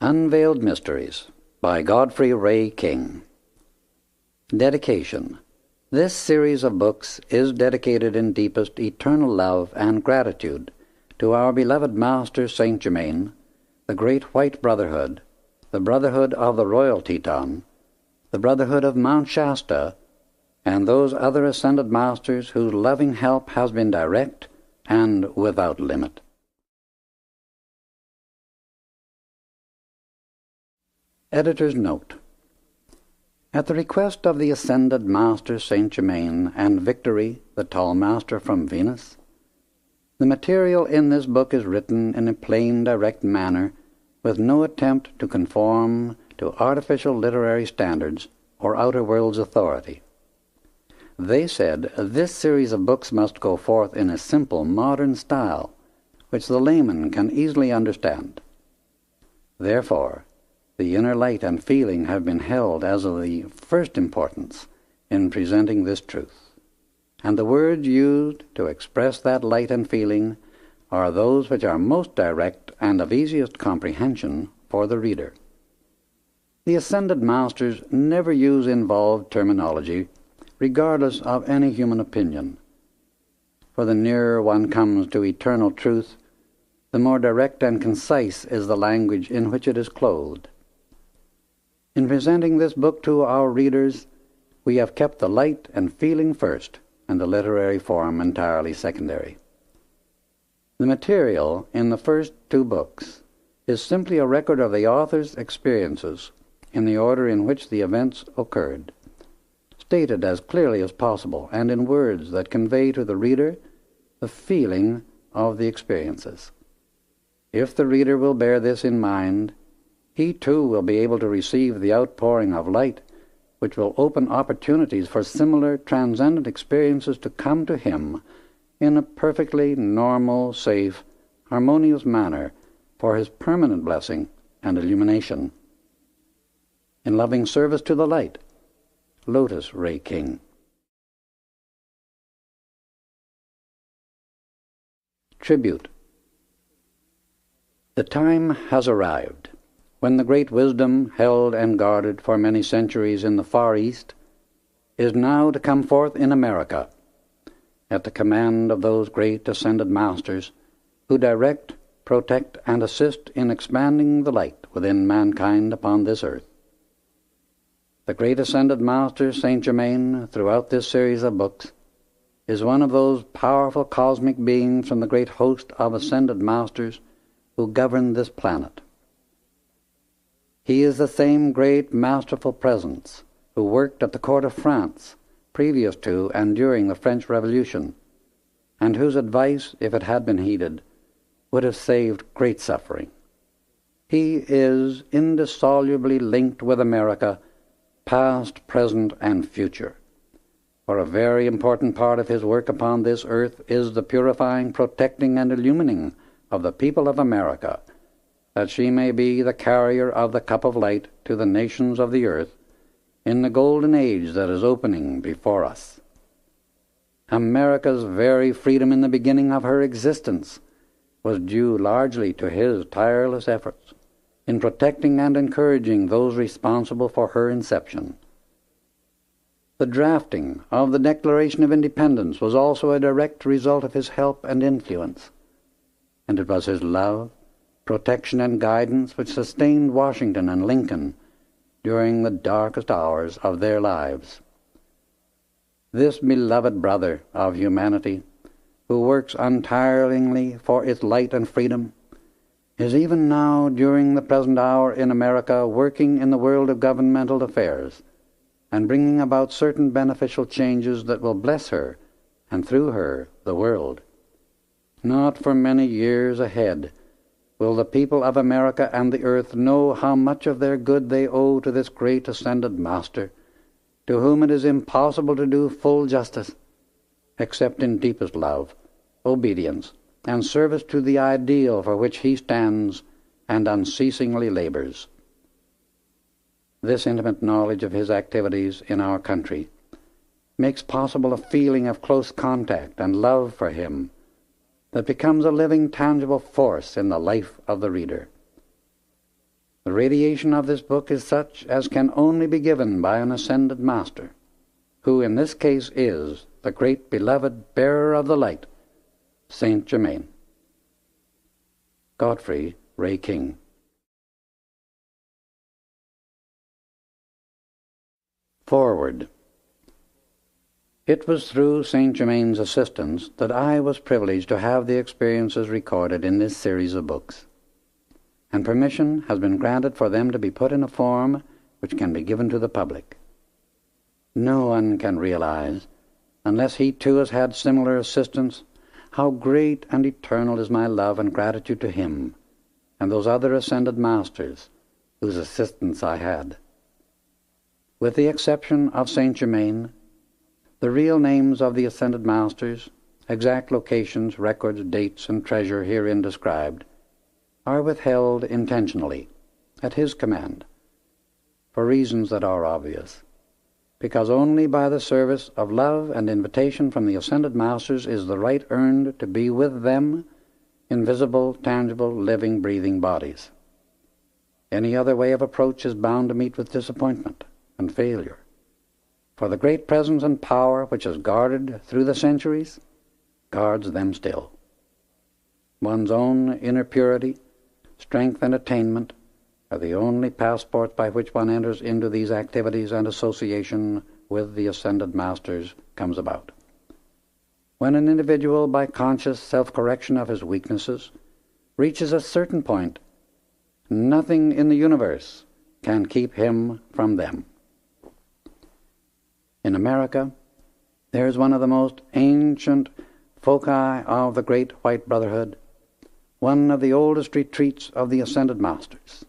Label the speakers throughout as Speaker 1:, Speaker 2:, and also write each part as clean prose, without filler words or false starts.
Speaker 1: Unveiled Mysteries by Godfré Ray King. Dedication. This series of books is dedicated in deepest eternal love and gratitude to our beloved Master Saint Germain, the Great White Brotherhood, the Brotherhood of the Royal Teton, the Brotherhood of Mount Shasta, and those other ascended masters whose loving help has been direct and without limit. Editor's Note. At the request of the ascended Master Saint Germain and Victory, the Tall Master from Venus, the material in this book is written in a plain, direct manner, with no attempt to conform to artificial literary standards or outer world's authority. They said this series of books must go forth in a simple, modern style, which the layman can easily understand. Therefore, the inner light and feeling have been held as of the first importance in presenting this truth, and the words used to express that light and feeling are those which are most direct and of easiest comprehension for the reader. The ascended masters never use involved terminology, regardless of any human opinion, for the nearer one comes to eternal truth, the more direct and concise is the language in which it is clothed. In presenting this book to our readers, we have kept the light and feeling first, and the literary form entirely secondary. The material in the first two books is simply a record of the author's experiences in the order in which the events occurred, stated as clearly as possible and in words that convey to the reader the feeling of the experiences. If the reader will bear this in mind, he too will be able to receive the outpouring of light, which will open opportunities for similar transcendent experiences to come to him in a perfectly normal, safe, harmonious manner for his permanent blessing and illumination. In loving service to the light, Lotus Ray King. Tribute. The time has arrived when the great wisdom held and guarded for many centuries in the Far East is now to come forth in America, at the command of those great ascended masters who direct, protect, and assist in expanding the light within mankind upon this earth. The great ascended Master Saint Germain, throughout this series of books, is one of those powerful cosmic beings from the great host of ascended masters who govern this planet. He is the same great masterful presence who worked at the court of France previous to and during the French Revolution, and whose advice, if it had been heeded, would have saved great suffering. He is indissolubly linked with America, past, present, and future, for a very important part of his work upon this earth is the purifying, protecting, and illumining of the people of America, that she may be the carrier of the cup of light to the nations of the earth in the golden age that is opening before us. America's very freedom in the beginning of her existence was due largely to his tireless efforts in protecting and encouraging those responsible for her inception. The drafting of the Declaration of Independence was also a direct result of his help and influence, and it was his love, protection, and guidance which sustained Washington and Lincoln during the darkest hours of their lives. This beloved brother of humanity, who works untiringly for its light and freedom, is even now, during the present hour in America, working in the world of governmental affairs and bringing about certain beneficial changes that will bless her, and through her, the world. Not for many years ahead will the people of America and the earth know how much of their good they owe to this great ascended Master, to whom it is impossible to do full justice, except in deepest love, obedience, and service to the ideal for which he stands and unceasingly labors. This intimate knowledge of his activities in our country makes possible a feeling of close contact and love for him that becomes a living, tangible force in the life of the reader. The radiation of this book is such as can only be given by an ascended master, who in this case is the great beloved bearer of the light, Saint Germain. Godfré Ray King. Forward. It was through Saint Germain's assistance that I was privileged to have the experiences recorded in this series of books, and permission has been granted for them to be put in a form which can be given to the public. No one can realize, unless he too has had similar assistance, how great and eternal is my love and gratitude to him and those other ascended masters whose assistance I had. With the exception of Saint Germain, the real names of the ascended masters, exact locations, records, dates, and treasure herein described, are withheld intentionally, at his command, for reasons that are obvious, because only by the service of love and invitation from the ascended masters is the right earned to be with them in visible, tangible, living, breathing bodies. Any other way of approach is bound to meet with disappointment and failure, for the great presence and power which has guarded through the centuries guards them still. One's own inner purity, strength, and attainment are the only passports by which one enters into these activities, and association with the ascended masters comes about. When an individual, by conscious self-correction of his weaknesses, reaches a certain point, nothing in the universe can keep him from them. In America, there is one of the most ancient foci of the great White Brotherhood, one of the oldest retreats of the ascended masters,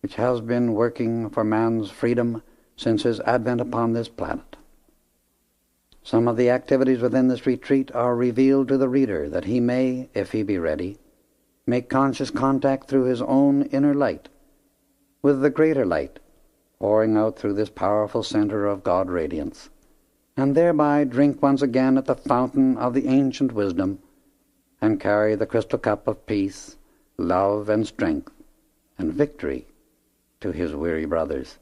Speaker 1: which has been working for man's freedom since his advent upon this planet. Some of the activities within this retreat are revealed to the reader that he may, if he be ready, make conscious contact through his own inner light with the greater light pouring out through this powerful center of God radiance, and thereby drink once again at the fountain of the ancient wisdom and carry the crystal cup of peace, love, and strength, and victory to his weary brothers.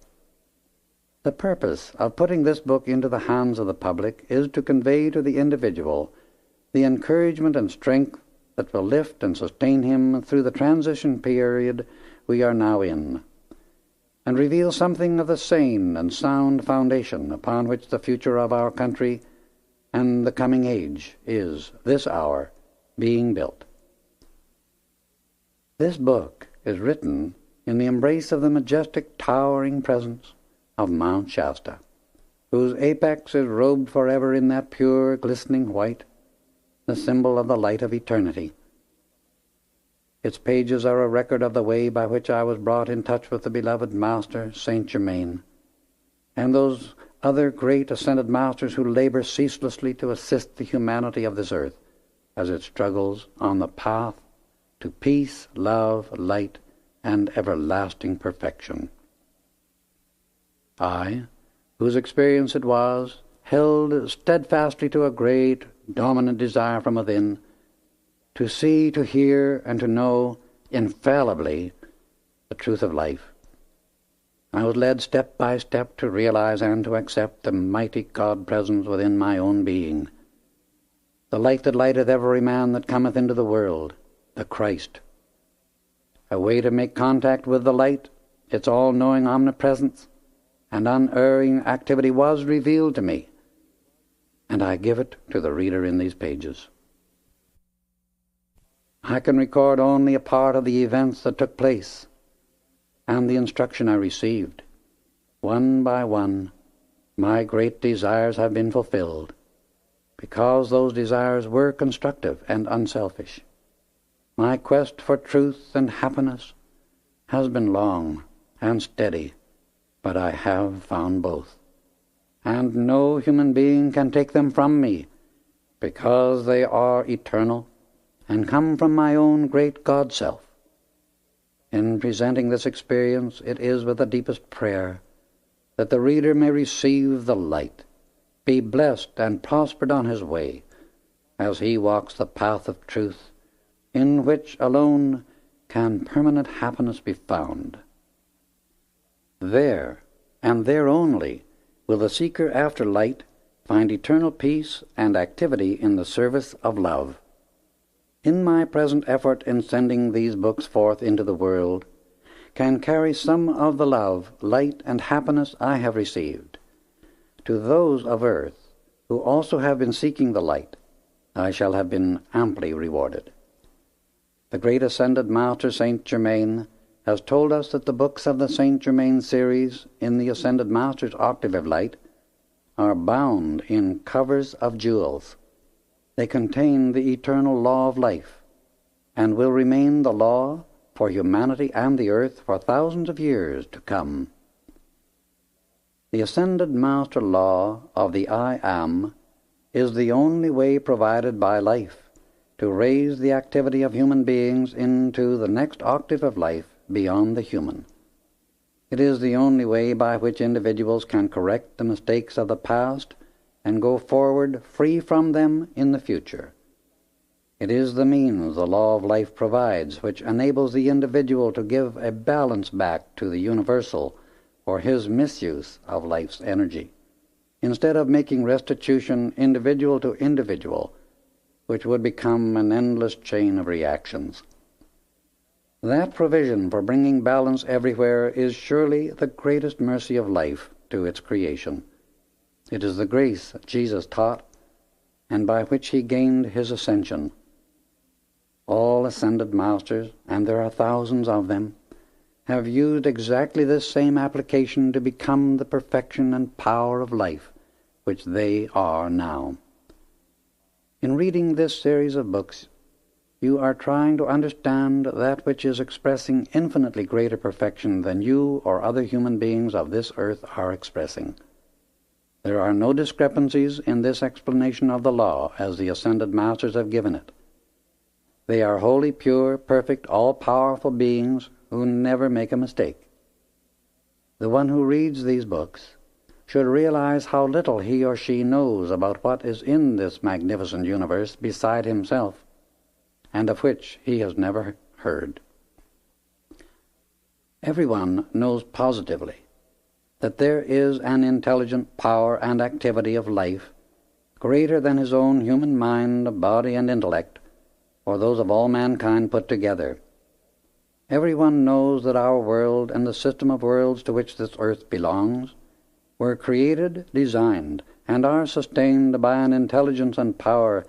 Speaker 1: The purpose of putting this book into the hands of the public is to convey to the individual the encouragement and strength that will lift and sustain him through the transition period we are now in, and reveal something of the sane and sound foundation upon which the future of our country and the coming age is, this hour, being built. This book is written in the embrace of the majestic, towering presence of Mount Shasta, whose apex is robed forever in that pure, glistening white, the symbol of the light of eternity. Its pages are a record of the way by which I was brought in touch with the beloved Master, Saint Germain, and those other great ascended masters who labor ceaselessly to assist the humanity of this earth as it struggles on the path to peace, love, light, and everlasting perfection. I, whose experience it was, held steadfastly to a great, dominant desire from within, to see, to hear, and to know infallibly the truth of life. I was led step by step to realize and to accept the mighty God-presence within my own being, the light that lighteth every man that cometh into the world, the Christ. A way to make contact with the light, its all-knowing omnipresence and unerring activity was revealed to me, and I give it to the reader in these pages. I can record only a part of the events that took place and the instruction I received. One by one, my great desires have been fulfilled, because those desires were constructive and unselfish. My quest for truth and happiness has been long and steady, but I have found both, and no human being can take them from me, because they are eternal and come from my own great God-self. In presenting this experience, it is with the deepest prayer that the reader may receive the light, be blessed and prospered on his way, as he walks the path of truth, in which alone can permanent happiness be found, There, and there only, will the seeker after light find eternal peace and activity in the service of love. In my present effort in sending these books forth into the world, can carry some of the love, light, and happiness I have received. To those of earth who also have been seeking the light, I shall have been amply rewarded. The great ascended Master Saint Germain has told us that the books of the Saint Germain series in the Ascended Master's Octave of Light are bound in covers of jewels. They contain the eternal law of life, and will remain the law for humanity and the earth for thousands of years to come. The Ascended Master law of the I Am is the only way provided by life to raise the activity of human beings into the next octave of life beyond the human. It is the only way by which individuals can correct the mistakes of the past and go forward free from them in the future. It is the means the law of life provides which enables the individual to give a balance back to the universal for his misuse of life's energy, instead of making restitution individual to individual, which would become an endless chain of reactions. That provision for bringing balance everywhere is surely the greatest mercy of life to its creation. It is the grace Jesus taught, and by which he gained his ascension. All ascended masters, and there are thousands of them, have used exactly this same application to become the perfection and power of life which they are now. In reading this series of books, you are trying to understand that which is expressing infinitely greater perfection than you or other human beings of this earth are expressing. There are no discrepancies in this explanation of the law as the Ascended Masters have given it. They are wholly pure, perfect, all-powerful beings who never make a mistake. The one who reads these books should realize how little he or she knows about what is in this magnificent universe beside himself, and of which he has never heard. Everyone knows positively that there is an intelligent power and activity of life greater than his own human mind, body, and intellect, or those of all mankind put together. Everyone knows that our world and the system of worlds to which this earth belongs were created, designed, and are sustained by an intelligence and power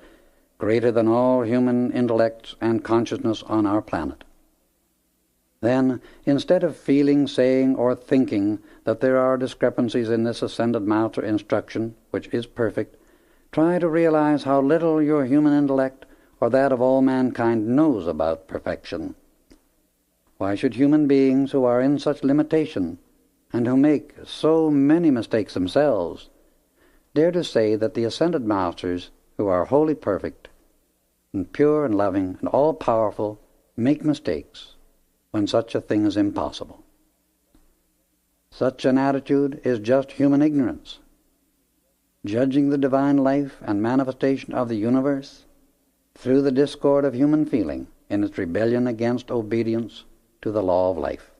Speaker 1: greater than all human intellects and consciousness on our planet. Then, instead of feeling, saying, or thinking that there are discrepancies in this Ascended Master instruction, which is perfect, try to realize how little your human intellect or that of all mankind knows about perfection. Why should human beings who are in such limitation and who make so many mistakes themselves dare to say that the Ascended Masters, who are wholly perfect and pure and loving and all-powerful, make mistakes when such a thing is impossible? Such an attitude is just human ignorance, judging the divine life and manifestation of the universe through the discord of human feeling in its rebellion against obedience to the law of life.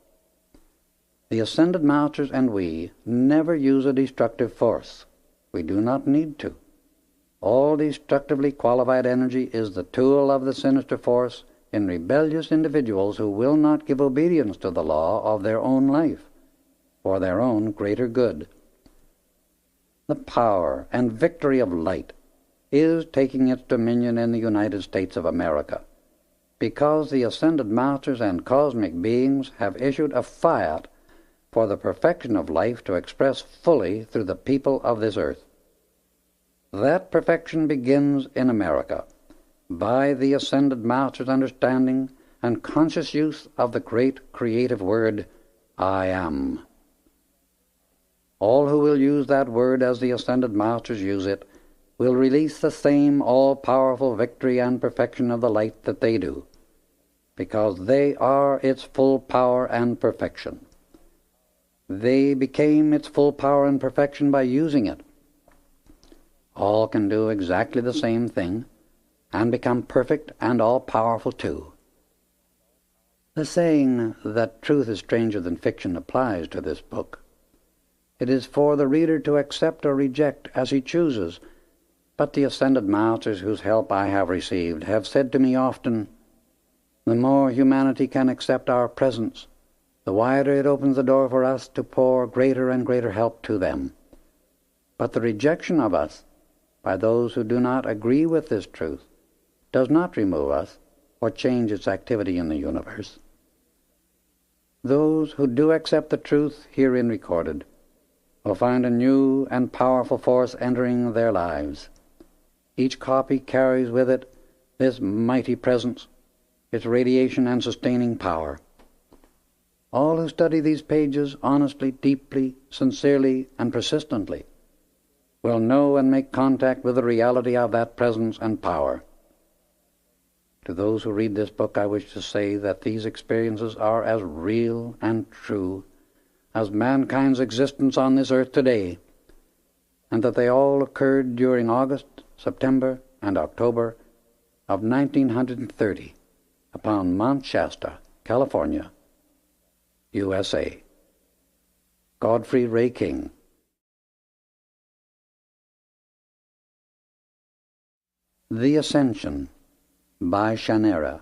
Speaker 1: The Ascended Masters and we never use a destructive force. We do not need to. All destructively qualified energy is the tool of the sinister force in rebellious individuals who will not give obedience to the law of their own life for their own greater good. The power and victory of light is taking its dominion in the United States of America, because the Ascended Masters and cosmic beings have issued a fiat for the perfection of life to express fully through the people of this earth. That perfection begins in America, by the Ascended Master's understanding and conscious use of the great creative word, I am. All who will use that word as the Ascended Masters use it will release the same all-powerful victory and perfection of the light that they do, because they are its full power and perfection. They became its full power and perfection by using it. All can do exactly the same thing and become perfect and all-powerful too. The saying that truth is stranger than fiction applies to this book. It is for the reader to accept or reject as he chooses, but the ascended masters whose help I have received have said to me often, the more humanity can accept our presence, the wider it opens the door for us to pour greater and greater help to them. But the rejection of us by those who do not agree with this truth does not remove us or change its activity in the universe. Those who do accept the truth herein recorded will find a new and powerful force entering their lives. Each copy carries with it this mighty presence, its radiation and sustaining power. All who study these pages honestly, deeply, sincerely, and persistently will know and make contact with the reality of that presence and power. To those who read this book, I wish to say that these experiences are as real and true as mankind's existence on this earth today, and that they all occurred during August, September, and October of 1930 upon Mount Shasta, California, USA. Godfré Ray King. The Ascension by Chanera.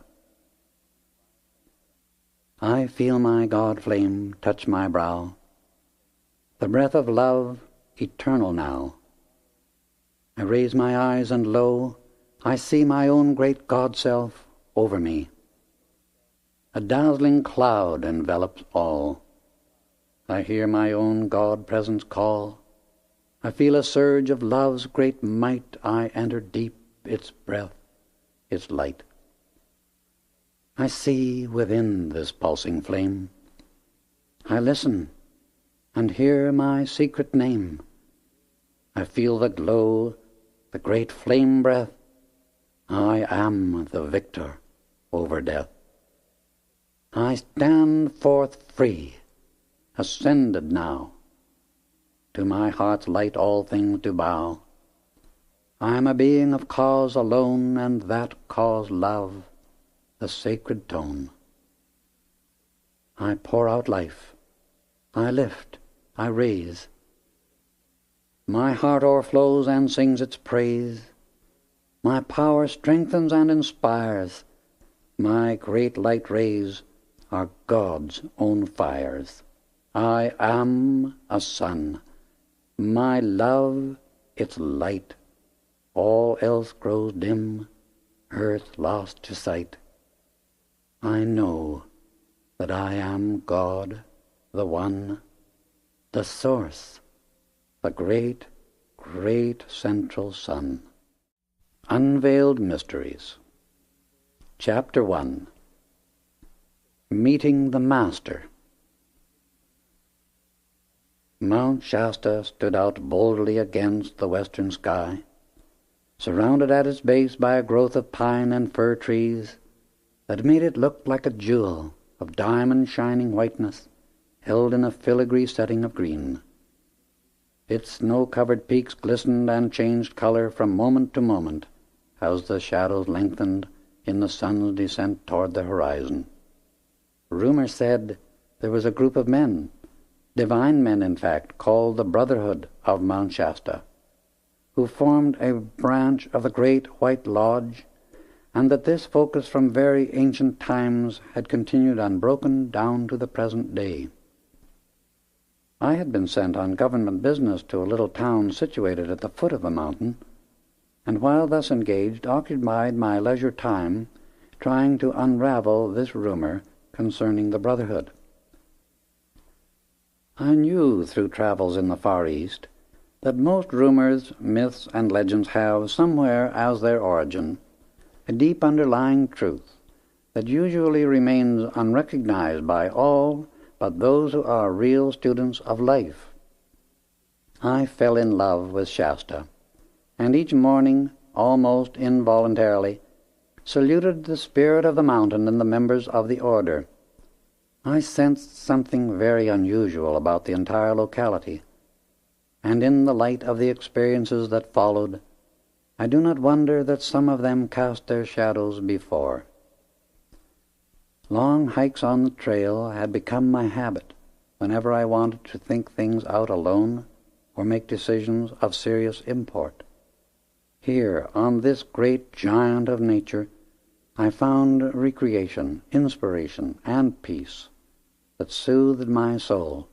Speaker 1: I feel my God flame touch my brow, the breath of love eternal now. I raise my eyes and lo, I see my own great God-self over me. A dazzling cloud envelops all. I hear my own God-presence call. I feel a surge of love's great might. I enter deep its breath, its light. I see within this pulsing flame. I listen and hear my secret name. I feel the glow, the great flame breath. I am the victor over death. I stand forth free, ascended now. To my heart's light all things do bow. I am a being of cause alone, and that cause love, the sacred tone. I pour out life, I lift, I raise. My heart o'erflows and sings its praise. My power strengthens and inspires. My great light rays are God's own fires. I am a sun. My love, its light. All else grows dim, earth lost to sight. I know that I am God, the One, the Source, the great, great central Sun. Unveiled Mysteries. Chapter 1. Meeting the Master. Mount Shasta stood out boldly against the western sky, surrounded at its base by a growth of pine and fir trees that made it look like a jewel of diamond-shining whiteness held in a filigree setting of green. Its snow-covered peaks glistened and changed color from moment to moment as the shadows lengthened in the sun's descent toward the horizon. Rumor said there was a group of men, divine men in fact, called the Brotherhood of Mount Shasta, who formed a branch of the Great White Lodge, and that this focus from very ancient times had continued unbroken down to the present day. I had been sent on government business to a little town situated at the foot of the mountain, and while thus engaged occupied my leisure time trying to unravel this rumor concerning the Brotherhood. I knew through travels in the Far East that most rumors, myths, and legends have, somewhere as their origin, a deep underlying truth that usually remains unrecognized by all but those who are real students of life. I fell in love with Shasta, and each morning, almost involuntarily, saluted the spirit of the mountain and the members of the order. I sensed something very unusual about the entire locality, and in the light of the experiences that followed, I do not wonder that some of them cast their shadows before. Long hikes on the trail had become my habit whenever I wanted to think things out alone or make decisions of serious import. Here, on this great giant of nature, I found recreation, inspiration, and peace that soothed my soul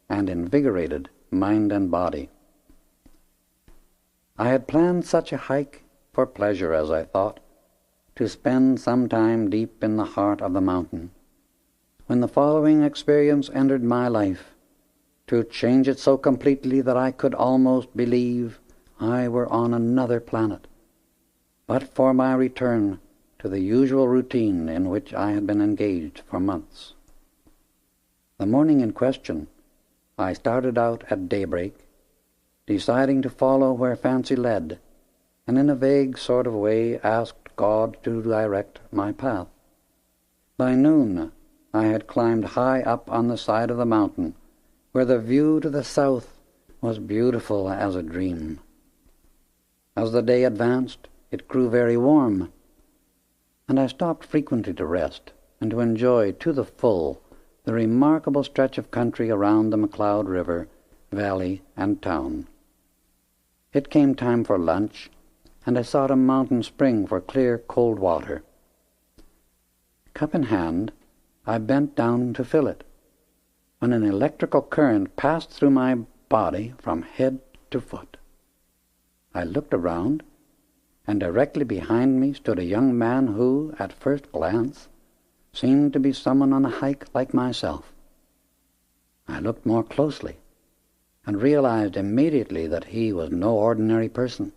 Speaker 1: and invigorated mind and body. I had planned such a hike for pleasure, as I thought, to spend some time deep in the heart of the mountain, when the following experience entered my life, to change it so completely that I could almost believe I were on another planet, but for my return to the usual routine in which I had been engaged for months. The morning in question, I started out at daybreak, deciding to follow where fancy led, and in a vague sort of way asked God to direct my path. By noon, I had climbed high up on the side of the mountain, where the view to the south was beautiful as a dream. As the day advanced, it grew very warm, and I stopped frequently to rest and to enjoy to the full the remarkable stretch of country around the McLeod River, valley, and town. It came time for lunch, and I sought a mountain spring for clear, cold water. Cup in hand, I bent down to fill it, when an electrical current passed through my body from head to foot. I looked around, and directly behind me stood a young man who, at first glance, seemed to be someone on a hike like myself. I looked more closely, and realized immediately that he was no ordinary person.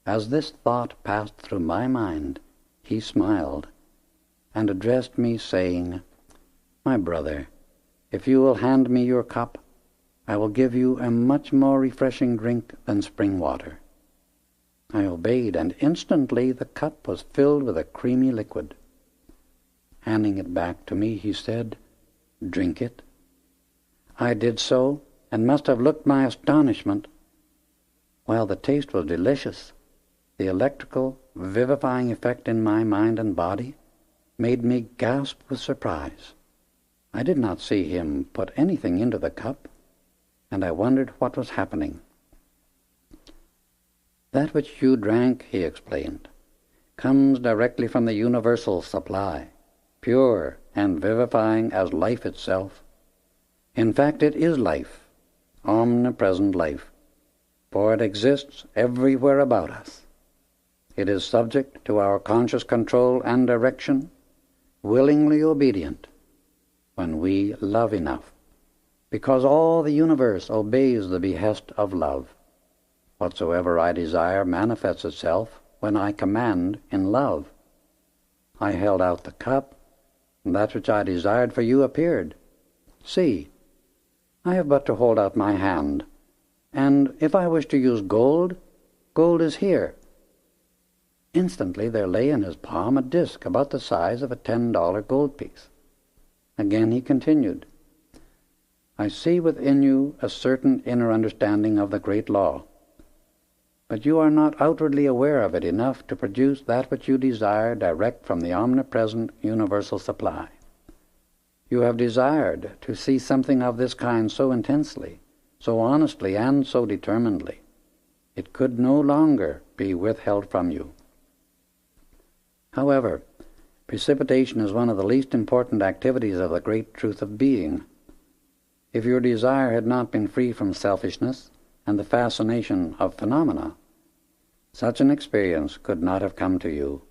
Speaker 1: As this thought passed through my mind, he smiled, and addressed me, saying, "My brother, if you will hand me your cup, I will give you a much more refreshing drink than spring water." I obeyed, and instantly the cup was filled with a creamy liquid. Handing it back to me, he said, "Drink it." I did so, and must have looked my astonishment. While the taste was delicious, the electrical, vivifying effect in my mind and body made me gasp with surprise. I did not see him put anything into the cup, and I wondered what was happening. "That which you drank," he explained, "comes directly from the universal supply, pure and vivifying as life itself. In fact, it is life, omnipresent life, for it exists everywhere about us. It is subject to our conscious control and direction, willingly obedient, when we love enough, because all the universe obeys the behest of love. Whatsoever I desire manifests itself when I command in love. I held out the cup, and that which I desired for you appeared. See, I have but to hold out my hand, and if I wish to use gold, gold is here." Instantly there lay in his palm a disc about the size of a $10 gold piece. Again he continued, "I see within you a certain inner understanding of the great law, but you are not outwardly aware of it enough to produce that which you desire direct from the omnipresent universal supply. You have desired to see something of this kind so intensely, so honestly, and so determinedly. It could no longer be withheld from you. However, precipitation is one of the least important activities of the great truth of being. If your desire had not been free from selfishness and the fascination of phenomena, such an experience could not have come to you.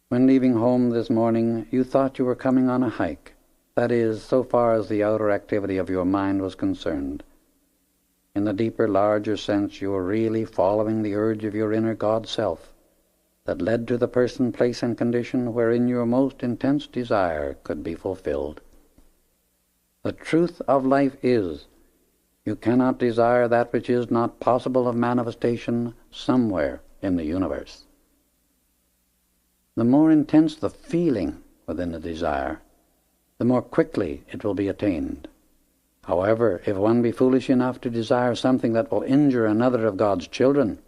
Speaker 1: When leaving home this morning, you thought you were coming on a hike, that is, so far as the outer activity of your mind was concerned. In the deeper, larger sense, you were really following the urge of your inner God self, that led to the person, place, and condition wherein your most intense desire could be fulfilled. The truth of life is, you cannot desire that which is not possible of manifestation somewhere in the universe. The more intense the feeling within the desire, the more quickly it will be attained. However, if one be foolish enough to desire something that will injure another of God's children,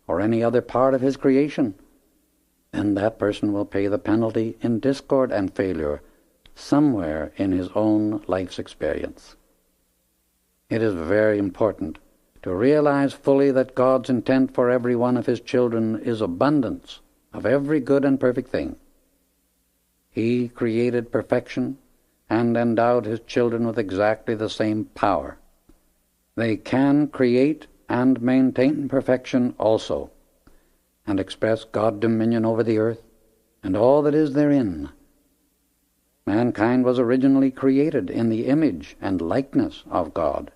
Speaker 1: or any other part of his creation, then that person will pay the penalty in discord and failure somewhere in his own life's experience. It is very important to realize fully that God's intent for every one of His children is abundance of every good and perfect thing. He created perfection and endowed His children with exactly the same power. They can create and maintain perfection also, and express God's dominion over the earth and all that is therein. Mankind was originally created in the image and likeness of God.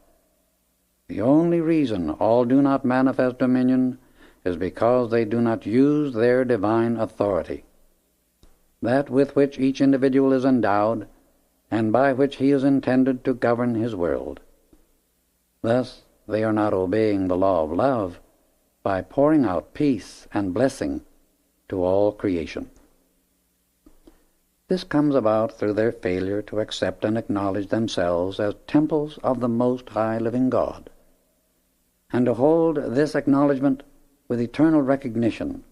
Speaker 1: The only reason all do not manifest dominion is because they do not use their divine authority, that with which each individual is endowed and by which he is intended to govern his world. Thus, they are not obeying the law of love by pouring out peace and blessing to all creation. This comes about through their failure to accept and acknowledge themselves as temples of the Most High Living God, and to hold this acknowledgement with eternal recognition.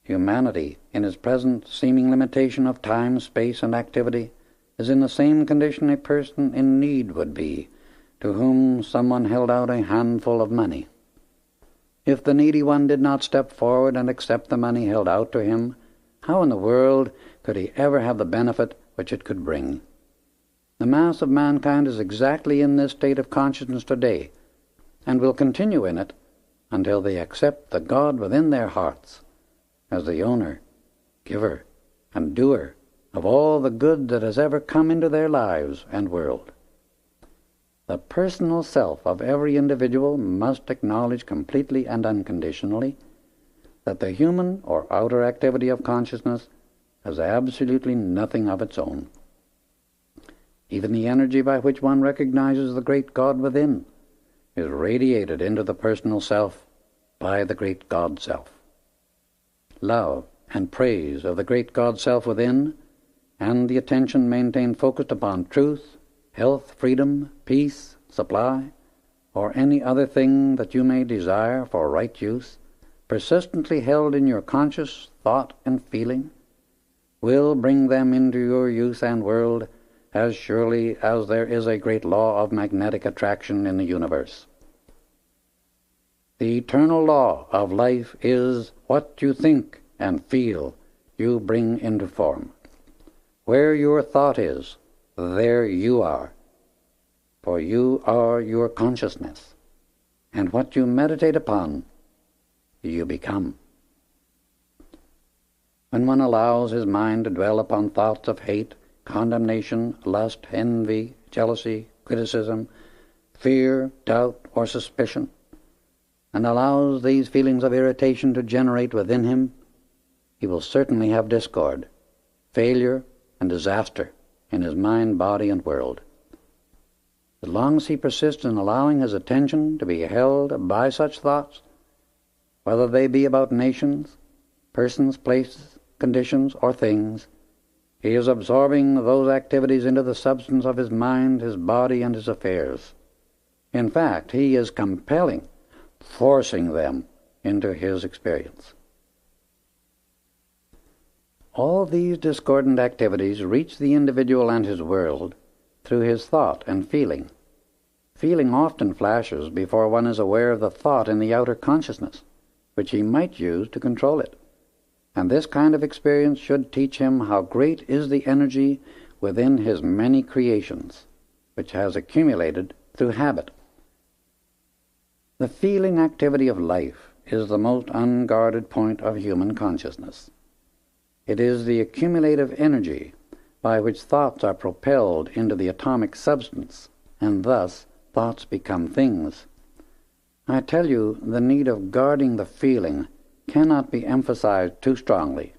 Speaker 1: Humanity, in its present seeming limitation of time, space, and activity, is in the same condition a person in need would be, to whom someone held out a handful of money. If the needy one did not step forward and accept the money held out to him, how in the world could he ever have the benefit which it could bring? The mass of mankind is exactly in this state of consciousness today, and will continue in it until they accept the God within their hearts as the owner, giver, and doer of all the good that has ever come into their lives and world. The personal self of every individual must acknowledge completely and unconditionally that the human or outer activity of consciousness has absolutely nothing of its own. Even the energy by which one recognizes the great God within is radiated into the personal self by the great God self. Love and praise of the great God self within, and the attention maintained focused upon truth, health, freedom, peace, supply, or any other thing that you may desire for right use, persistently held in your conscious thought and feeling, will bring them into your use and world as surely as there is a great law of magnetic attraction in the universe. The eternal law of life is what you think and feel you bring into form. Where your thought is, there you are, for you are your consciousness, and what you meditate upon, you become. When one allows his mind to dwell upon thoughts of hate, condemnation, lust, envy, jealousy, criticism, fear, doubt, or suspicion, and allows these feelings of irritation to generate within him, he will certainly have discord, failure, and disaster in his mind, body, and world. As long as he persists in allowing his attention to be held by such thoughts, whether they be about nations, persons, places, conditions, or things, he is absorbing those activities into the substance of his mind, his body, and his affairs. In fact, he is compelling, forcing them into his experience. All these discordant activities reach the individual and his world through his thought and feeling. Feeling often flashes before one is aware of the thought in the outer consciousness, which he might use to control it. And this kind of experience should teach him how great is the energy within his many creations, which has accumulated through habit. The feeling activity of life is the most unguarded point of human consciousness. It is the accumulative energy by which thoughts are propelled into the atomic substance, and thus thoughts become things. I tell you, the need of guarding the feeling cannot be emphasized too strongly,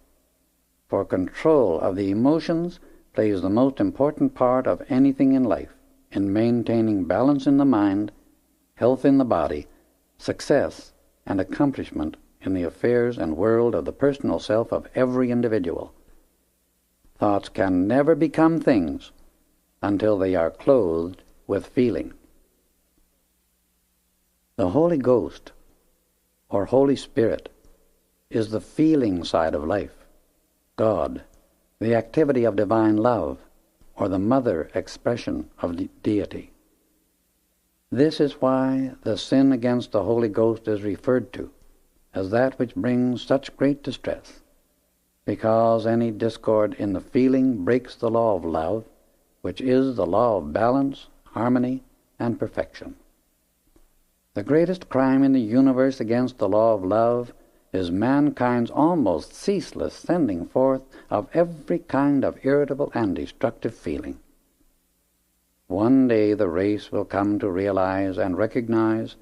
Speaker 1: for control of the emotions plays the most important part of anything in life, in maintaining balance in the mind, health in the body, success and accomplishment in the affairs and world of the personal self of every individual. Thoughts can never become things until they are clothed with feeling. The Holy Ghost, or Holy Spirit, is the feeling side of life, God, the activity of divine love, or the mother expression of deity. This is why the sin against the Holy Ghost is referred to as that which brings such great distress, because any discord in the feeling breaks the law of love, which is the law of balance, harmony, and perfection. The greatest crime in the universe against the law of love is mankind's almost ceaseless sending forth of every kind of irritable and destructive feeling. One day the race will come to realize and recognize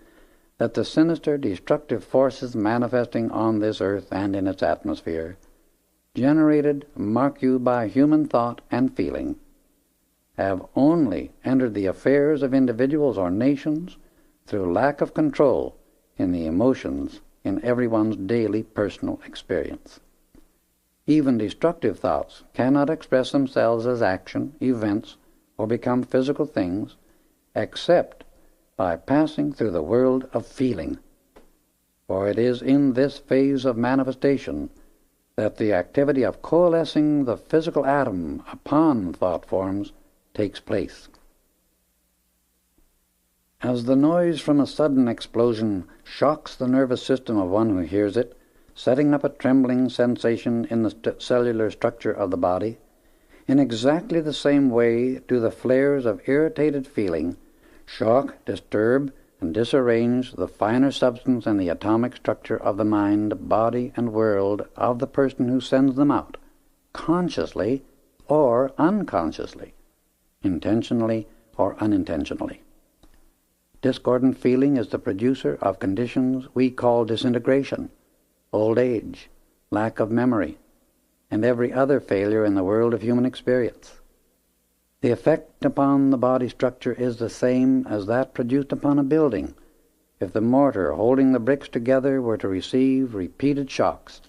Speaker 1: that the sinister destructive forces manifesting on this earth and in its atmosphere, generated, mark you, by human thought and feeling, have only entered the affairs of individuals or nations through lack of control in the emotions in everyone's daily personal experience. Even destructive thoughts cannot express themselves as action, events, or become physical things, except by passing through the world of feeling. For it is in this phase of manifestation that the activity of coalescing the physical atom upon thought forms takes place. As the noise from a sudden explosion shocks the nervous system of one who hears it, setting up a trembling sensation in the cellular structure of the body, in exactly the same way do the flares of irritated feeling shock, disturb, and disarrange the finer substance and the atomic structure of the mind, body, and world of the person who sends them out, consciously or unconsciously, intentionally or unintentionally. Discordant feeling is the producer of conditions we call disintegration, old age, lack of memory, and every other failure in the world of human experience. The effect upon the body structure is the same as that produced upon a building if the mortar holding the bricks together were to receive repeated shocks,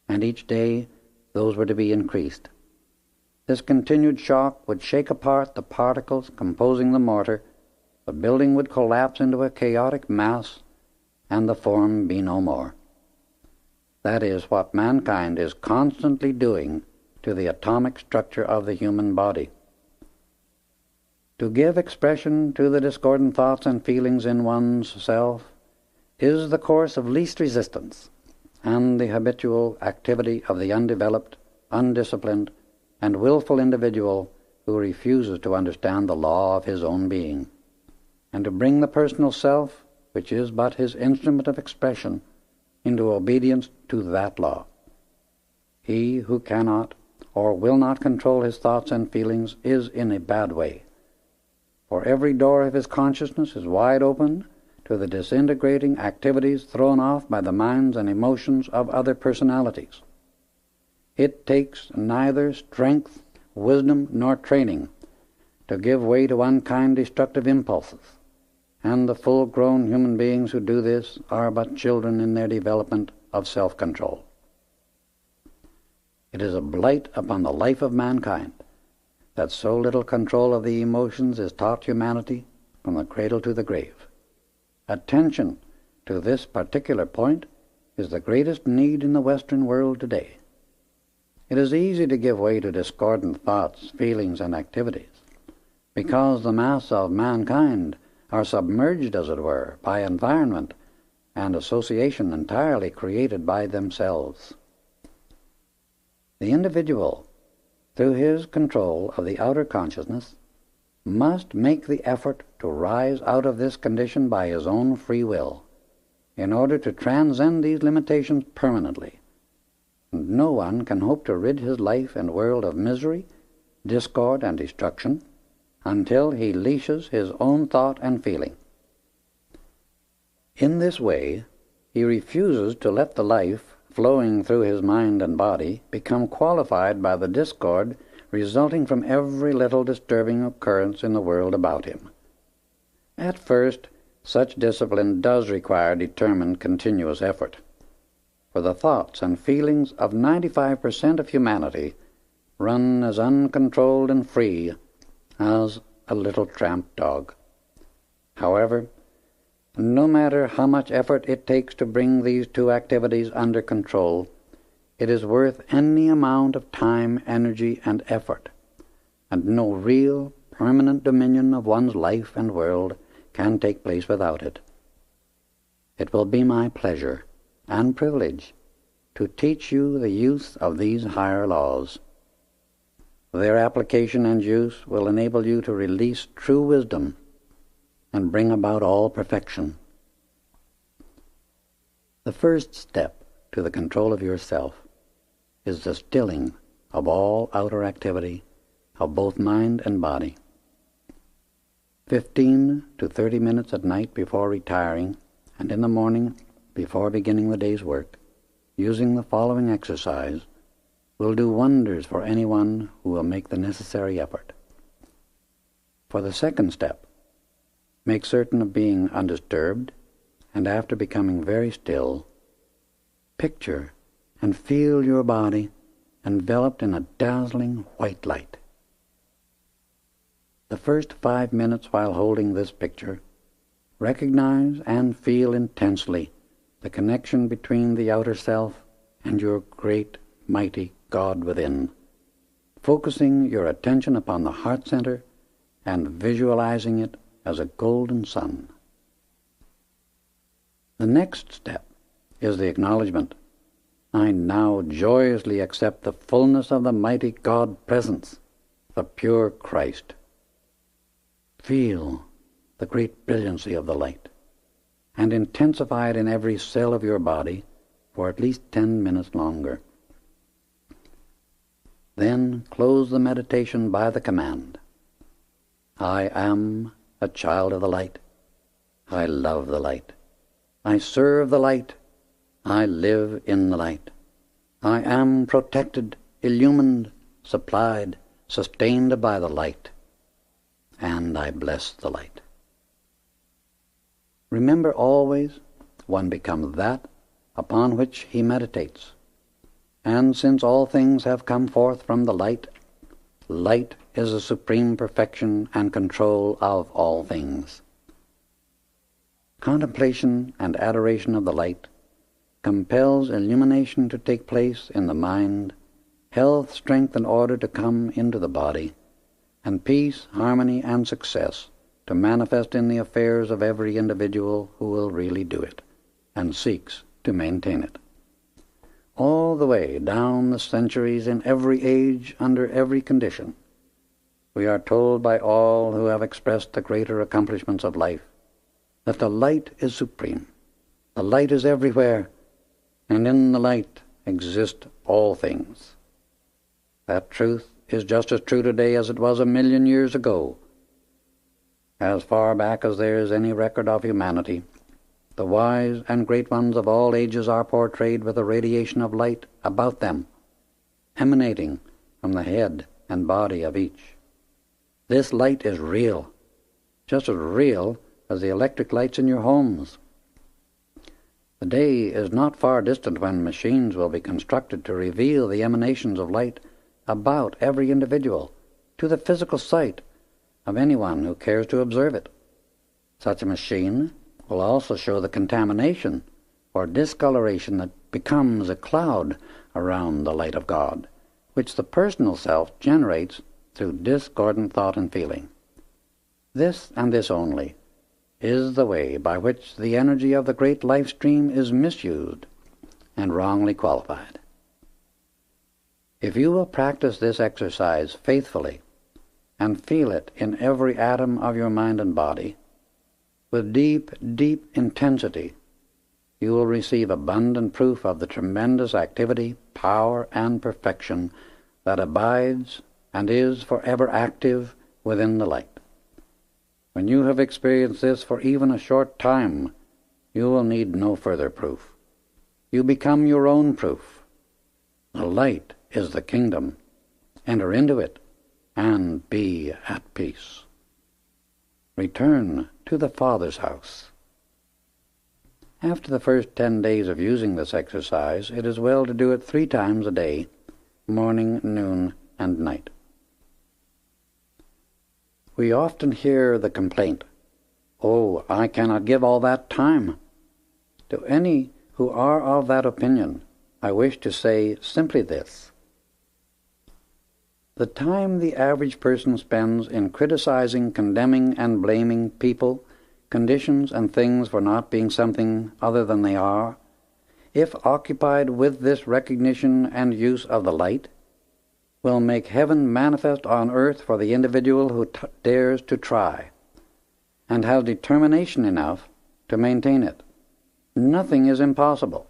Speaker 1: and each day those were to be increased. This continued shock would shake apart the particles composing the mortar, the building would collapse into a chaotic mass, and the form be no more. That is what mankind is constantly doing to the atomic structure of the human body. To give expression to the discordant thoughts and feelings in one's self is the course of least resistance, and the habitual activity of the undeveloped, undisciplined, and willful individual who refuses to understand the law of his own being, and to bring the personal self, which is but his instrument of expression, into obedience to that law. He who cannot or will not control his thoughts and feelings is in a bad way, for every door of his consciousness is wide open to the disintegrating activities thrown off by the minds and emotions of other personalities. It takes neither strength, wisdom, nor training to give way to unkind destructive impulses, and the full-grown human beings who do this are but children in their development of self-control. It is a blight upon the life of mankind that so little control of the emotions is taught humanity from the cradle to the grave. Attention to this particular point is the greatest need in the Western world today. It is easy to give way to discordant thoughts, feelings, and activities, because the mass of mankind are submerged, as it were, by environment and association entirely created by themselves. The individual, through his control of the outer consciousness, must make the effort to rise out of this condition by his own free will, in order to transcend these limitations permanently. And no one can hope to rid his life and world of misery, discord, and destruction until he leashes his own thought and feeling. In this way, he refuses to let the life flowing through his mind and body become qualified by the discord resulting from every little disturbing occurrence in the world about him. At first, such discipline does require determined, continuous effort, for the thoughts and feelings of 95% of humanity run as uncontrolled and free as a little tramp dog. However, No matter how much effort it takes to bring these two activities under control, it is worth any amount of time, energy, and effort, and no real, permanent dominion of one's life and world can take place without it. It will be my pleasure and privilege to teach you the use of these higher laws. Their application and use will enable you to release true wisdom and bring about all perfection. The first step to the control of yourself is the stilling of all outer activity of both mind and body. 15 to 30 minutes at night before retiring and in the morning before beginning the day's work, using the following exercise, will do wonders for anyone who will make the necessary effort. For the second step, make certain of being undisturbed, and after becoming very still, picture and feel your body enveloped in a dazzling white light. The first 5 minutes while holding this picture, recognize and feel intensely the connection between the outer self and your great, mighty God within, focusing your attention upon the heart center and visualizing it as a golden sun. The next step is the acknowledgement. I now joyously accept the fullness of the mighty God presence, the pure Christ. Feel the great brilliancy of the light, and intensify it in every cell of your body for at least 10 minutes longer. Then close the meditation by the command, I am a child of the light. I love the light. I serve the light. I live in the light. I am protected, illumined, supplied, sustained by the light, and I bless the light. Remember always, one becomes that upon which he meditates. And since all things have come forth from the light, light is the supreme perfection and control of all things. Contemplation and adoration of the light compels illumination to take place in the mind, health, strength, and order to come into the body, and peace, harmony, and success to manifest in the affairs of every individual who will really do it, and seeks to maintain it. All the way down the centuries, in every age, under every condition, we are told by all who have expressed the greater accomplishments of life that the light is supreme. The light is everywhere, and in the light exist all things. That truth is just as true today as it was 1,000,000 years ago. As far back as there is any record of humanity, the wise and great ones of all ages are portrayed with a radiation of light about them, emanating from the head and body of each. This light is real, just as real as the electric lights in your homes. The day is not far distant when machines will be constructed to reveal the emanations of light about every individual to the physical sight of anyone who cares to observe it. Such a machine will also show the contamination or discoloration that becomes a cloud around the light of God, which the personal self generates through discordant thought and feeling. This and this only is the way by which the energy of the great life stream is misused and wrongly qualified. If you will practice this exercise faithfully and feel it in every atom of your mind and body, with deep, deep intensity, you will receive abundant proof of the tremendous activity, power, and perfection that abides and is forever active within the light. When you have experienced this for even a short time, you will need no further proof. You become your own proof. The light is the kingdom. Enter into it and be at peace. Return to the Father's house. After the first 10 days of using this exercise, it is well to do it 3 times a day, morning, noon, and night. We often hear the complaint Oh, I cannot give all that time. To any who are of that opinion, I wish to say simply this. The time the average person spends in criticizing, condemning, and blaming people, conditions, and things for not being something other than they are, if occupied with this recognition and use of the light, will make heaven manifest on earth for the individual who dares to try, and has determination enough to maintain it. Nothing is impossible.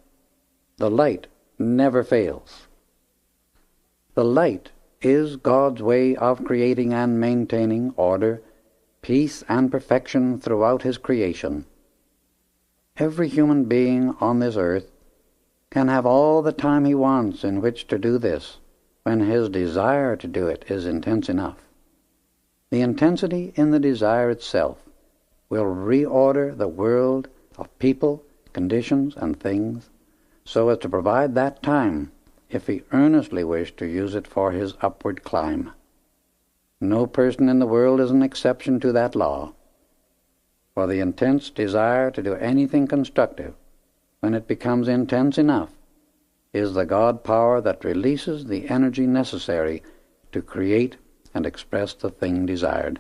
Speaker 1: The light never fails. The light is God's way of creating and maintaining order, peace, and perfection throughout His creation. Every human being on this earth can have all the time he wants in which to do this, when his desire to do it is intense enough. The intensity in the desire itself will reorder the world of people, conditions, and things, so as to provide that time if he earnestly wished to use it for his upward climb. No person in the world is an exception to that law, for the intense desire to do anything constructive, when it becomes intense enough, is the God power that releases the energy necessary to create and express the thing desired.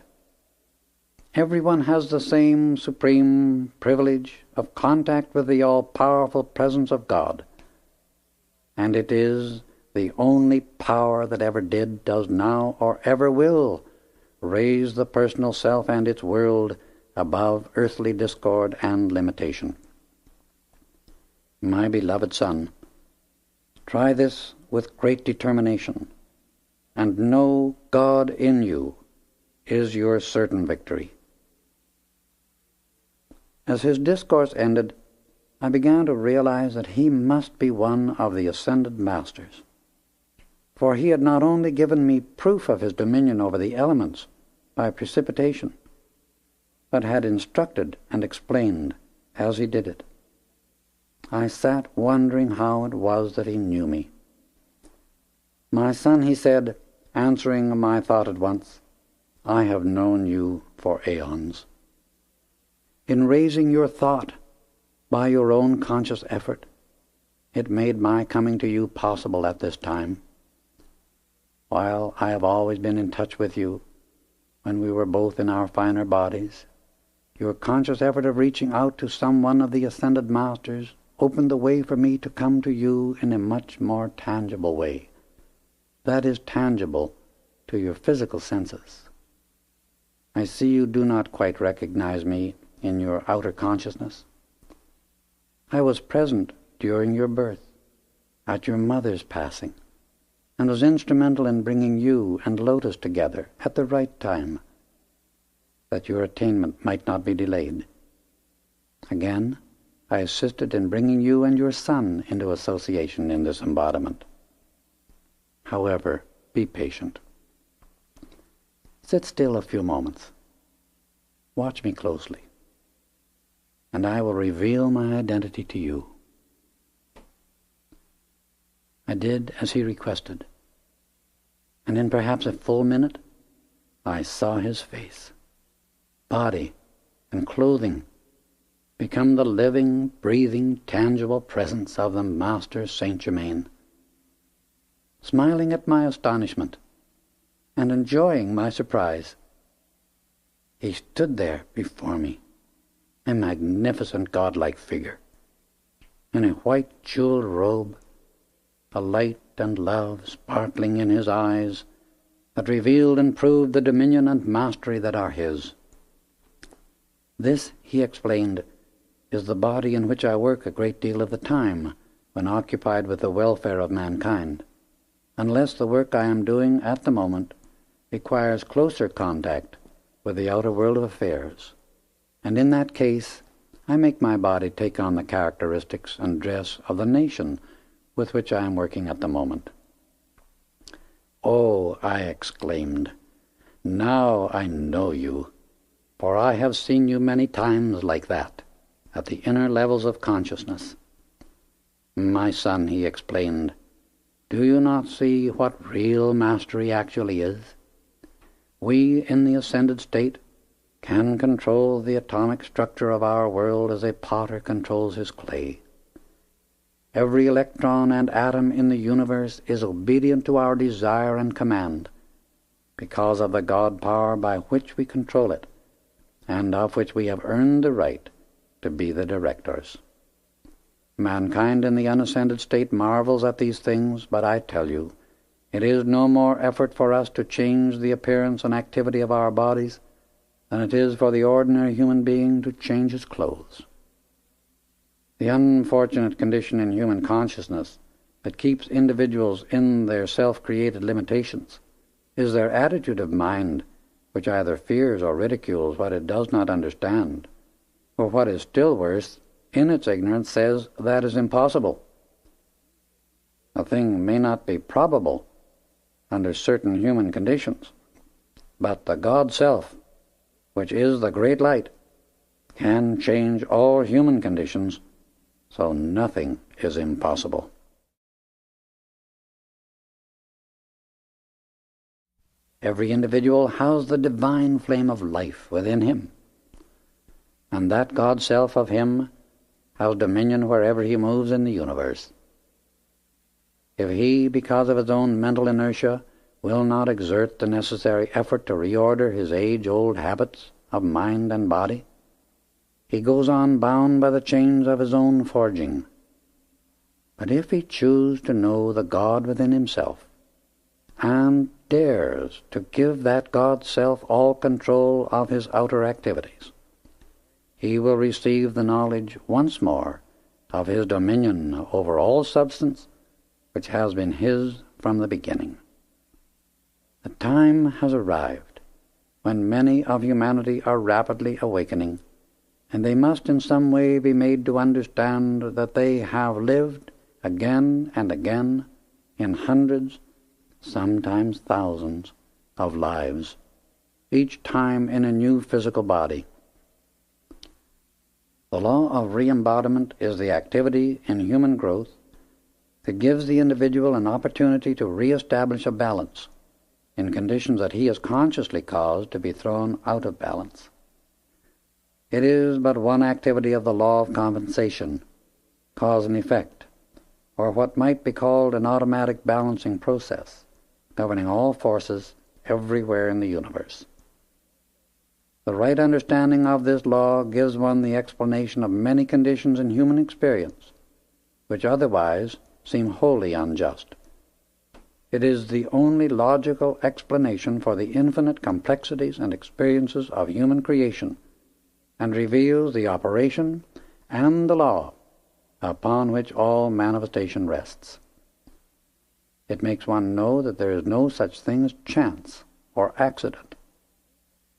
Speaker 1: Everyone has the same supreme privilege of contact with the all-powerful presence of God, and it is the only power that ever did, does now, or ever will raise the personal self and its world above earthly discord and limitation. My beloved son, try this with great determination, and know God in you is your certain victory. As his discourse ended, I began to realize that he must be one of the ascended masters, for he had not only given me proof of his dominion over the elements by precipitation, but had instructed and explained as he did it. I sat wondering how it was that he knew me. "My son," he said, answering my thought at once, "I have known you for aeons. In raising your thought by your own conscious effort, it made my coming to you possible at this time. While I have always been in touch with you, when we were both in our finer bodies, your conscious effort of reaching out to some one of the ascended masters opened the way for me to come to you in a much more tangible way, that is tangible to your physical senses. I see you do not quite recognize me in your outer consciousness. I was present during your birth, at your mother's passing, and was instrumental in bringing you and Lotus together at the right time, that your attainment might not be delayed. Again, I assisted in bringing you and your son into association in this embodiment. However, be patient. Sit still a few moments. Watch me closely, and I will reveal my identity to you." I did as he requested, and in perhaps a full minute I saw his face, body, and clothing become the living, breathing, tangible presence of the Master Saint Germain. Smiling at my astonishment and enjoying my surprise, he stood there before me, a magnificent godlike figure, in a white jeweled robe, a light and love sparkling in his eyes that revealed and proved the dominion and mastery that are his. "This," he explained, "is the body in which I work a great deal of the time when occupied with the welfare of mankind, unless the work I am doing at the moment requires closer contact with the outer world of affairs, and in that case I make my body take on the characteristics and dress of the nation with which I am working at the moment." "Oh," I exclaimed, "now I know you, for I have seen you many times like that, at the inner levels of consciousness." "My son," he explained, "do you not see what real mastery actually is? We in the ascended state can control the atomic structure of our world as a potter controls his clay. Every electron and atom in the universe is obedient to our desire and command, because of the God power by which we control it, and of which we have earned the right to be the directors. Mankind in the unascended state marvels at these things, but I tell you, it is no more effort for us to change the appearance and activity of our bodies than it is for the ordinary human being to change his clothes. The unfortunate condition in human consciousness that keeps individuals in their self-created limitations is their attitude of mind, which either fears or ridicules what it does not understand, or what is still worse, in its ignorance says that is impossible. A thing may not be probable under certain human conditions, but the God Self, which is the great light, can change all human conditions, so nothing is impossible. Every individual has the divine flame of life within him, and that God Self of him has dominion wherever he moves in the universe. If he, because of his own mental inertia, will not exert the necessary effort to reorder his age-old habits of mind and body, he goes on bound by the chains of his own forging. But if he choose to know the God within himself, and dares to give that God Self all control of his outer activities, he will receive the knowledge once more of his dominion over all substance, which has been his from the beginning. The time has arrived when many of humanity are rapidly awakening, and they must in some way be made to understand that they have lived again and again in hundreds, sometimes thousands, of lives, each time in a new physical body. The law of re-embodiment is the activity in human growth that gives the individual an opportunity to re-establish a balance in conditions that he has consciously caused to be thrown out of balance. It is but one activity of the law of compensation, cause and effect, or what might be called an automatic balancing process, governing all forces everywhere in the universe. The right understanding of this law gives one the explanation of many conditions in human experience, which otherwise seem wholly unjust. It is the only logical explanation for the infinite complexities and experiences of human creation, and reveals the operation and the law upon which all manifestation rests. It makes one know that there is no such thing as chance or accident.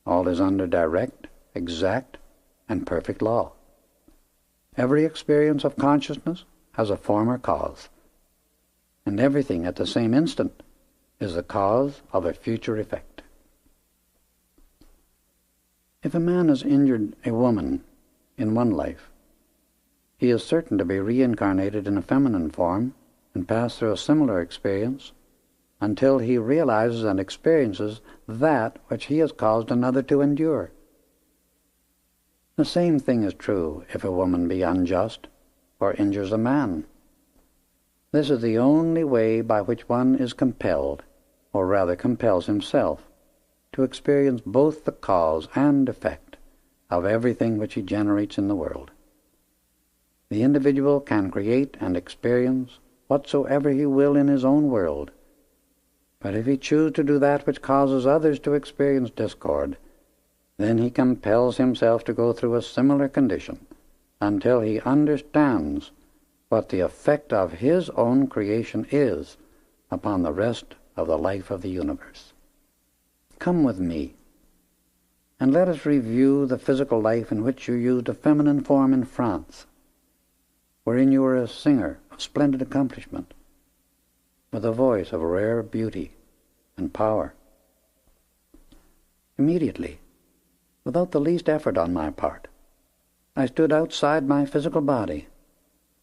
Speaker 1: All is under direct, exact, and perfect law. Every experience of consciousness has a former cause, and everything at the same instant is the cause of a future effect. If a man has injured a woman in one life, he is certain to be reincarnated in a feminine form and pass through a similar experience until he realizes and experiences that which he has caused another to endure. The same thing is true if a woman be unjust or injures a man. This is the only way by which one is compelled, or rather compels himself, to experience both the cause and effect of everything which he generates in the world. The individual can create and experience whatsoever he will in his own world, but if he choose to do that which causes others to experience discord, then he compels himself to go through a similar condition until he understands what the effect of his own creation is upon the rest of the life of the universe. Come with me, and let us review the physical life in which you used a feminine form in France, wherein you were a singer of splendid accomplishment, with a voice of rare beauty and power. Immediately, without the least effort on my part, I stood outside my physical body,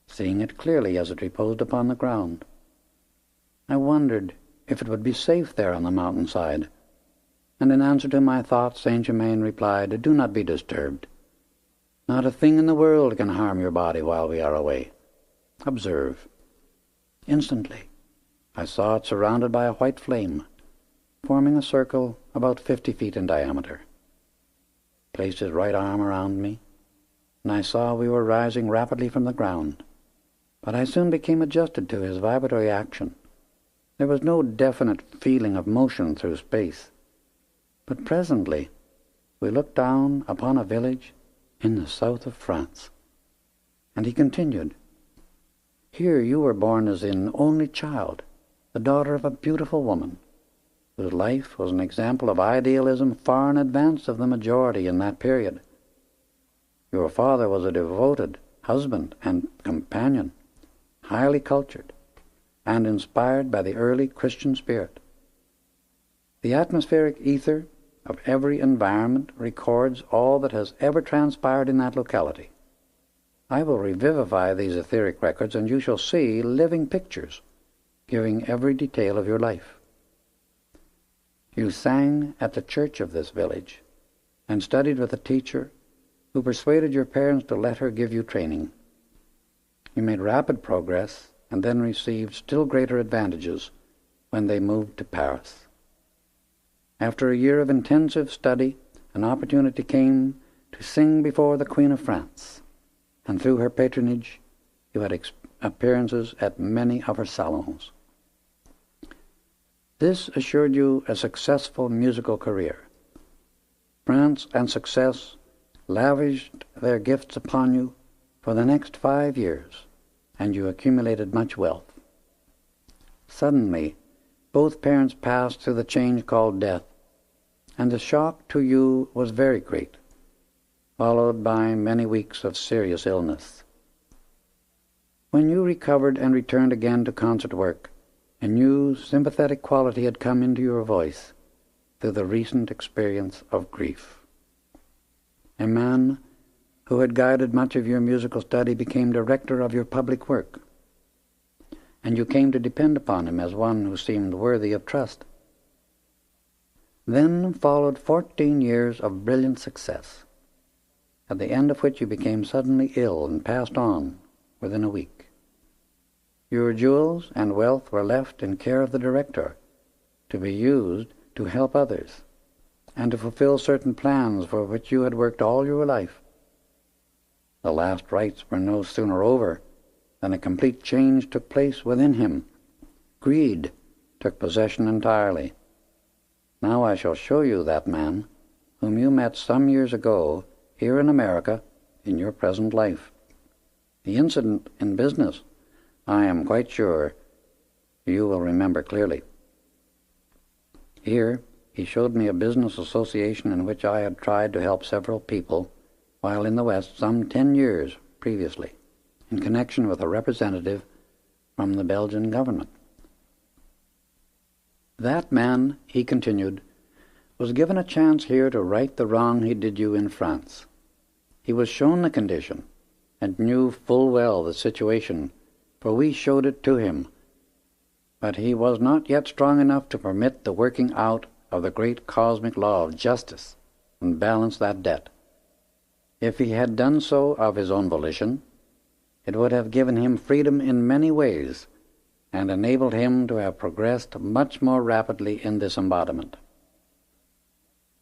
Speaker 1: seeing it clearly as it reposed upon the ground. I wondered if it would be safe there on the mountainside, and in answer to my thoughts Saint Germain replied, "Do not be disturbed. Not a thing in the world can harm your body while we are away. Observe." Instantly I saw it surrounded by a white flame, forming a circle about 50 feet in diameter. He placed his right arm around me, and I saw we were rising rapidly from the ground, but I soon became adjusted to his vibratory action. There was no definite feeling of motion through space, but presently we looked down upon a village in the south of France. And he continued, "Here you were born as an only child, the daughter of a beautiful woman, whose life was an example of idealism far in advance of the majority in that period. Your father was a devoted husband and companion, highly cultured, and inspired by the early Christian spirit. The atmospheric ether of every environment records all that has ever transpired in that locality. I will revivify these etheric records, and you shall see living pictures giving every detail of your life. You sang at the church of this village, and studied with a teacher who persuaded your parents to let her give you training. You made rapid progress, and then received still greater advantages when they moved to Paris. After a year of intensive study, an opportunity came to sing before the Queen of France, and through her patronage you had appearances at many of her salons. This assured you a successful musical career. France and success lavished their gifts upon you for the next 5 years, and you accumulated much wealth. Suddenly, both parents passed through the change called death, and the shock to you was very great, followed by many weeks of serious illness. When you recovered and returned again to concert work, a new sympathetic quality had come into your voice through the recent experience of grief. A man who had guided much of your musical study became director of your public work, and you came to depend upon him as one who seemed worthy of trust. Then followed 14 years of brilliant success, at the end of which you became suddenly ill and passed on within a week. Your jewels and wealth were left in care of the director, to be used to help others, and to fulfill certain plans for which you had worked all your life. The last rites were no sooner over than a complete change took place within him. Greed took possession entirely. Now I shall show you that man whom you met some years ago here in America in your present life. The incident in business, I am quite sure, you will remember clearly. Here he showed me a business association in which I had tried to help several people while in the West some 10 years previously, in connection with a representative from the Belgian government. That man, he continued, was given a chance here to right the wrong he did you in France. He was shown the condition, and knew full well the situation, for we showed it to him. But he was not yet strong enough to permit the working out of the great cosmic law of justice and balance that debt. If he had done so of his own volition, it would have given him freedom in many ways, and enabled him to have progressed much more rapidly in this embodiment.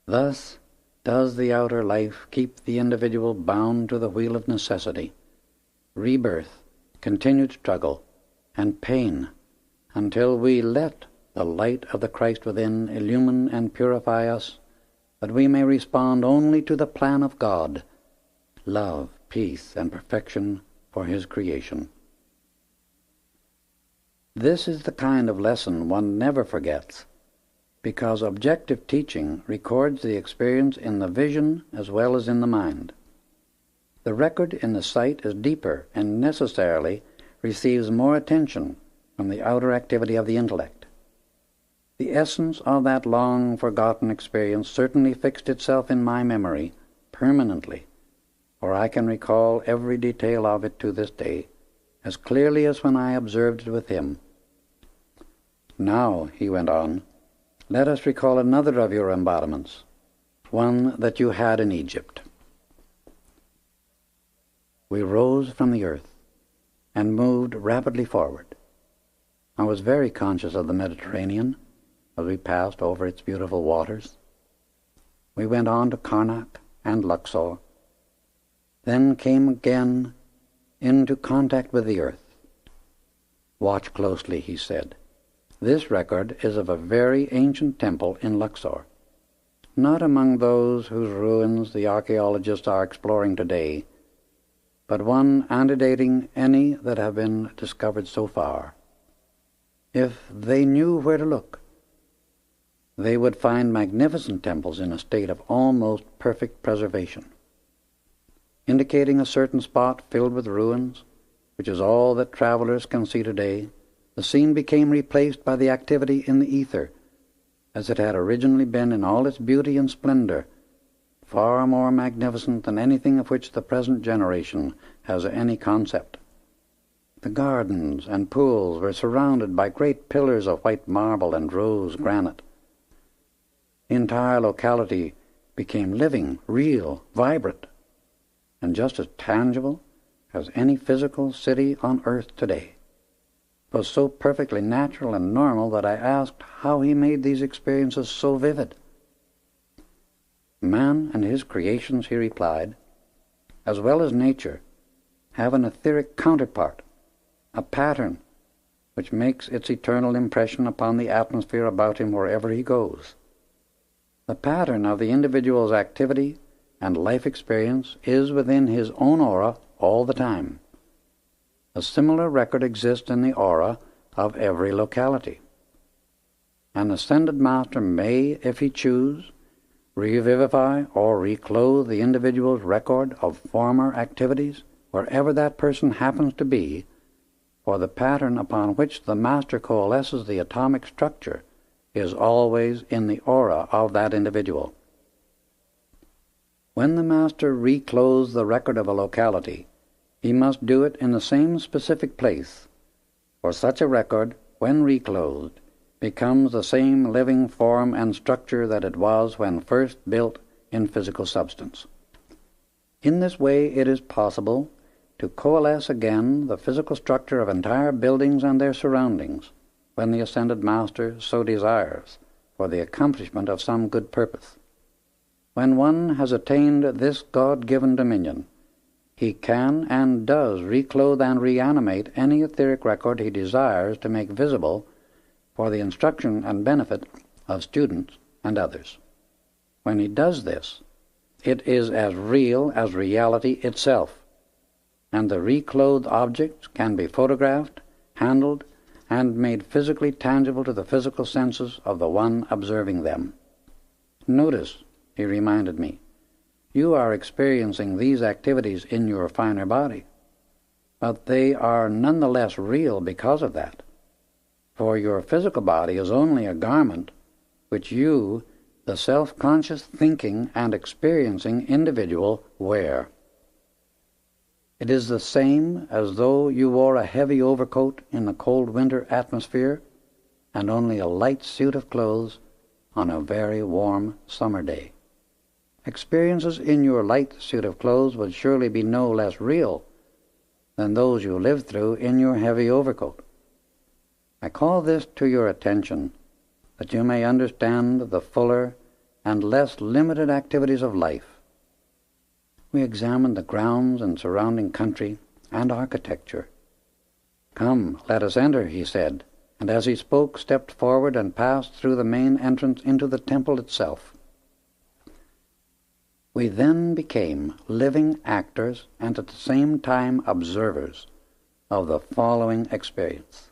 Speaker 1: Thus does the outer life keep the individual bound to the wheel of necessity, rebirth, continued struggle, and pain, until we let the light of the Christ within illumine and purify us, that we may respond only to the plan of God, love, peace, and perfection for His creation. This is the kind of lesson one never forgets, because objective teaching records the experience in the vision as well as in the mind. The record in the sight is deeper and necessarily receives more attention from the outer activity of the intellect. The essence of that long-forgotten experience certainly fixed itself in my memory permanently, for I can recall every detail of it to this day, as clearly as when I observed it with him. Now, he went on, let us recall another of your embodiments, one that you had in Egypt. We rose from the earth and moved rapidly forward. I was very conscious of the Mediterranean as we passed over its beautiful waters. We went on to Karnak and Luxor, then came again into contact with the earth. Watch closely, he said. This record is of a very ancient temple in Luxor, not among those whose ruins the archaeologists are exploring today, but one antedating any that have been discovered so far. If they knew where to look, they would find magnificent temples in a state of almost perfect preservation. Indicating a certain spot filled with ruins, which is all that travelers can see today, the scene became replaced by the activity in the ether, as it had originally been in all its beauty and splendor, far more magnificent than anything of which the present generation has any concept. The gardens and pools were surrounded by great pillars of white marble and rose granite. The entire locality became living, real, vibrant, and just as tangible as any physical city on earth today. It was so perfectly natural and normal that I asked how he made these experiences so vivid. Man and his creations, he replied, as well as nature, have an etheric counterpart, a pattern which makes its eternal impression upon the atmosphere about him wherever he goes. The pattern of the individual's activity and life experience is within his own aura all the time. A similar record exists in the aura of every locality. An ascended master may, if he choose, revivify or reclothe the individual's record of former activities wherever that person happens to be, for the pattern upon which the master coalesces the atomic structure is always in the aura of that individual. When the master reclothes the record of a locality, he must do it in the same specific place, for such a record, when reclothed, becomes the same living form and structure that it was when first built in physical substance. In this way it is possible to coalesce again the physical structure of entire buildings and their surroundings, when the ascended master so desires, for the accomplishment of some good purpose. When one has attained this God-given dominion, he can and does reclothe and reanimate any etheric record he desires to make visible for the instruction and benefit of students and others. When he does this, it is as real as reality itself, and the reclothed objects can be photographed, handled, and made physically tangible to the physical senses of the one observing them. Notice, he reminded me, you are experiencing these activities in your finer body, but they are nonetheless real because of that, for your physical body is only a garment which you, the self-conscious thinking and experiencing individual, wear. It is the same as though you wore a heavy overcoat in the cold winter atmosphere and only a light suit of clothes on a very warm summer day. Experiences in your light suit of clothes would surely be no less real than those you lived through in your heavy overcoat. I call this to your attention that you may understand the fuller and less limited activities of life. We examined the grounds and surrounding country and architecture. "Come, let us enter," he said, and as he spoke, stepped forward and passed through the main entrance into the temple itself. We then became living actors and at the same time observers of the following experience.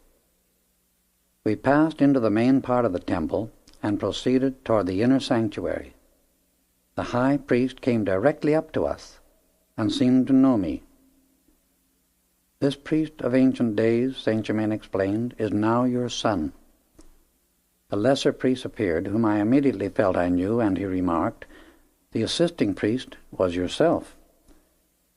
Speaker 1: We passed into the main part of the temple and proceeded toward the inner sanctuary. The high priest came directly up to us and seemed to know me. "This priest of ancient days," Saint Germain explained, "is now your son." The lesser priest appeared, whom I immediately felt I knew, and he remarked, "The assisting priest was yourself."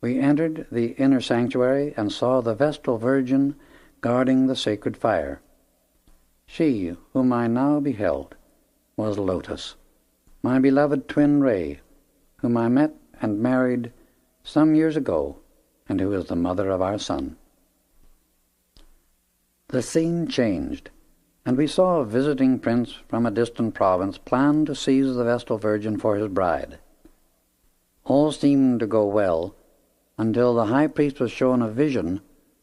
Speaker 1: We entered the inner sanctuary and saw the Vestal Virgin guarding the sacred fire. She, whom I now beheld, was Lotus, my beloved twin ray, whom I met and married some years ago, and who is the mother of our son. The scene changed, and we saw a visiting prince from a distant province plan to seize the Vestal Virgin for his bride. All seemed to go well until the high priest was shown a vision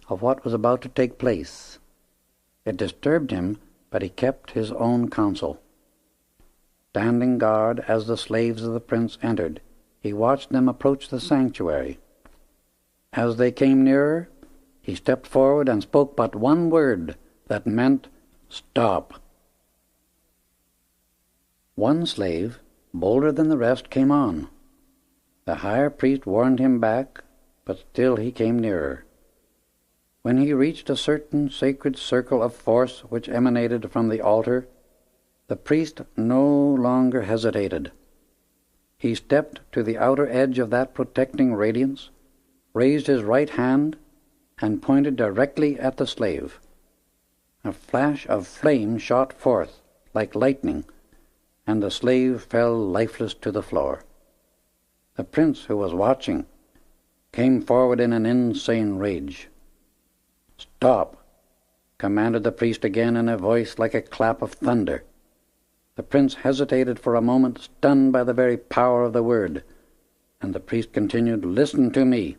Speaker 1: of what was about to take place. It disturbed him, but he kept his own counsel. Standing guard as the slaves of the prince entered, he watched them approach the sanctuary. As they came nearer, he stepped forward and spoke but one word that meant, "Stop." One slave, bolder than the rest, came on. The higher priest warned him back, but still he came nearer. When he reached a certain sacred circle of force which emanated from the altar, the priest no longer hesitated. He stepped to the outer edge of that protecting radiance, raised his right hand, and pointed directly at the slave. A flash of flame shot forth like lightning, and the slave fell lifeless to the floor. The prince, who was watching, came forward in an insane rage. "Stop!" commanded the priest again in a voice like a clap of thunder. The prince hesitated for a moment, stunned by the very power of the word, and the priest continued, "Listen to me.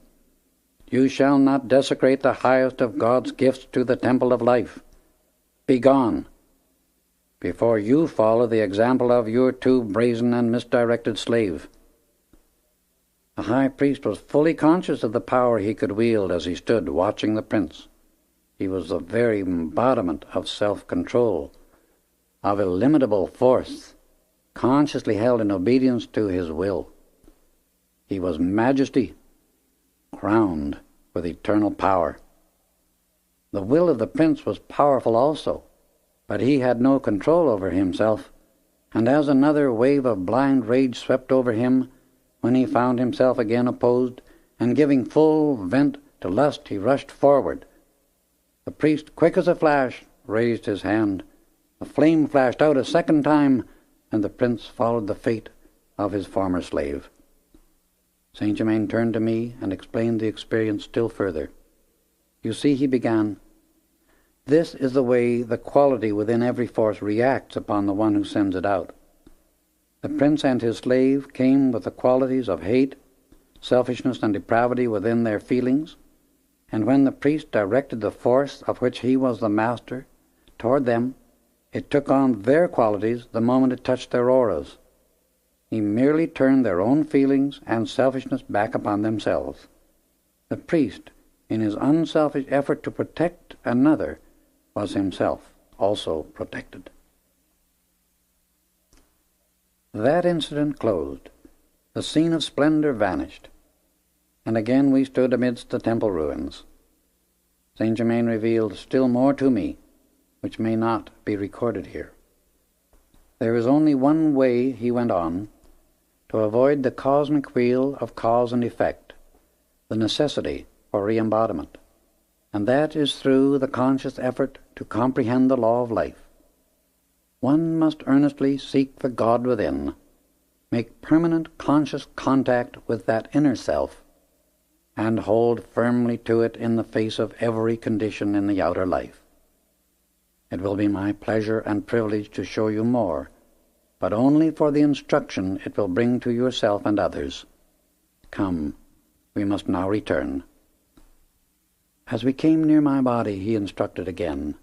Speaker 1: You shall not desecrate the highest of God's gifts to the temple of life. Begone, before you follow the example of your too brazen and misdirected slave." The high priest was fully conscious of the power he could wield as he stood watching the prince. He was the very embodiment of self-control, of illimitable force, consciously held in obedience to his will. He was majesty, crowned with eternal power. The will of the prince was powerful also, but he had no control over himself, and as another wave of blind rage swept over him, when he found himself again opposed, and giving full vent to lust, he rushed forward. The priest, quick as a flash, raised his hand. The flame flashed out a second time, and the prince followed the fate of his former slave. Saint Germain turned to me and explained the experience still further. "You see," he began, "this is the way the quality within every force reacts upon the one who sends it out. The prince and his slave came with the qualities of hate, selfishness, and depravity within their feelings, and when the priest directed the force of which he was the master toward them, it took on their qualities the moment it touched their auras. He merely turned their own feelings and selfishness back upon themselves. The priest, in his unselfish effort to protect another, was himself also protected." That incident closed. The scene of splendor vanished, and again we stood amidst the temple ruins. Saint Germain revealed still more to me, which may not be recorded here. "There is only one way," he went on, "to avoid the cosmic wheel of cause and effect, the necessity for re-embodiment, and that is through the conscious effort to comprehend the law of life. One must earnestly seek the God within, make permanent conscious contact with that inner self, and hold firmly to it in the face of every condition in the outer life. It will be my pleasure and privilege to show you more, but only for the instruction it will bring to yourself and others. Come, we must now return." As we came near my body, he instructed again.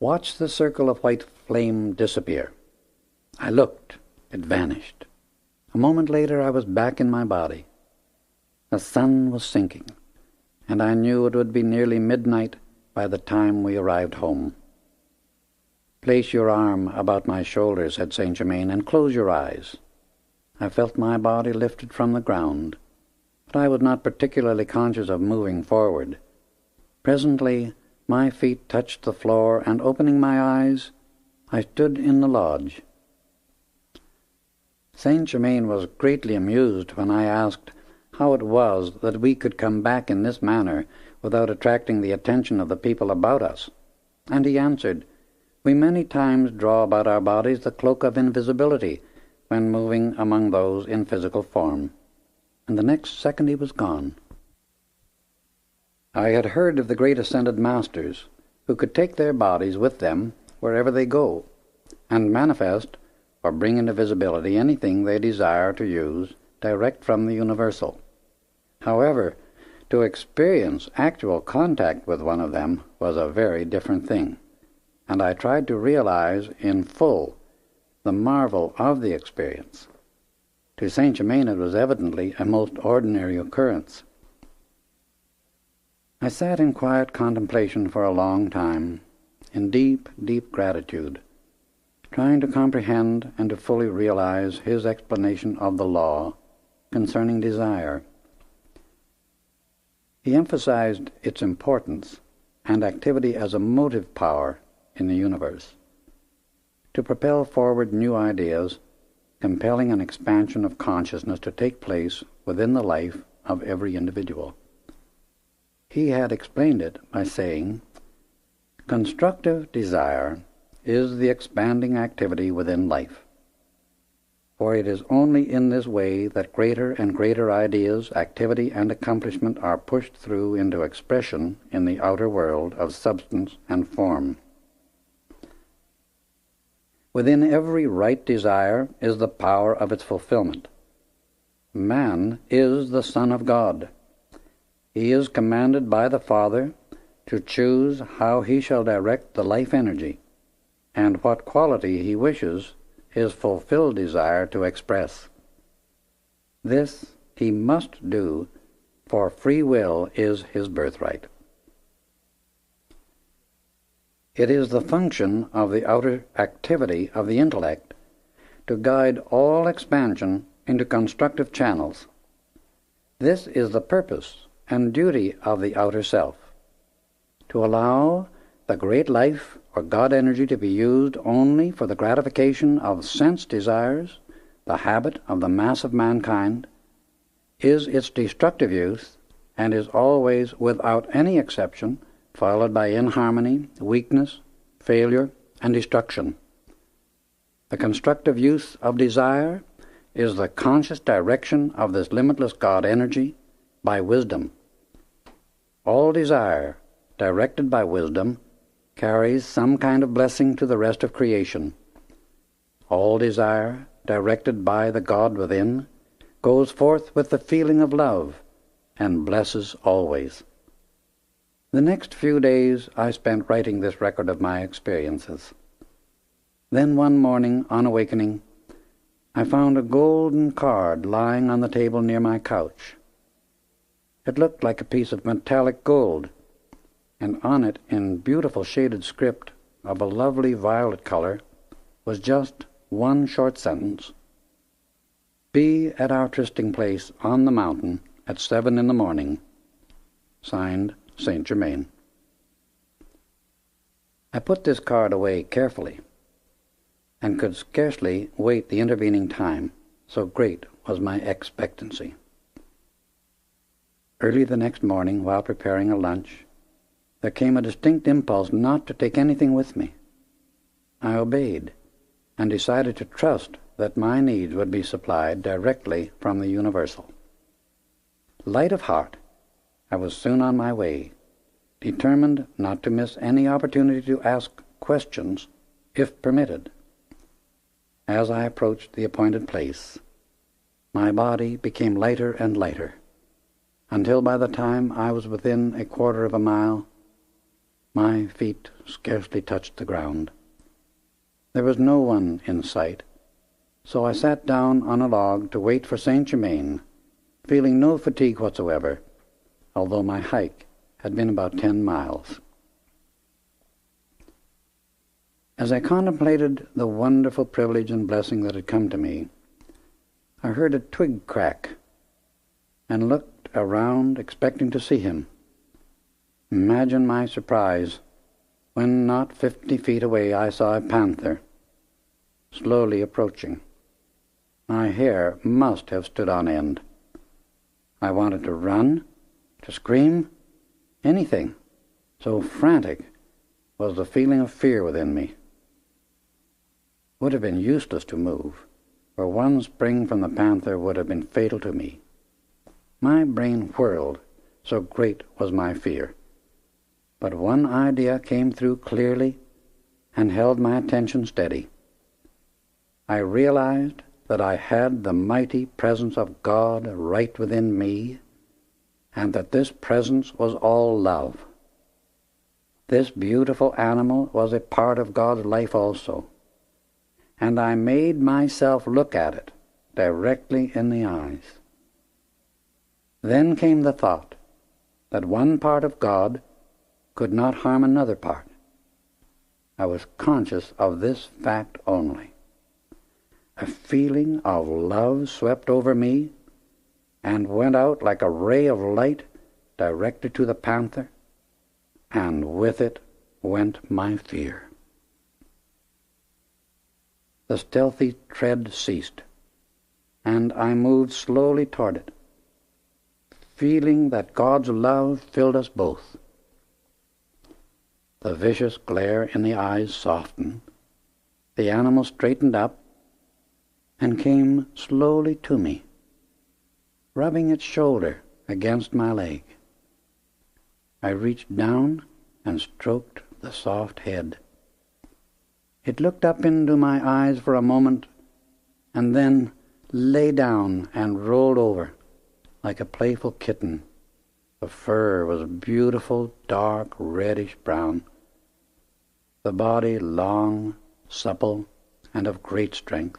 Speaker 1: "Watch the circle of white flame disappear." I looked. It vanished. A moment later I was back in my body. The sun was sinking, and I knew it would be nearly midnight by the time we arrived home. "Place your arm about my shoulder," said Saint Germain, "and close your eyes." I felt my body lifted from the ground, but I was not particularly conscious of moving forward. Presently my feet touched the floor, and opening my eyes, I stood in the lodge. Saint Germain was greatly amused when I asked how it was that we could come back in this manner without attracting the attention of the people about us, and he answered, We many times draw about our bodies the cloak of invisibility when moving among those in physical form, and the next second he was gone. I had heard of the great ascended masters who could take their bodies with them wherever they go, and manifest or bring into visibility anything they desire to use direct from the universal. However, to experience actual contact with one of them was a very different thing, and I tried to realize in full the marvel of the experience. To Saint Germain it was evidently a most ordinary occurrence. I sat in quiet contemplation for a long time, in deep, deep gratitude, trying to comprehend and to fully realize his explanation of the law concerning desire. He emphasized its importance and activity as a motive power in the universe, to propel forward new ideas, compelling an expansion of consciousness to take place within the life of every individual. He had explained it by saying, "Constructive desire is the expanding activity within life, for it is only in this way that greater and greater ideas, activity, and accomplishment are pushed through into expression in the outer world of substance and form. Within every right desire is the power of its fulfillment. Man is the Son of God. He is commanded by the Father to choose how he shall direct the life energy, and what quality he wishes his fulfilled desire to express. This he must do, for free will is his birthright. It is the function of the outer activity of the intellect to guide all expansion into constructive channels. This is the purpose and duty of the outer self, to allow the great life or God energy to be used only for the gratification of sense desires, the habit of the mass of mankind, is its destructive use, and is always, without any exception, followed by inharmony, weakness, failure, and destruction. The constructive use of desire is the conscious direction of this limitless God energy by wisdom. All desire, directed by wisdom, carries some kind of blessing to the rest of creation. All desire, directed by the God within, goes forth with the feeling of love and blesses always. The next few days I spent writing this record of my experiences. Then one morning, on awakening, I found a golden card lying on the table near my couch. It looked like a piece of metallic gold, and on it, in beautiful shaded script of a lovely violet color, was just one short sentence: "Be at our trysting place on the mountain at 7 in the morning. Signed, Saint Germain." I put this card away carefully, and could scarcely wait the intervening time, so great was my expectancy. Early the next morning, while preparing a lunch, there came a distinct impulse not to take anything with me. I obeyed, and decided to trust that my needs would be supplied directly from the universal. Light of heart, I was soon on my way, determined not to miss any opportunity to ask questions, if permitted. As I approached the appointed place, my body became lighter and lighter, until by the time I was within a quarter of a mile, my feet scarcely touched the ground. There was no one in sight, so I sat down on a log to wait for Saint Germain, feeling no fatigue whatsoever, although my hike had been about 10 miles. As I contemplated the wonderful privilege and blessing that had come to me, I heard a twig crack and looked around expecting to see him. Imagine my surprise when not 50 feet away I saw a panther slowly approaching. My hair must have stood on end. I wanted to run, to scream, anything, so frantic was the feeling of fear within me. would have been useless to move, for one spring from the panther would have been fatal to me. My brain whirled, so great was my fear. But one idea came through clearly and held my attention steady. I realized that I had the mighty presence of God right within me, and that this presence was all love. This beautiful animal was a part of God's life also, and I made myself look at it directly in the eyes. Then came the thought that one part of God could not harm another part. I was conscious of this fact only. A feeling of love swept over me and went out like a ray of light directed to the panther, and with it went my fear. The stealthy tread ceased, and I moved slowly toward it, feeling that God's love filled us both. The vicious glare in the eyes softened. The animal straightened up and came slowly to me, rubbing its shoulder against my leg. I reached down and stroked the soft head. It looked up into my eyes for a moment and then lay down and rolled over like a playful kitten. The fur was beautiful, dark, reddish brown. The body long, supple, and of great strength.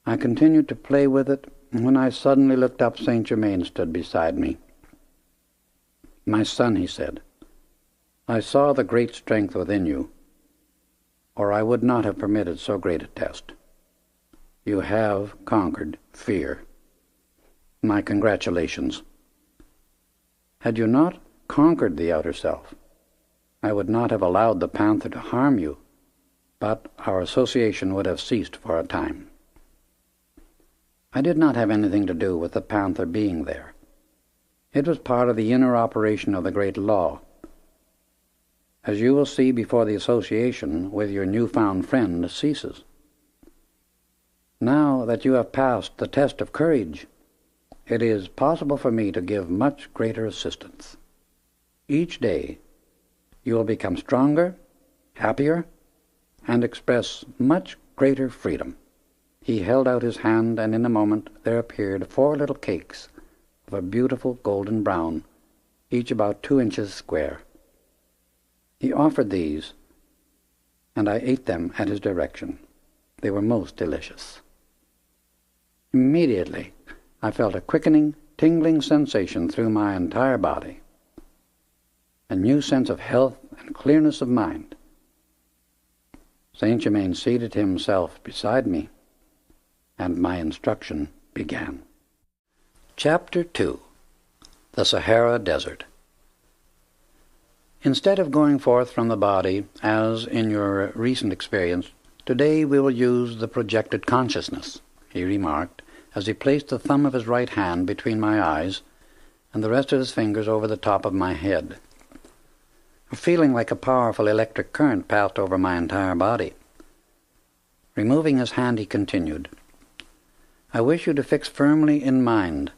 Speaker 1: I continued to play with it when I suddenly looked up. St. Germain stood beside me. "My son," he said, "I saw the great strength within you, or I would not have permitted so great a test. You have conquered fear. My congratulations. Had you not conquered the outer self, I would not have allowed the panther to harm you, but our association would have ceased for a time. I did not have anything to do with the panther being there. It was part of the inner operation of the great law. As you will see before the association with your newfound friend ceases. Now that you have passed the test of courage, it is possible for me to give much greater assistance. Each day you will become stronger, happier, and express much greater freedom." He held out his hand, and in a moment there appeared 4 little cakes of a beautiful golden brown, each about 2 inches square. He offered these, and I ate them at his direction. They were most delicious. Immediately I felt a quickening, tingling sensation through my entire body, a new sense of health and clearness of mind. St. Germain seated himself beside me, and my instruction began. Chapter 2. The Sahara Desert. Instead of going forth from the body, as in your recent experience, today we will use the projected consciousness, he remarked, as he placed the thumb of his right hand between my eyes and the rest of his fingers over the top of my head. A feeling like a powerful electric current passed over my entire body. Removing his hand, he continued, "I wish you to fix firmly in mind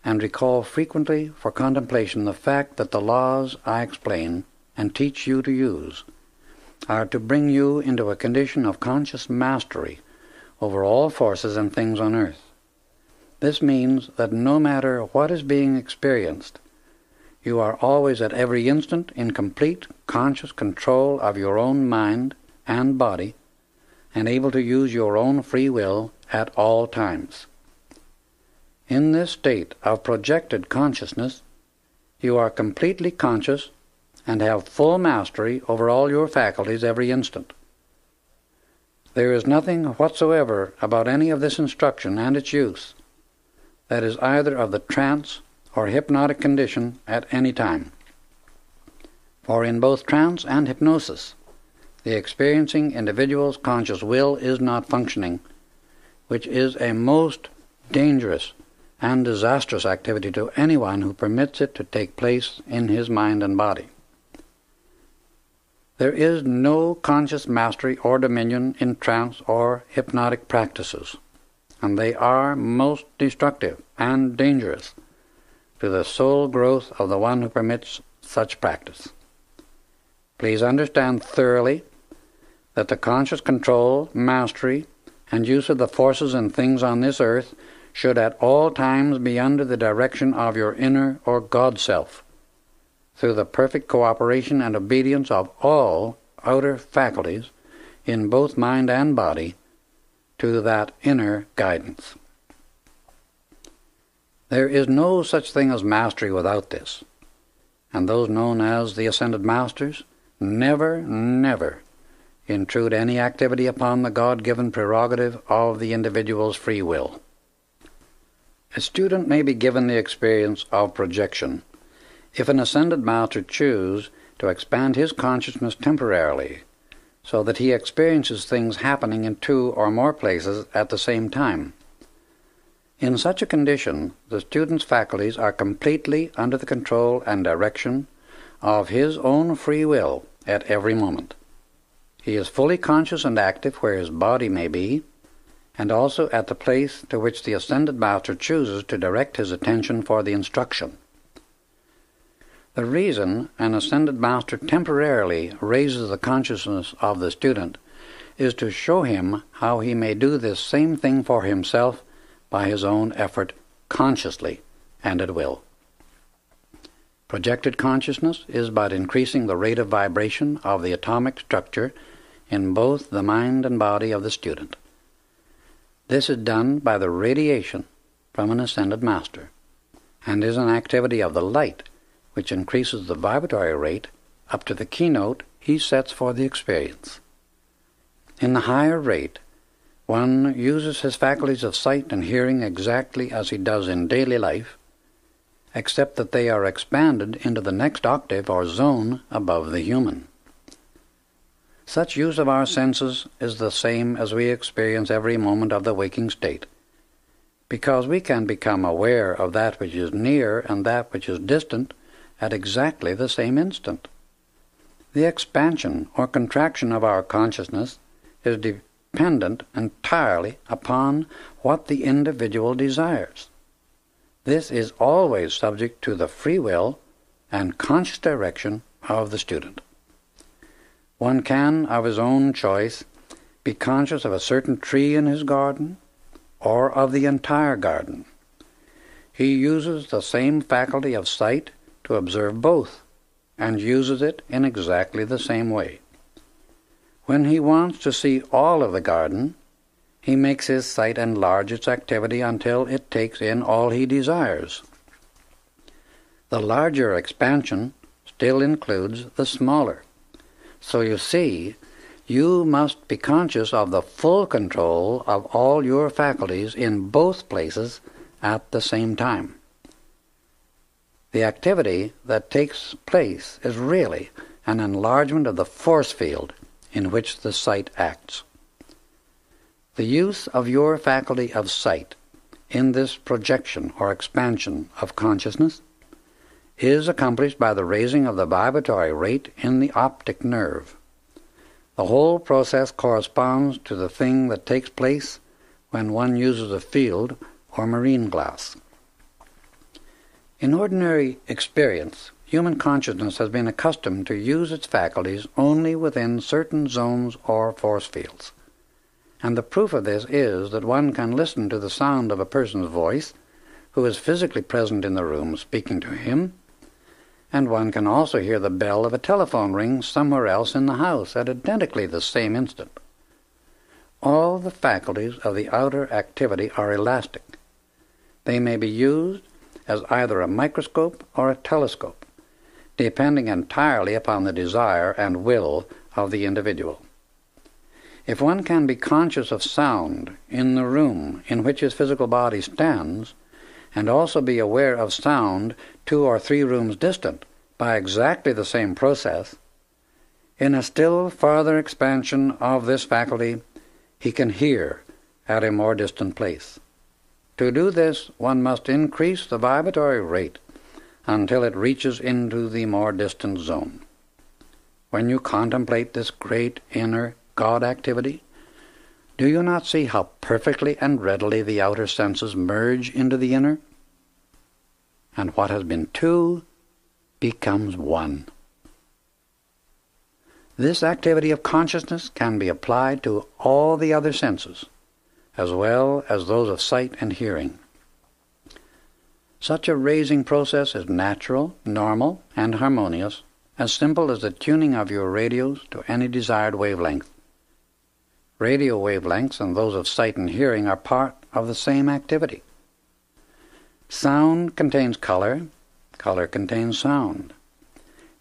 Speaker 1: and recall frequently for contemplation the fact that the laws I explain and teach you to use are to bring you into a condition of conscious mastery over all forces and things on earth. This means that no matter what is being experienced, you are always at every instant in complete conscious control of your own mind and body and able to use your own free will at all times. In this state of projected consciousness, you are completely conscious and have full mastery over all your faculties every instant. There is nothing whatsoever about any of this instruction and its use that is either of the trance or hypnotic condition at any time. For in both trance and hypnosis, the experiencing individual's conscious will is not functioning, which is a most dangerous and disastrous activity to anyone who permits it to take place in his mind and body. There is no conscious mastery or dominion in trance or hypnotic practices, and they are most destructive and dangerous to the soul growth of the one who permits such practice. Please understand thoroughly that the conscious control, mastery, and use of the forces and things on this earth should at all times be under the direction of your inner or God self, through the perfect cooperation and obedience of all outer faculties in both mind and body to that inner guidance. There is no such thing as mastery without this, and those known as the Ascended Masters never, never intrude any activity upon the God-given prerogative of the individual's free will. A student may be given the experience of projection if an Ascended Master choose to expand his consciousness temporarily so that he experiences things happening in two or more places at the same time. In such a condition, the student's faculties are completely under the control and direction of his own free will at every moment. He is fully conscious and active where his body may be, and also at the place to which the Ascended Master chooses to direct his attention for the instruction. The reason an Ascended Master temporarily raises the consciousness of the student is to show him how he may do this same thing for himself by his own effort consciously and at will. Projected consciousness is but increasing the rate of vibration of the atomic structure in both the mind and body of the student. This is done by the radiation from an Ascended Master, and is an activity of the light which increases the vibratory rate up to the keynote he sets for the experience. In the higher rate, one uses his faculties of sight and hearing exactly as he does in daily life, except that they are expanded into the next octave or zone above the human. Such use of our senses is the same as we experience every moment of the waking state, because we can become aware of that which is near and that which is distant at exactly the same instant. The expansion or contraction of our consciousness is dependent entirely upon what the individual desires. This is always subject to the free will and conscious direction of the student. One can, of his own choice, be conscious of a certain tree in his garden or of the entire garden. He uses the same faculty of sight to observe both, and uses it in exactly the same way. When he wants to see all of the garden, he makes his sight enlarge its activity until it takes in all he desires. The larger expansion still includes the smaller. So you see, you must be conscious of the full control of all your faculties in both places at the same time. The activity that takes place is really an enlargement of the force field in which the sight acts. The use of your faculty of sight in this projection or expansion of consciousness is accomplished by the raising of the vibratory rate in the optic nerve. The whole process corresponds to the thing that takes place when one uses a field or marine glass. In ordinary experience, human consciousness has been accustomed to use its faculties only within certain zones or force fields. And the proof of this is that one can listen to the sound of a person's voice who is physically present in the room speaking to him, and one can also hear the bell of a telephone ring somewhere else in the house at identically the same instant. All the faculties of the outer activity are elastic. They may be used as either a microscope or a telescope, depending entirely upon the desire and will of the individual. If one can be conscious of sound in the room in which his physical body stands, and also be aware of sound 2 or 3 rooms distant by exactly the same process, in a still farther expansion of this faculty, he can hear at a more distant place. To do this, one must increase the vibratory rate until it reaches into the more distant zone. when you contemplate this great inner God activity? Do you not see how perfectly and readily the outer senses merge into the inner? And what has been two becomes one. This activity of consciousness can be applied to all the other senses, as well as those of sight and hearing. Such a raising process is natural, normal, and harmonious, as simple as the tuning of your radios to any desired wavelength. Radio wavelengths and those of sight and hearing are part of the same activity. Sound contains color, color contains sound.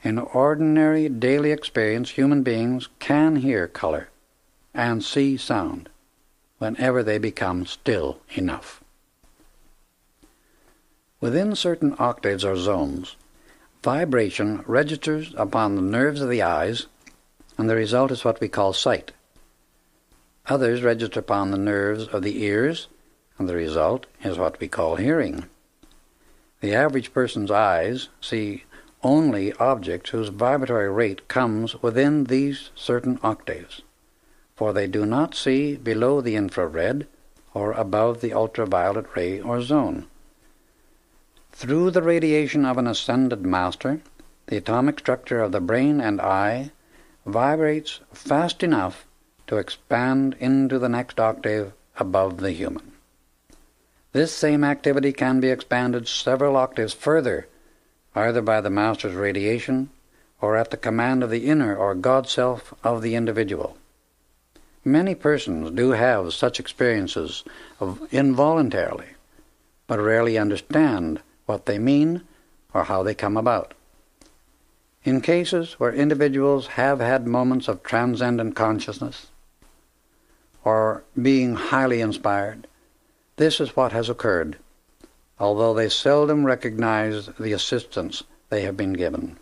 Speaker 1: In ordinary daily experience, human beings can hear color and see sound whenever they become still enough. Within certain octaves or zones, vibration registers upon the nerves of the eyes, and the result is what we call sight. Others register upon the nerves of the ears, and the result is what we call hearing. The average person's eyes see only objects whose vibratory rate comes within these certain octaves, for they do not see below the infrared or above the ultraviolet ray or zone. Through the radiation of an ascended master, the atomic structure of the brain and eye vibrates fast enough to expand into the next octave above the human. This same activity can be expanded several octaves further, either by the master's radiation or at the command of the inner or God self of the individual. Many persons do have such experiences involuntarily, but rarely understand what they mean or how they come about. In cases where individuals have had moments of transcendent consciousness or being highly inspired, this is what has occurred, although they seldom recognize the assistance they have been given.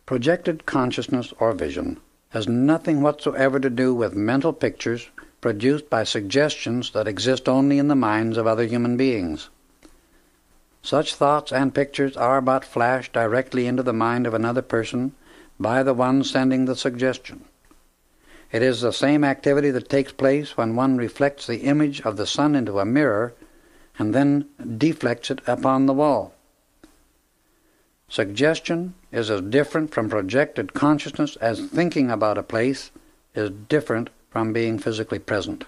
Speaker 1: Projected consciousness or vision has nothing whatsoever to do with mental pictures produced by suggestions that exist only in the minds of other human beings. Such thoughts and pictures are but flashed directly into the mind of another person by the one sending the suggestion. It is the same activity that takes place when one reflects the image of the sun into a mirror and then deflects it upon the wall. Suggestion is as different from projected consciousness as thinking about a place is different from being physically present.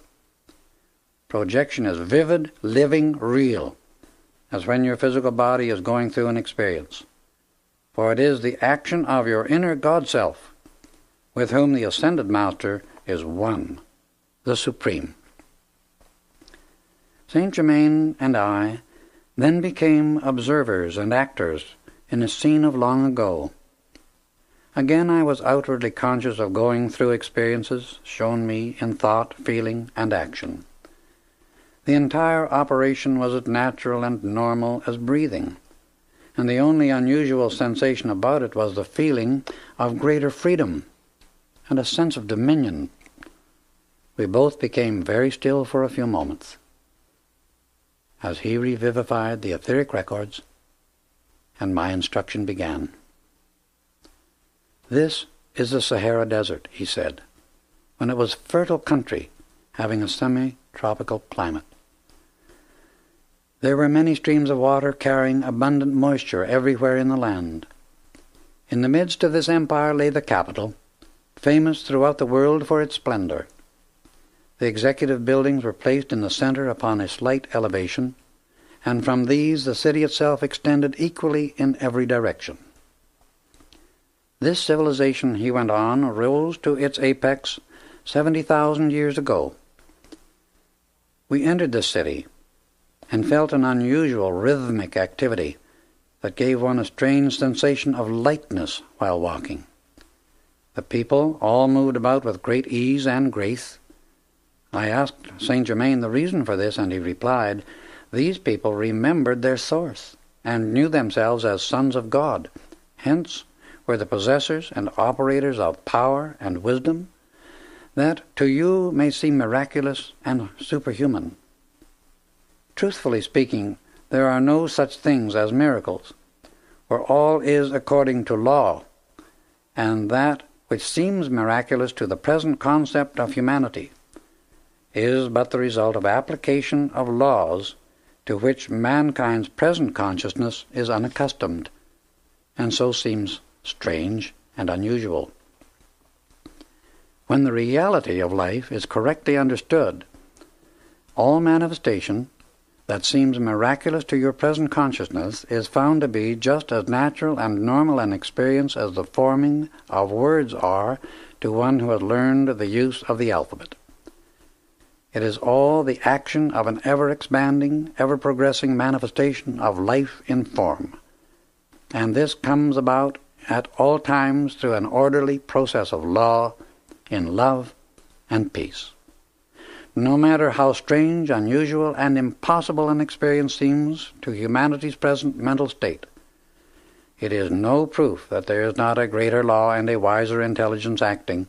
Speaker 1: Projection is vivid, living, real, as when your physical body is going through an experience. For it is the action of your inner God self, with whom the ascended master is one, the supreme. Saint Germain and I then became observers and actors in a scene of long ago. Again I was outwardly conscious of going through experiences shown me in thought, feeling, and action. The entire operation was as natural and normal as breathing, and the only unusual sensation about it was the feeling of greater freedom and a sense of dominion. We both became very still for a few moments, as he revivified the etheric records, and my instruction began. This is the Sahara Desert, he said, when it was fertile country, having a semi-tropical climate. There were many streams of water carrying abundant moisture everywhere in the land. In the midst of this empire lay the capital, famous throughout the world for its splendor. The executive buildings were placed in the center upon a slight elevation, and from these the city itself extended equally in every direction. This civilization, he went on, rose to its apex 70,000 years ago. We entered the city and felt an unusual rhythmic activity that gave one a strange sensation of lightness while walking. The people all moved about with great ease and grace. I asked Saint Germain the reason for this, and he replied, "These people remembered their source and knew themselves as sons of God, hence were the possessors and operators of power and wisdom that to you may seem miraculous and superhuman. Truthfully speaking, there are no such things as miracles, for all is according to law, and that which seems miraculous to the present concept of humanity is but the result of application of laws to which mankind's present consciousness is unaccustomed, and so seems strange and unusual. When the reality of life is correctly understood, all manifestation that seems miraculous to your present consciousness is found to be just as natural and normal an experience as the forming of words are to one who has learned the use of the alphabet. It is all the action of an ever-expanding, ever-progressing manifestation of life in form, and this comes about at all times through an orderly process of law, in love and peace. No matter how strange, unusual, and impossible an experience seems to humanity's present mental state, it is no proof that there is not a greater law and a wiser intelligence acting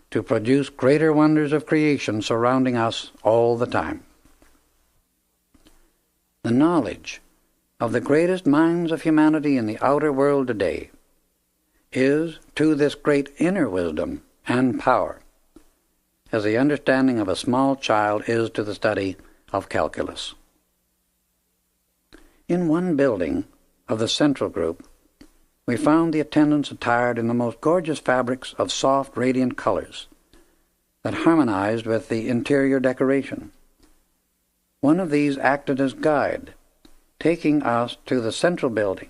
Speaker 1: to produce greater wonders of creation surrounding us all the time. The knowledge of the greatest minds of humanity in the outer world today is to this great inner wisdom and power as the understanding of a small child is to the study of calculus. In one building of the Central Group, we found the attendants attired in the most gorgeous fabrics of soft, radiant colors that harmonized with the interior decoration. One of these acted as guide, taking us to the central building,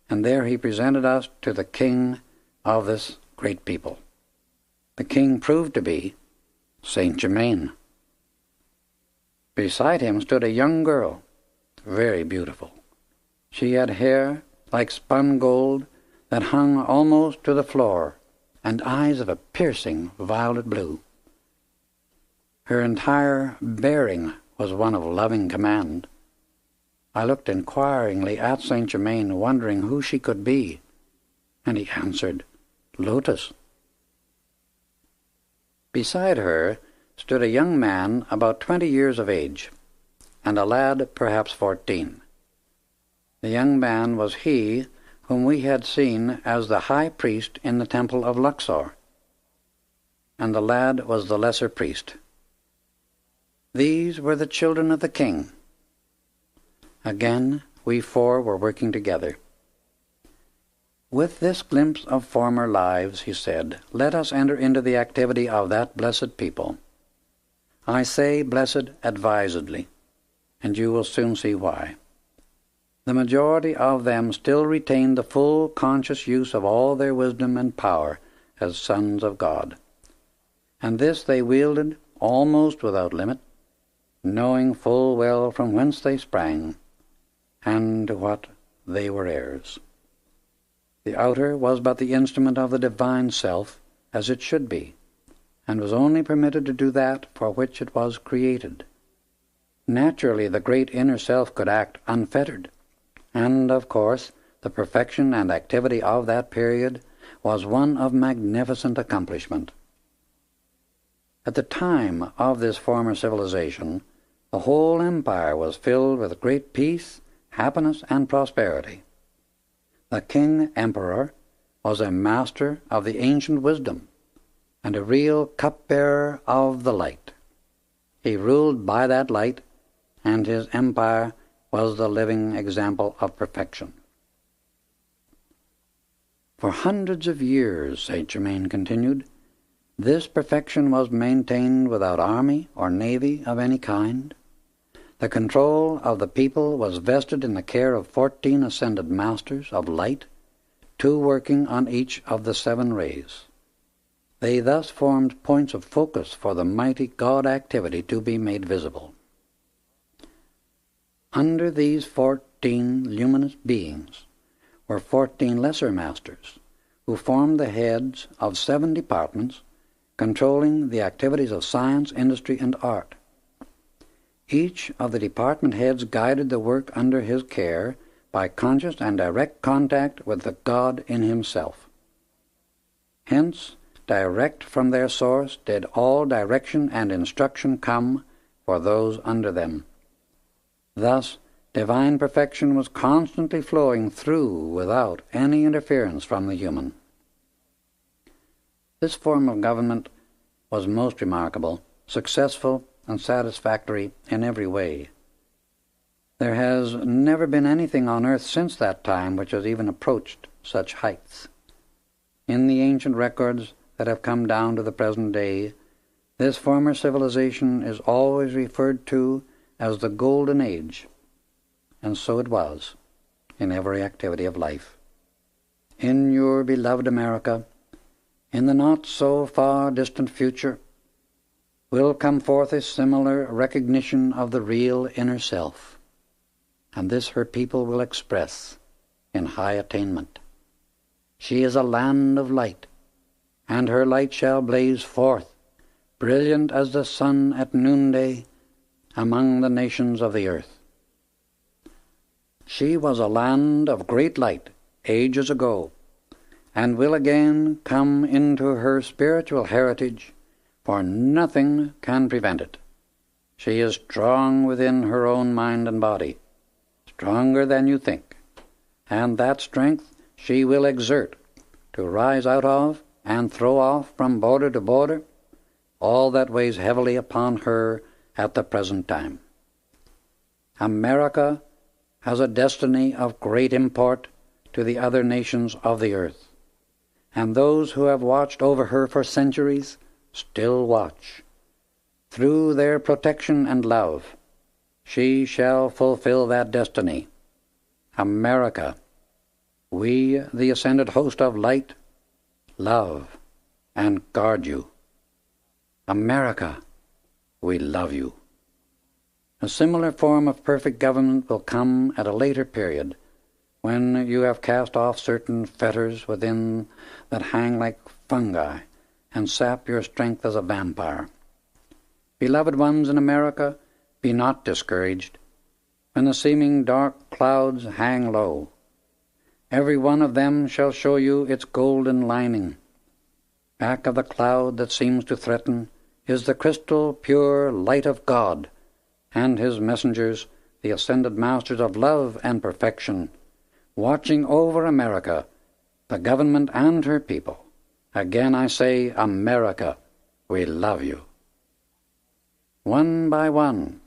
Speaker 1: and there he presented us to the king of this great people. The king proved to be Saint Germain. Beside him stood a young girl, very beautiful. She had hair like spun gold that hung almost to the floor, and eyes of a piercing violet blue. Her entire bearing was one of loving command. I looked inquiringly at Saint Germain, wondering who she could be, and he answered, "Lotus." Beside her stood a young man about 20 years of age, and a lad perhaps 14. The young man was he whom we had seen as the high priest in the temple of Luxor, and the lad was the lesser priest. These were the children of the king. Again, we four were working together. "With this glimpse of former lives," he said, "let us enter into the activity of that blessed people. I say blessed advisedly, and you will soon see why. The majority of them still retained the full conscious use of all their wisdom and power as sons of God, and this they wielded almost without limit, knowing full well from whence they sprang, and to what they were heirs. The outer was but the instrument of the divine self, as it should be, and was only permitted to do that for which it was created. Naturally, the great inner self could act unfettered, and, of course, the perfection and activity of that period was one of magnificent accomplishment. At the time of this former civilization, the whole empire was filled with great peace, happiness, and prosperity. The king-emperor was a master of the ancient wisdom and a real cupbearer of the light. He ruled by that light, and his empire was the living example of perfection. For hundreds of years, Saint Germain continued, this perfection was maintained without army or navy of any kind. The control of the people was vested in the care of 14 ascended masters of light, 2 working on each of the 7 rays. They thus formed points of focus for the mighty God activity to be made visible. Under these 14 luminous beings were 14 lesser masters, who formed the heads of 7 departments, controlling the activities of science, industry, and art. Each of the department heads guided the work under his care by conscious and direct contact with the God in himself. Hence, direct from their source did all direction and instruction come for those under them. Thus, divine perfection was constantly flowing through without any interference from the human. This form of government was most remarkable, successful, and satisfactory in every way. There has never been anything on earth since that time which has even approached such heights. In the ancient records that have come down to the present day, this former civilization is always referred to as the Golden Age, and so it was in every activity of life. In your beloved America, in the not-so-far distant future, will come forth a similar recognition of the real inner self, and this her people will express in high attainment. She is a land of light, and her light shall blaze forth, brilliant as the sun at noonday, among the nations of the earth. She was a land of great light ages ago, and will again come into her spiritual heritage, for nothing can prevent it. She is strong within her own mind and body, stronger than you think, and that strength she will exert to rise out of and throw off from border to border all that weighs heavily upon her at the present time. America has a destiny of great import to the other nations of the earth, and those who have watched over her for centuries still watch. Through their protection and love, she shall fulfill that destiny. America, we, the ascended host of light, love and guard you. America, we love you. A similar form of perfect government will come at a later period, when you have cast off certain fetters within that hang like fungi and sap your strength as a vampire. Beloved ones in America, be not discouraged. When the seeming dark clouds hang low, every one of them shall show you its golden lining. Back of the cloud that seems to threaten is the crystal pure light of God, and his messengers, the ascended masters of love and perfection, watching over America, the government and her people. Again I say, America, we love you. One by one,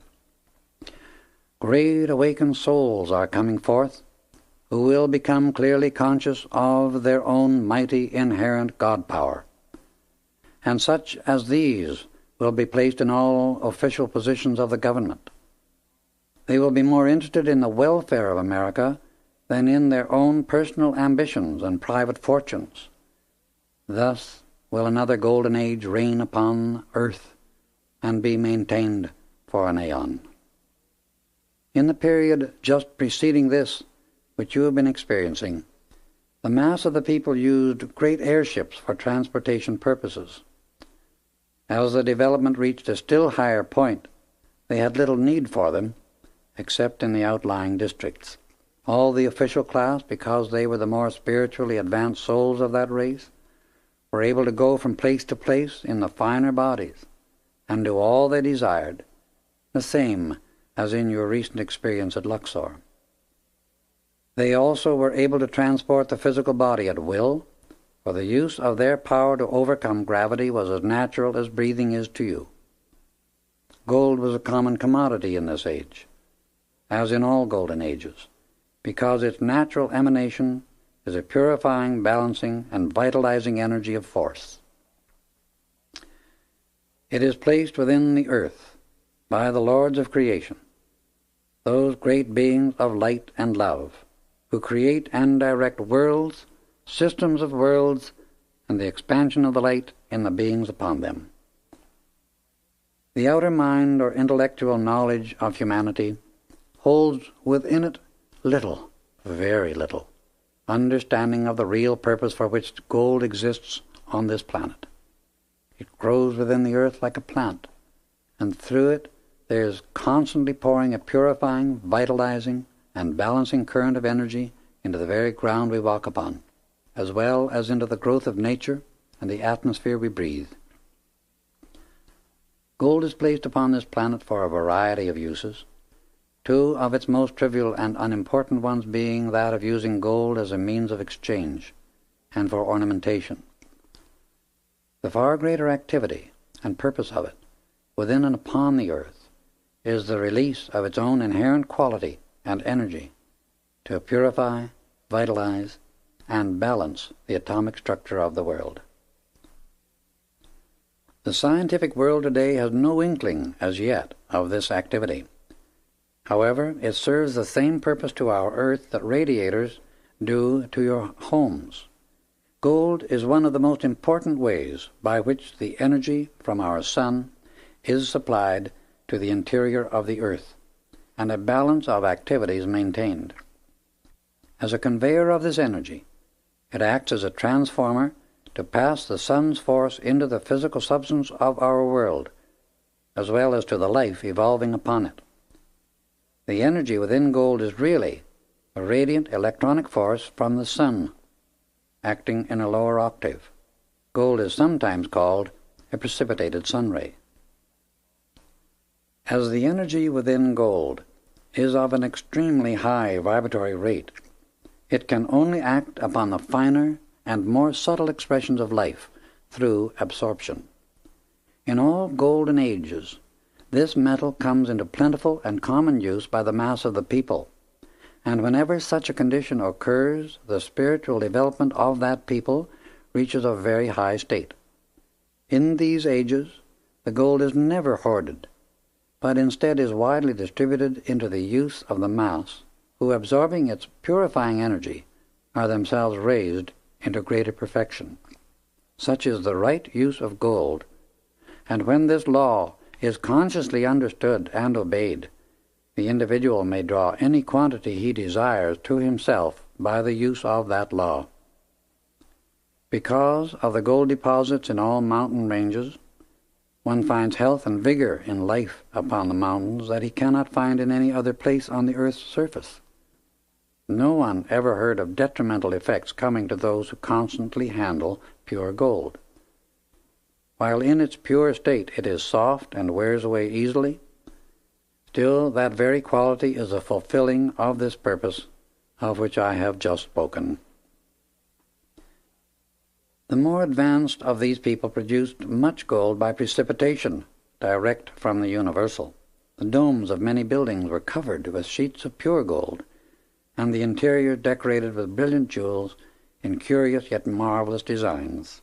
Speaker 1: great awakened souls are coming forth, who will become clearly conscious of their own mighty inherent God power. And such as these will be placed in all official positions of the government. They will be more interested in the welfare of America than in their own personal ambitions and private fortunes. Thus will another golden age reign upon earth and be maintained for an aeon. In the period just preceding this, which you have been experiencing, the mass of the people used great airships for transportation purposes. As the development reached a still higher point, they had little need for them, except in the outlying districts. All the official class, because they were the more spiritually advanced souls of that race, were able to go from place to place in the finer bodies and do all they desired, the same as in your recent experience at Luxor. They also were able to transport the physical body at will, for the use of their power to overcome gravity was as natural as breathing is to you. Gold was a common commodity in this age, as in all golden ages, because its natural emanation is a purifying, balancing, and vitalizing energy of force. It is placed within the earth by the lords of creation, those great beings of light and love, who create and direct worlds, systems of worlds, and the expansion of the light in the beings upon them. The outer mind or intellectual knowledge of humanity holds within it little, very little, understanding of the real purpose for which gold exists on this planet. It grows within the earth like a plant, and through it there is constantly pouring a purifying, vitalizing, and balancing current of energy into the very ground we walk upon, as well as into the growth of nature and the atmosphere we breathe. Gold is placed upon this planet for a variety of uses, two of its most trivial and unimportant ones being that of using gold as a means of exchange and for ornamentation. The far greater activity and purpose of it, within and upon the earth, is the release of its own inherent quality and energy to purify, vitalize, and balance the atomic structure of the world. The scientific world today has no inkling as yet of this activity. However, it serves the same purpose to our earth that radiators do to your homes. Gold is one of the most important ways by which the energy from our sun is supplied to the interior of the earth, and a balance of activities maintained. As a conveyor of this energy, it acts as a transformer to pass the sun's force into the physical substance of our world, as well as to the life evolving upon it. The energy within gold is really a radiant electronic force from the sun, acting in a lower octave. Gold is sometimes called a precipitated sun ray. As the energy within gold is of an extremely high vibratory rate, it can only act upon the finer and more subtle expressions of life through absorption. In all golden ages, this metal comes into plentiful and common use by the mass of the people, and whenever such a condition occurs, the spiritual development of that people reaches a very high state. In these ages, the gold is never hoarded, but instead is widely distributed into the use of the mass, who, absorbing its purifying energy, are themselves raised into greater perfection. Such is the right use of gold, and when this law is consciously understood and obeyed, the individual may draw any quantity he desires to himself by the use of that law. Because of the gold deposits in all mountain ranges, one finds health and vigor in life upon the mountains that he cannot find in any other place on the earth's surface. No one ever heard of detrimental effects coming to those who constantly handle pure gold. While in its pure state it is soft and wears away easily, still that very quality is a fulfilling of this purpose of which I have just spoken. The more advanced of these people produced much gold by precipitation, direct from the universal. The domes of many buildings were covered with sheets of pure gold, and the interior decorated with brilliant jewels in curious yet marvelous designs.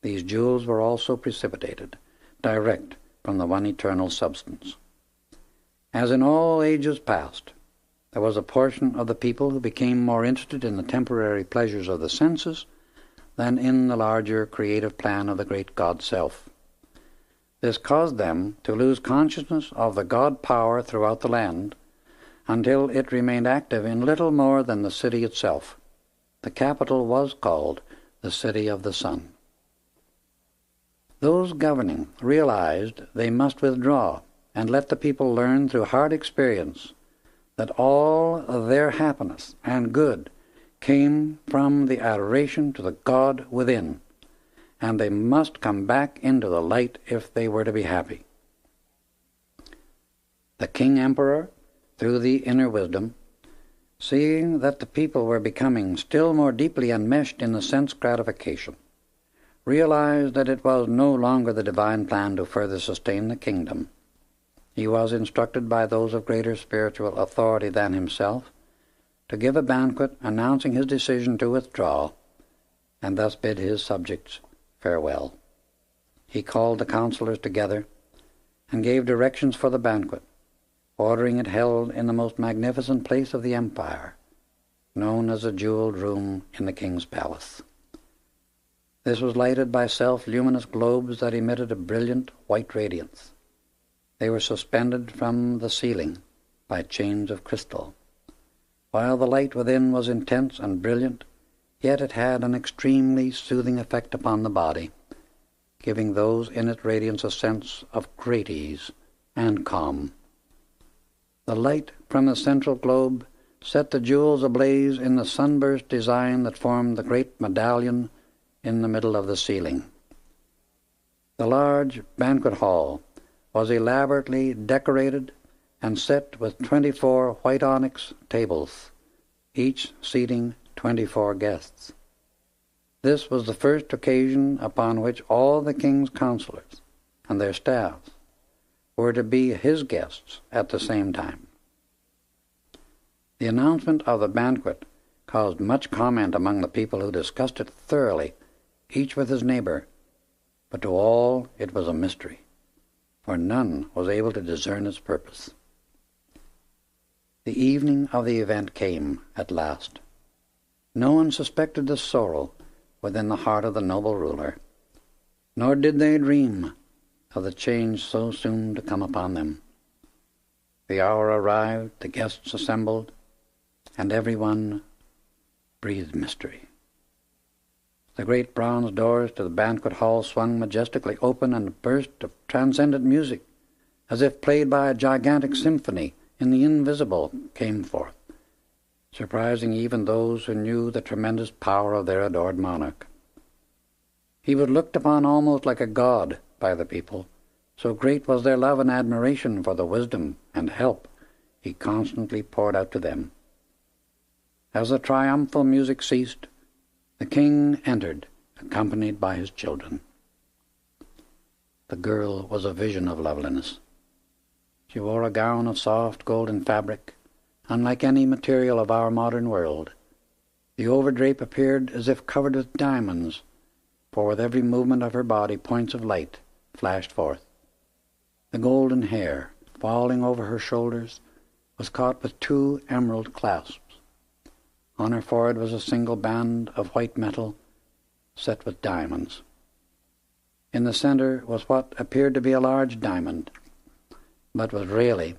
Speaker 1: These jewels were also precipitated, direct from the one eternal substance. As in all ages past, there was a portion of the people who became more interested in the temporary pleasures of the senses than in the larger creative plan of the great God Self. This caused them to lose consciousness of the God power throughout the land, until it remained active in little more than the city itself. The capital was called the City of the Sun. Those governing realized they must withdraw and let the people learn through hard experience that all their happiness and good came from the adoration to the God within, and they must come back into the light if they were to be happy. The King Emperor, through the inner wisdom, seeing that the people were becoming still more deeply enmeshed in the sense gratification, realized that it was no longer the divine plan to further sustain the kingdom. He was instructed by those of greater spiritual authority than himself to give a banquet announcing his decision to withdraw, and thus bid his subjects farewell. He called the councillors together and gave directions for the banquet, ordering it held in the most magnificent place of the empire, known as the jeweled room in the king's palace. This was lighted by self-luminous globes that emitted a brilliant white radiance. They were suspended from the ceiling by chains of crystal. While the light within was intense and brilliant, yet it had an extremely soothing effect upon the body, giving those in its radiance a sense of great ease and calm. The light from the central globe set the jewels ablaze in the sunburst design that formed the great medallion in the middle of the ceiling. The large banquet hall was elaborately decorated and set with 24 white onyx tables, each seating 24 guests. This was the first occasion upon which all the king's councillors and their staffs were to be his guests at the same time. The announcement of the banquet caused much comment among the people, who discussed it thoroughly, each with his neighbor, but to all it was a mystery, for none was able to discern its purpose. The evening of the event came at last. No one suspected the sorrow within the heart of the noble ruler, nor did they dream of the change so soon to come upon them. The hour arrived, the guests assembled, and everyone breathed mystery. The great bronze doors to the banquet hall swung majestically open, and a burst of transcendent music, as if played by a gigantic symphony in the invisible, came forth, surprising even those who knew the tremendous power of their adored monarch. He was looked upon almost like a god by the people, so great was their love and admiration for the wisdom and help he constantly poured out to them. As the triumphal music ceased, the king entered, accompanied by his children. The girl was a vision of loveliness. She wore a gown of soft golden fabric, unlike any material of our modern world. The overdrape appeared as if covered with diamonds, for with every movement of her body points of light flashed forth. The golden hair, falling over her shoulders, was caught with 2 emerald clasps. On her forehead was a single band of white metal set with diamonds. In the center was what appeared to be a large diamond, but was really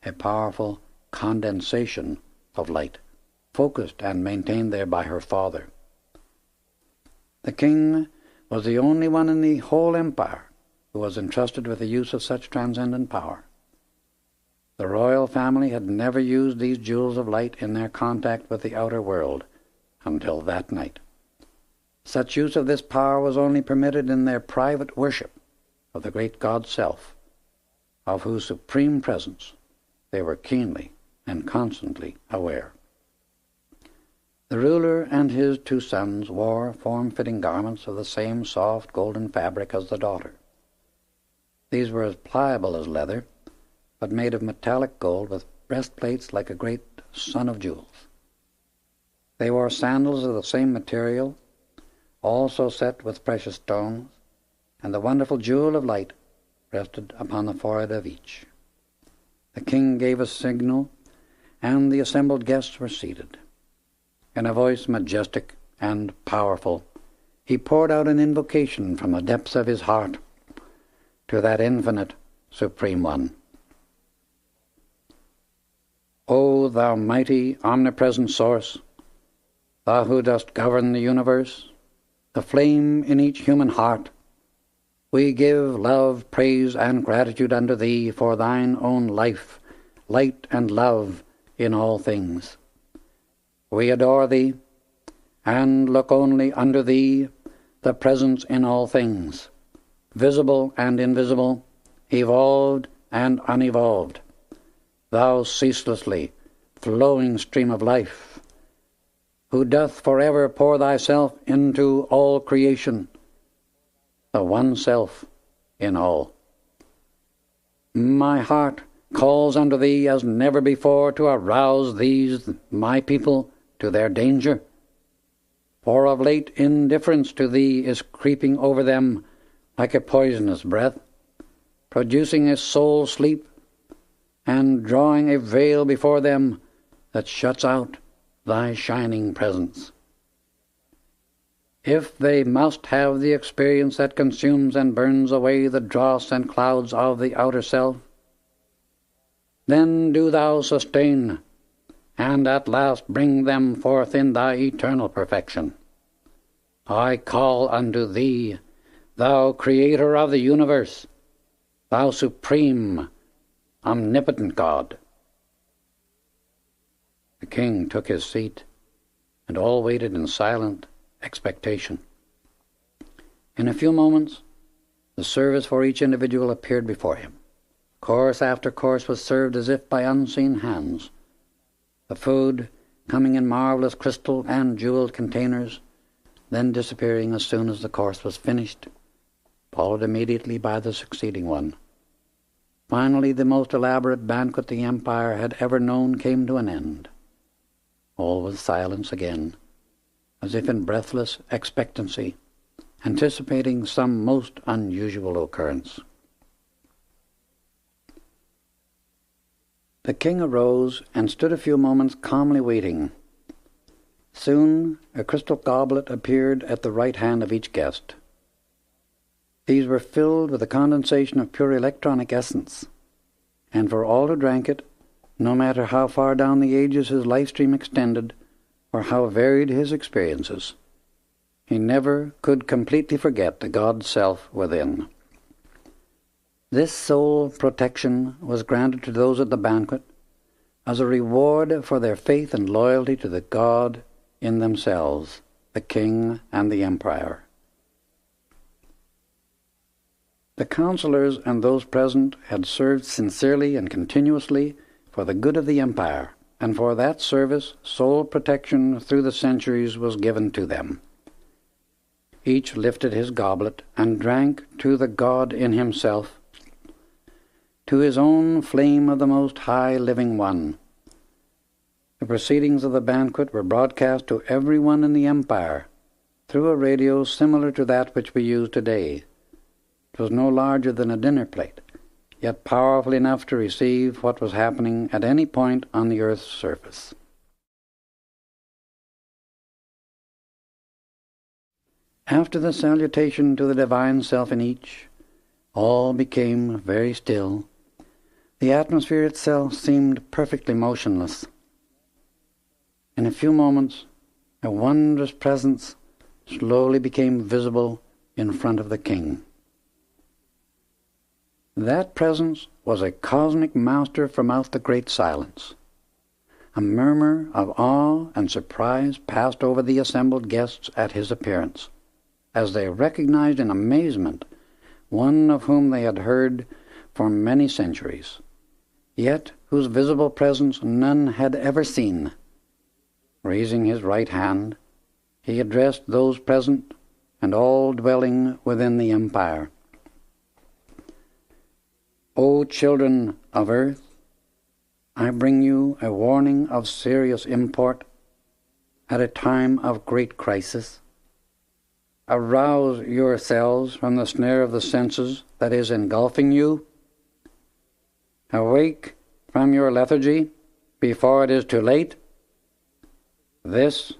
Speaker 1: a powerful condensation of light, focused and maintained there by her father. The king was the only one in the whole empire who was entrusted with the use of such transcendent power. The royal family had never used these jewels of light in their contact with the outer world until that night. Such use of this power was only permitted in their private worship of the great God Self, of whose supreme presence they were keenly and constantly aware. The ruler and his 2 sons wore form-fitting garments of the same soft golden fabric as the daughter. These were as pliable as leather, but made of metallic gold with breastplates like a great sun of jewels. They wore sandals of the same material, also set with precious stones, and the wonderful jewel of light rested upon the forehead of each. The king gave a signal, and the assembled guests were seated. In a voice majestic and powerful, he poured out an invocation from the depths of his heart to that infinite, supreme one. O thou mighty, omnipresent source, thou who dost govern the universe, the flame in each human heart, we give love, praise, and gratitude unto thee for thine own life, light, and love in all things. We adore thee, and look only unto thee, the presence in all things, visible and invisible, evolved and unevolved, thou ceaselessly flowing stream of life, who doth forever pour thyself into all creation, the one self in all. My heart calls unto thee as never before to arouse these, my people, to their danger. For of late indifference to thee is creeping over them like a poisonous breath, producing a soul sleep, and drawing a veil before them that shuts out thy shining presence. If they must have the experience that consumes and burns away the dross and clouds of the outer self, then do thou sustain, and at last bring them forth in thy eternal perfection. I call unto thee, thou Creator of the universe, thou supreme, omnipotent God. The king took his seat, and all waited in silent expectation. In a few moments, the service for each individual appeared before him. Course after course was served as if by unseen hands, the food coming in marvelous crystal and jeweled containers, then disappearing as soon as the course was finished, followed immediately by the succeeding one. Finally, the most elaborate banquet the empire had ever known came to an end. All was silence again, as if in breathless expectancy, anticipating some most unusual occurrence. The king arose and stood a few moments calmly waiting. Soon a crystal goblet appeared at the right hand of each guest. These were filled with a condensation of pure electronic essence, and for all who drank it, no matter how far down the ages his life stream extended, or how varied his experiences, he never could completely forget the God Self within. This soul protection was granted to those at the banquet as a reward for their faith and loyalty to the God in themselves, the king and the empire. The councillors and those present had served sincerely and continuously for the good of the empire, and for that service soul protection through the centuries was given to them. Each lifted his goblet and drank to the God in himself, to his own flame of the Most High Living One. The proceedings of the banquet were broadcast to everyone in the empire through a radio similar to that which we use today. It was no larger than a dinner plate, yet powerful enough to receive what was happening at any point on the earth's surface. After the salutation to the divine self in each, all became very still. The atmosphere itself seemed perfectly motionless. In a few moments, a wondrous presence slowly became visible in front of the king. That presence was a cosmic master from out the great silence. A murmur of awe and surprise passed over the assembled guests at his appearance, as they recognized in amazement one of whom they had heard for many centuries, yet whose visible presence none had ever seen. Raising his right hand, he addressed those present and all dwelling within the empire. O children of earth, I bring you a warning of serious import at a time of great crisis. Arouse yourselves from the snare of the senses that is engulfing you. Awake from your lethargy before it is too late. This,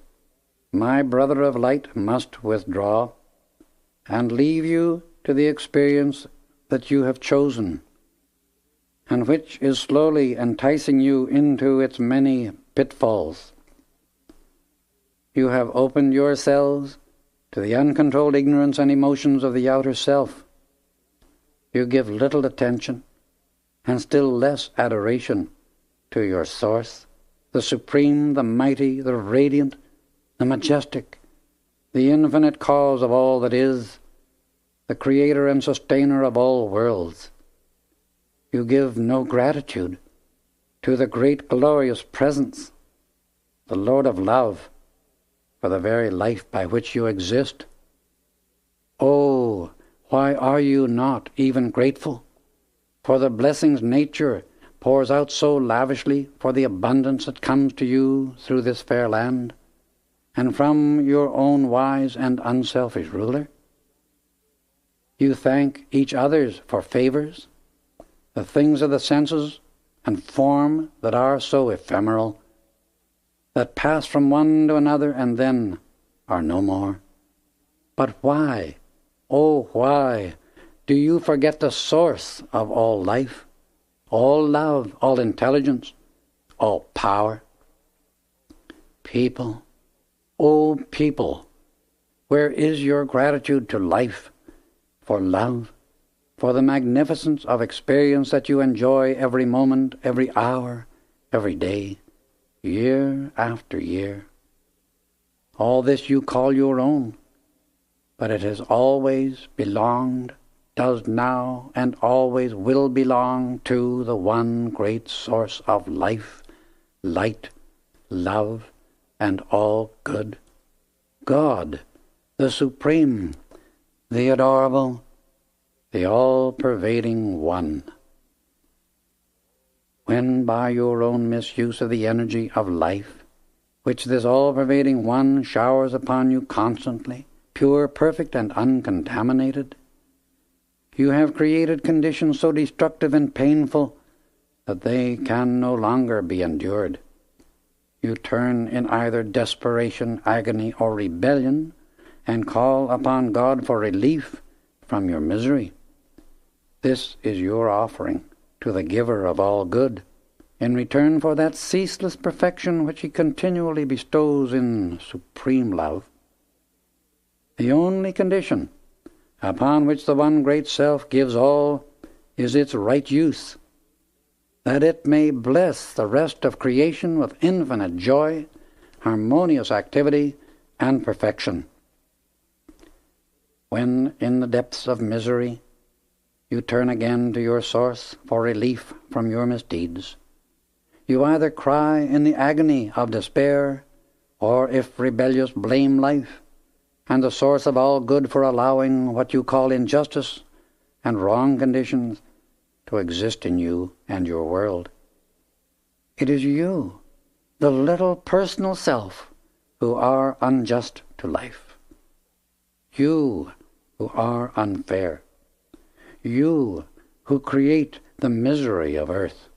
Speaker 1: my brother of light, must withdraw and leave you to the experience that you have chosen, and which is slowly enticing you into its many pitfalls. You have opened yourselves to the uncontrolled ignorance and emotions of the outer self. You give little attention, and still less adoration, to your source, the supreme, the mighty, the radiant, the majestic, the infinite cause of all that is, the creator and sustainer of all worlds. You give no gratitude to the great glorious presence, the Lord of love, for the very life by which you exist. Oh, why are you not even grateful for the blessings nature pours out so lavishly, for the abundance that comes to you through this fair land, and from your own wise and unselfish ruler? You thank each others for favors, the things of the senses and form that are so ephemeral, that pass from one to another and then are no more. But why, oh why, do you forget the source of all life, all love, all intelligence, all power? People, oh people, where is your gratitude to life, for love, for the magnificence of experience that you enjoy every moment, every hour, every day, year after year? All this you call your own, but it has always belonged, does now, and always will belong to the one great source of life, light, love, and all good, God, the supreme, the adorable, the all-pervading One. When by your own misuse of the energy of life, which this all-pervading One showers upon you constantly, pure, perfect, and uncontaminated, you have created conditions so destructive and painful that they can no longer be endured. You turn in either desperation, agony, or rebellion, and call upon God for relief from your misery. This is your offering to the giver of all good, in return for that ceaseless perfection which he continually bestows in supreme love. The only condition upon which the one great self gives all is its right use, that it may bless the rest of creation with infinite joy, harmonious activity, and perfection. When, in the depths of misery, you turn again to your source for relief from your misdeeds, you either cry in the agony of despair, or, if rebellious, blame life and the source of all good for allowing what you call injustice and wrong conditions to exist in you and your world. It is you, the little personal self, who are unjust to life. You who are unfair. You who create the misery of earth.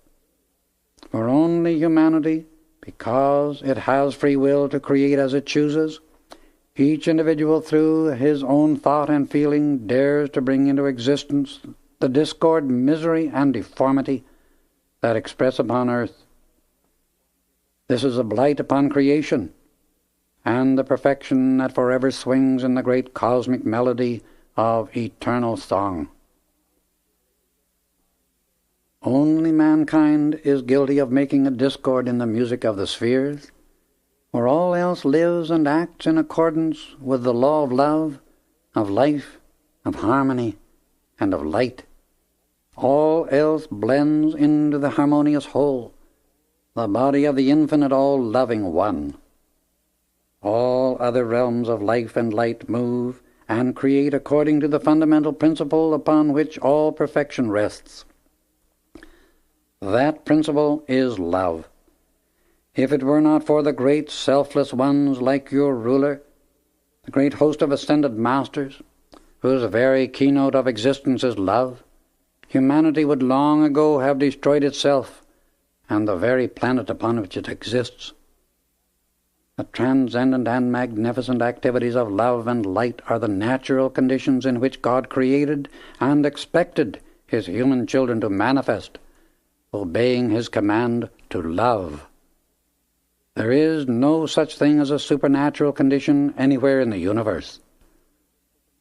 Speaker 1: For only humanity, because it has free will to create as it chooses, each individual through his own thought and feeling dares to bring into existence the discord, misery, and deformity that express upon earth. This is a blight upon creation, and the perfection that forever swings in the great cosmic melody of eternal song. Only mankind is guilty of making a discord in the music of the spheres, where all else lives and acts in accordance with the law of love, of life, of harmony, and of light. All else blends into the harmonious whole, the body of the infinite all-loving One. All other realms of life and light move and create according to the fundamental principle upon which all perfection rests. That principle is love. If it were not for the great selfless ones like your ruler, the great host of ascended masters, whose very keynote of existence is love, humanity would long ago have destroyed itself and the very planet upon which it exists. The transcendent and magnificent activities of love and light are the natural conditions in which God created and expected his human children to manifest, obeying his command to love. There is no such thing as a supernatural condition anywhere in the universe.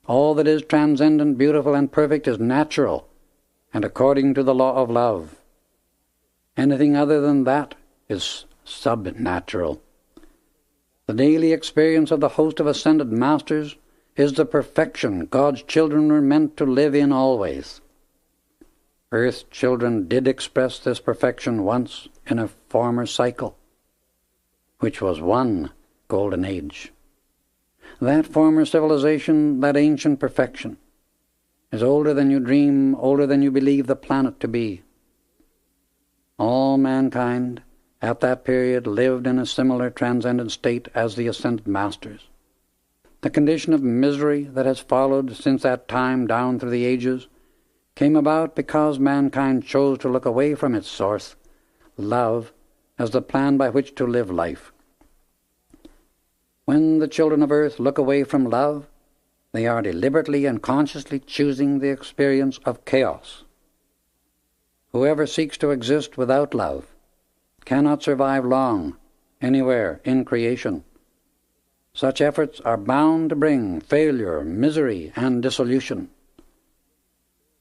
Speaker 1: All that is transcendent, beautiful, and perfect is natural, and according to the law of love. Anything other than that is subnatural. The daily experience of the host of ascended masters is the perfection God's children were meant to live in always. Earth's children did express this perfection once in a former cycle, which was one golden age. That former civilization, that ancient perfection, is older than you dream, older than you believe the planet to be. All mankind at that period lived in a similar transcendent state as the ascended masters. The condition of misery that has followed since that time down through the ages came about because mankind chose to look away from its source, love, as the plan by which to live life. When the children of earth look away from love, they are deliberately and consciously choosing the experience of chaos. Whoever seeks to exist without love cannot survive long anywhere in creation. Such efforts are bound to bring failure, misery, and dissolution.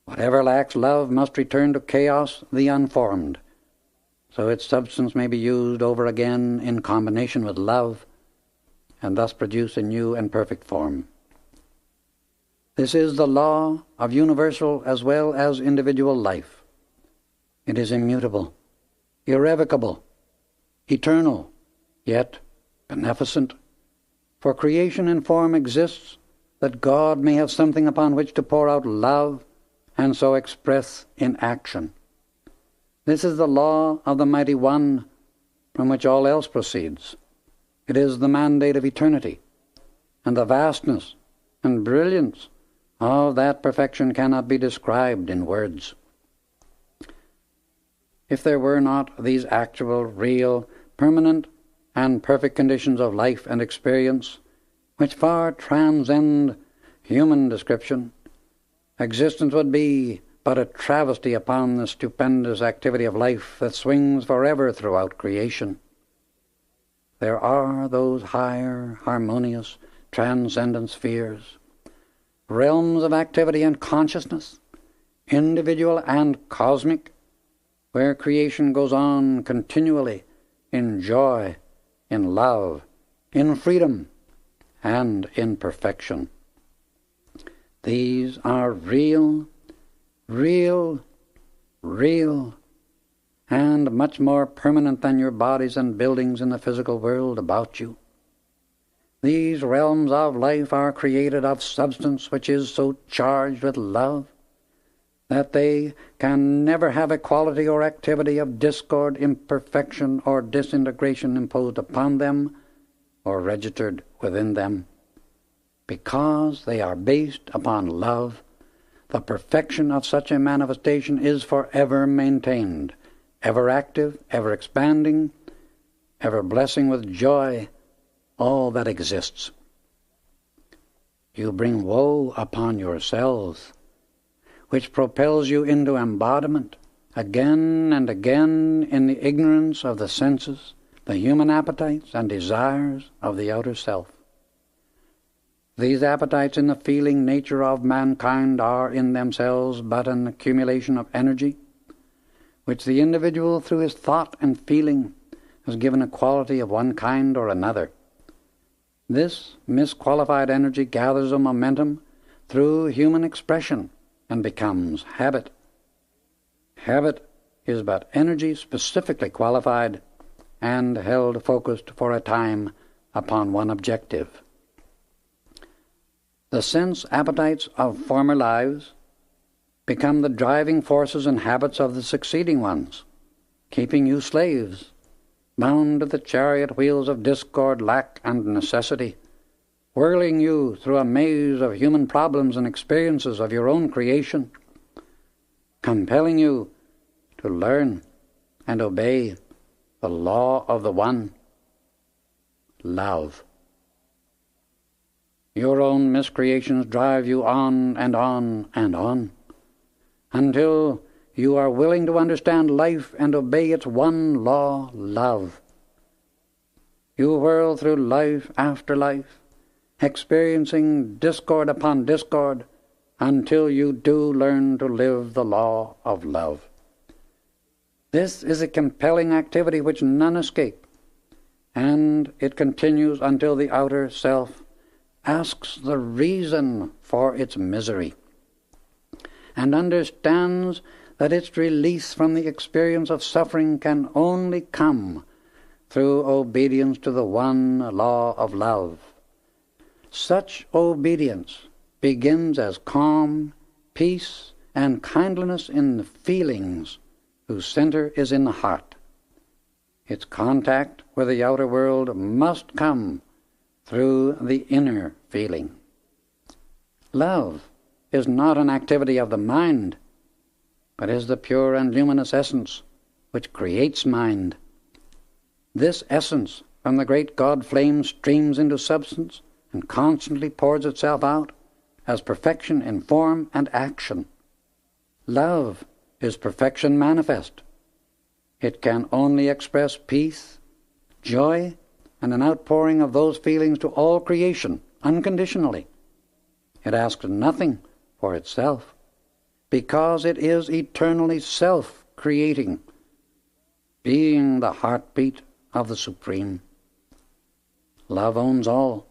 Speaker 1: Whatever lacks love must return to chaos the unformed, so its substance may be used over again in combination with love, and thus produce a new and perfect form. This is the law of universal as well as individual life. It is immutable, irrevocable, eternal, yet beneficent. For creation in form exists that God may have something upon which to pour out love and so express in action. This is the law of the Mighty One from which all else proceeds. It is the mandate of eternity, and the vastness and brilliance of that perfection cannot be described in words. If there were not these actual, real, permanent, and perfect conditions of life and experience, which far transcend human description, existence would be but a travesty upon the stupendous activity of life that swings forever throughout creation. There are those higher, harmonious, transcendent spheres, realms of activity and consciousness, individual and cosmic, where creation goes on continually in joy, in love, in freedom, and in perfection. These are real, and much more permanent than your bodies and buildings in the physical world about you. These realms of life are created of substance which is so charged with love that they can never have a quality or activity of discord, imperfection, or disintegration imposed upon them or registered within them, because they are based upon love. The perfection of such a manifestation is forever maintained, ever active, ever expanding, ever blessing with joy all that exists. You bring woe upon yourselves, which propels you into embodiment again and again in the ignorance of the senses, the human appetites and desires of the outer self. These appetites in the feeling nature of mankind are in themselves but an accumulation of energy, which the individual through his thought and feeling has given a quality of one kind or another. This misqualified energy gathers a momentum through human expression and becomes habit. Habit is but energy specifically qualified and held focused for a time upon one objective. The sense appetites of former lives become the driving forces and habits of the succeeding ones, keeping you slaves, bound to the chariot wheels of discord, lack, and necessity, whirling you through a maze of human problems and experiences of your own creation, compelling you to learn and obey the law of the One, love. Your own miscreations drive you on and on and on, until you are willing to understand life and obey its one law, love. You whirl through life after life, experiencing discord upon discord, until you do learn to live the law of love. This is a compelling activity which none escape, and it continues until the outer self asks the reason for its misery, and understands that its release from the experience of suffering can only come through obedience to the one law of love. Such obedience begins as calm, peace, and kindliness in the feelings whose center is in the heart. Its contact with the outer world must come through the inner feeling. Love is not an activity of the mind, but is the pure and luminous essence which creates mind. This essence from the great God flame streams into substance and constantly pours itself out as perfection in form and action. Love is perfection manifest. It can only express peace, joy, and an outpouring of those feelings to all creation unconditionally. It asks nothing for itself, because it is eternally self-creating, being the heartbeat of the Supreme. Love owns all,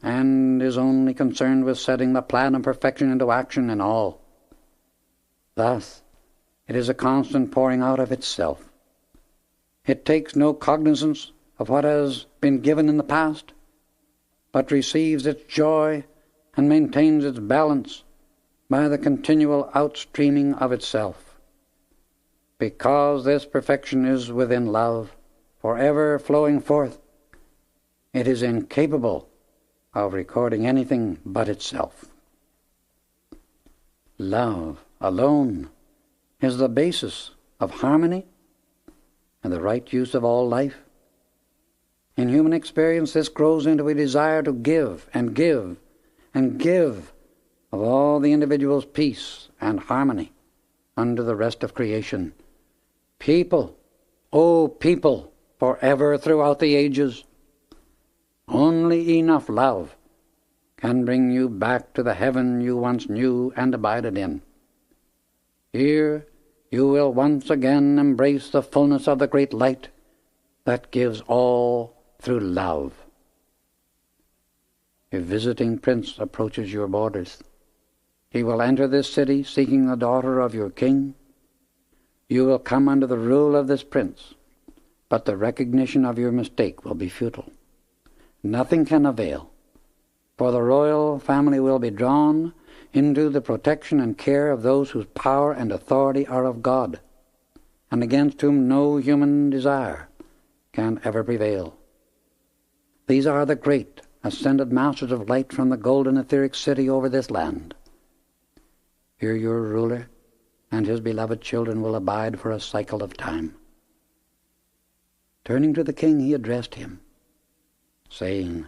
Speaker 1: and is only concerned with setting the plan of perfection into action in all. Thus, it is a constant pouring out of itself. It takes no cognizance of what has been given in the past, but receives its joy and maintains its balance by the continual outstreaming of itself. Because this perfection is within love, forever flowing forth, it is incapable of recording anything but itself. Love alone is the basis of harmony and the right use of all life. In human experience, this grows into a desire to give and give and give of all the individual's peace and harmony under the rest of creation. People, oh people, forever throughout the ages, only enough love can bring you back to the heaven you once knew and abided in. Here you will once again embrace the fullness of the great light that gives all through love. A visiting prince approaches your borders. He will enter this city seeking the daughter of your king. You will come under the rule of this prince, but the recognition of your mistake will be futile. Nothing can avail, for the royal family will be drawn into the protection and care of those whose power and authority are of God, and against whom no human desire can ever prevail. These are the great ascended masters of light from the golden etheric city over this land. Here your ruler and his beloved children will abide for a cycle of time. Turning to the king, he addressed him, saying,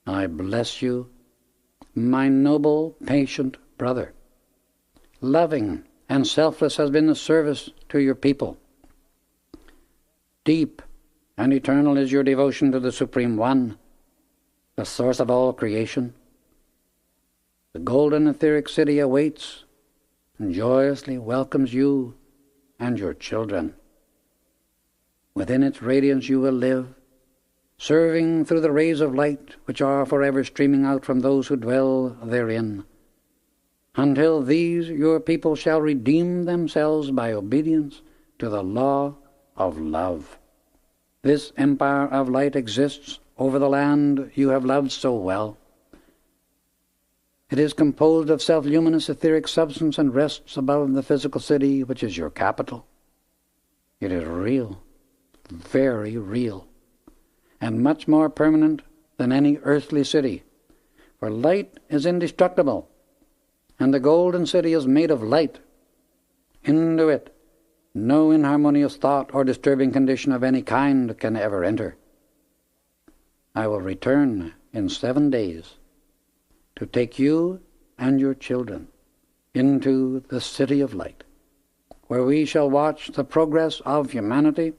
Speaker 1: I bless you, my noble, patient brother. Loving and selfless has been the service to your people. Deep and eternal is your devotion to the Supreme One, the source of all creation. The golden etheric city awaits and joyously welcomes you and your children. Within its radiance you will live, serving through the rays of light which are forever streaming out from those who dwell therein, until these your people shall redeem themselves by obedience to the law of love. This empire of light exists over the land you have loved so well. It is composed of self-luminous etheric substance and rests above the physical city which is your capital. It is real, very real, and much more permanent than any earthly city, for light is indestructible, and the golden city is made of light. Into it no inharmonious thought or disturbing condition of any kind can ever enter. I will return in 7 days to take you and your children into the city of light, where we shall watch the progress of humanity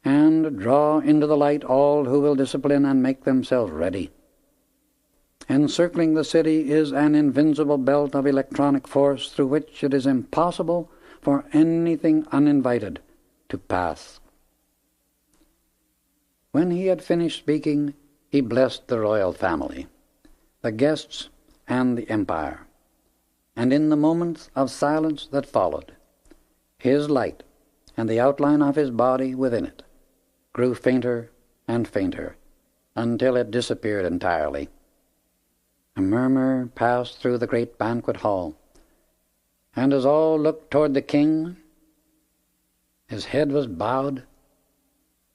Speaker 1: and draw into the light all who will discipline and make themselves ready. Encircling the city is an invincible belt of electronic force through which it is impossible for anything uninvited to pass. When he had finished speaking, he blessed the royal family, the guests, and the empire. And in the moments of silence that followed, his light and the outline of his body within it grew fainter and fainter until it disappeared entirely. A murmur passed through the great banquet hall, and as all looked toward the king, his head was bowed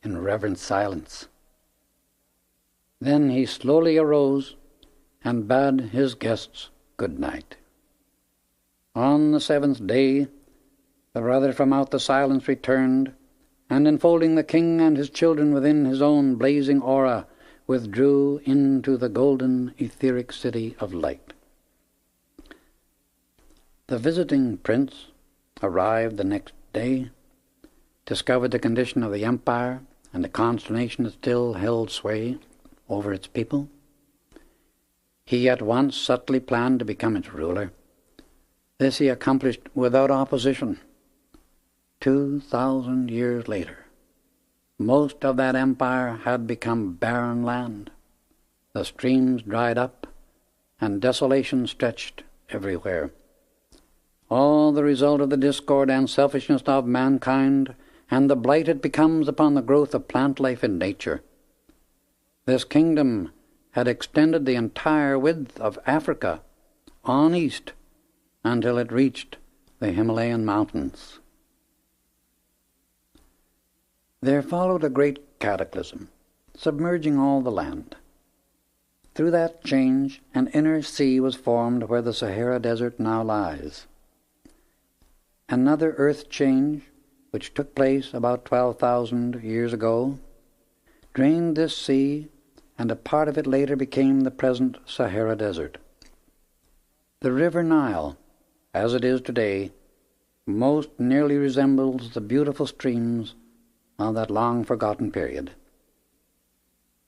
Speaker 1: in reverent silence. Then he slowly arose and bade his guests good night. On the 7th day, the brother from out the silence returned, and enfolding the king and his children within his own blazing aura, withdrew into the golden etheric city of light. The visiting prince arrived the next day, discovered the condition of the empire and the consternation that still held sway over its people. He at once subtly planned to become its ruler. This he accomplished without opposition. 2,000 years later, most of that empire had become barren land. The streams dried up, and desolation stretched everywhere. All the result of the discord and selfishness of mankind, and the blight it becomes upon the growth of plant life in nature. This kingdom had extended the entire width of Africa on east until it reached the Himalayan mountains. There followed a great cataclysm, submerging all the land. Through that change, an inner sea was formed where the Sahara Desert now lies. Another earth change, which took place about 12,000 years ago, drained this sea, and a part of it later became the present Sahara Desert. The river Nile, as it is today, most nearly resembles the beautiful streams of that long-forgotten period.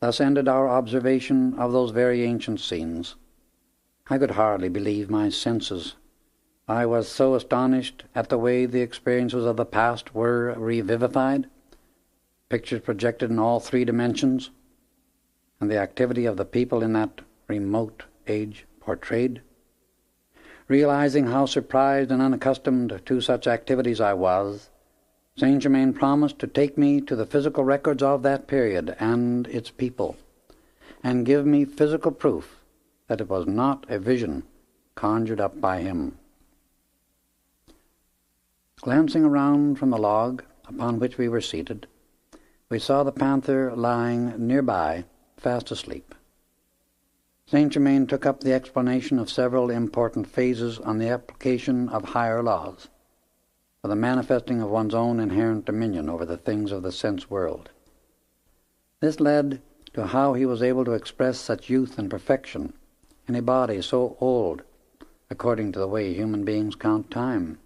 Speaker 1: Thus ended our observation of those very ancient scenes. I could hardly believe my senses. I was so astonished at the way the experiences of the past were revivified, pictures projected in all three dimensions, and the activity of the people in that remote age portrayed. Realizing how surprised and unaccustomed to such activities I was, Saint Germain promised to take me to the physical records of that period and its people, and give me physical proof that it was not a vision conjured up by him. Glancing around from the log upon which we were seated, we saw the panther lying nearby, fast asleep. Saint Germain took up the explanation of several important phases on the application of higher laws, for the manifesting of one's own inherent dominion over the things of the sense world. This led to how he was able to express such youth and perfection in a body so old, according to the way human beings count time.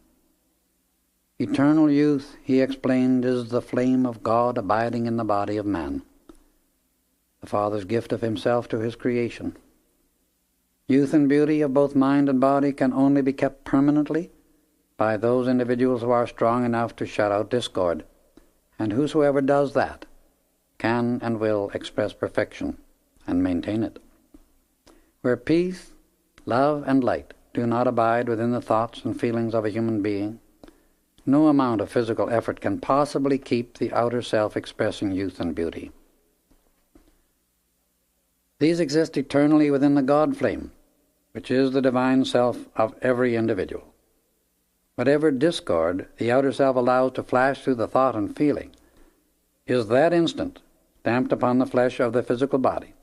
Speaker 1: Eternal youth, he explained, is the flame of God abiding in the body of man, the Father's gift of himself to his creation. Youth and beauty of both mind and body can only be kept permanently by those individuals who are strong enough to shut out discord, and whosoever does that can and will express perfection and maintain it. Where peace, love, and light do not abide within the thoughts and feelings of a human being, no amount of physical effort can possibly keep the outer self expressing youth and beauty. These exist eternally within the God flame, which is the divine self of every individual. Whatever discord the outer self allows to flash through the thought and feeling is that instant stamped upon the flesh of the physical body.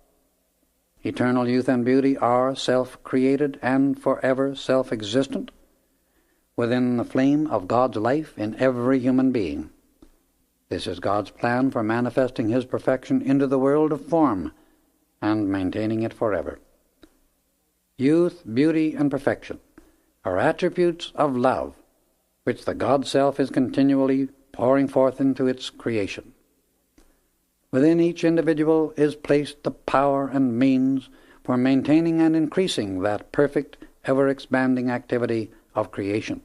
Speaker 1: Eternal youth and beauty are self-created and forever self-existent within the flame of God's life in every human being. This is God's plan for manifesting his perfection into the world of form and maintaining it forever. Youth, beauty, and perfection are attributes of love, which the God Self is continually pouring forth into its creation. Within each individual is placed the power and means for maintaining and increasing that perfect, ever-expanding activity of creation.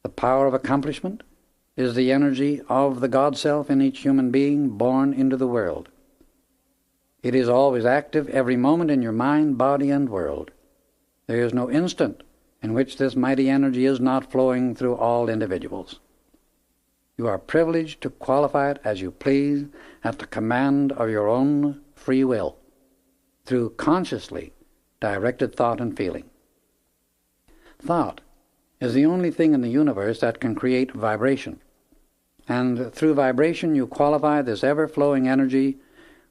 Speaker 1: The power of accomplishment is the energy of the God Self in each human being born into the world. It is always active every moment in your mind, body, and world. There is no instant in which this mighty energy is not flowing through all individuals. You are privileged to qualify it as you please at the command of your own free will, through consciously directed thought and feeling. Thought is the only thing in the universe that can create vibration, and through vibration you qualify this ever-flowing energy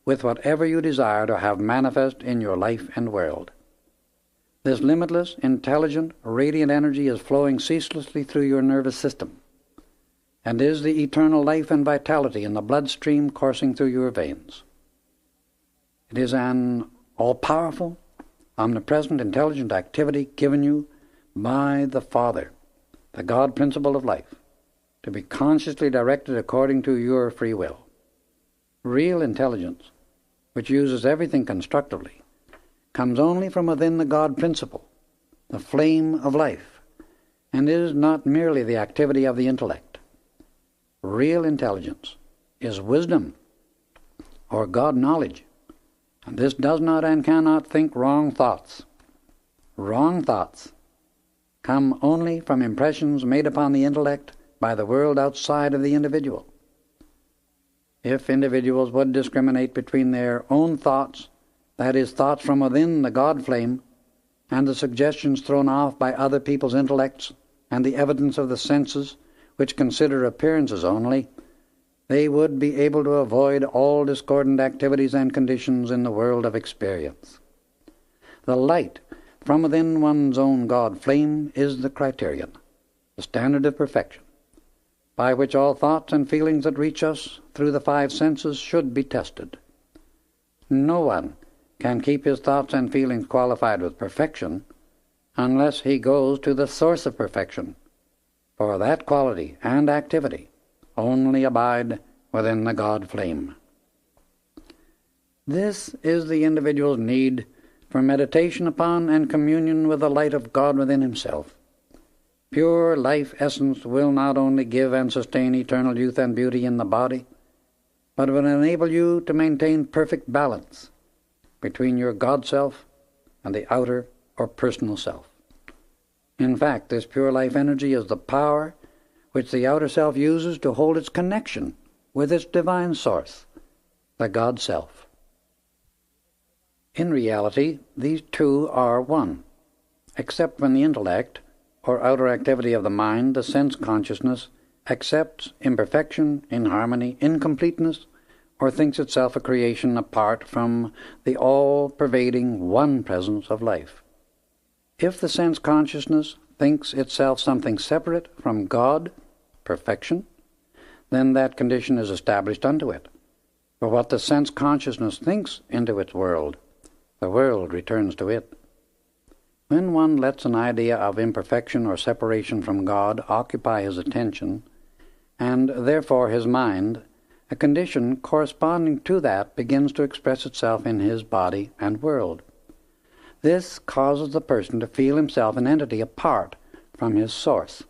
Speaker 1: with whatever you desire to have manifest in your life and world. This limitless, intelligent, radiant energy is flowing ceaselessly through your nervous system, and is the eternal life and vitality in the bloodstream coursing through your veins. It is an all-powerful, omnipresent, intelligent activity given you by the Father, the God principle of life, to be consciously directed according to your free will. Real intelligence, which uses everything constructively, comes only from within the God principle, the flame of life, and is not merely the activity of the intellect. Real intelligence is wisdom, or God knowledge, and this does not and cannot think wrong thoughts. Wrong thoughts come only from impressions made upon the intellect by the world outside of the individual. If individuals would discriminate between their own thoughts that is, thoughts from within the God flame, and the suggestions thrown off by other people's intellects, and the evidence of the senses, which consider appearances only, they would be able to avoid all discordant activities and conditions in the world of experience. The light from within one's own God flame is the criterion, the standard of perfection, by which all thoughts and feelings that reach us through the five senses should be tested. No one can keep his thoughts and feelings qualified with perfection unless he goes to the source of perfection, for that quality and activity only abide within the God flame. This is the individual's need for meditation upon and communion with the light of God within himself. Pure life essence will not only give and sustain eternal youth and beauty in the body, but will enable you to maintain perfect balance between your God self and the outer or personal self. In fact, this pure life energy is the power which the outer self uses to hold its connection with its divine source, the God self. In reality, these two are one, except when the intellect, or outer activity of the mind, the sense consciousness, accepts imperfection, inharmony, incompleteness, or thinks itself a creation apart from the all-pervading one presence of life. If the sense consciousness thinks itself something separate from God, perfection, then that condition is established unto it. For what the sense consciousness thinks into its world, the world returns to it. When one lets an idea of imperfection or separation from God occupy his attention, and therefore his mind, a condition corresponding to that begins to express itself in his body and world. This causes the person to feel himself an entity apart from his source.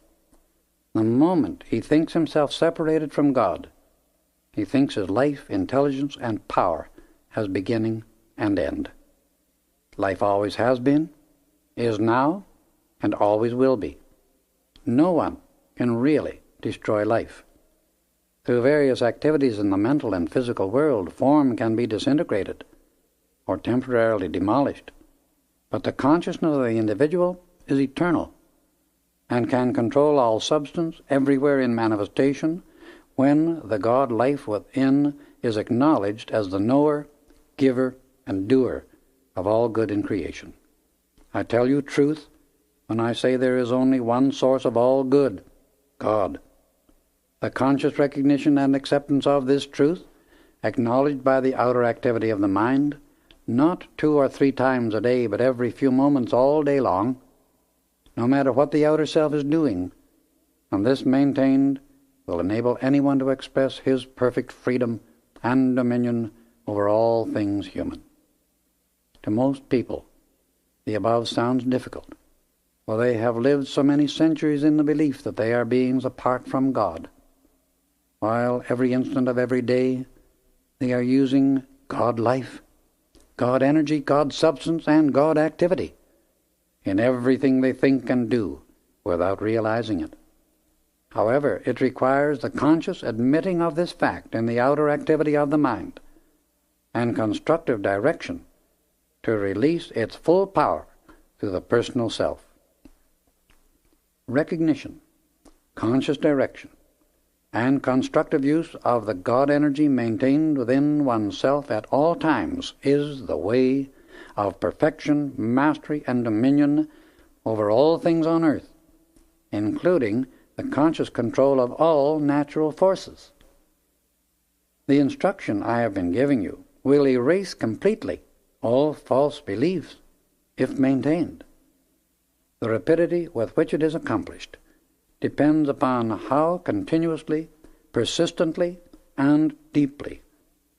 Speaker 1: The moment he thinks himself separated from God, he thinks his life, intelligence, and power has beginning and end. Life always has been, is now, and always will be. No one can really destroy life. Through various activities in the mental and physical world, form can be disintegrated or temporarily demolished, but the consciousness of the individual is eternal and can control all substance everywhere in manifestation when the God life within is acknowledged as the knower, giver, and doer of all good in creation. I tell you truth when I say there is only one source of all good, God. The conscious recognition and acceptance of this truth, acknowledged by the outer activity of the mind, not 2 or 3 times a day, but every few moments all day long, no matter what the outer self is doing, and this maintained will enable anyone to express his perfect freedom and dominion over all things human. To most people, the above sounds difficult, for they have lived so many centuries in the belief that they are beings apart from God, while every instant of every day they are using God life, God energy, God substance, and God activity in everything they think and do without realizing it. However, it requires the conscious admitting of this fact in the outer activity of the mind and constructive direction to release its full power through the personal self. Recognition, conscious direction, and constructive use of the God energy maintained within oneself at all times is the way of perfection, mastery, and dominion over all things on earth, including the conscious control of all natural forces. The instruction I have been giving you will erase completely all false beliefs if maintained. The rapidity with which it is accomplished depends upon how continuously, persistently, and deeply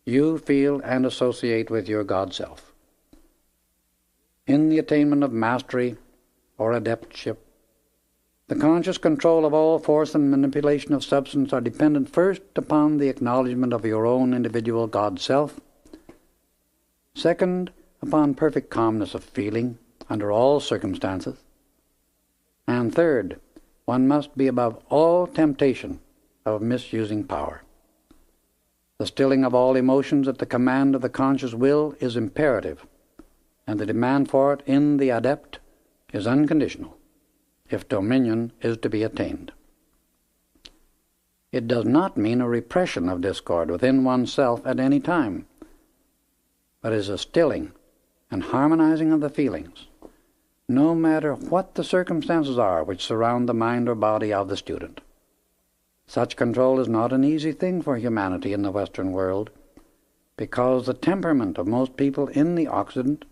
Speaker 1: you feel and associate with your God self. In the attainment of mastery or adeptship, the conscious control of all force and manipulation of substance are dependent first upon the acknowledgement of your own individual God self, second, upon perfect calmness of feeling under all circumstances, and third, one must be above all temptation of misusing power. The stilling of all emotions at the command of the conscious will is imperative and the demand for it in the adept is unconditional, if dominion is to be attained. It does not mean a repression of discord within oneself at any time, but is a stilling and harmonizing of the feelings, no matter what the circumstances are which surround the mind or body of the student. Such control is not an easy thing for humanity in the Western world, because the temperament of most people in the Occident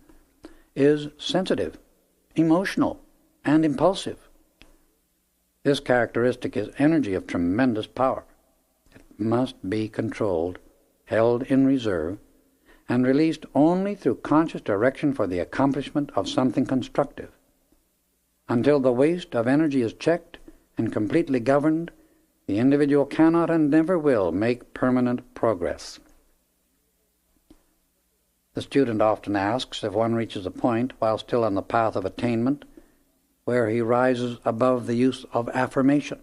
Speaker 1: is sensitive, emotional, and impulsive. This characteristic is energy of tremendous power. It must be controlled, held in reserve, and released only through conscious direction for the accomplishment of something constructive. Until the waste of energy is checked and completely governed, the individual cannot and never will make permanent progress. The student often asks if one reaches a point, while still on the path of attainment, where he rises above the use of affirmation.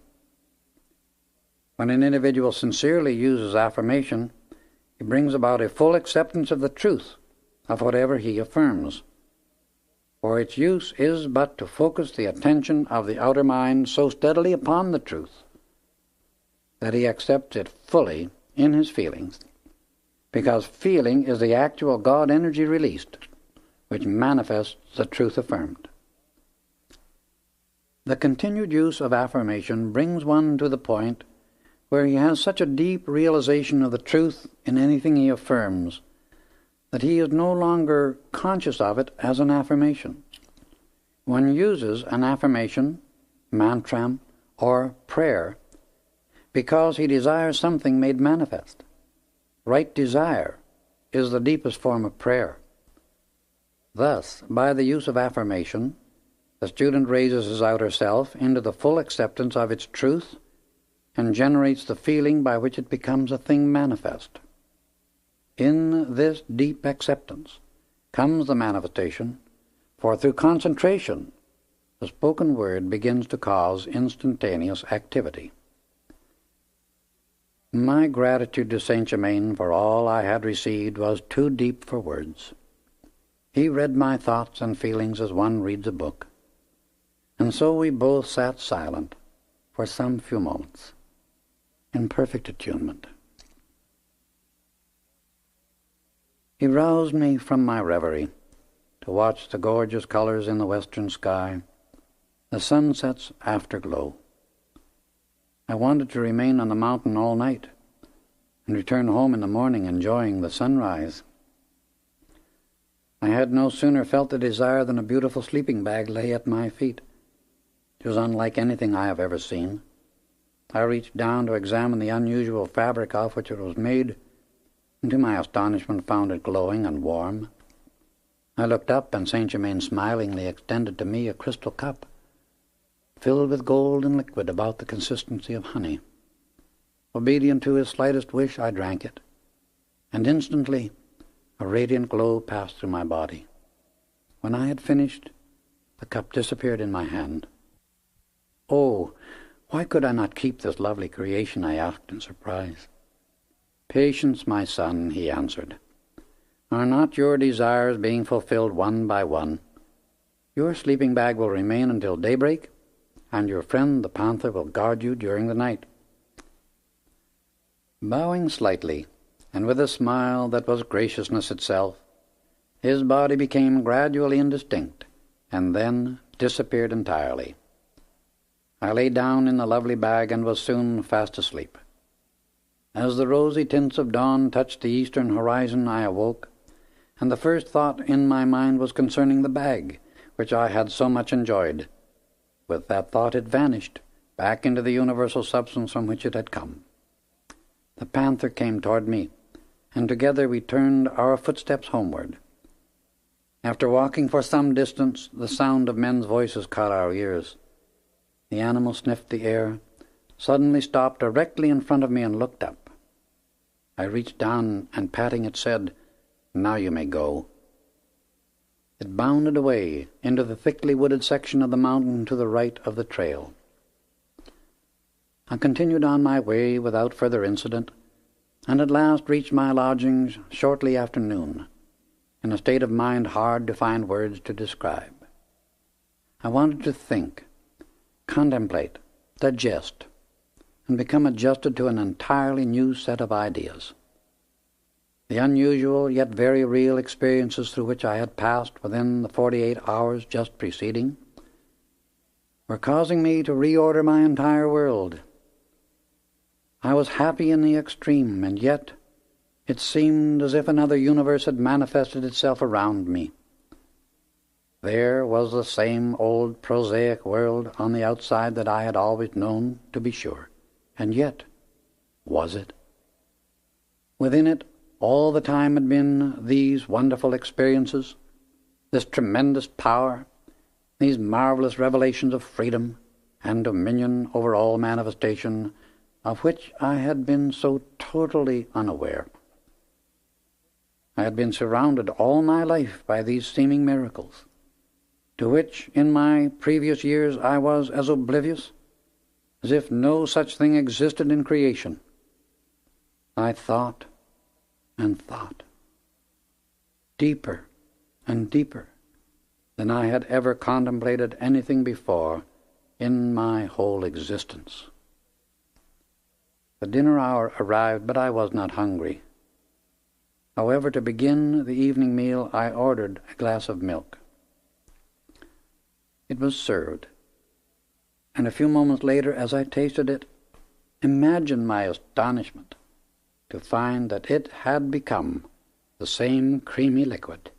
Speaker 1: When an individual sincerely uses affirmation, he brings about a full acceptance of the truth of whatever he affirms, for its use is but to focus the attention of the outer mind so steadily upon the truth that he accepts it fully in his feelings, because feeling is the actual God energy released, which manifests the truth affirmed. The continued use of affirmation brings one to the point where he has such a deep realization of the truth in anything he affirms that he is no longer conscious of it as an affirmation. One uses an affirmation, mantra, or prayer because he desires something made manifest. Right desire is the deepest form of prayer. Thus, by the use of affirmation, the student raises his outer self into the full acceptance of its truth and generates the feeling by which it becomes a thing manifest. In this deep acceptance comes the manifestation, for through concentration, the spoken word begins to cause instantaneous activity. My gratitude to Saint Germain for all I had received was too deep for words. He read my thoughts and feelings as one reads a book, and so we both sat silent for some few moments, in perfect attunement. He roused me from my reverie to watch the gorgeous colors in the western sky, the sunset's afterglow. I wanted to remain on the mountain all night and return home in the morning enjoying the sunrise. I had no sooner felt the desire than a beautiful sleeping bag lay at my feet. It was unlike anything I have ever seen. I reached down to examine the unusual fabric of which it was made, and to my astonishment found it glowing and warm. I looked up, and Saint Germain smilingly extended to me a crystal cup, filled with golden liquid about the consistency of honey. Obedient to his slightest wish, I drank it, and instantly a radiant glow passed through my body. When I had finished, the cup disappeared in my hand. "Oh, why could I not keep this lovely creation?" I asked in surprise. "Patience, my son," he answered. "Are not your desires being fulfilled one by one? Your sleeping bag will remain until daybreak, and your friend the panther will guard you during the night." Bowing slightly, and with a smile that was graciousness itself, his body became gradually indistinct, and then disappeared entirely. I lay down in the lovely bag and was soon fast asleep. As the rosy tints of dawn touched the eastern horizon, I awoke, and the first thought in my mind was concerning the bag, which I had so much enjoyed. With that thought it vanished, back into the universal substance from which it had come. The panther came toward me, and together we turned our footsteps homeward. After walking for some distance, the sound of men's voices caught our ears. The animal sniffed the air, suddenly stopped directly in front of me and looked up. I reached down and, patting it, said, "Now you may go." It bounded away into the thickly wooded section of the mountain to the right of the trail. I continued on my way without further incident, and at last reached my lodgings shortly after noon. in a state of mind hard to find words to describe. I wanted to think, contemplate, digest, and become adjusted to an entirely new set of ideas. The unusual yet very real experiences through which I had passed within the 48 hours just preceding were causing me to reorder my entire world. I was happy in the extreme, and yet it seemed as if another universe had manifested itself around me. There was the same old prosaic world on the outside that I had always known, to be sure. And yet, was it? Within it, all the time had been these wonderful experiences, this tremendous power, these marvelous revelations of freedom and dominion over all manifestation, of which I had been so totally unaware. I had been surrounded all my life by these seeming miracles, to which in my previous years I was as oblivious as if no such thing existed in creation. I thought and thought, deeper and deeper than I had ever contemplated anything before in my whole existence. The dinner hour arrived, but I was not hungry. However, to begin the evening meal, I ordered a glass of milk. It was served, and a few moments later, as I tasted it, imagine my astonishment to find that it had become the same creamy liquid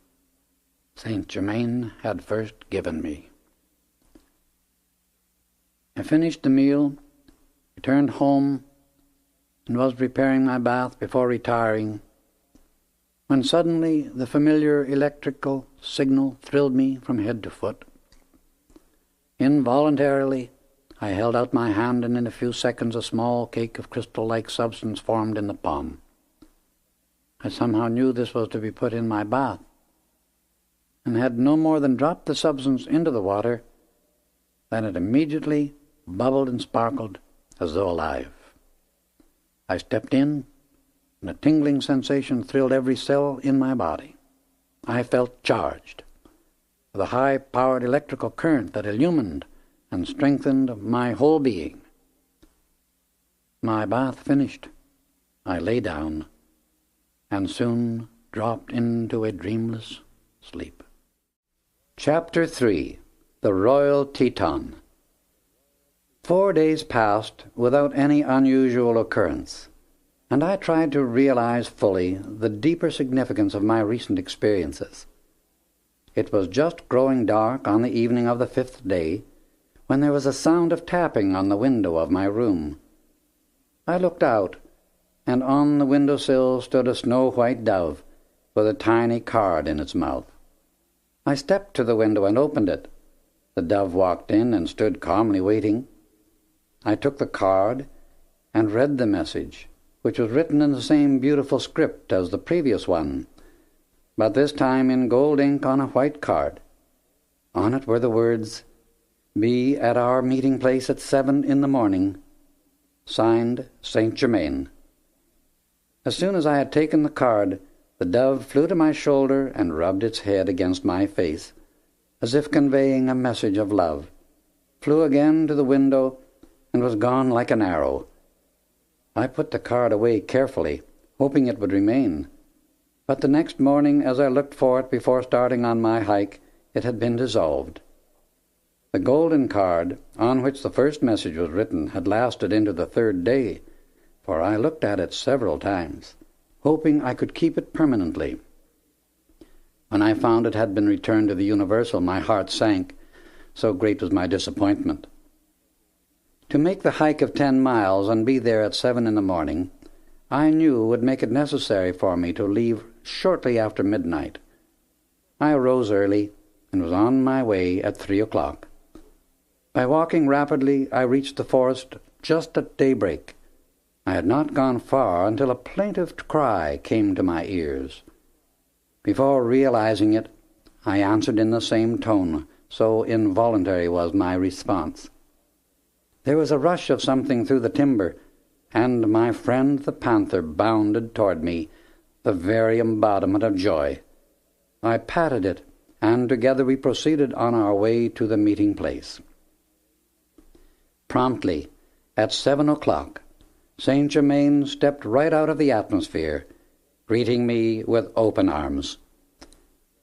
Speaker 1: Saint Germain had first given me. I finished the meal, returned home, and was preparing my bath before retiring, when suddenly the familiar electrical signal thrilled me from head to foot. Involuntarily, I held out my hand, and in a few seconds a small cake of crystal-like substance formed in the palm. I somehow knew this was to be put in my bath, and had no more than dropped the substance into the water than it immediately bubbled and sparkled as though alive. I stepped in, and a tingling sensation thrilled every cell in my body. I felt charged with a high-powered electrical current that illumined and strengthened my whole being. My bath finished, I lay down, and soon dropped into a dreamless sleep. Chapter 3. The Royal Teton. 4 days passed without any unusual occurrence, and I tried to realize fully the deeper significance of my recent experiences. It was just growing dark on the evening of the 5th day when there was a sound of tapping on the window of my room. I looked out, and on the windowsill stood a snow-white dove with a tiny card in its mouth. I stepped to the window and opened it. The dove walked in and stood calmly waiting. I took the card and read the message, which was written in the same beautiful script as the previous one, but this time in gold ink on a white card. On it were the words, "Be at our meeting place at 7 in the morning. Signed, Saint Germain." As soon as I had taken the card, the dove flew to my shoulder and rubbed its head against my face, as if conveying a message of love, flew again to the window, and was gone like an arrow. I put the card away carefully, hoping it would remain, but the next morning, as I looked for it before starting on my hike, it had been dissolved. The golden card, on which the first message was written, had lasted into the 3rd day, for I looked at it several times, hoping I could keep it permanently. When I found it had been returned to the Universal, my heart sank, so great was my disappointment. To make the hike of 10 miles and be there at 7 in the morning, I knew would make it necessary for me to leave shortly after midnight. I arose early and was on my way at 3 o'clock. By walking rapidly, I reached the forest just at daybreak. I had not gone far until a plaintive cry came to my ears. Before realizing it, I answered in the same tone, so involuntary was my response. There was a rush of something through the timber, and my friend the panther bounded toward me, the very embodiment of joy. I patted it, and together we proceeded on our way to the meeting place. Promptly, at 7 o'clock, Saint Germain stepped right out of the atmosphere, greeting me with open arms.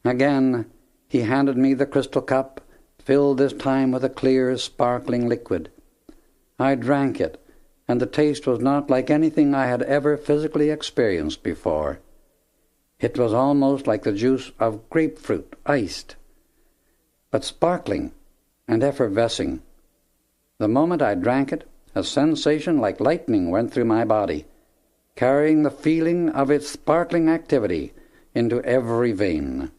Speaker 1: Again, he handed me the crystal cup, filled this time with a clear, sparkling liquid. I drank it, and the taste was not like anything I had ever physically experienced before. It was almost like the juice of grapefruit, iced, but sparkling and effervescing. The moment I drank it, a sensation like lightning went through my body, carrying the feeling of its sparkling activity into every vein.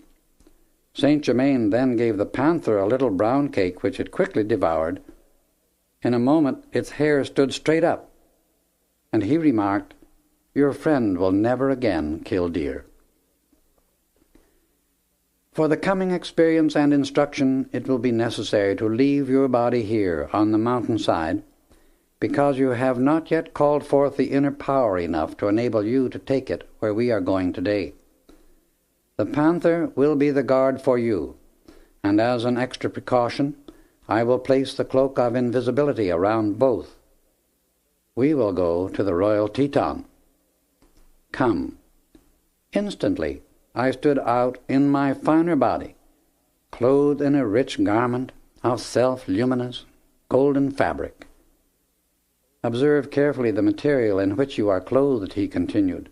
Speaker 1: Saint Germain then gave the panther a little brown cake, which it quickly devoured. In a moment its hair stood straight up, and he remarked, "Your friend will never again kill deer." For the coming experience and instruction, it will be necessary to leave your body here on the mountainside, because you have not yet called forth the inner power enough to enable you to take it where we are going today. The panther will be the guard for you, and as an extra precaution, I will place the cloak of invisibility around both. We will go to the Royal Teton. Come." Instantly, I stood out in my finer body, clothed in a rich garment of self-luminous golden fabric. "Observe carefully the material in which you are clothed," he continued.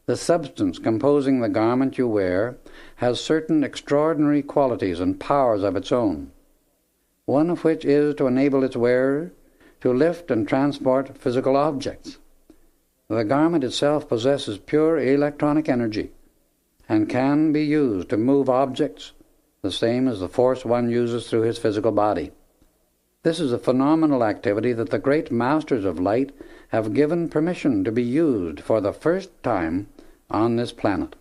Speaker 1: "The substance composing the garment you wear has certain extraordinary qualities and powers of its own, one of which is to enable its wearer to lift and transport physical objects. The garment itself possesses pure electronic energy, and can be used to move objects, the same as the force one uses through his physical body. This is a phenomenal activity that the great masters of light have given permission to be used for the first time on this planet.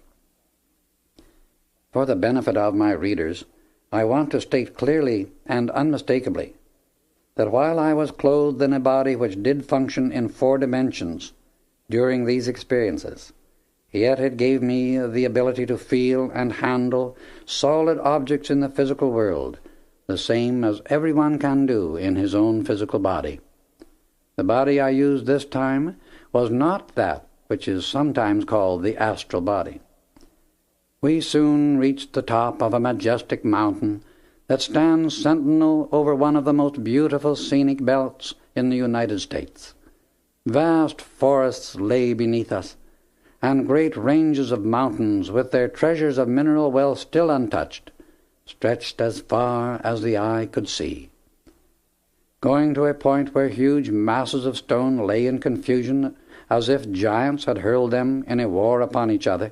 Speaker 1: For the benefit of my readers, I want to state clearly and unmistakably that while I was clothed in a body which did function in 4 dimensions during these experiences, yet it gave me the ability to feel and handle solid objects in the physical world, the same as everyone can do in his own physical body. The body I used this time was not that which is sometimes called the astral body. We soon reached the top of a majestic mountain that stands sentinel over one of the most beautiful scenic belts in the United States. Vast forests lay beneath us, and great ranges of mountains, with their treasures of mineral wealth still untouched, stretched as far as the eye could see. Going to a point where huge masses of stone lay in confusion, as if giants had hurled them in a war upon each other,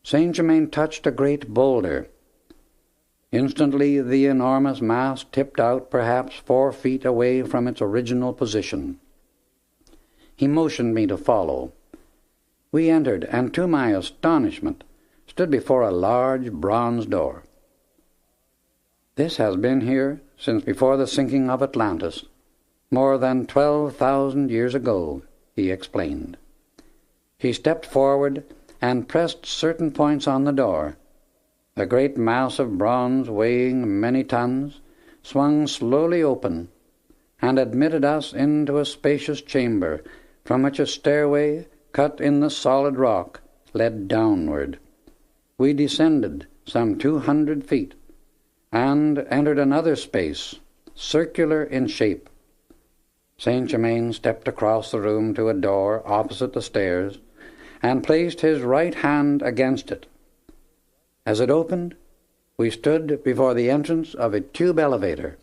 Speaker 1: Saint Germain touched a great boulder. Instantly the enormous mass tipped out perhaps 4 feet away from its original position. He motioned me to follow. We entered, and to my astonishment, stood before a large bronze door. "This has been here since before the sinking of Atlantis, more than 12,000 years ago," he explained. He stepped forward and pressed certain points on the door. The great mass of bronze, weighing many tons, swung slowly open, and admitted us into a spacious chamber from which a stairway, cut in the solid rock, led downward. We descended some 200 feet, and entered another space, circular in shape. Saint Germain stepped across the room to a door opposite the stairs, and placed his right hand against it. As it opened, we stood before the entrance of a tube elevator.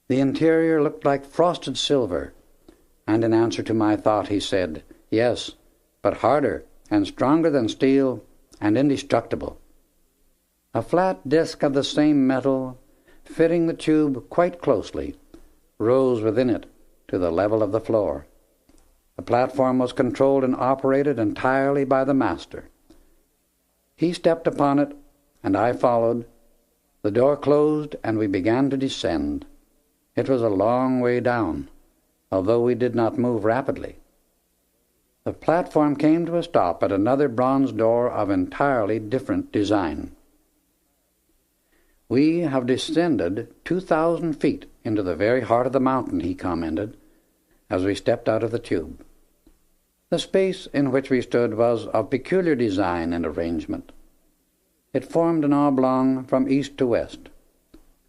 Speaker 1: The interior looked like frosted silver, and in answer to my thought he said, "Yes, but harder and stronger than steel and indestructible." A flat disc of the same metal, fitting the tube quite closely, rose within it to the level of the floor. The platform was controlled and operated entirely by the master. He stepped upon it, and I followed. The door closed, and we began to descend. It was a long way down, although we did not move rapidly. The platform came to a stop at another bronze door of entirely different design. "We have descended 2,000 feet into the very heart of the mountain," he commented, as we stepped out of the tube. The space in which we stood was of peculiar design and arrangement. It formed an oblong from east to west,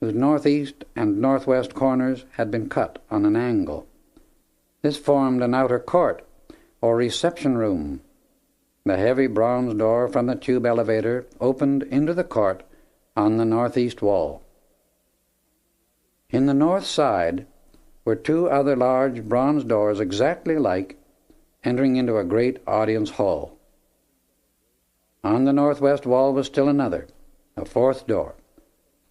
Speaker 1: whose northeast and northwest corners had been cut on an angle. This formed an outer court, or reception room. The heavy bronze door from the tube elevator opened into the court on the northeast wall. In the north side were two other large bronze doors exactly like, entering into a great audience hall. On the northwest wall was still another, a fourth door,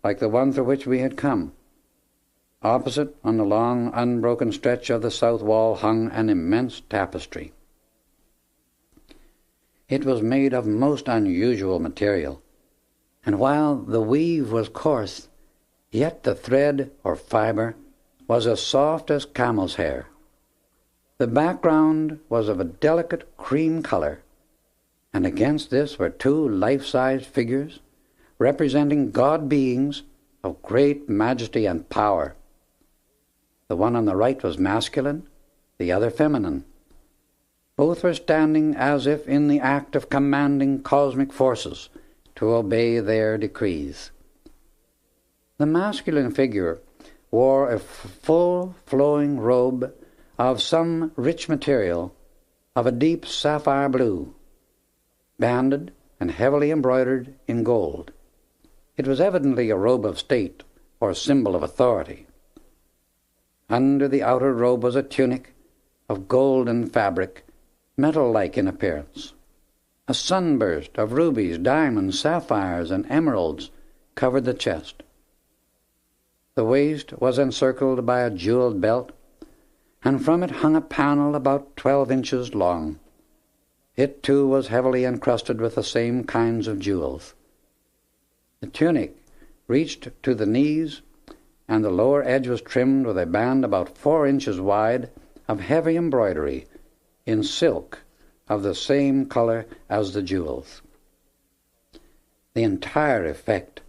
Speaker 1: like the one through which we had come. Opposite, on the long, unbroken stretch of the south wall, hung an immense tapestry. It was made of most unusual material, and while the weave was coarse, yet the thread or fibre was as soft as camel's hair. The background was of a delicate cream color, and against this were two life-size figures representing god beings of great majesty and power. The one on the right was masculine, the other feminine. Both were standing as if in the act of commanding cosmic forces to obey their decrees. The masculine figure wore a full flowing robe of some rich material of a deep sapphire blue, banded and heavily embroidered in gold. It was evidently a robe of state or symbol of authority. Under the outer robe was a tunic of golden fabric, metal-like in appearance. A sunburst of rubies, diamonds, sapphires, and emeralds covered the chest. The waist was encircled by a jeweled belt, and from it hung a panel about 12 inches long. It, too, was heavily encrusted with the same kinds of jewels. The tunic reached to the knees, and the lower edge was trimmed with a band about 4 inches wide of heavy embroidery in silk of the same color as the jewels. The entire effect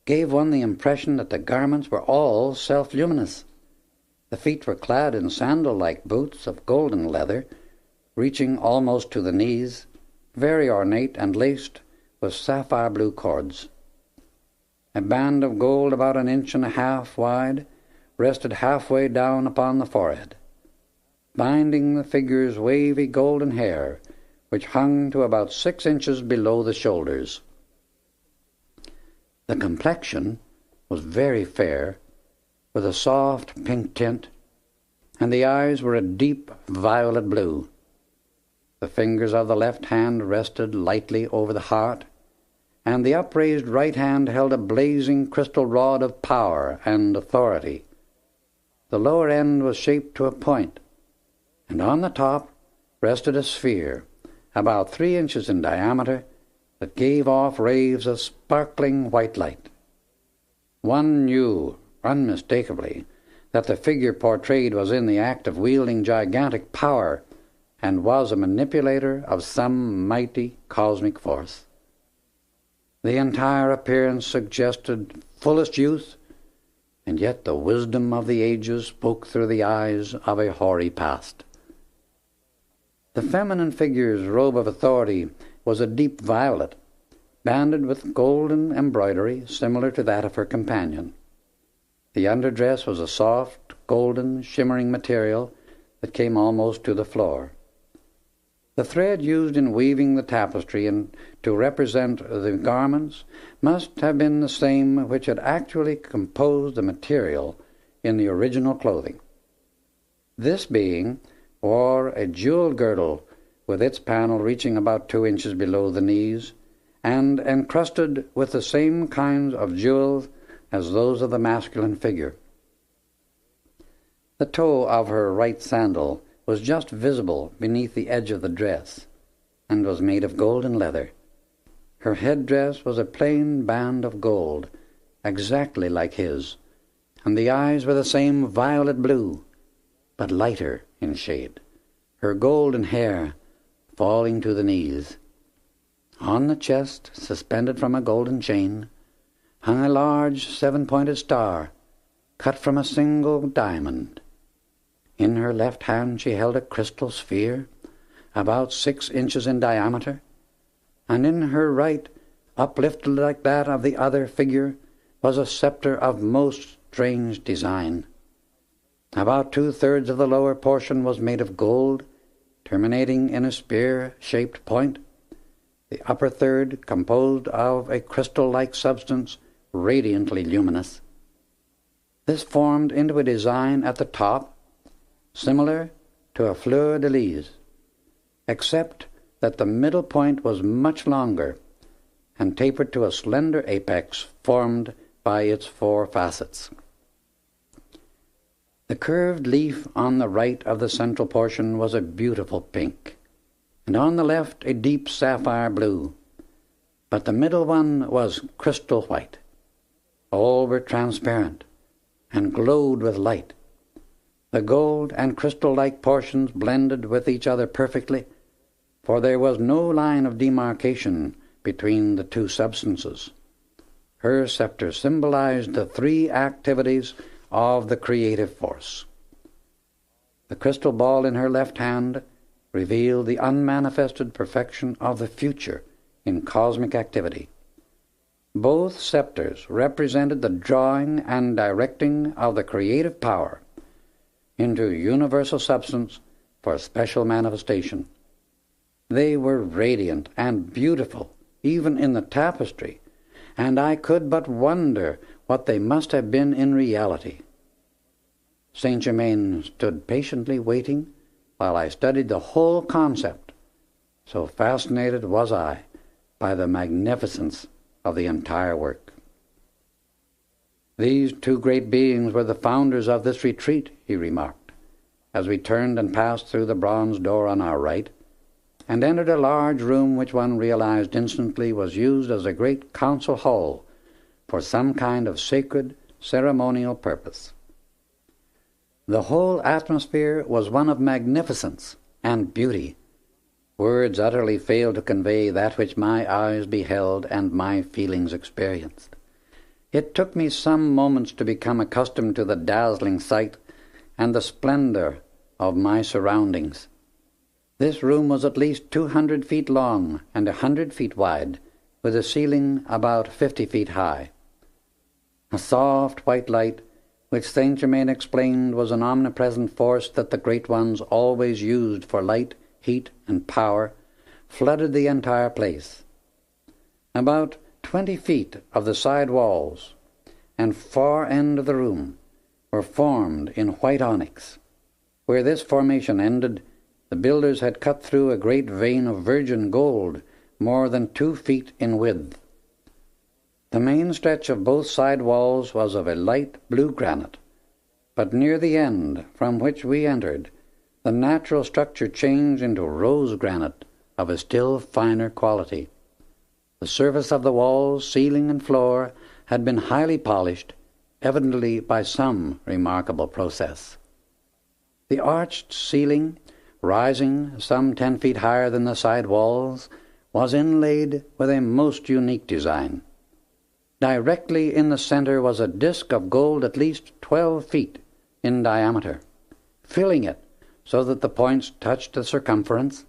Speaker 1: gave one the impression that the garments were all self-luminous. The feet were clad in sandal-like boots of golden leather, reaching almost to the knees, very ornate and laced with sapphire blue cords. A band of gold about 1.5 inches wide rested halfway down upon the forehead, binding the figure's wavy golden hair, which hung to about 6 inches below the shoulders. The complexion was very fair, with a soft pink tint, and the eyes were a deep violet blue. The fingers of the left hand rested lightly over the heart, and the upraised right hand held a blazing crystal rod of power and authority. The lower end was shaped to a point, and on the top rested a sphere about 3 inches in diameter that gave off rays of sparkling white light. One knew unmistakably that the figure portrayed was in the act of wielding gigantic power and was a manipulator of some mighty cosmic force. The entire appearance suggested fullest youth, and yet the wisdom of the ages spoke through the eyes of a hoary past. The feminine figure's robe of authority was a deep violet, banded with golden embroidery similar to that of her companion. The underdress was a soft, golden, shimmering material that came almost to the floor. The thread used in weaving the tapestry and to represent the garments must have been the same which had actually composed the material in the original clothing. This being wore a jeweled girdle with its panel reaching about 2 inches below the knees and encrusted with the same kinds of jewels as those of the masculine figure. The toe of her right sandal was just visible beneath the edge of the dress, and was made of golden leather. Her headdress was a plain band of gold, exactly like his, and the eyes were the same violet blue, but lighter in shade, her golden hair falling to the knees. On the chest, suspended from a golden chain, hung a large 7-pointed star, cut from a single diamond. In her left hand she held a crystal sphere, about 6 inches in diameter, and in her right, uplifted like that of the other figure, was a scepter of most strange design. About 2/3 of the lower portion was made of gold, terminating in a spear-shaped point, the upper third composed of a crystal-like substance radiantly luminous. This formed into a design at the top similar to a fleur-de-lis, except that the middle point was much longer and tapered to a slender apex formed by its 4 facets. The curved leaf on the right of the central portion was a beautiful pink, and on the left a deep sapphire blue, but the middle one was crystal white. All were transparent and glowed with light. The gold and crystal-like portions blended with each other perfectly, for there was no line of demarcation between the 2 substances. Her scepter symbolized the 3 activities of the creative force. The crystal ball in her left hand revealed the unmanifested perfection of the future in cosmic activity. Both scepters represented the drawing and directing of the creative power into universal substance for special manifestation. They were radiant and beautiful, even in the tapestry, and I could but wonder what they must have been in reality. Saint Germain stood patiently waiting while I studied the whole concept, so fascinated was I by the magnificence of the entire work. "These 2 great beings were the founders of this retreat," he remarked, as we turned and passed through the bronze door on our right, and entered a large room which one realized instantly was used as a great council hall for some kind of sacred ceremonial purpose. The whole atmosphere was one of magnificence and beauty. Words utterly failed to convey that which my eyes beheld and my feelings experienced. It took me some moments to become accustomed to the dazzling sight and the splendor of my surroundings. This room was at least 200 feet long and 100 feet wide, with a ceiling about 50 feet high. A soft white light, which Saint Germain explained was an omnipresent force that the great ones always used for light, heat, and power, flooded the entire place. About 20 feet of the side walls and far end of the room were formed in white onyx. Where this formation ended, the builders had cut through a great vein of virgin gold more than 2 feet in width. The main stretch of both side walls was of a light blue granite, but near the end from which we entered, the natural structure changed into rose granite of a still finer quality. The surface of the walls, ceiling, and floor had been highly polished, evidently by some remarkable process. The arched ceiling, rising some 10 feet higher than the side walls, was inlaid with a most unique design. Directly in the center was a disk of gold at least 12 feet in diameter. Filling it so that the points touched the circumference,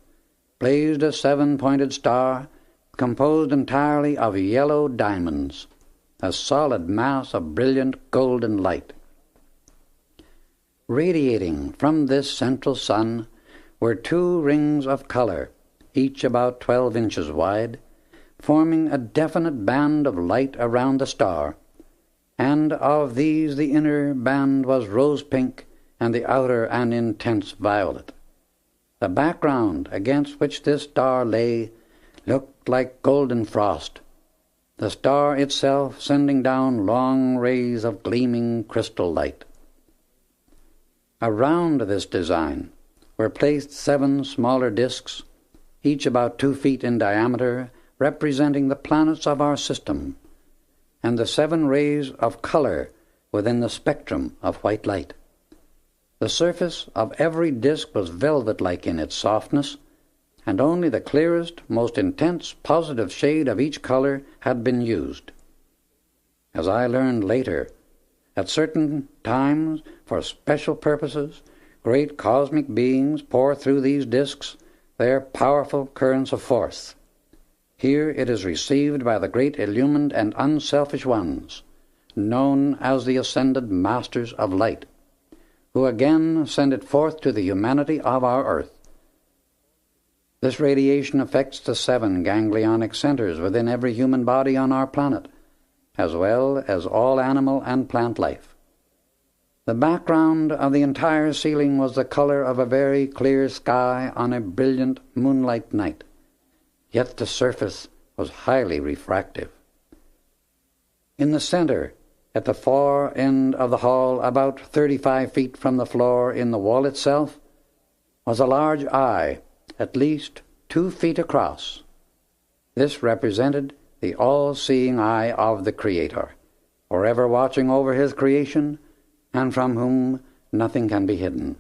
Speaker 1: blazed a 7-pointed star composed entirely of yellow diamonds, a solid mass of brilliant golden light. Radiating from this central sun were 2 rings of color, each about 12 inches wide, forming a definite band of light around the star, and of these the inner band was rose-pink and the outer an intense violet. The background against which this star lay looked like golden frost, the star itself sending down long rays of gleaming crystal light. Around this design were placed 7 smaller discs, each about 2 feet in diameter, representing the planets of our system, and the 7 rays of color within the spectrum of white light. The surface of every disc was velvet-like in its softness, and only the clearest, most intense positive shade of each color had been used. As I learned later, at certain times, for special purposes, great cosmic beings pour through these disks their powerful currents of force. Here it is received by the great illumined and unselfish ones, known as the ascended masters of light, who again send it forth to the humanity of our earth. This radiation affects the 7 ganglionic centers within every human body on our planet, as well as all animal and plant life. The background of the entire ceiling was the color of a very clear sky on a brilliant moonlight night, yet the surface was highly refractive. In the center, at the far end of the hall, about 35 feet from the floor in the wall itself, was a large eye, at least 2 feet across. This represented the all-seeing eye of the Creator, forever watching over his creation, and from whom nothing can be hidden.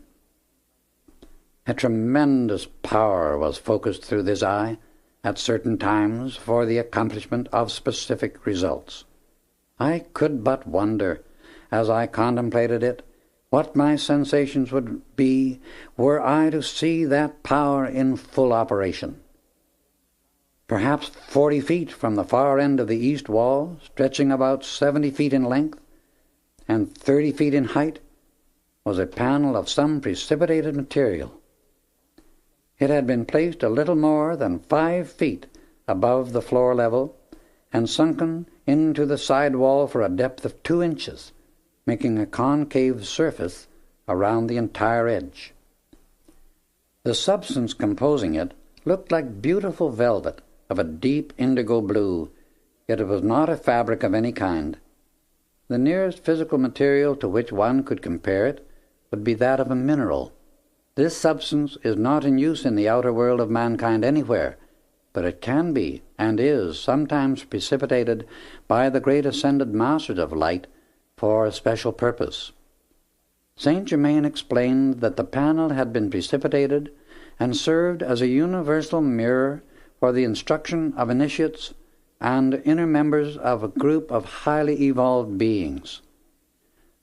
Speaker 1: A tremendous power was focused through this eye at certain times for the accomplishment of specific results. I could but wonder, as I contemplated it, what my sensations would be were I to see that power in full operation. Perhaps 40 feet from the far end of the east wall, stretching about 70 feet in length and 30 feet in height, was a panel of some precipitated material. It had been placed a little more than 5 feet above the floor level and sunken into the side wall for a depth of 2 inches, making a concave surface around the entire edge. The substance composing it looked like beautiful velvet of a deep indigo blue, yet it was not a fabric of any kind. The nearest physical material to which one could compare it would be that of a mineral. This substance is not in use in the outer world of mankind anywhere, but it can be, and is, sometimes precipitated by the great ascended masters of light for a special purpose. Saint Germain explained that the panel had been precipitated and served as a universal mirror for the instruction of initiates and inner members of a group of highly evolved beings.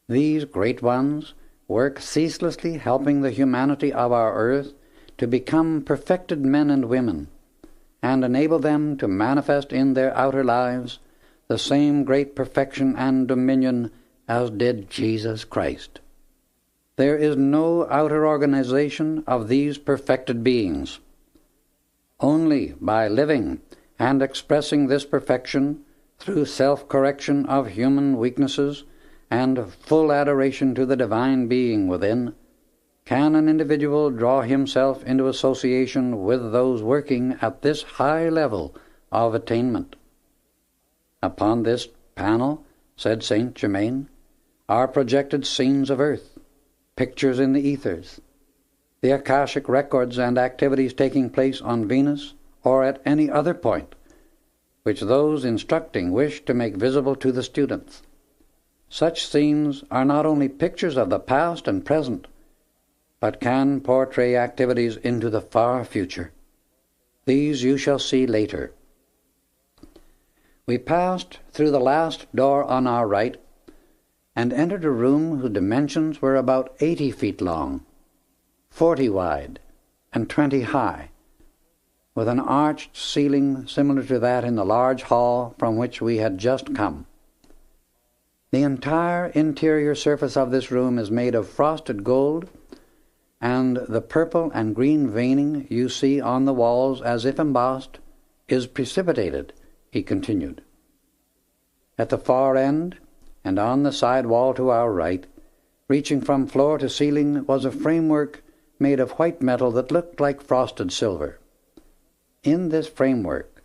Speaker 1: These great ones work ceaselessly helping the humanity of our earth to become perfected men and women, and enable them to manifest in their outer lives the same great perfection and dominion as did Jesus Christ. There is no outer organization of these perfected beings. Only by living and expressing this perfection through self-correction of human weaknesses and full adoration to the divine being within, can an individual draw himself into association with those working at this high level of attainment. Upon this panel, said Saint Germain, are projected scenes of earth, pictures in the ethers, the Akashic records and activities taking place on Venus or at any other point, which those instructing wish to make visible to the students. Such scenes are not only pictures of the past and present, but can portray activities into the far future. These you shall see later. We passed through the last door on our right and entered a room whose dimensions were about 80 feet long, 40 wide, and 20 high, with an arched ceiling similar to that in the large hall from which we had just come. The entire interior surface of this room is made of frosted gold, and the purple and green veining you see on the walls as if embossed is precipitated, he continued. At the far end, and on the side wall to our right, reaching from floor to ceiling, was a framework made of white metal that looked like frosted silver. In this framework,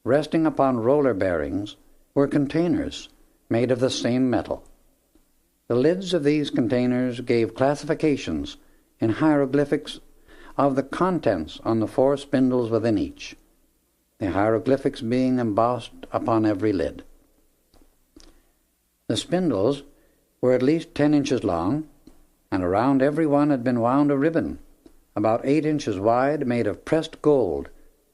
Speaker 1: resting upon roller bearings, were containers made of the same metal. The lids of these containers gave classifications in hieroglyphics of the contents on the 4 spindles within each, the hieroglyphics being embossed upon every lid. The spindles were at least 10 inches long, and around every one had been wound a ribbon, about 8 inches wide, made of pressed gold,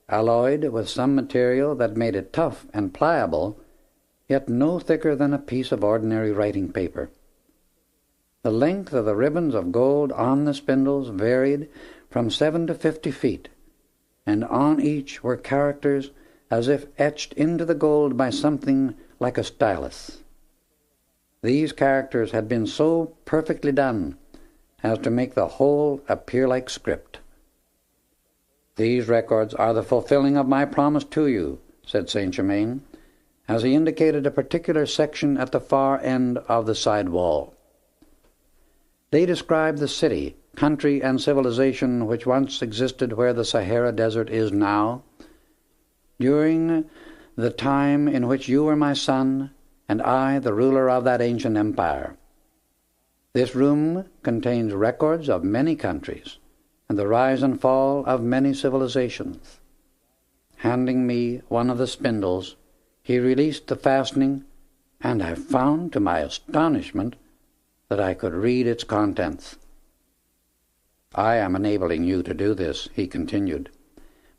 Speaker 1: alloyed with some material that made it tough and pliable, yet no thicker than a piece of ordinary writing paper. The length of the ribbons of gold on the spindles varied from 7 to 50 feet, and on each were characters as if etched into the gold by something like a stylus. These characters had been so perfectly done as to make the whole appear like script. "These records are the fulfilling of my promise to you," said Saint Germain, as he indicated a particular section at the far end of the side wall. They describe the city, country, and civilization which once existed where the Sahara Desert is now, during the time in which you were my son, and I the ruler of that ancient empire. This room contains records of many countries, and the rise and fall of many civilizations. Handing me one of the spindles, he released the fastening, and I found, to my astonishment, that I could read its contents. "I am enabling you to do this," he continued,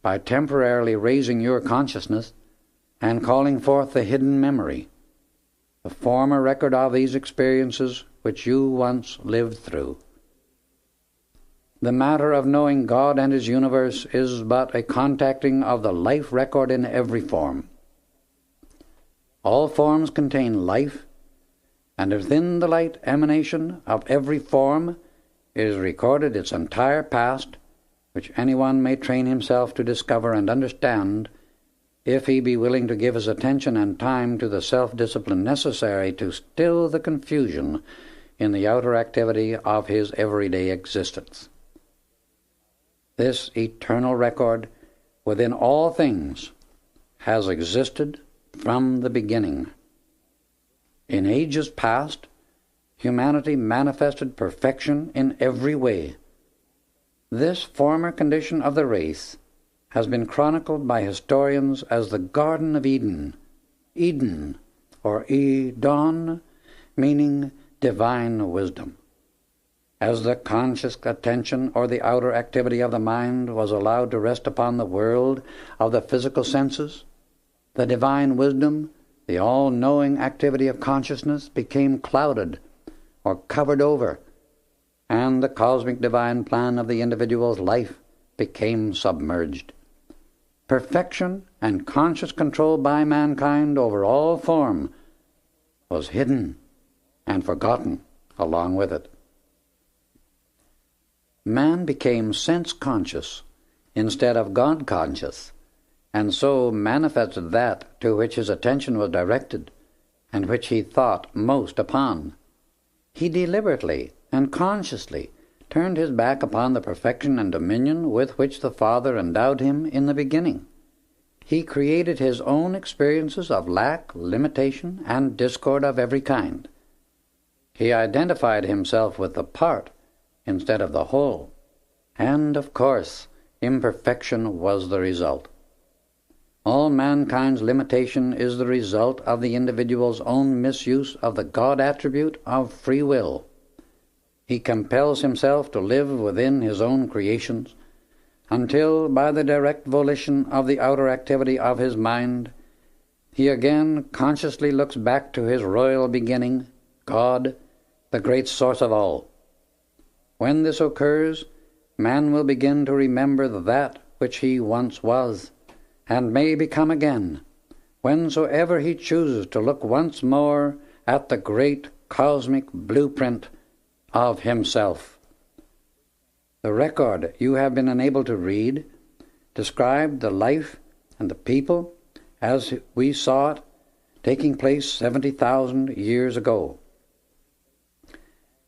Speaker 1: "by temporarily raising your consciousness and calling forth the hidden memory, the former record of these experiences which you once lived through. The matter of knowing God and His universe is but a contacting of the life record in every form. All forms contain life, and within the light emanation of every form is recorded its entire past, which anyone may train himself to discover and understand, if he be willing to give his attention and time to the self-discipline necessary to still the confusion in the outer activity of his everyday existence. This eternal record within all things has existed from the beginning. In ages past, humanity manifested perfection in every way. This former condition of the race has been chronicled by historians as the Garden of Eden, Eden, or Edon, meaning divine wisdom. As the conscious attention or the outer activity of the mind was allowed to rest upon the world of the physical senses, the divine wisdom, the all-knowing activity of consciousness, became clouded or covered over, and the cosmic divine plan of the individual's life became submerged. Perfection and conscious control by mankind over all form was hidden and forgotten along with it. Man became sense-conscious instead of God-conscious, and so manifested that to which his attention was directed and which he thought most upon. He deliberately and consciously turned his back upon the perfection and dominion with which the Father endowed him in the beginning. He created his own experiences of lack, limitation, and discord of every kind. He identified himself with the part instead of the whole, and, of course, imperfection was the result. All mankind's limitation is the result of the individual's own misuse of the God attribute of free will. He compels himself to live within his own creations until, by the direct volition of the outer activity of his mind, he again consciously looks back to his royal beginning, God, the great source of all. When this occurs, man will begin to remember that which he once was, and may become again, whensoever he chooses to look once more at the great cosmic blueprint of himself. The record you have been enabled to read described the life and the people as we saw it taking place 70,000 years ago.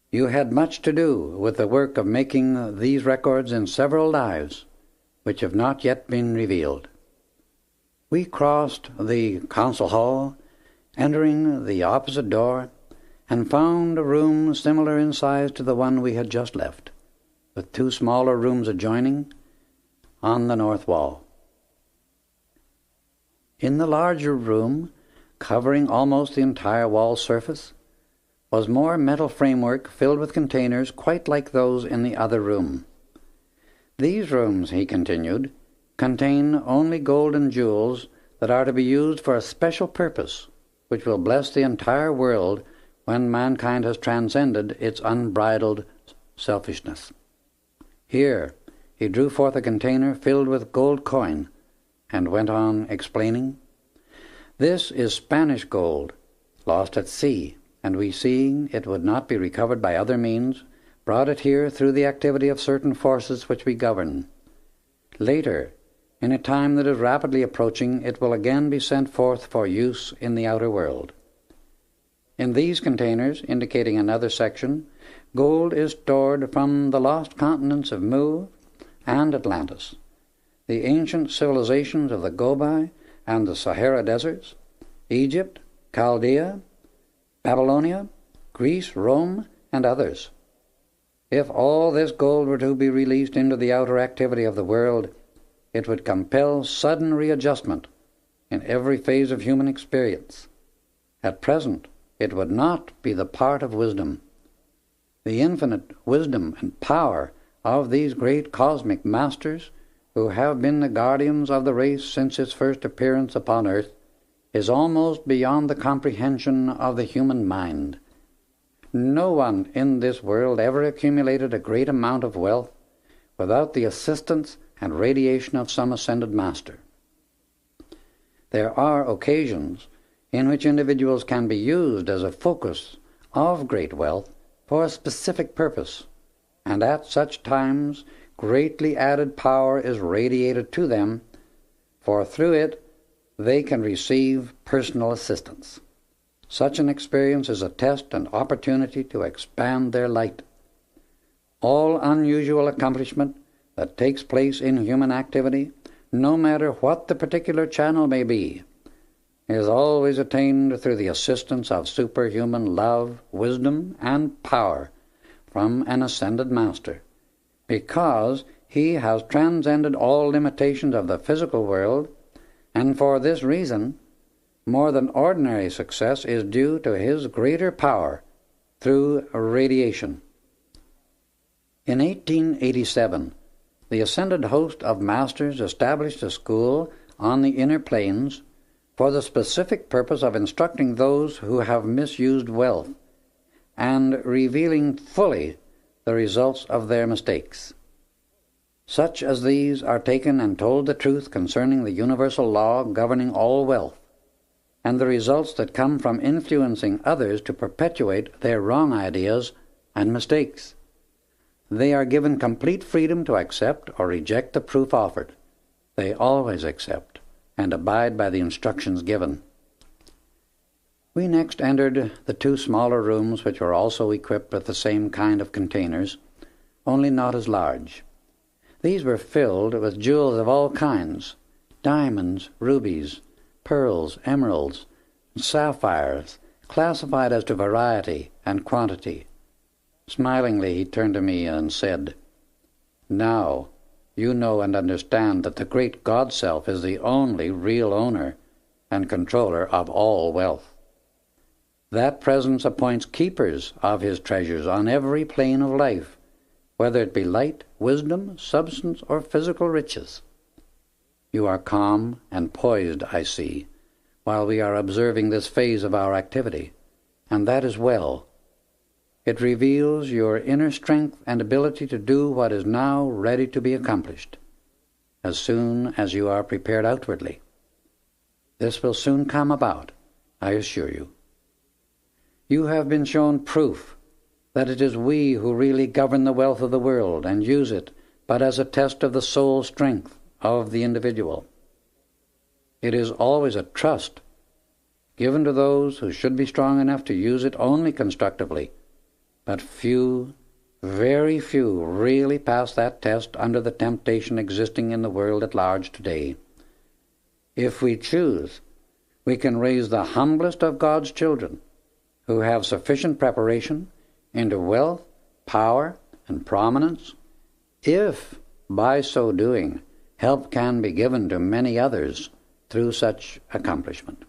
Speaker 1: You had much to do with the work of making these records in several lives which have not yet been revealed. We crossed the council hall, entering the opposite door, and found a room similar in size to the one we had just left, with two smaller rooms adjoining on the north wall. In the larger room, covering almost the entire wall surface, was more metal framework filled with containers quite like those in the other room. These rooms, he continued, contain only gold and jewels that are to be used for a special purpose, which will bless the entire world when mankind has transcended its unbridled selfishness. Here he drew forth a container filled with gold coin, and went on explaining, "This is Spanish gold, lost at sea, and we, seeing it would not be recovered by other means, brought it here through the activity of certain forces which we govern. Later, in a time that is rapidly approaching, it will again be sent forth for use in the outer world. In these containers," indicating another section, "gold is stored from the lost continents of Mu and Atlantis, the ancient civilizations of the Gobi and the Sahara deserts, Egypt, Chaldea, Babylonia, Greece, Rome, and others. If all this gold were to be released into the outer activity of the world, it would compel sudden readjustment in every phase of human experience. At present, it would not be the part of wisdom. The infinite wisdom and power of these great cosmic masters, who have been the guardians of the race since its first appearance upon earth, is almost beyond the comprehension of the human mind. No one in this world ever accumulated a great amount of wealth without the assistance and radiation of some ascended master. There are occasions in which individuals can be used as a focus of great wealth for a specific purpose, and at such times greatly added power is radiated to them, for through it they can receive personal assistance. Such an experience is a test and opportunity to expand their light. All unusual accomplishment that takes place in human activity, no matter what the particular channel may be, is always attained through the assistance of superhuman love, wisdom, and power from an ascended master, because he has transcended all limitations of the physical world, and for this reason, more than ordinary success is due to his greater power through radiation. In 1887, the ascended host of masters established a school on the inner planes for the specific purpose of instructing those who have misused wealth and revealing fully the results of their mistakes. Such as these are taken and told the truth concerning the universal law governing all wealth, and the results that come from influencing others to perpetuate their wrong ideas and mistakes. They are given complete freedom to accept or reject the proof offered. They always accept and abide by the instructions given. We next entered the two smaller rooms, which were also equipped with the same kind of containers, only not as large. These were filled with jewels of all kinds, diamonds, rubies, pearls, emeralds, and sapphires, classified as to variety and quantity. Smilingly he turned to me and said, "Now you know and understand that the great God-self is the only real owner and controller of all wealth. That presence appoints keepers of his treasures on every plane of life, whether it be light, wisdom, substance, or physical riches. You are calm and poised, I see, while we are observing this phase of our activity, and that is well. It reveals your inner strength and ability to do what is now ready to be accomplished, as soon as you are prepared outwardly. This will soon come about, I assure you. You have been shown proof that it is we who really govern the wealth of the world and use it but as a test of the soul strength of the individual. It is always a trust given to those who should be strong enough to use it only constructively, but few, very few, really pass that test under the temptation existing in the world at large today. If we choose, we can raise the humblest of God's children, who have sufficient preparation, into wealth, power, and prominence, if, by so doing, help can be given to many others through such accomplishment.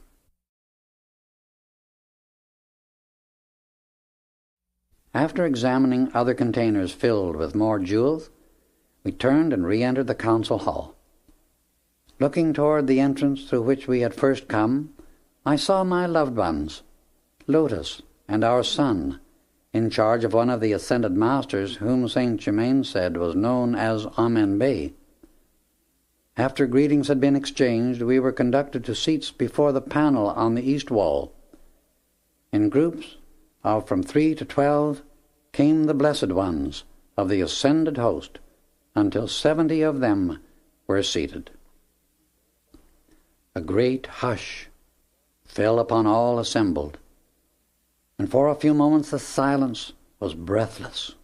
Speaker 1: After examining other containers filled with more jewels, we turned and re-entered the council hall. Looking toward the entrance through which we had first come, I saw my loved ones, Lotus and our son, in charge of one of the ascended masters whom Saint Germain said was known as Amen Bey. After greetings had been exchanged, we were conducted to seats before the panel on the east wall. In groups of from 3 to 12 came the blessed ones of the ascended host, until 70 of them were seated. A great hush fell upon all assembled, and for a few moments the silence was breathless,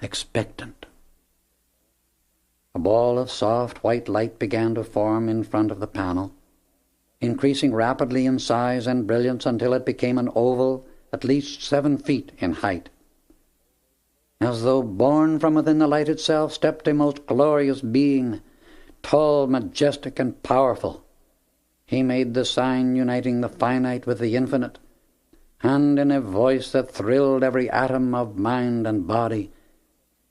Speaker 1: expectant. A ball of soft white light began to form in front of the panel, increasing rapidly in size and brilliance until it became an oval at least 7 feet in height. As though born from within the light itself stepped a most glorious being, tall, majestic, and powerful. He made the sign uniting the finite with the infinite, and in a voice that thrilled every atom of mind and body,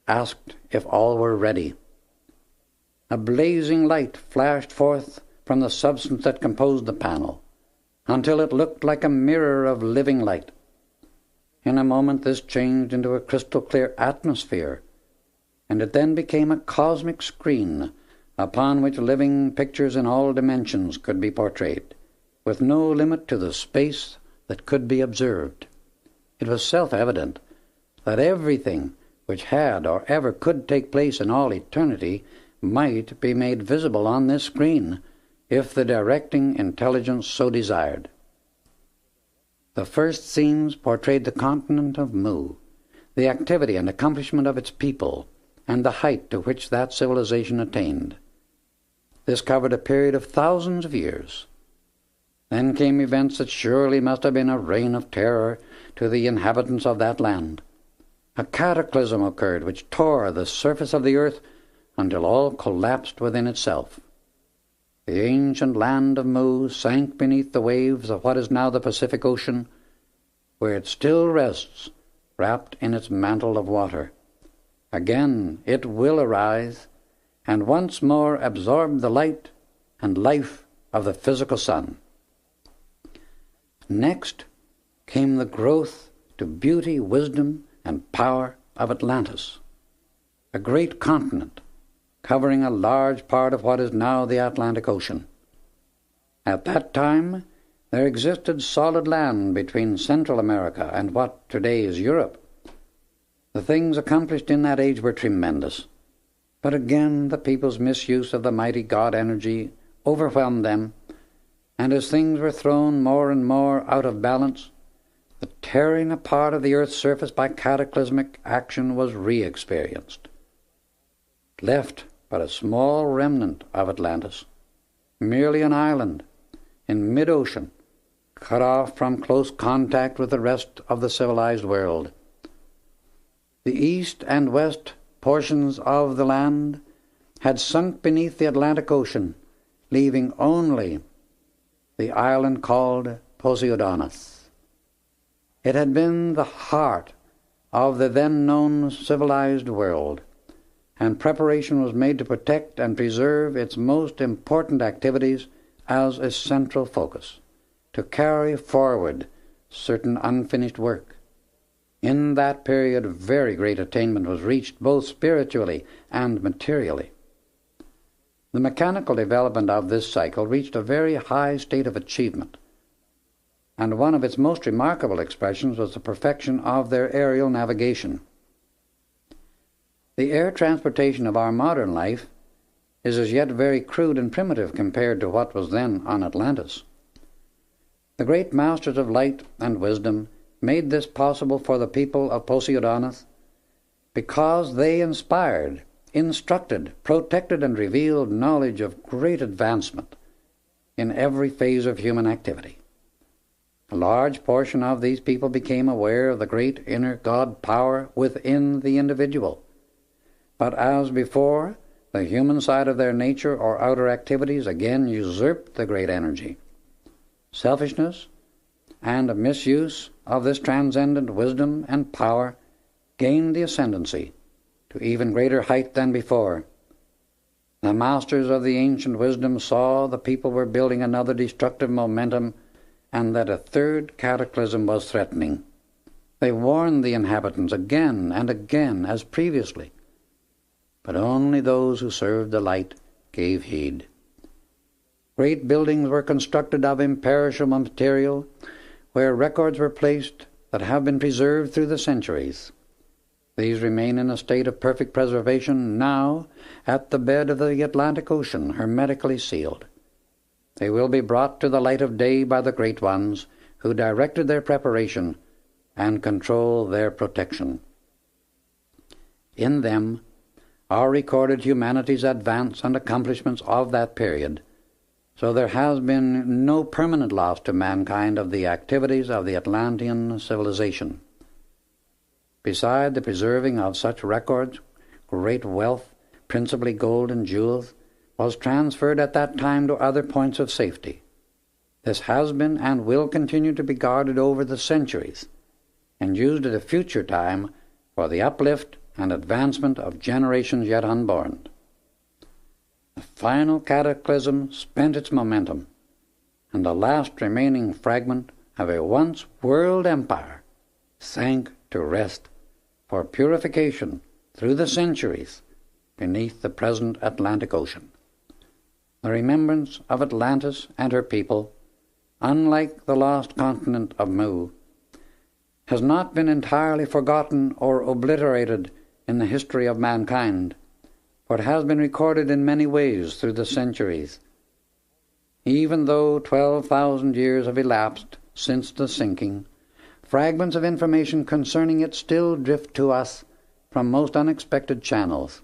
Speaker 1: asked if all were ready. A blazing light flashed forth from the substance that composed the panel, until it looked like a mirror of living light. In a moment this changed into a crystal-clear atmosphere, and it then became a cosmic screen upon which living pictures in all dimensions could be portrayed, with no limit to the space that could be observed. It was self-evident that everything which had or ever could take place in all eternity might be made visible on this screen, if the directing intelligence so desired. The first scenes portrayed the continent of Mu, the activity and accomplishment of its people, and the height to which that civilization attained. This covered a period of thousands of years. Then came events that surely must have been a reign of terror to the inhabitants of that land. A cataclysm occurred which tore the surface of the earth until all collapsed within itself. The ancient land of Mu sank beneath the waves of what is now the Pacific Ocean, where it still rests, wrapped in its mantle of water. Again it will arise, and once more absorb the light and life of the physical sun. Next came the growth to beauty, wisdom, and power of Atlantis, a great continent covering a large part of what is now the Atlantic Ocean. At that time, there existed solid land between Central America and what today is Europe. The things accomplished in that age were tremendous, but again the people's misuse of the mighty God energy overwhelmed them, and as things were thrown more and more out of balance, the tearing apart of the earth's surface by cataclysmic action was re-experienced. Left but a small remnant of Atlantis, merely an island in mid-ocean, cut off from close contact with the rest of the civilized world. The east and west portions of the land had sunk beneath the Atlantic Ocean, leaving only the island called Poseidonis. It had been the heart of the then-known civilized world, and preparation was made to protect and preserve its most important activities as a central focus, to carry forward certain unfinished work. In that period, very great attainment was reached both spiritually and materially. The mechanical development of this cycle reached a very high state of achievement, and one of its most remarkable expressions was the perfection of their aerial navigation. The air transportation of our modern life is as yet very crude and primitive compared to what was then on Atlantis. The great masters of light and wisdom made this possible for the people of Poseidonis because they inspired, instructed, protected, and revealed knowledge of great advancement in every phase of human activity. A large portion of these people became aware of the great inner God power within the individual. But as before, the human side of their nature or outer activities again usurped the great energy. Selfishness and misuse of this transcendent wisdom and power gained the ascendancy to even greater height than before. The masters of the ancient wisdom saw the people were building another destructive momentum and that a third cataclysm was threatening. They warned the inhabitants again and again as previously, but only those who served the light gave heed. Great buildings were constructed of imperishable material, where records were placed that have been preserved through the centuries. These remain in a state of perfect preservation now at the bed of the Atlantic Ocean, hermetically sealed. They will be brought to the light of day by the great ones who directed their preparation and control their protection. In them are recorded humanity's advance and accomplishments of that period, so there has been no permanent loss to mankind of the activities of the Atlantean civilization. Beside the preserving of such records, great wealth, principally gold and jewels, was transferred at that time to other points of safety. This has been and will continue to be guarded over the centuries, and used at a future time for the uplift and advancement of generations yet unborn. The final cataclysm spent its momentum, and the last remaining fragment of a once world empire sank to rest for purification through the centuries beneath the present Atlantic Ocean. The remembrance of Atlantis and her people, unlike the lost continent of Mu, has not been entirely forgotten or obliterated in the history of mankind, for it has been recorded in many ways through the centuries. Even though 12,000 years have elapsed since the sinking, fragments of information concerning it still drift to us from most unexpected channels.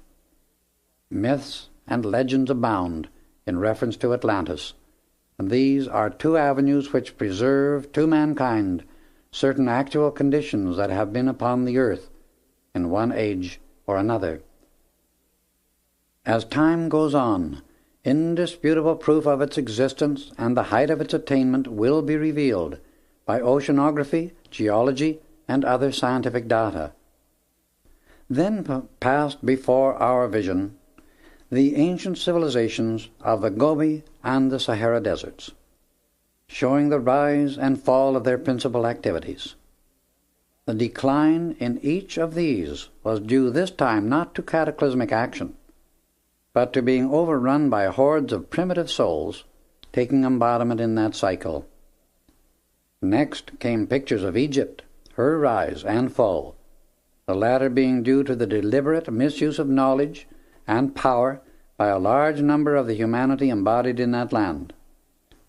Speaker 1: Myths and legends abound in reference to Atlantis, and these are two avenues which preserve to mankind certain actual conditions that have been upon the earth in one age or another. As time goes on, indisputable proof of its existence and the height of its attainment will be revealed by oceanography, geology, and other scientific data. Then passed before our vision the ancient civilizations of the Gobi and the Sahara deserts, showing the rise and fall of their principal activities. The decline in each of these was due this time not to cataclysmic action, but to being overrun by hordes of primitive souls taking embodiment in that cycle. Next came pictures of Egypt, her rise and fall, the latter being due to the deliberate misuse of knowledge and power by a large number of the humanity embodied in that land,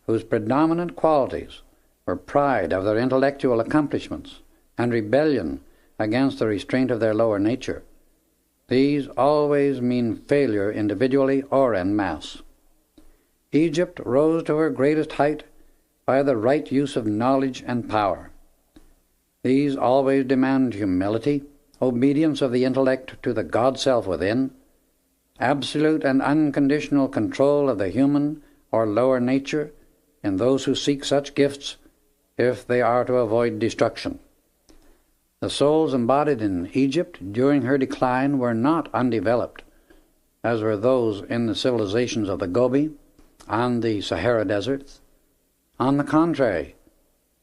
Speaker 1: whose predominant qualities were pride of their intellectual accomplishments and rebellion against the restraint of their lower nature. These always mean failure individually or en masse. Egypt rose to her greatest height by the right use of knowledge and power. These always demand humility, obedience of the intellect to the God-self within, absolute and unconditional control of the human or lower nature in those who seek such gifts if they are to avoid destruction. The souls embodied in Egypt during her decline were not undeveloped, as were those in the civilizations of the Gobi and the Sahara deserts. On the contrary,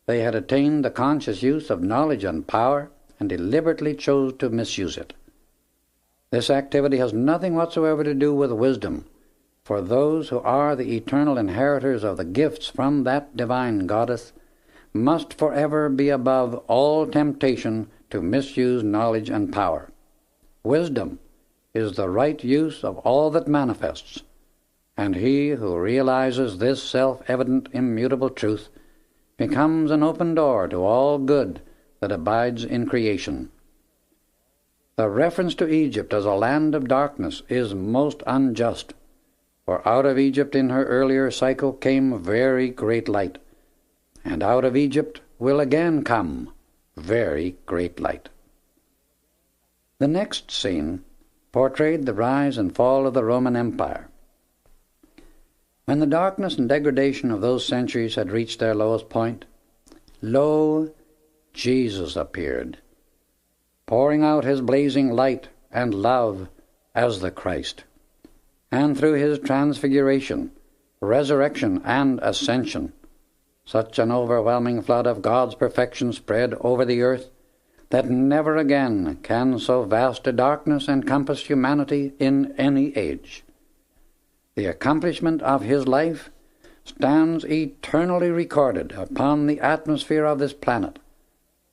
Speaker 1: they had attained the conscious use of knowledge and power and deliberately chose to misuse it. This activity has nothing whatsoever to do with wisdom, for those who are the eternal inheritors of the gifts from that divine goddess must forever be above all temptation to misuse knowledge and power. Wisdom is the right use of all that manifests, and he who realizes this self-evident immutable truth becomes an open door to all good that abides in creation. The reference to Egypt as a land of darkness is most unjust, for out of Egypt in her earlier cycle came very great light, and out of Egypt will again come very great light. The next scene portrayed the rise and fall of the Roman Empire. When the darkness and degradation of those centuries had reached their lowest point, lo, Jesus appeared, pouring out his blazing light and love as the Christ, and through his transfiguration, resurrection, and ascension, such an overwhelming flood of God's perfection spread over the earth that never again can so vast a darkness encompass humanity in any age. The accomplishment of his life stands eternally recorded upon the atmosphere of this planet,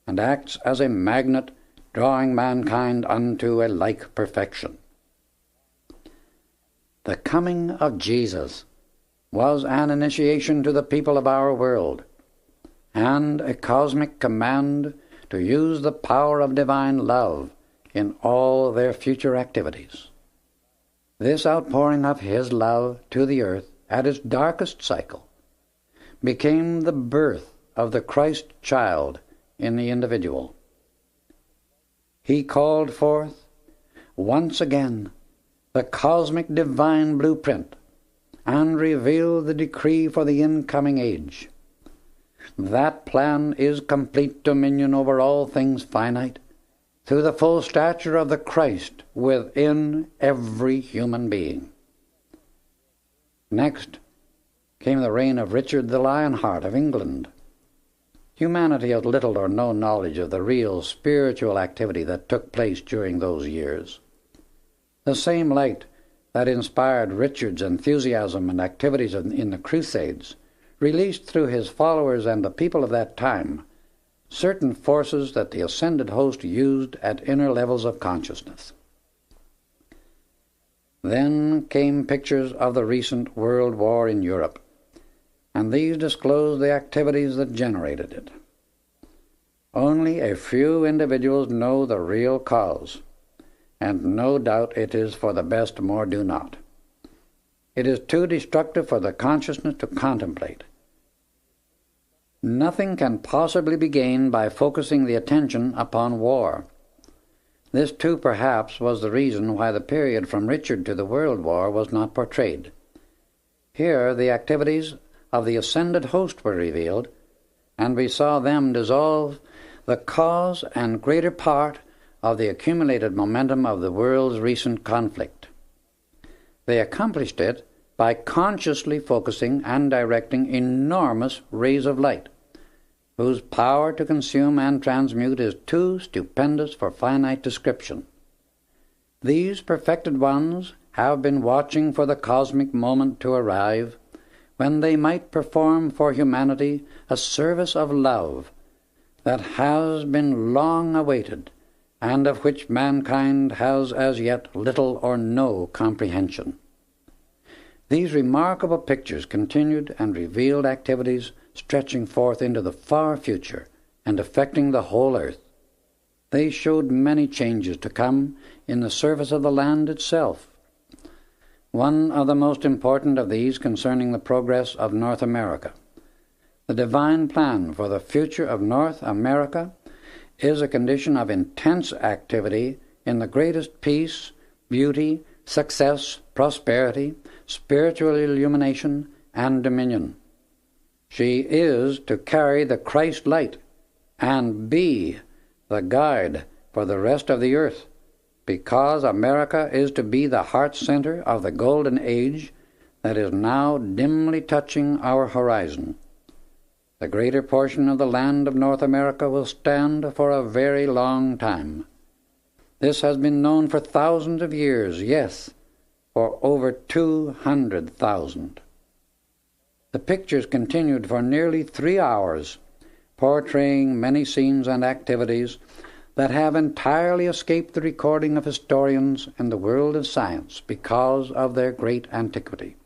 Speaker 1: and acts as a magnet drawing mankind unto a like perfection. The coming of Jesus was an initiation to the people of our world, and a cosmic command to use the power of divine love in all their future activities. This outpouring of his love to the earth at its darkest cycle became the birth of the Christ child in the individual. He called forth once again the cosmic divine blueprint and revealed the decree for the incoming age. That plan is complete dominion over all things finite, through the full stature of the Christ within every human being. Next came the reign of Richard the Lionheart of England. Humanity has little or no knowledge of the real spiritual activity that took place during those years. The same light that inspired Richard's enthusiasm and activities in the Crusades released through his followers and the people of that time certain forces that the ascended host used at inner levels of consciousness. Then came pictures of the recent World War in Europe, and these disclosed the activities that generated it. Only a few individuals know the real cause, and no doubt it is for the best more do not. It is too destructive for the consciousness to contemplate. Nothing can possibly be gained by focusing the attention upon war. This too perhaps was the reason why the period from Richard to the World War was not portrayed. Here the activities of the ascended host were revealed, and we saw them dissolve the cause and greater part of the accumulated momentum of the world's recent conflict. They accomplished it by consciously focusing and directing enormous rays of light, whose power to consume and transmute is too stupendous for finite description. These perfected ones have been watching for the cosmic moment to arrive when they might perform for humanity a service of love that has been long awaited and of which mankind has as yet little or no comprehension. These remarkable pictures continued and revealed activities stretching forth into the far future and affecting the whole earth. They showed many changes to come in the surface of the land itself. One of the most important of these concerning the progress of North America. The divine plan for the future of North America is a condition of intense activity in the greatest peace, beauty, success, prosperity, spiritual illumination, and dominion. She is to carry the Christ light and be the guide for the rest of the earth, because America is to be the heart center of the golden age that is now dimly touching our horizon. The greater portion of the land of North America will stand for a very long time. This has been known for thousands of years, yes, for over 200,000. The pictures continued for nearly 3 hours, portraying many scenes and activities that have entirely escaped the recording of historians in the world of science because of their great antiquity.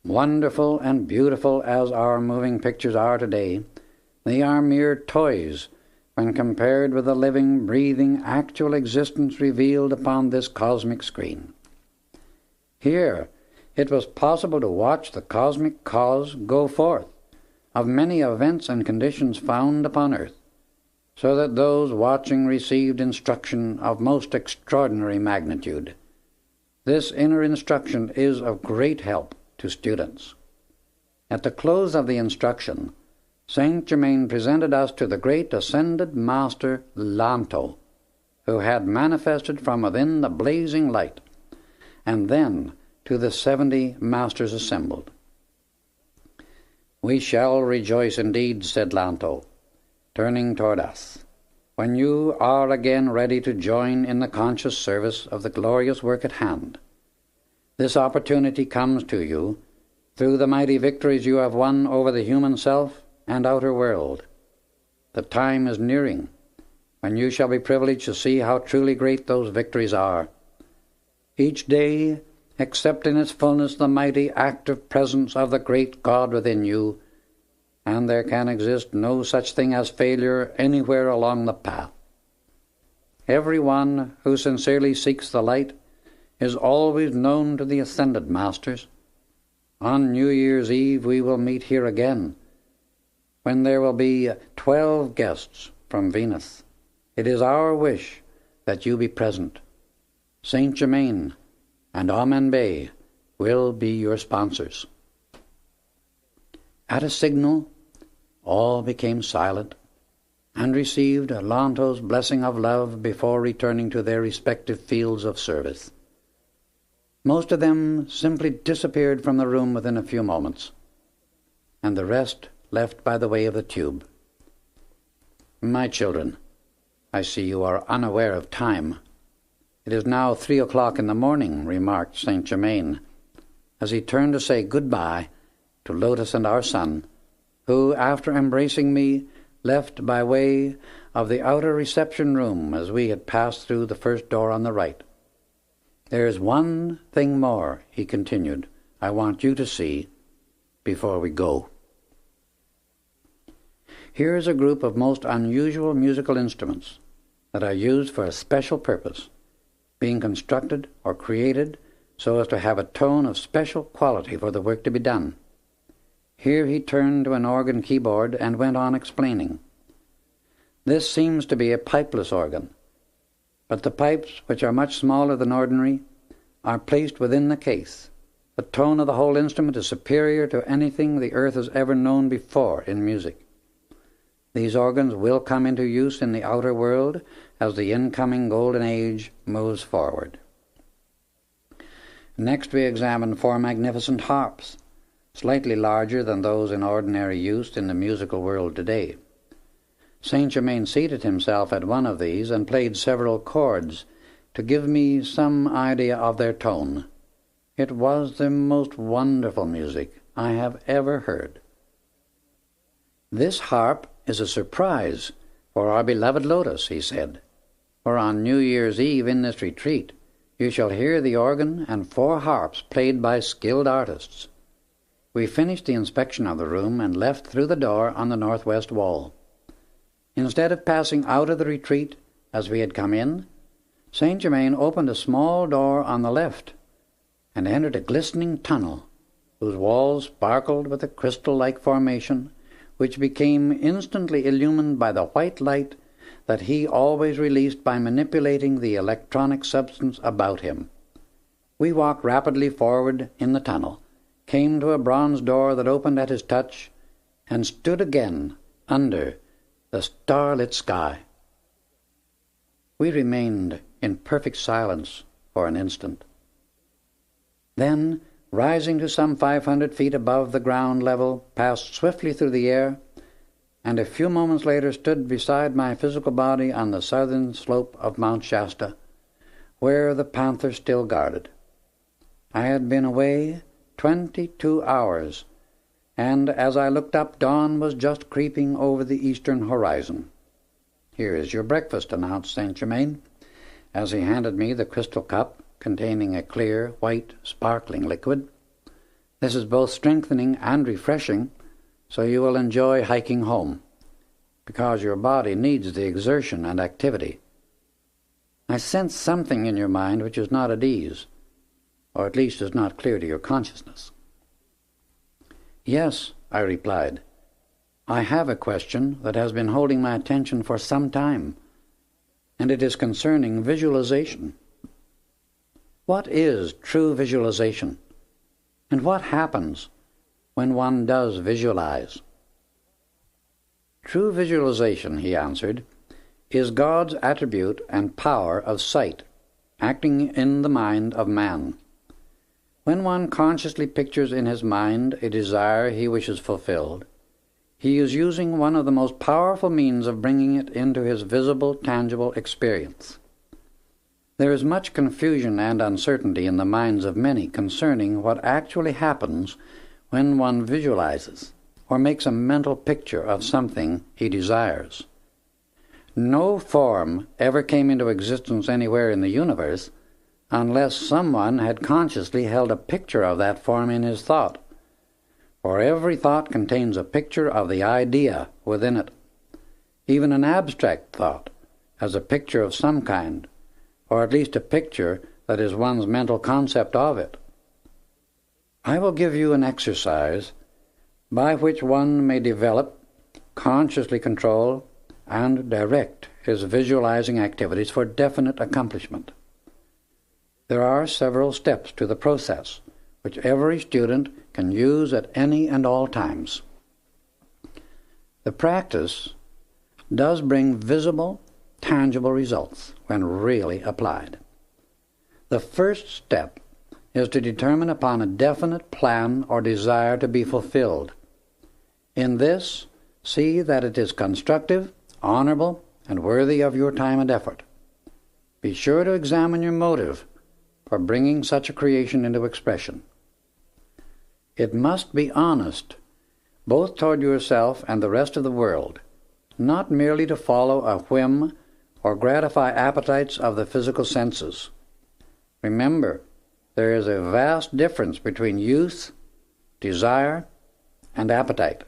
Speaker 1: Wonderful and beautiful as our moving pictures are today, they are mere toys when compared with the living, breathing, actual existence revealed upon this cosmic screen. Here, it was possible to watch the cosmic cause go forth of many events and conditions found upon earth, so that those watching received instruction of most extraordinary magnitude. This inner instruction is of great help to students. At the close of the instruction, Saint Germain presented us to the great ascended master Lanto, who had manifested from within the blazing light, and then to the 70 masters assembled. "We shall rejoice indeed," said Lanto, turning toward us, "when you are again ready to join in the conscious service of the glorious work at hand. This opportunity comes to you through the mighty victories you have won over the human self and outer world. The time is nearing when you shall be privileged to see how truly great those victories are. Each day, accept in its fullness the mighty active presence of the great God within you, and there can exist no such thing as failure anywhere along the path. Every one who sincerely seeks the light is always known to the ascended masters. On New Year's Eve we will meet here again, when there will be 12 guests from Venus. It is our wish that you be present. Saint Germain and Amen Bey will be your sponsors." At a signal, all became silent and received Lanto's blessing of love before returning to their respective fields of service. Most of them simply disappeared from the room within a few moments, and the rest left by the way of the tube. "My children, I see you are unaware of time. It is now 3 o'clock in the morning," remarked Saint Germain, as he turned to say good-bye to Lotus and our son, who, after embracing me, left by way of the outer reception room as we had passed through the first door on the right. "There is one thing more," he continued, "I want you to see before we go. Here is a group of most unusual musical instruments that are used for a special purpose, being constructed or created so as to have a tone of special quality for the work to be done." Here he turned to an organ keyboard and went on explaining. "This seems to be a pipeless organ, but the pipes, which are much smaller than ordinary, are placed within the case. The tone of the whole instrument is superior to anything the earth has ever known before in music. These organs will come into use in the outer world as the incoming golden age moves forward." Next we examined 4 magnificent harps, slightly larger than those in ordinary use in the musical world today. Saint Germain seated himself at one of these and played several chords to give me some idea of their tone. It was the most wonderful music I have ever heard. "This harp is a surprise for our beloved Lotus," he said, "for on New Year's Eve in this retreat you shall hear the organ and 4 harps played by skilled artists." We finished the inspection of the room and left through the door on the northwest wall. Instead of passing out of the retreat as we had come in, Saint Germain opened a small door on the left and entered a glistening tunnel whose walls sparkled with a crystal-like formation which became instantly illumined by the white light that he always released by manipulating the electronic substance about him. We walked rapidly forward in the tunnel, came to a bronze door that opened at his touch, and stood again under the starlit sky. We remained in perfect silence for an instant. Then, rising to some 500 feet above the ground level, passed swiftly through the air, and a few moments later stood beside my physical body on the southern slope of Mount Shasta, where the panther still guarded. I had been away 22 hours, and as I looked up, dawn was just creeping over the eastern horizon. "Here is your breakfast," announced Saint Germain, as he handed me the crystal cup containing a clear, white, sparkling liquid. "This is both strengthening and refreshing, so you will enjoy hiking home, because your body needs the exertion and activity. I sense something in your mind which is not at ease, or at least is not clear to your consciousness." "Yes," I replied. "I have a question that has been holding my attention for some time, and it is concerning visualization. What is true visualization, and what happens when one does visualize?" "True visualization," he answered, "is God's attribute and power of sight acting in the mind of man. When one consciously pictures in his mind a desire he wishes fulfilled, he is using one of the most powerful means of bringing it into his visible, tangible experience. There is much confusion and uncertainty in the minds of many concerning what actually happens when one visualizes or makes a mental picture of something he desires. No form ever came into existence anywhere in the universe unless someone had consciously held a picture of that form in his thought. For every thought contains a picture of the idea within it. Even an abstract thought has a picture of some kind, or at least a picture that is one's mental concept of it. I will give you an exercise by which one may develop, consciously control, and direct his visualizing activities for definite accomplishment. There are several steps to the process, which every student can use at any and all times. The practice does bring visible, tangible results when really applied. The first step is to determine upon a definite plan or desire to be fulfilled. In this, see that it is constructive, honorable, and worthy of your time and effort. Be sure to examine your motive for bringing such a creation into expression. It must be honest, both toward yourself and the rest of the world, not merely to follow a whim or gratify appetites of the physical senses. Remember, there is a vast difference between youth, desire, and appetite.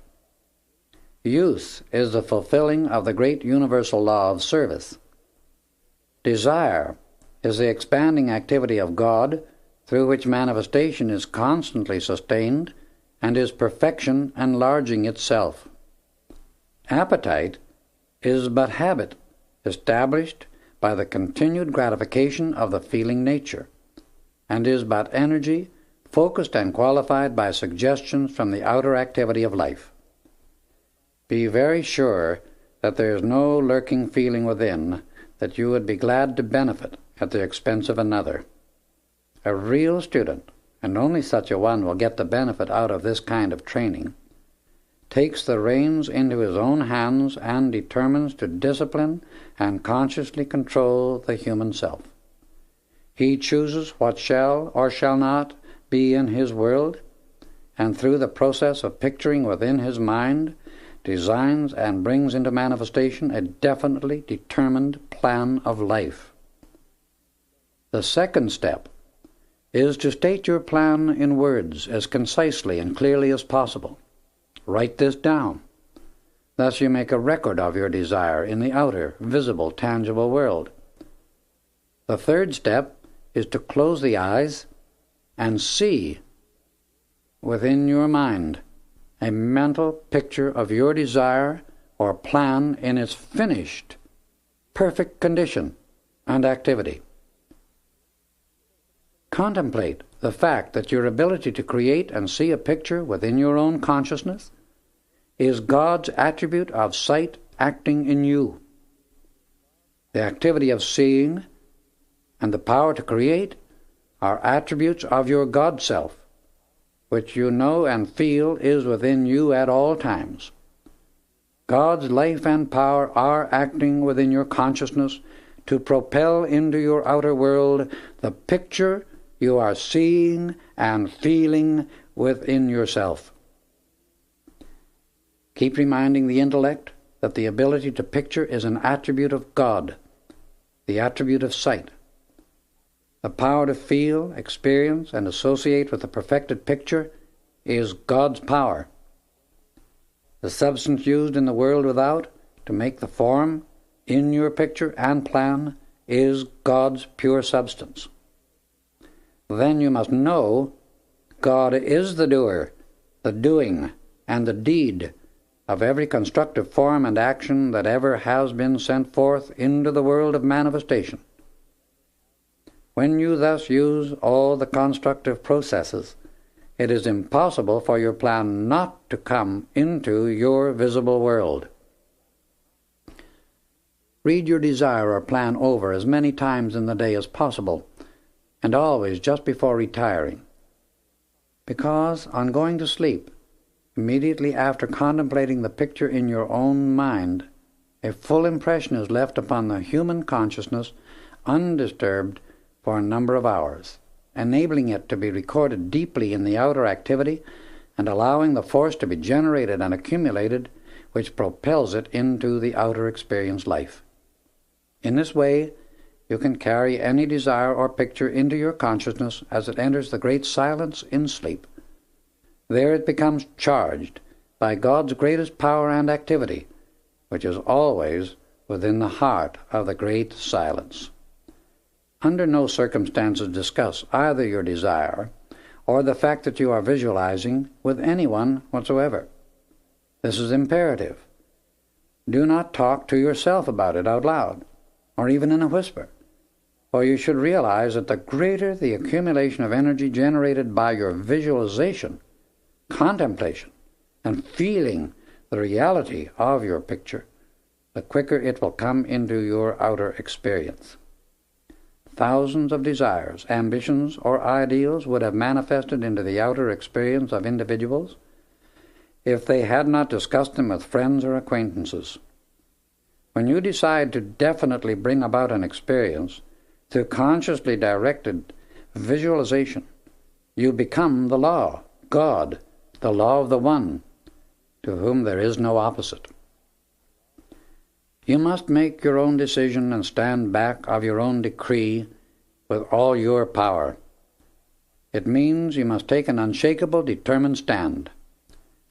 Speaker 1: Youth is the fulfilling of the great universal law of service. Desire is the expanding activity of God, through which manifestation is constantly sustained and is perfection enlarging itself. Appetite is but habit, established by the continued gratification of the feeling nature, and is but energy, focused and qualified by suggestions from the outer activity of life. Be very sure that there is no lurking feeling within that you would be glad to benefit at the expense of another. A real student, and only such a one will get the benefit out of this kind of training, takes the reins into his own hands and determines to discipline and consciously control the human self. He chooses what shall or shall not be in his world, and through the process of picturing within his mind, designs and brings into manifestation a definitely determined plan of life. The second step is to state your plan in words as concisely and clearly as possible. Write this down. Thus you make a record of your desire in the outer, visible, tangible world. The third step is to close the eyes and see within your mind a mental picture of your desire or plan in its finished, perfect condition and activity. Contemplate the fact that your ability to create and see a picture within your own consciousness is God's attribute of sight acting in you. The activity of seeing and the power to create are attributes of your God self, which you know and feel is within you at all times. God's life and power are acting within your consciousness to propel into your outer world the picture you are seeing and feeling within yourself. Keep reminding the intellect that the ability to picture is an attribute of God, the attribute of sight. The power to feel, experience, and associate with the perfected picture is God's power. The substance used in the world without to make the form in your picture and plan is God's pure substance. Then you must know God is the doer, the doing, and the deed of every constructive form and action that ever has been sent forth into the world of manifestation. When you thus use all the constructive processes, it is impossible for your plan not to come into your visible world. Read your desire or plan over as many times in the day as possible, and always just before retiring. because on going to sleep, immediately after contemplating the picture in your own mind, a full impression is left upon the human consciousness undisturbed for a number of hours, enabling it to be recorded deeply in the outer activity and allowing the force to be generated and accumulated which propels it into the outer experienced life. In this way, you can carry any desire or picture into your consciousness as it enters the great silence in sleep. There it becomes charged by God's greatest power and activity, which is always within the heart of the great silence. Under no circumstances discuss either your desire or the fact that you are visualizing with anyone whatsoever. This is imperative. Do not talk to yourself about it out loud, or even in a whisper, for you should realize that the greater the accumulation of energy generated by your visualization, contemplation, and feeling the reality of your picture, the quicker it will come into your outer experience. Thousands of desires, ambitions, or ideals would have manifested into the outer experience of individuals if they had not discussed them with friends or acquaintances. When you decide to definitely bring about an experience through consciously directed visualization, you become the law, God, the law of the One, to whom there is no opposite. You must make your own decision and stand back of your own decree with all your power. It means you must take an unshakable, determined stand.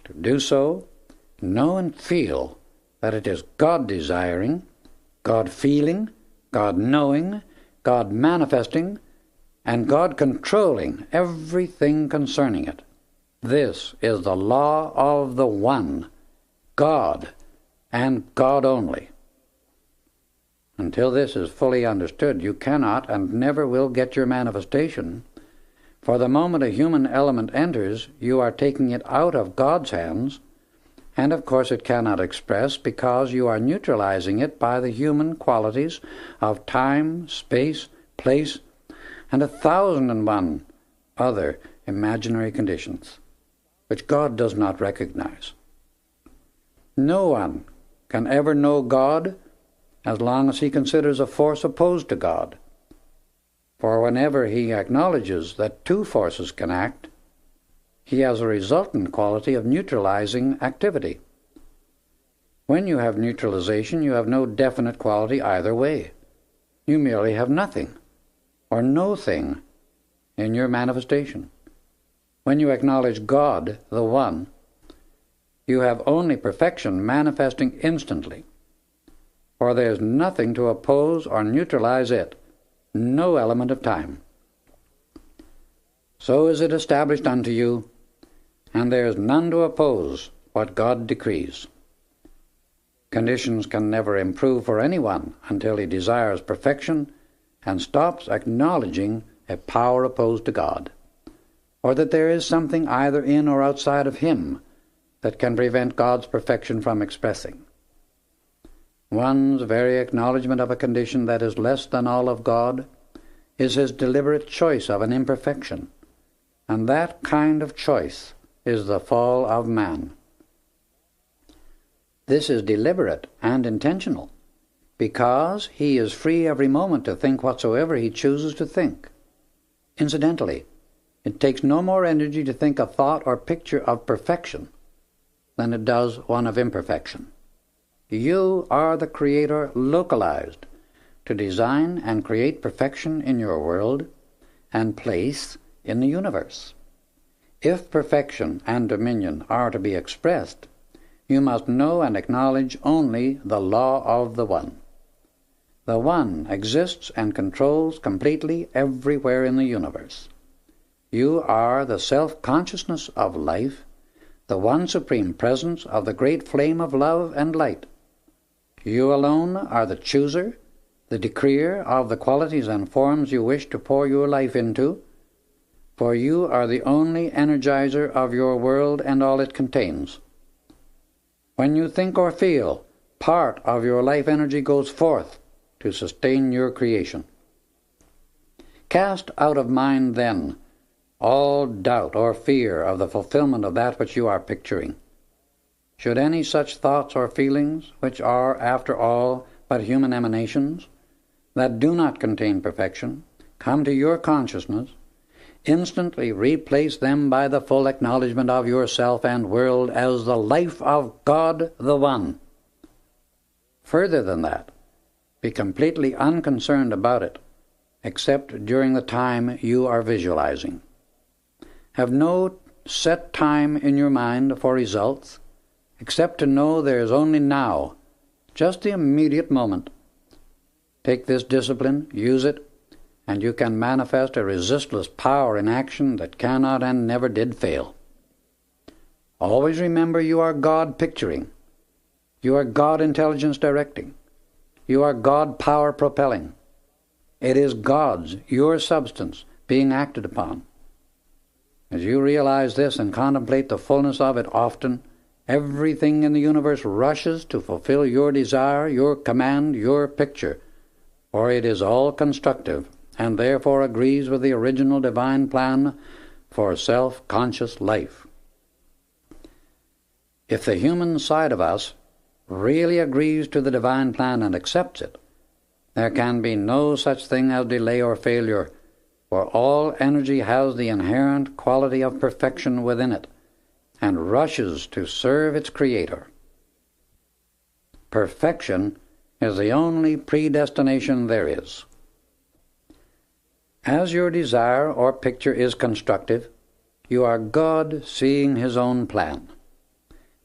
Speaker 1: To do so, know and feel that it is God desiring, God feeling, God knowing, God manifesting, and God controlling everything concerning it. This is the law of the One, God, and God only. Until this is fully understood, you cannot and never will get your manifestation, for the moment a human element enters, you are taking it out of God's hands, and of course it cannot express because you are neutralizing it by the human qualities of time, space, place, and 1,001 other imaginary conditions, which God does not recognize. No one can ever know God as long as he considers a force opposed to God. For whenever he acknowledges that two forces can act, he has a resultant quality of neutralizing activity. When you have neutralization, you have no definite quality either way. You merely have nothing, or no thing, in your manifestation. When you acknowledge God, the One, you have only perfection manifesting instantly, for there is nothing to oppose or neutralize it, no element of time. So is it established unto you, and there is none to oppose what God decrees. Conditions can never improve for anyone until he desires perfection and stops acknowledging a power opposed to God, or that there is something either in or outside of him that can prevent God's perfection from expressing. One's very acknowledgement of a condition that is less than all of God is his deliberate choice of an imperfection, and that kind of choice is the fall of man. This is deliberate and intentional, because he is free every moment to think whatsoever he chooses to think. Incidentally, it takes no more energy to think a thought or picture of perfection than it does one of imperfection. You are the creator localized to design and create perfection in your world and place in the universe. If perfection and dominion are to be expressed, you must know and acknowledge only the law of the One. The One exists and controls completely everywhere in the universe. You are the self-consciousness of life, the one supreme presence of the great flame of love and light. You alone are the chooser, the decreer of the qualities and forms you wish to pour your life into, for you are the only energizer of your world and all it contains. When you think or feel, part of your life energy goes forth to sustain your creation. Cast out of mind, then, all doubt or fear of the fulfillment of that which you are picturing. Should any such thoughts or feelings, which are, after all, but human emanations, that do not contain perfection, come to your consciousness, instantly replace them by the full acknowledgement of yourself and world as the life of God the One. Further than that, be completely unconcerned about it, except during the time you are visualizing. Have no set time in your mind for results, except to know there is only now, just the immediate moment. Take this discipline, use it, and you can manifest a resistless power in action that cannot and never did fail. Always remember you are God picturing. You are God intelligence directing. You are God power propelling. It is God's, your substance, being acted upon. As you realize this and contemplate the fullness of it often, everything in the universe rushes to fulfill your desire, your command, your picture, for it is all constructive and therefore agrees with the original divine plan for self-conscious life. If the human side of us really agrees to the divine plan and accepts it, there can be no such thing as delay or failure, for all energy has the inherent quality of perfection within it, and rushes to serve its Creator. Perfection is the only predestination there is. As your desire or picture is constructive, you are God seeing His own plan.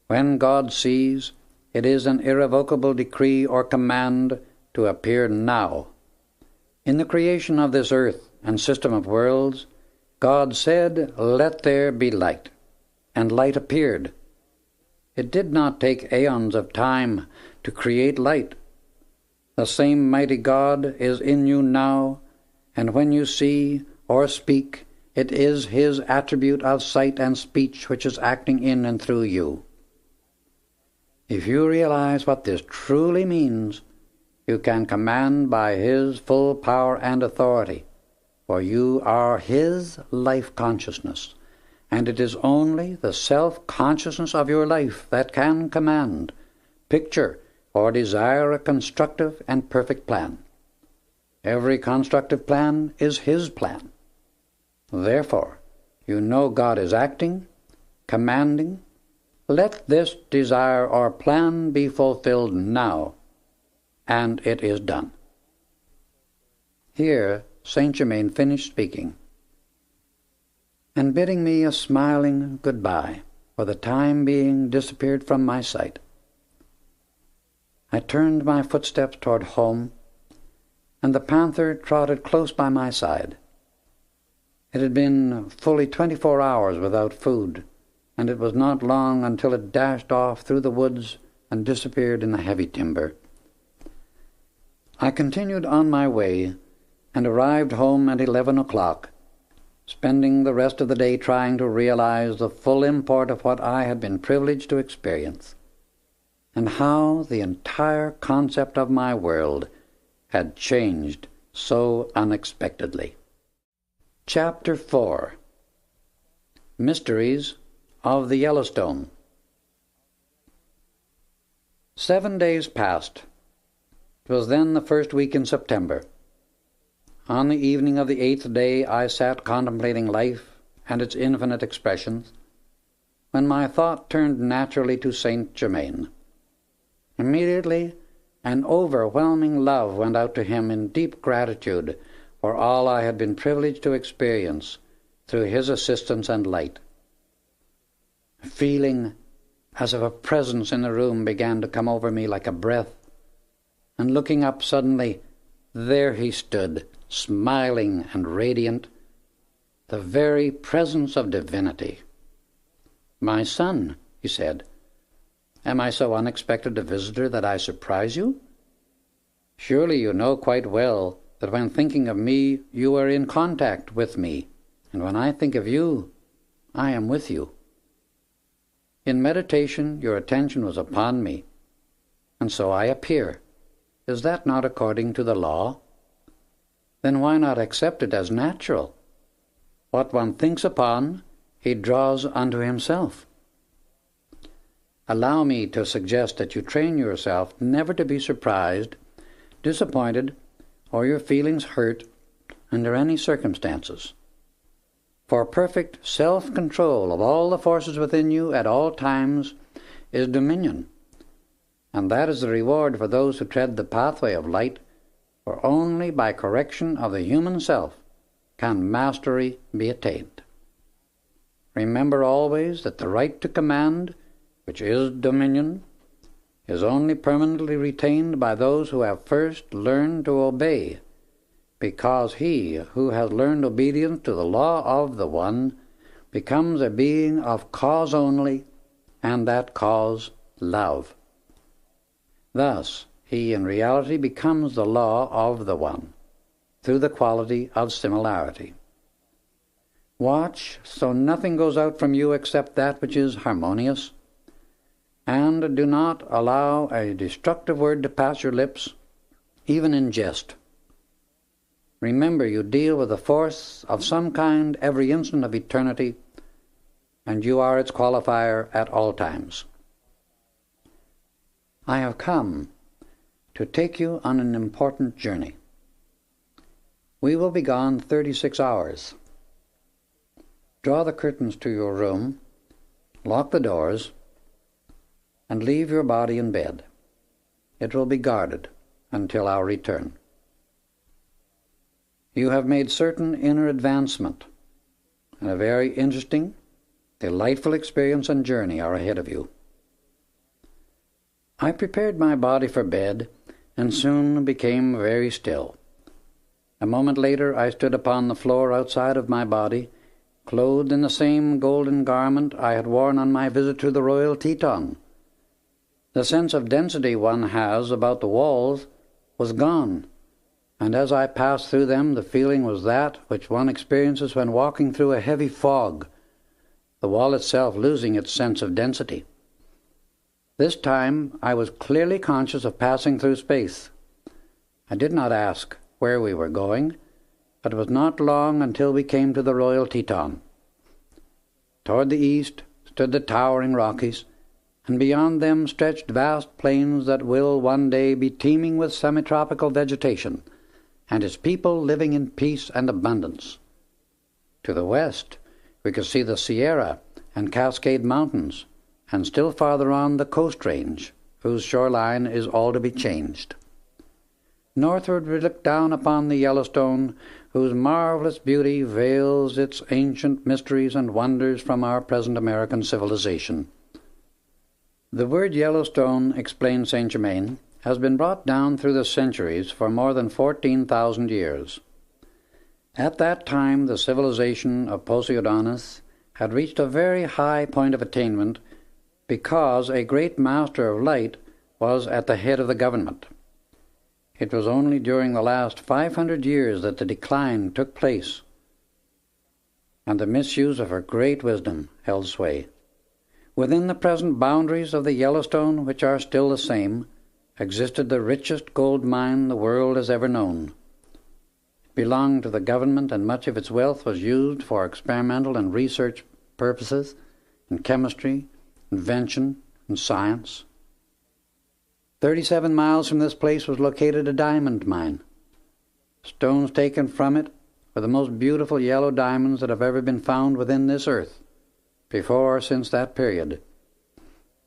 Speaker 1: When God sees, it is an irrevocable decree or command to appear now. In the creation of this earth and system of worlds, God said, "Let there be light," and light appeared. It did not take aeons of time to create light. The same mighty God is in you now, and when you see or speak, it is His attribute of sight and speech which is acting in and through you. If you realize what this truly means, you can command by His full power and authority, for you are His life consciousness, and it is only the self-consciousness of your life that can command, picture, or desire a constructive and perfect plan. Every constructive plan is His plan. Therefore, you know God is acting, commanding. Let this desire or plan be fulfilled now, and it is done. Here Saint Germain finished speaking, and bidding me a smiling goodbye, for the time being disappeared from my sight. I turned my footsteps toward home, and the panther trotted close by my side. It had been fully 24 hours without food, and it was not long until it dashed off through the woods and disappeared in the heavy timber. I continued on my way and arrived home at 11 o'clock, spending the rest of the day trying to realize the full import of what I had been privileged to experience, and how the entire concept of my world had changed so unexpectedly. Chapter 4. Mysteries of the Yellowstone. 7 days passed. It was then the first week in September. On the evening of the 8th day I sat contemplating life and its infinite expressions, when my thought turned naturally to Saint Germain. Immediately an overwhelming love went out to him in deep gratitude for all I had been privileged to experience through his assistance and light. Feeling as if a presence in the room began to come over me like a breath, and looking up suddenly, there he stood, smiling and radiant, the very presence of divinity. "My son," he said, "am I so unexpected a visitor that I surprise you? Surely you know quite well that when thinking of me, you are in contact with me, and when I think of you, I am with you. In meditation, your attention was upon me, and so I appear. Is that not according to the law? Then why not accept it as natural? What one thinks upon, he draws unto himself. Allow me to suggest that you train yourself never to be surprised, disappointed, or your feelings hurt under any circumstances. For perfect self-control of all the forces within you at all times is dominion, and that is the reward for those who tread the pathway of light, for only by correction of the human self can mastery be attained. Remember always that the right to command, which is dominion, is only permanently retained by those who have first learned to obey, because he who has learned obedience to the law of the One becomes a being of cause only, and that cause love. Thus, he in reality becomes the law of the One, through the quality of similarity. Watch so nothing goes out from you except that which is harmonious, and do not allow a destructive word to pass your lips, even in jest. Remember, you deal with a force of some kind every instant of eternity, and you are its qualifier at all times. I have come to take you on an important journey. We will be gone 36 hours. Draw the curtains to your room, lock the doors, and leave your body in bed. It will be guarded until our return. You have made certain inner advancement, and a very interesting, delightful experience and journey are ahead of you. I prepared my body for bed, and soon became very still. A moment later I stood upon the floor outside of my body, clothed in the same golden garment I had worn on my visit to the Royal Teton. The sense of density one has about the walls was gone, and as I passed through them the feeling was that which one experiences when walking through a heavy fog, the wall itself losing its sense of density. This time I was clearly conscious of passing through space. I did not ask where we were going, but it was not long until we came to the Royal Teton. Toward the east stood the towering Rockies, and beyond them stretched vast plains that will one day be teeming with semi-tropical vegetation, and its people living in peace and abundance. To the west we could see the Sierra and Cascade Mountains, and still farther on the Coast Range, whose shoreline is all to be changed. Northward we look down upon the Yellowstone, whose marvelous beauty veils its ancient mysteries and wonders from our present American civilization. The word Yellowstone, explained Saint Germain, has been brought down through the centuries for more than 14,000 years. At that time the civilization of Poseidonus had reached a very high point of attainment because a great master of light was at the head of the government. It was only during the last 500 years that the decline took place, and the misuse of her great wisdom held sway. Within the present boundaries of the Yellowstone, which are still the same, existed the richest gold mine the world has ever known. It belonged to the government, and much of its wealth was used for experimental and research purposes in chemistry, invention, and science. 37 miles from this place was located a diamond mine. Stones taken from it were the most beautiful yellow diamonds that have ever been found within this earth, before or since that period.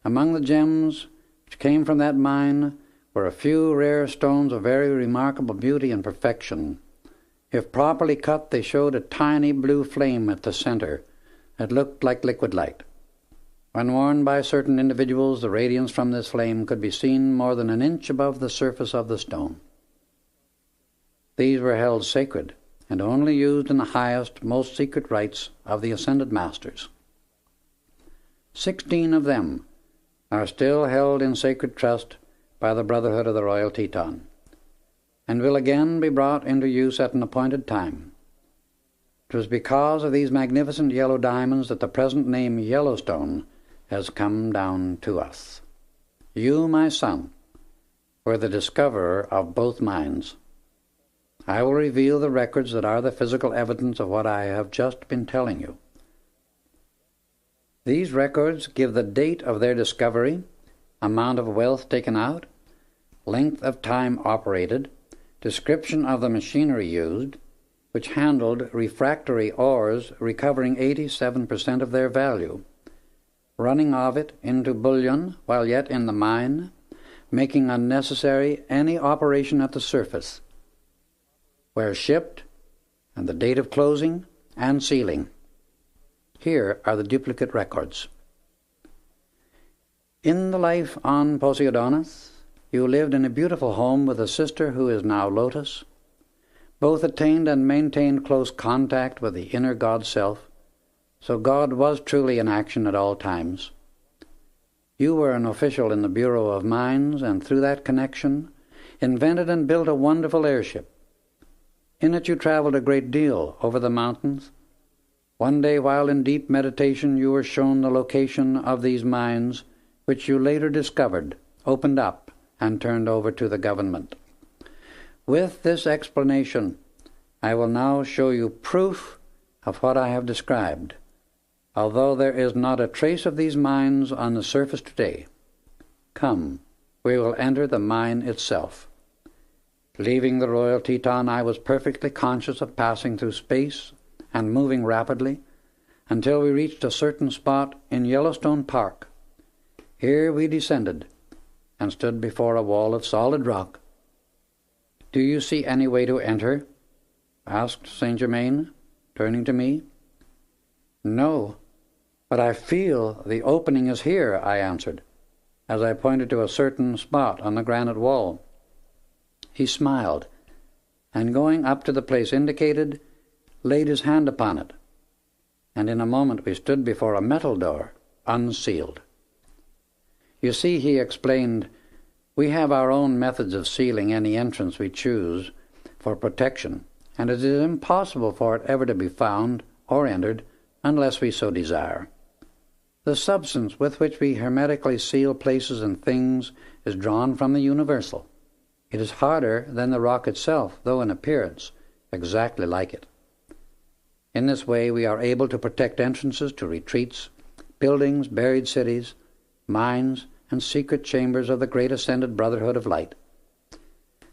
Speaker 1: Among the gems which came from that mine were a few rare stones of very remarkable beauty and perfection. If properly cut, they showed a tiny blue flame at the center that looked like liquid light. When worn by certain individuals, the radiance from this flame could be seen more than an inch above the surface of the stone. These were held sacred and only used in the highest, most secret rites of the ascended masters. 16 of them are still held in sacred trust by the Brotherhood of the Royal Teton, and will again be brought into use at an appointed time. It was because of these magnificent yellow diamonds that the present name Yellowstone has come down to us. You, my son, were the discoverer of both mines. I will reveal the records that are the physical evidence of what I have just been telling you. These records give the date of their discovery, amount of wealth taken out, length of time operated, description of the machinery used, which handled refractory ores recovering 87% of their value, running of it into bullion while yet in the mine, making unnecessary any operation at the surface, where shipped, and the date of closing and sealing. Here are the duplicate records. In the life on Poseidonis, you lived in a beautiful home with a sister who is now Lotus. Both attained and maintained close contact with the inner God Self, so God was truly in action at all times. You were an official in the Bureau of Mines, and through that connection invented and built a wonderful airship. In it you traveled a great deal over the mountains. One day, while in deep meditation, you were shown the location of these mines, which you later discovered, opened up, and turned over to the government. With this explanation, I will now show you proof of what I have described, although there is not a trace of these mines on the surface today. Come, we will enter the mine itself. Leaving the Royal Teton, I was perfectly conscious of passing through space and moving rapidly until we reached a certain spot in Yellowstone Park. Here we descended and stood before a wall of solid rock. "Do you see any way to enter?" asked Saint Germain, turning to me. "No, but I feel the opening is here," I answered, as I pointed to a certain spot on the granite wall. He smiled, and going up to the place indicated, laid his hand upon it, and in a moment we stood before a metal door, unsealed. "You see," he explained, "we have our own methods of sealing any entrance we choose for protection, and it is impossible for it ever to be found or entered unless we so desire. The substance with which we hermetically seal places and things is drawn from the universal. It is harder than the rock itself, though in appearance exactly like it. In this way we are able to protect entrances to retreats, buildings, buried cities, mines, and secret chambers of the great ascended brotherhood of light,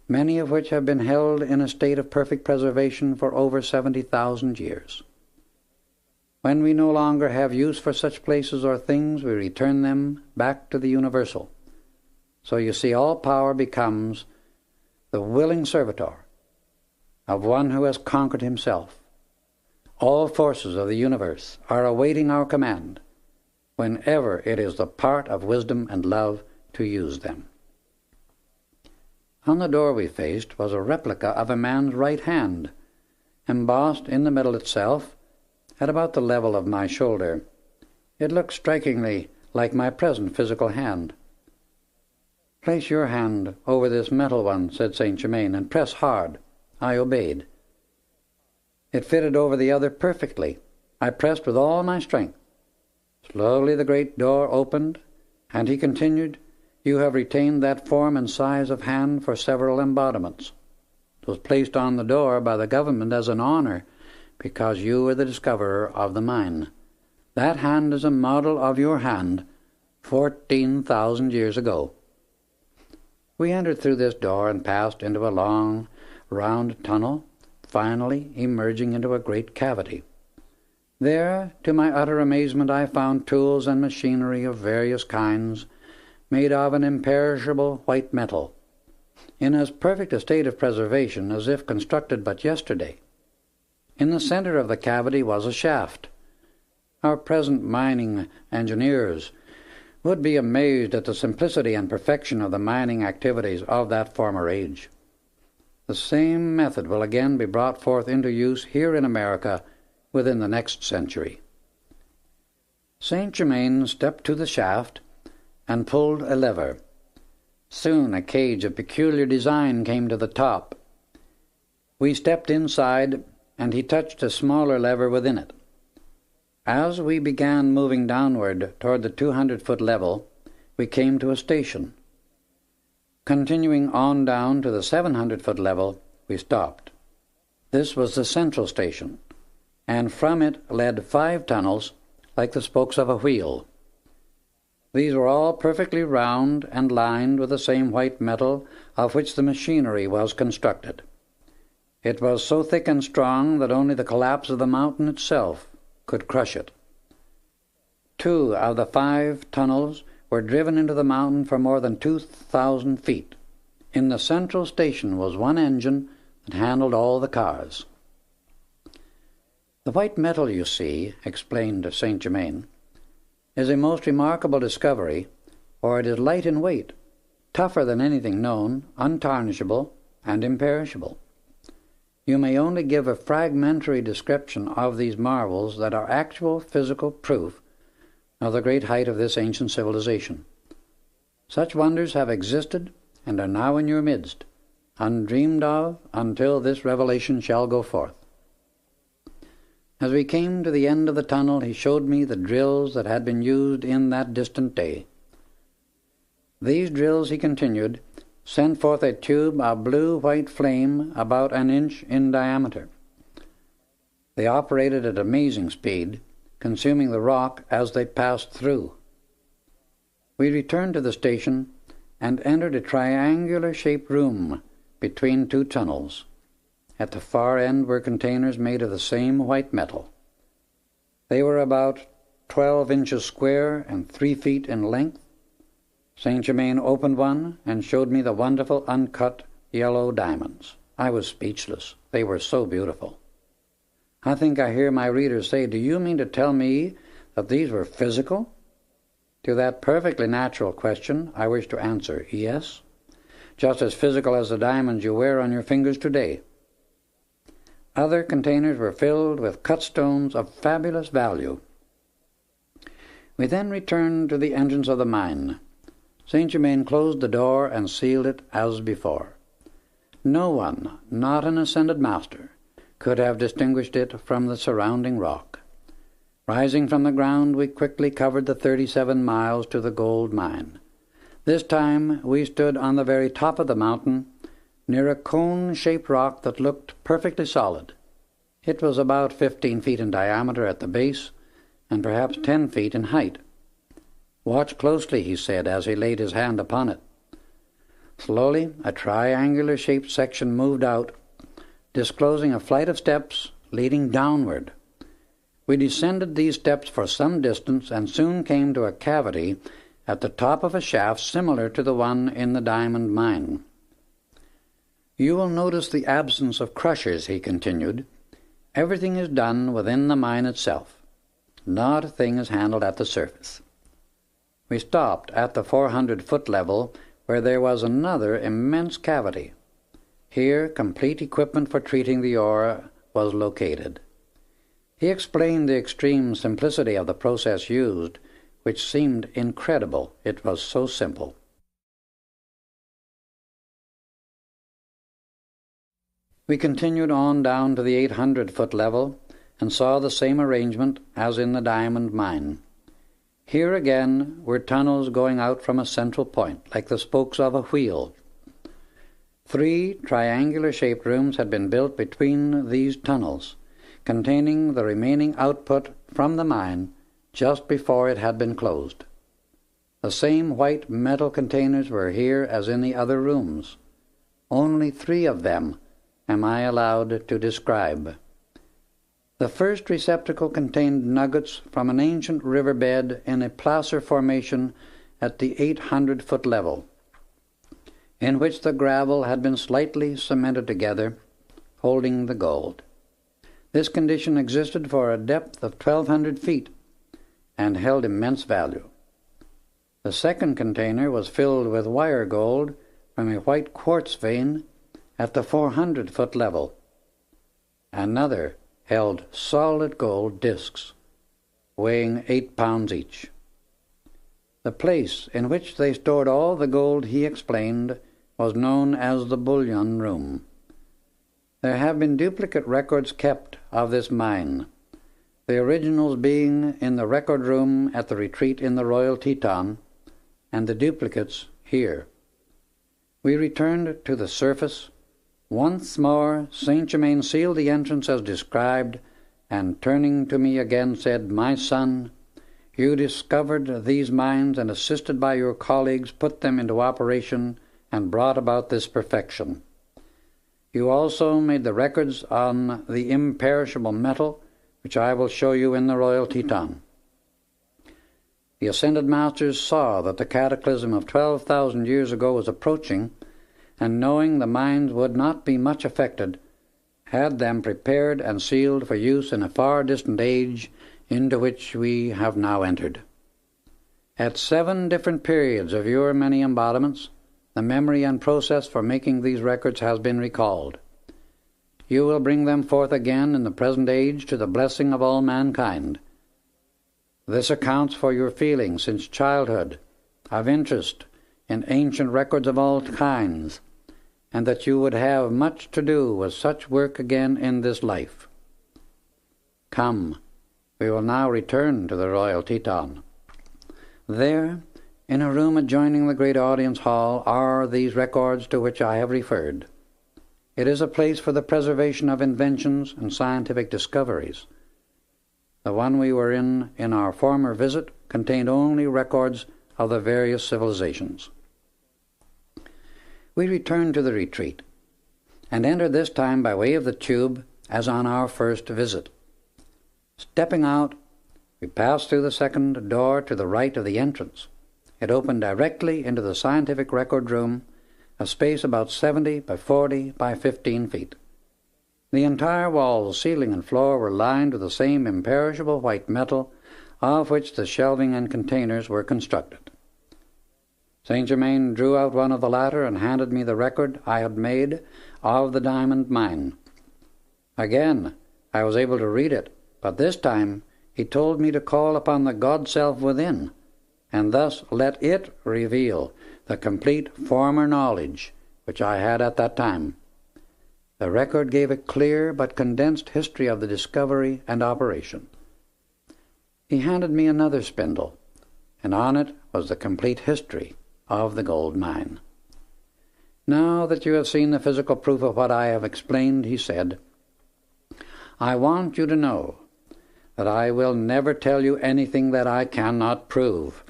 Speaker 1: many of which have been held in a state of perfect preservation for over 70,000 years. When we no longer have use for such places or things, we return them back to the universal. So you see, all power becomes the willing servitor of one who has conquered himself. All forces of the universe are awaiting our command whenever it is the part of wisdom and love to use them." On the door we faced was a replica of a man's right hand, embossed in the middle itself at about the level of my shoulder. It looked strikingly like my present physical hand. "Place your hand over this metal one," said Saint Germain, "and press hard." I obeyed. It fitted over the other perfectly. I pressed with all my strength. Slowly the great door opened, and he continued, "You have retained that form and size of hand for several embodiments. It was placed on the door by the government as an honor because you were the discoverer of the mine. That hand is a model of your hand 14,000 years ago." We entered through this door and passed into a long, round tunnel, finally emerging into a great cavity. There, to my utter amazement, I found tools and machinery of various kinds, made of an imperishable white metal, in as perfect a state of preservation as if constructed but yesterday. In the center of the cavity was a shaft. Our present mining engineers would be amazed at the simplicity and perfection of the mining activities of that former age. The same method will again be brought forth into use here in America within the next century. Saint Germain stepped to the shaft and pulled a lever. Soon a cage of peculiar design came to the top. We stepped inside, and he touched a smaller lever within it. As we began moving downward toward the 200-foot level, we came to a station. Continuing on down to the 700-foot level, we stopped. This was the central station, and from it led 5 tunnels like the spokes of a wheel. These were all perfectly round and lined with the same white metal of which the machinery was constructed. It was so thick and strong that only the collapse of the mountain itself could crush it. 2 of the 5 tunnels were driven into the mountain for more than 2,000 feet. In the central station was one engine that handled all the cars. The white metal, you see, explained St. Germain, is a most remarkable discovery, for it is light in weight, tougher than anything known, untarnishable, and imperishable. You may only give a fragmentary description of these marvels that are actual physical proof of the great height of this ancient civilization. Such wonders have existed and are now in your midst, undreamed of until this revelation shall go forth. As we came to the end of the tunnel, he showed me the drills that had been used in that distant day. These drills, he continued, sent forth a tube of blue-white flame about an inch in diameter. They operated at amazing speed, consuming the rock as they passed through. We returned to the station and entered a triangular-shaped room between 2 tunnels. At the far end were containers made of the same white metal. They were about 12 inches square and 3 feet in length. St. Germain opened one and showed me the wonderful uncut yellow diamonds. I was speechless. They were so beautiful. I think I hear my readers say, "Do you mean to tell me that these were physical?" To that perfectly natural question, I wish to answer, yes, just as physical as the diamonds you wear on your fingers today. Other containers were filled with cut stones of fabulous value. We then returned to the entrance of the mine. St. Germain closed the door and sealed it as before. No one, not an ascended master, could have distinguished it from the surrounding rock. Rising from the ground, we quickly covered the 37 miles to the gold mine. This time we stood on the very top of the mountain, near a cone-shaped rock that looked perfectly solid. It was about 15 feet in diameter at the base, and perhaps 10 feet in height. "Watch closely," he said as he laid his hand upon it. Slowly, a triangular-shaped section moved out, disclosing a flight of steps leading downward. We descended these steps for some distance and soon came to a cavity at the top of a shaft similar to the one in the diamond mine. "You will notice the absence of crushers," he continued. "Everything is done within the mine itself. Not a thing is handled at the surface." We stopped at the 400-foot level, where there was another immense cavity. Here complete equipment for treating the ore was located. He explained the extreme simplicity of the process used, which seemed incredible. It was so simple. We continued on down to the 800-foot level and saw the same arrangement as in the diamond mine. Here again were tunnels going out from a central point, like the spokes of a wheel. 3 triangular-shaped rooms had been built between these tunnels, containing the remaining output from the mine just before it had been closed. The same white metal containers were here as in the other rooms. Only 3 of them am I allowed to describe. The first receptacle contained nuggets from an ancient riverbed in a placer formation at the 800-foot level, in which the gravel had been slightly cemented together, holding the gold. This condition existed for a depth of 1,200 feet and held immense value. The second container was filled with wire gold from a white quartz vein at the 400-foot level. Another held solid gold discs, weighing 8 pounds each. The place in which they stored all the gold, he explained, was known as the bullion room. There have been duplicate records kept of this mine, the originals being in the record room at the retreat in the Royal Teton, and the duplicates here. We returned to the surface, Once more Saint Germain sealed the entrance as described, and turning to me again said, "My son, you discovered these mines and, assisted by your colleagues, put them into operation and brought about this perfection. You also made the records on the imperishable metal, which I will show you in the Royal Teton." The ascended masters saw that the cataclysm of 12,000 years ago was approaching, and knowing the mines would not be much affected, had them prepared and sealed for use in a far distant age into which we have now entered. At 7 different periods of your many embodiments, the memory and process for making these records has been recalled. You will bring them forth again in the present age to the blessing of all mankind. This accounts for your feeling since childhood of interest in ancient records of all kinds, and that you would have much to do with such work again in this life. Come, we will now return to the Royal Teton. There, in a room adjoining the great audience hall, are these records to which I have referred. It is a place for the preservation of inventions and scientific discoveries. The one we were in our former visit contained only records of the various civilizations. We returned to the retreat, and entered this time by way of the tube as on our first visit. Stepping out, we passed through the second door to the right of the entrance. It opened directly into the scientific record room, a space about 70 by 40 by 15 feet. The entire walls, ceiling, and floor were lined with the same imperishable white metal of which the shelving and containers were constructed. Saint Germain drew out one of the latter and handed me the record I had made of the diamond mine. Again, I was able to read it, but this time he told me to call upon the God Self within, and thus let it reveal the complete former knowledge which I had at that time. The record gave a clear but condensed history of the discovery and operation. He handed me another spindle, and on it was the complete history of the gold mine. "Now that you have seen the physical proof of what I have explained," he said, "I want you to know that I will never tell you anything that I cannot prove."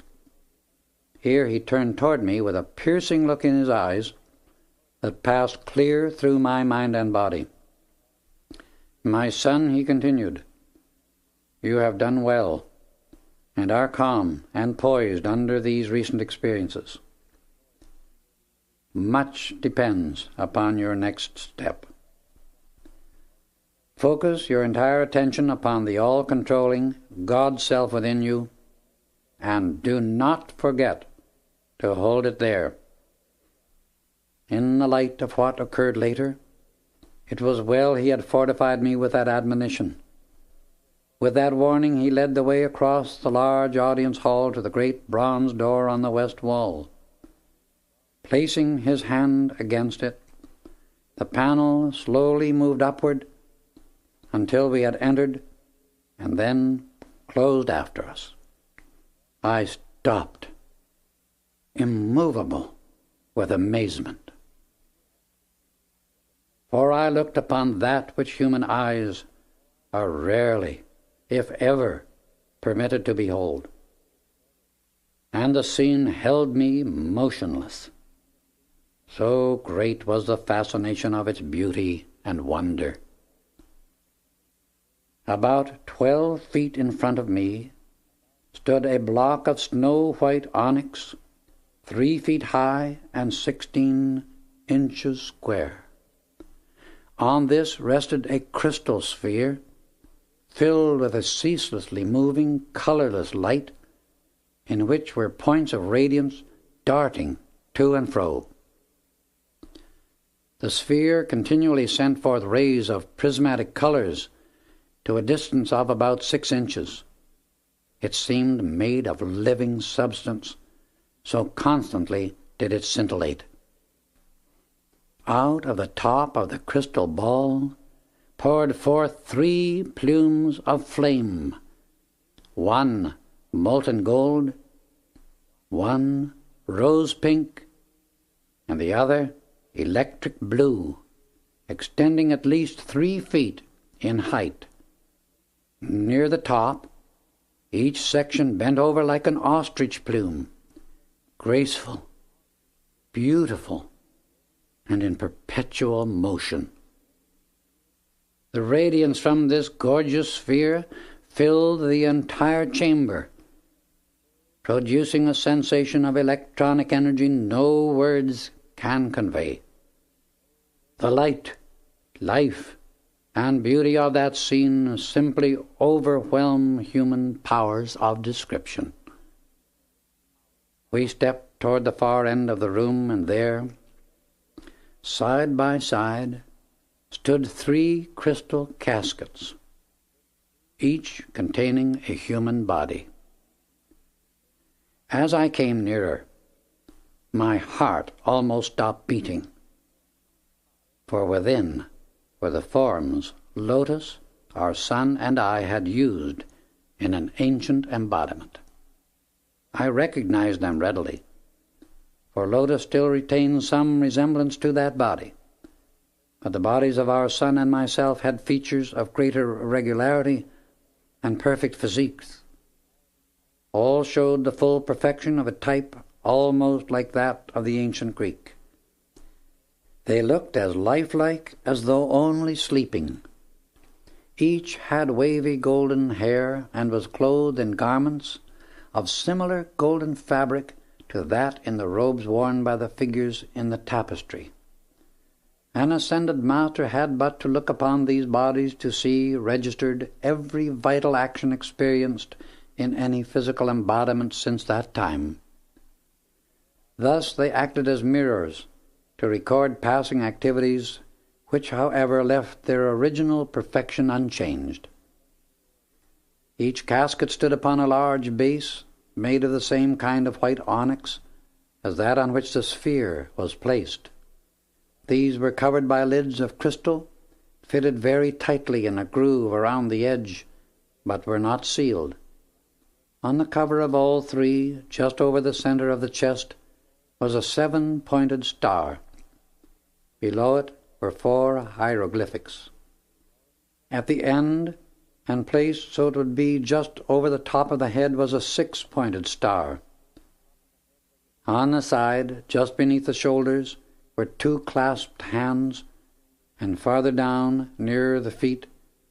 Speaker 1: Here he turned toward me with a piercing look in his eyes that passed clear through my mind and body. "My son," he continued, "you have done well, and are calm and poised under these recent experiences. Much depends upon your next step. Focus your entire attention upon the all-controlling God Self within you, and do not forget to hold it there." In the light of what occurred later, it was well he had fortified me with that admonition. With that warning, he led the way across the large audience hall to the great bronze door on the west wall. Placing his hand against it, the panel slowly moved upward until we had entered, and then closed after us. I stopped, immovable with amazement. For I looked upon that which human eyes are rarely, if ever, permitted to behold, and the scene held me motionless. So great was the fascination of its beauty and wonder. About 12 feet in front of me stood a block of snow-white onyx, 3 feet high and 16 inches square. On this rested a crystal sphere filled with a ceaselessly moving, colorless light, in which were points of radiance darting to and fro. The sphere continually sent forth rays of prismatic colors to a distance of about 6 inches. It seemed made of living substance, so constantly did it scintillate. Out of the top of the crystal ball poured forth 3 plumes of flame, one molten gold, one rose pink, and the other electric blue, extending at least 3 feet in height. Near the top, each section bent over like an ostrich plume, graceful, beautiful, and in perpetual motion. The radiance from this gorgeous sphere filled the entire chamber, producing a sensation of electronic energy no words can convey. The light, life, and beauty of that scene simply overwhelm human powers of description. We stepped toward the far end of the room, and there, side by side, stood 3 crystal caskets, each containing a human body. As I came nearer, my heart almost stopped beating, for within were the forms Lotus, our son, and I had used in an ancient embodiment. I recognized them readily, for Lotus still retains some resemblance to that body, but the bodies of our son and myself had features of greater regularity and perfect physiques. All showed the full perfection of a type almost like that of the ancient Greek. They looked as lifelike as though only sleeping. Each had wavy golden hair and was clothed in garments of similar golden fabric to that in the robes worn by the figures in the tapestry. An ascended master had but to look upon these bodies to see registered every vital action experienced in any physical embodiment since that time. Thus they acted as mirrors to record passing activities which, however, left their original perfection unchanged. Each casket stood upon a large base made of the same kind of white onyx as that on which the sphere was placed. These were covered by lids of crystal, fitted very tightly in a groove around the edge, but were not sealed. On the cover of all 3, just over the center of the chest, was a 7-pointed star. Below it were 4 hieroglyphics. At the end, and placed so it would be just over the top of the head, was a 6-pointed star. On the side, just beneath the shoulders, were 2 clasped hands, and farther down, nearer the feet,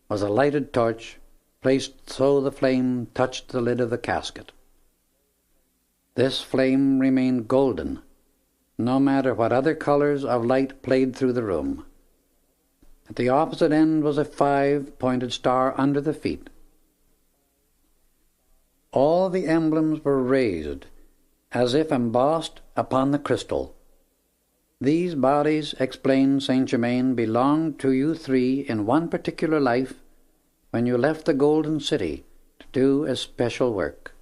Speaker 1: was a lighted torch, placed so the flame touched the lid of the casket. This flame remained golden, no matter what other colors of light played through the room. At the opposite end was a 5-pointed star under the feet. All the emblems were raised, as if embossed upon the crystal. These bodies, explained Saint Germain, belonged to you 3 in one particular life when you left the Golden City to do a special work.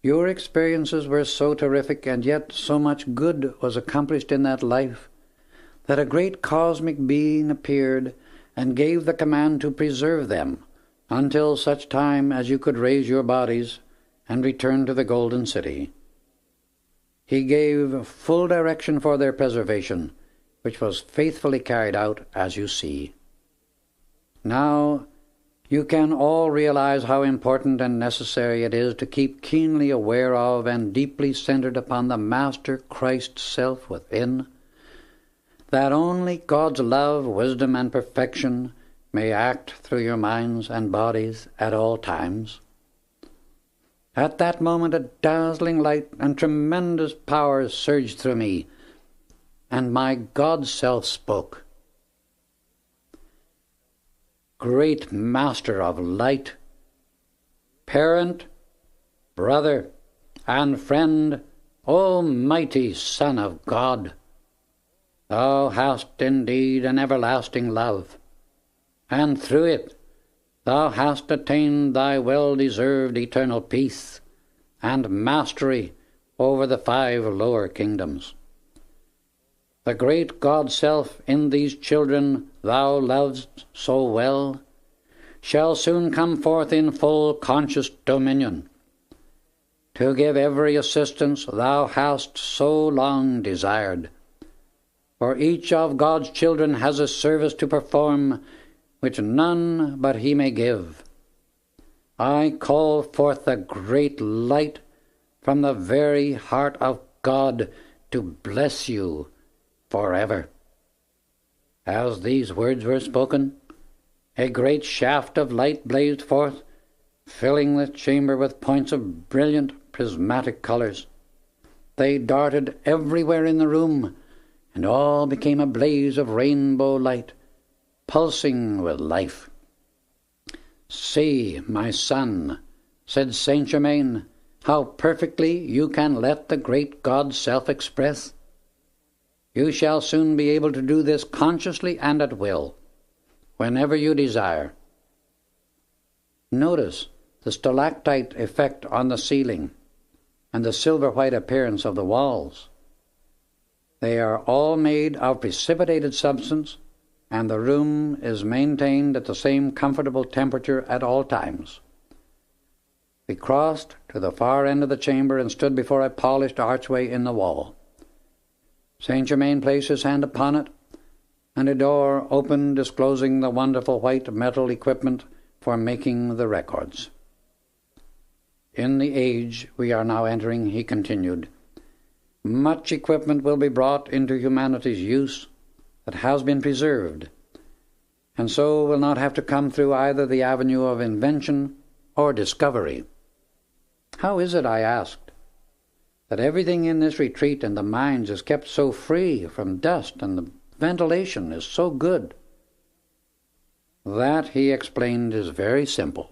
Speaker 1: Your experiences were so terrific, and yet so much good was accomplished in that life, that a great cosmic being appeared and gave the command to preserve them until such time as you could raise your bodies and return to the Golden City. He gave full direction for their preservation, which was faithfully carried out, as you see. Now, you can all realize how important and necessary it is to keep keenly aware of and deeply centered upon the Master Christ self within, that only God's love, wisdom, and perfection may act through your minds and bodies at all times. At that moment a dazzling light and tremendous power surged through me, and my God self spoke. Great Master of light, parent, brother, and friend, almighty Son of God, thou hast indeed an everlasting love, and through it thou hast attained thy well-deserved eternal peace and mastery over the 5 lower kingdoms. The great God-self in these children thou lovest so well shall soon come forth in full conscious dominion, to give every assistance thou hast so long desired. for each of God's children has a service to perform which none but he may give. I call forth the great light from the very heart of God to bless you forever." As these words were spoken, a great shaft of light blazed forth, filling the chamber with points of brilliant prismatic colours. They darted everywhere in the room, and all became a blaze of rainbow light, pulsing with life. "See, my son," said Saint Germain, "how perfectly you can let the great God's self express. You shall soon be able to do this consciously and at will, whenever you desire. Notice the stalactite effect on the ceiling and the silver-white appearance of the walls. They are all made of precipitated substance, and the room is maintained at the same comfortable temperature at all times." We crossed to the far end of the chamber and stood before a polished archway in the wall. Saint Germain placed his hand upon it, and a door opened, disclosing the wonderful white metal equipment for making the records. "In the age we are now entering," he continued, "much equipment will be brought into humanity's use that has been preserved, and so will not have to come through either the avenue of invention or discovery." "How is it," I asked, "that everything in this retreat and the mines is kept so free from dust and the ventilation is so good?" "That," he explained, "is very simple.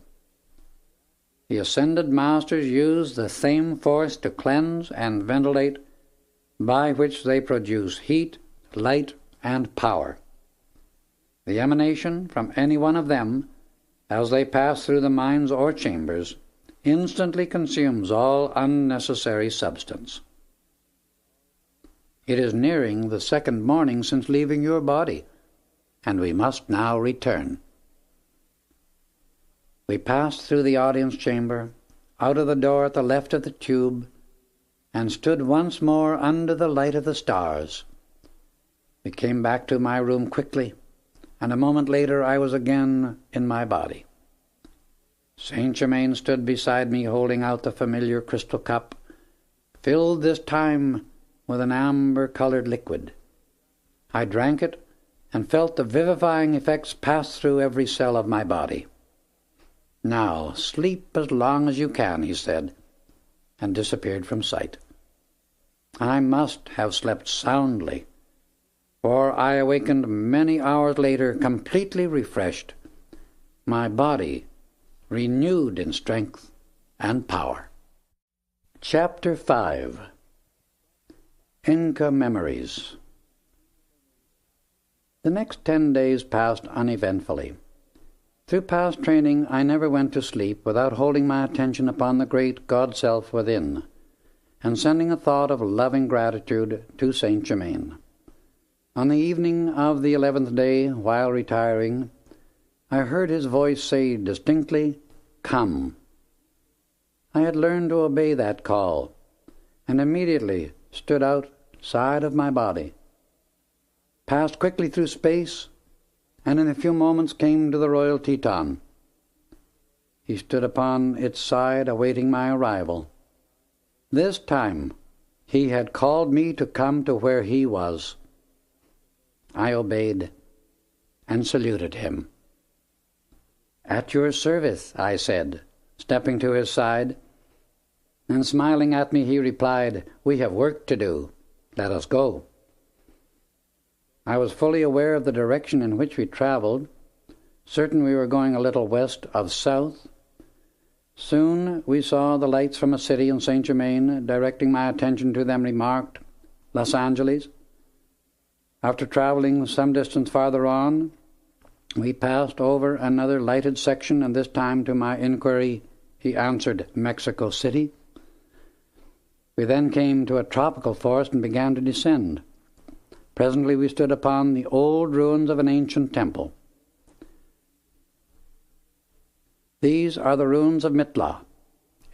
Speaker 1: The ascended masters use the same force to cleanse and ventilate by which they produce heat, light, and power. The emanation from any one of them, as they pass through the mines or chambers, instantly consumes all unnecessary substance. It is nearing the second morning since leaving your body, and we must now return." We passed through the audience chamber, out of the door at the left of the tube, and stood once more under the light of the stars. We came back to my room quickly, and a moment later I was again in my body. Saint Germain stood beside me, holding out the familiar crystal cup, filled this time with an amber-colored liquid. I drank it and felt the vivifying effects pass through every cell of my body. "Now, sleep as long as you can," he said, and disappeared from sight. I must have slept soundly, for I awakened many hours later completely refreshed, my body renewed in strength and power. Chapter 5. Inca Memories. The next 10 days passed uneventfully. Through past training, I never went to sleep without holding my attention upon the great God-self within, and sending a thought of loving gratitude to Saint Germain. On the evening of the 11th day, while retiring, I heard his voice say distinctly, "Come." I had learned to obey that call, and immediately stood outside of my body, passed quickly through space, and in a few moments came to the royal Teton. He stood upon its side awaiting my arrival. This time he had called me to come to where he was. I obeyed and saluted him. "At your service," I said, stepping to his side, and smiling at me he replied, "We have work to do. Let us go." I was fully aware of the direction in which we traveled, certain we were going a little west of south. Soon we saw the lights from a city in Saint Germain. Directing my attention to them, remarked, "Los Angeles." After traveling some distance farther on, we passed over another lighted section, and this time, to my inquiry, he answered, "Mexico City." We then came to a tropical forest and began to descend. Presently we stood upon the old ruins of an ancient temple. "These are the ruins of Mitla,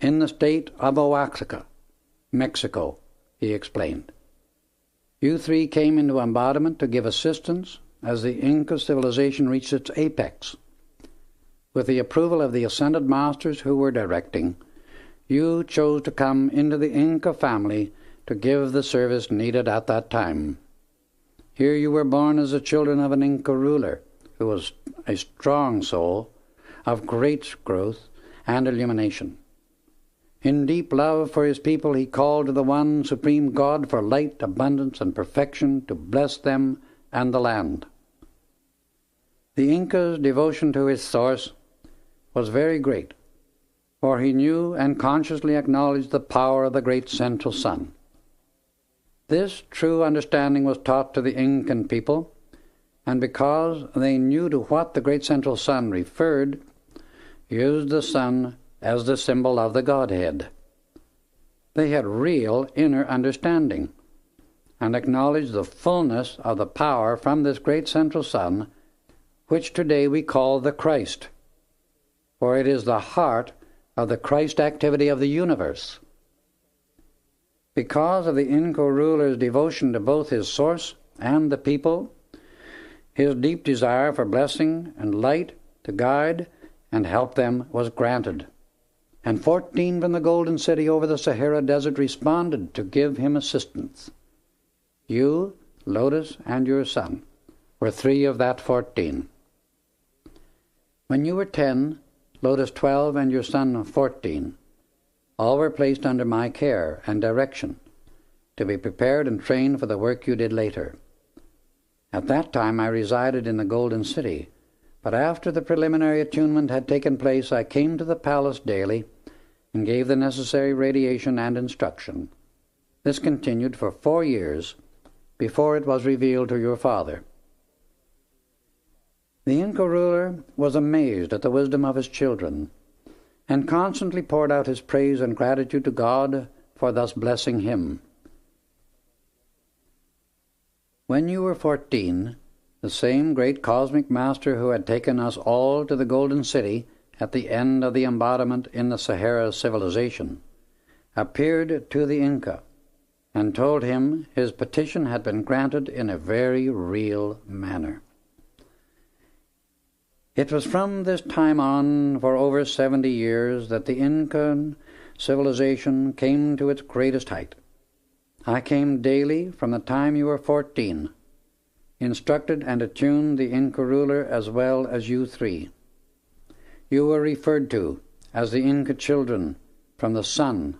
Speaker 1: in the state of Oaxaca, Mexico," he explained. You three came into embodiment to give assistance as the Inca civilization reached its apex. With the approval of the ascended masters who were directing, you chose to come into the Inca family to give the service needed at that time. Here you were born as the children of an Inca ruler who was a strong soul of great growth and illumination. In deep love for his people, he called to the one supreme God for light, abundance, and perfection to bless them and the land. The Inca's devotion to his source was very great, for he knew and consciously acknowledged the power of the great central sun. This true understanding was taught to the Incan people, and because they knew to what the great central sun referred, used the sun as the symbol of the Godhead. They had real inner understanding, and acknowledged the fullness of the power from this great central sun, which today we call the Christ, for it is the heart of the Christ activity of the universe. Because of the Inca ruler's devotion to both his source and the people, his deep desire for blessing and light to guide and help them was granted, and 14 from the Golden City over the Sahara Desert responded to give him assistance. You, Lotus, and your son were 3 of that 14. When you were 10, Lotus 12, and your son 14, all were placed under my care and direction to be prepared and trained for the work you did later. At that time I resided in the Golden City, but after the preliminary attunement had taken place, I came to the palace daily and gave the necessary radiation and instruction. This continued for 4 years before it was revealed to your father. The Inca ruler was amazed at the wisdom of his children, and constantly poured out his praise and gratitude to God for thus blessing him. When you were 14, the same great cosmic master who had taken us all to the Golden City at the end of the embodiment in the Sahara civilization appeared to the Inca and told him his petition had been granted in a very real manner. It was from this time on, for over 70 years, that the Incan civilization came to its greatest height. I came daily from the time you were 14, instructed and attuned the Inca ruler as well as you 3. You were referred to as the Inca children from the sun.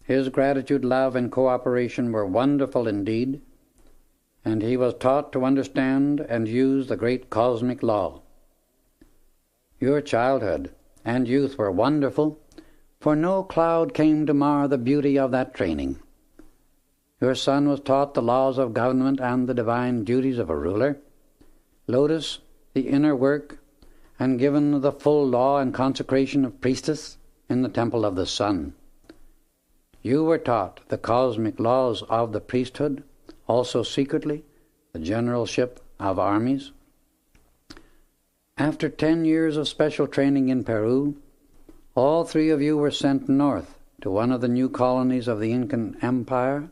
Speaker 1: His gratitude, love, and cooperation were wonderful indeed, and he was taught to understand and use the great cosmic law. Your childhood and youth were wonderful, for no cloud came to mar the beauty of that training. Your son was taught the laws of government and the divine duties of a ruler, Lotus the inner work, and given the full law and consecration of priestess in the temple of the sun. You were taught the cosmic laws of the priesthood, also secretly the generalship of armies. After 10 years of special training in Peru, all 3 of you were sent north to one of the new colonies of the Incan Empire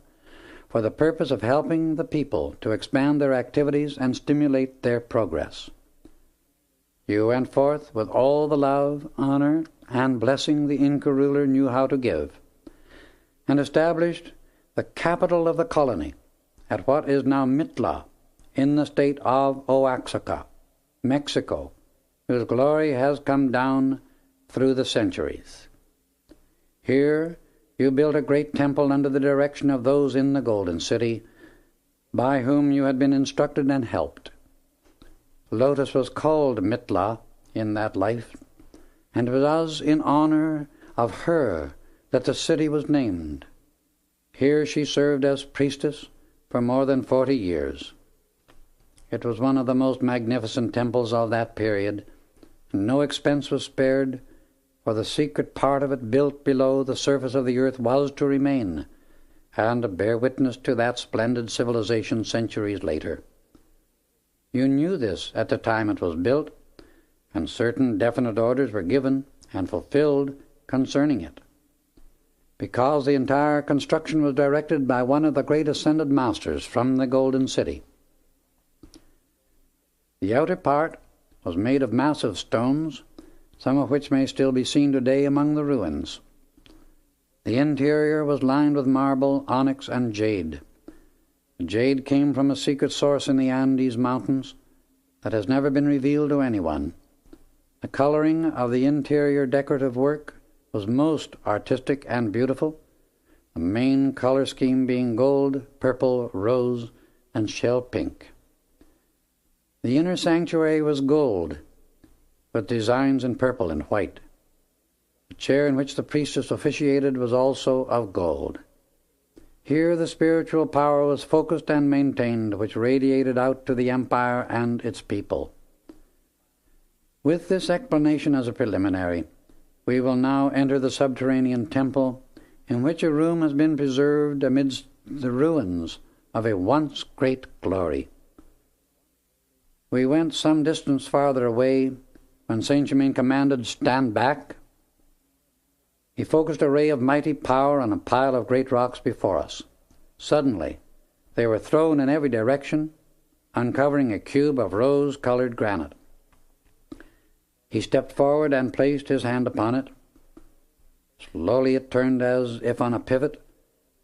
Speaker 1: for the purpose of helping the people to expand their activities and stimulate their progress. You went forth with all the love, honor, and blessing the Inca ruler knew how to give, and established the capital of the colony at what is now Mitla, in the state of Oaxaca, Mexico, whose glory has come down through the centuries. Here you built a great temple under the direction of those in the Golden City, by whom you had been instructed and helped. Lotus was called Mitla in that life, and it was in honor of her that the city was named. Here she served as priestess for more than 40 years. It was one of the most magnificent temples of that period, and no expense was spared, for the secret part of it built below the surface of the earth was to remain, and bear witness to that splendid civilization centuries later. You knew this at the time it was built, and certain definite orders were given and fulfilled concerning it. because the entire construction was directed by one of the great ascended masters from the Golden City. The outer part was made of massive stones, some of which may still be seen today among the ruins. The interior was lined with marble, onyx, and jade. The jade came from a secret source in the Andes Mountains that has never been revealed to anyone. The coloring of the interior decorative work was most artistic and beautiful, the main color scheme being gold, purple, rose, and shell pink. The inner sanctuary was gold, with designs in purple and white. The chair in which the priestess officiated was also of gold. Here the spiritual power was focused and maintained, which radiated out to the empire and its people. With this explanation as a preliminary, we will now enter the subterranean temple, in which a room has been preserved amidst the ruins of a once great glory. We went some distance farther away when Saint Germain commanded, "Stand back." He focused a ray of mighty power on a pile of great rocks before us. Suddenly, they were thrown in every direction, uncovering a cube of rose-colored granite. He stepped forward and placed his hand upon it. Slowly it turned as if on a pivot,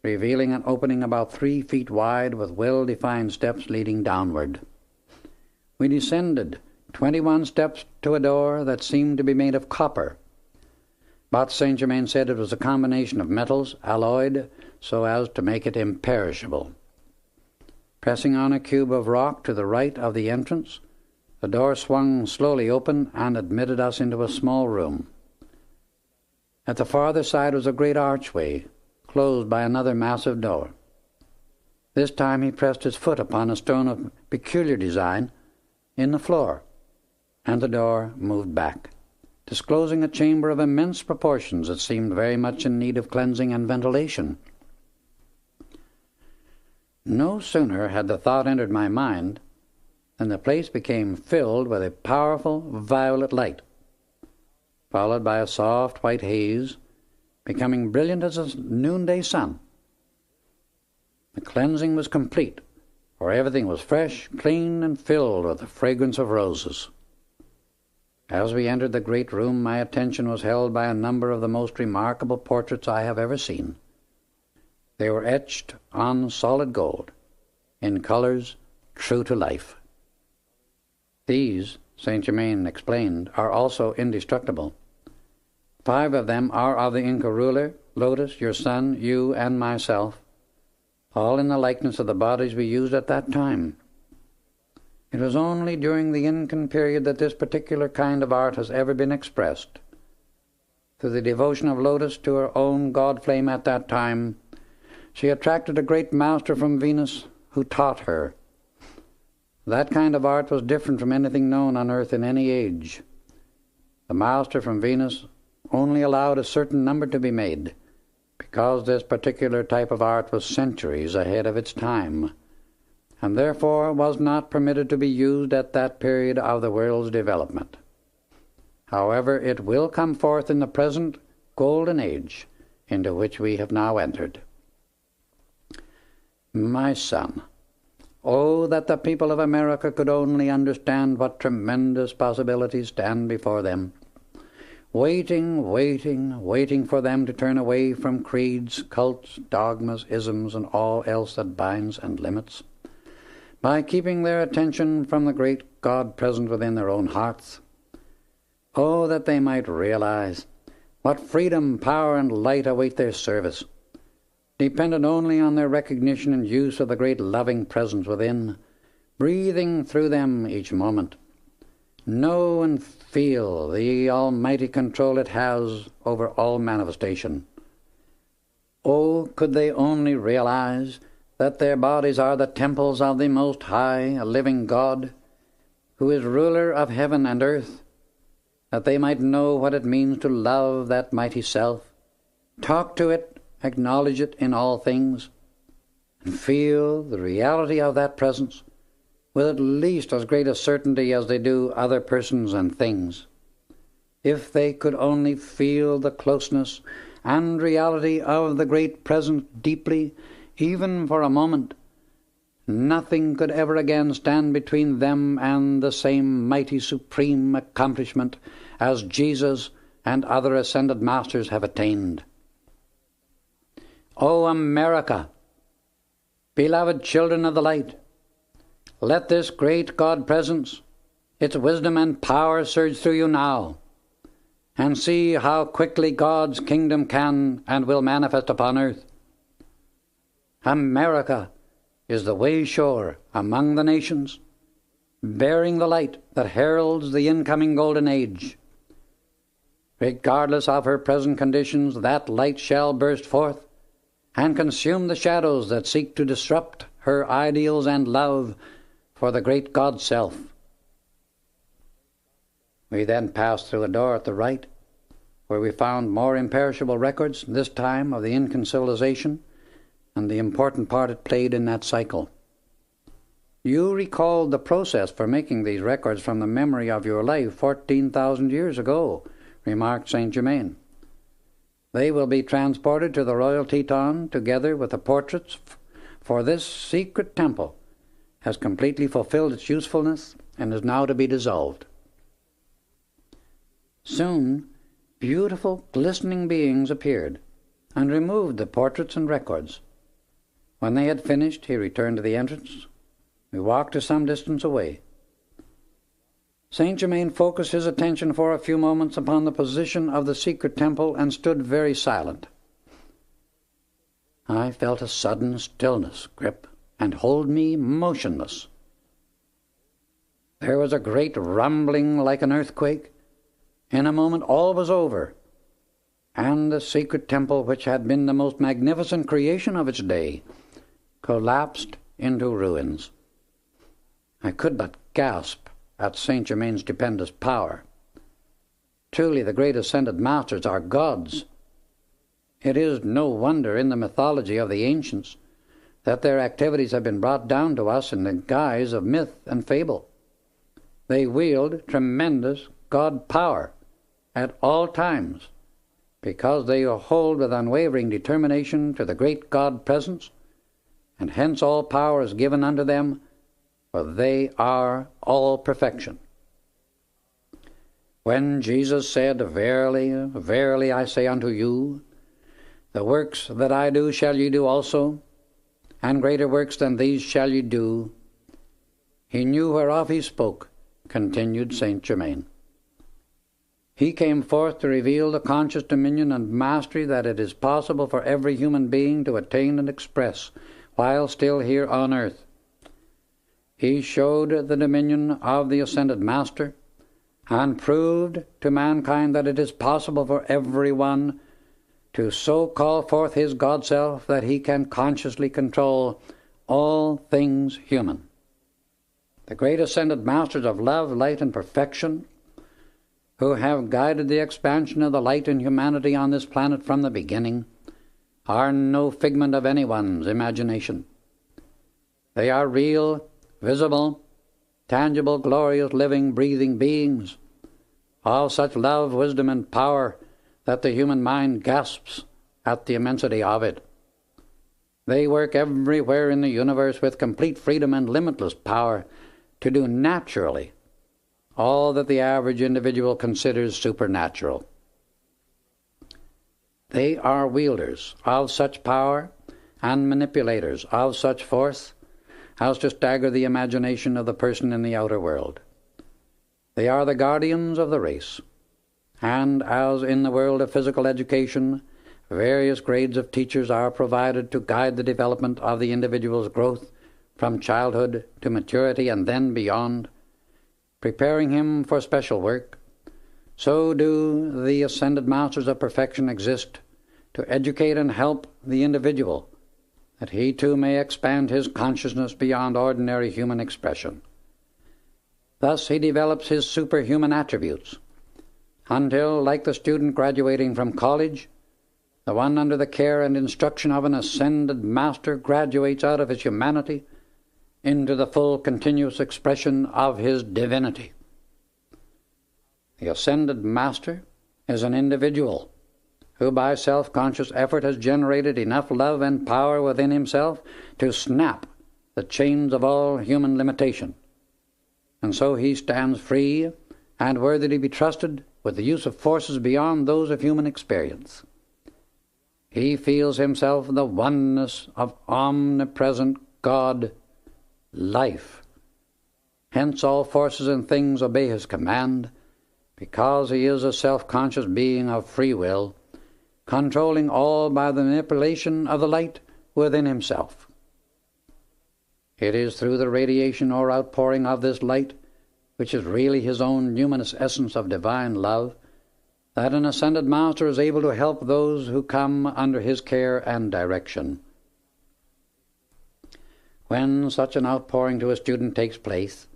Speaker 1: revealing an opening about 3 feet wide with well-defined steps leading downward. We descended 21 steps to a door that seemed to be made of copper, but Saint Germain said it was a combination of metals alloyed so as to make it imperishable. Pressing on a cube of rock to the right of the entrance, the door swung slowly open and admitted us into a small room. At the farther side was a great archway, closed by another massive door. This time he pressed his foot upon a stone of peculiar design in the floor, and the door moved back, disclosing a chamber of immense proportions that seemed very much in need of cleansing and ventilation. No sooner had the thought entered my mind than the place became filled with a powerful violet light, followed by a soft white haze, becoming brilliant as a noonday sun. The cleansing was complete, for everything was fresh, clean, and filled with the fragrance of roses. As we entered the great room, my attention was held by a number of the most remarkable portraits I have ever seen. They were etched on solid gold, in colors true to life. These, Saint Germain explained, are also indestructible. 5 of them are of the Inca ruler, Lotus, your son, you, and myself, all in the likeness of the bodies we used at that time. It was only during the Incan period that this particular kind of art has ever been expressed. Through the devotion of Lotus to her own God-flame at that time, she attracted a great master from Venus who taught her. That kind of art was different from anything known on earth in any age. The master from Venus only allowed a certain number to be made, because this particular type of art was centuries ahead of its time, and therefore was not permitted to be used at that period of the world's development. However, it will come forth in the present golden age into which we have now entered. My son, oh, that the people of America could only understand what tremendous possibilities stand before them. Waiting for them to turn away from creeds, cults, dogmas, isms, and all else that binds and limits, by keeping their attention from the great God present within their own hearts. Oh, that they might realize what freedom, power, and light await their service, dependent only on their recognition and use of the great loving presence within, breathing through them each moment. Know and feel the almighty control it has over all manifestation. Oh, could they only realize that their bodies are the temples of the Most High, a living God, who is ruler of heaven and earth, that they might know what it means to love that mighty self, talk to it, acknowledge it in all things, and feel the reality of that presence with at least as great a certainty as they do other persons and things. If they could only feel the closeness and reality of the great presence deeply, even for a moment, nothing could ever again stand between them and the same mighty supreme accomplishment as Jesus and other ascended masters have attained. O America, beloved children of the light, let this great God presence, its wisdom and power surge through you now, and see how quickly God's kingdom can and will manifest upon earth. America is the way shore among the nations, bearing the light that heralds the incoming golden age. Regardless of her present conditions, that light shall burst forth and consume the shadows that seek to disrupt her ideals and love for the great God's self. We then passed through a door at the right, where we found more imperishable records, this time of the Incan civilization, and the important part it played in that cycle. You recalled the process for making these records from the memory of your life 14,000 years ago, remarked Saint Germain. They will be transported to the Royal Teton together with the portraits, for this secret temple has completely fulfilled its usefulness and is now to be dissolved. Soon, beautiful, glistening beings appeared and removed the portraits and records. When they had finished, he returned to the entrance. We walked to some distance away. Saint Germain focused his attention for a few moments upon the position of the secret temple and stood very silent. I felt a sudden stillness grip and hold me motionless. There was a great rumbling like an earthquake. In a moment all was over, and the secret temple, which had been the most magnificent creation of its day, collapsed into ruins. I could but gasp at Saint Germain's stupendous power. Truly the great ascended masters are gods. It is no wonder in the mythology of the ancients that their activities have been brought down to us in the guise of myth and fable. They wield tremendous God power at all times, because they hold with unwavering determination to the great God presence, and hence all power is given unto them, for they are all perfection. When Jesus said, Verily, verily, I say unto you, the works that I do shall ye do also, and greater works than these shall ye do, he knew whereof he spoke, continued Saint Germain. He came forth to reveal the conscious dominion and mastery that it is possible for every human being to attain and express while still here on earth. He showed the dominion of the ascended Master and proved to mankind that it is possible for everyone to so call forth his God-self that he can consciously control all things human. The great ascended masters of love, light, and perfection, who have guided the expansion of the light in humanity on this planet from the beginning, are no figment of anyone's imagination. They are real, visible, tangible, glorious, living, breathing beings, all such love, wisdom, and power that the human mind gasps at the immensity of it. They work everywhere in the universe with complete freedom and limitless power to do naturally all that the average individual considers supernatural. They are wielders of such power and manipulators of such force as to stagger the imagination of the person in the outer world. They are the guardians of the race, and as in the world of physical education, various grades of teachers are provided to guide the development of the individual's growth from childhood to maturity and then beyond, preparing him for special work, so do the ascended masters of perfection exist to educate and help the individual, that he too may expand his consciousness beyond ordinary human expression. Thus he develops his superhuman attributes, until, like the student graduating from college, the one under the care and instruction of an ascended master graduates out of his humanity into the full continuous expression of his divinity. The ascended master is an individual who by self-conscious effort has generated enough love and power within himself to snap the chains of all human limitation. And so he stands free and worthy to be trusted with the use of forces beyond those of human experience. He feels himself the oneness of omnipresent God, life. Hence all forces and things obey his command, because he is a self-conscious being of free will, controlling all by the manipulation of the light within himself. It is through the radiation or outpouring of this light, which is really his own numinous essence of divine love, that an ascended master is able to help those who come under his care and direction. When such an outpouring to a student takes place,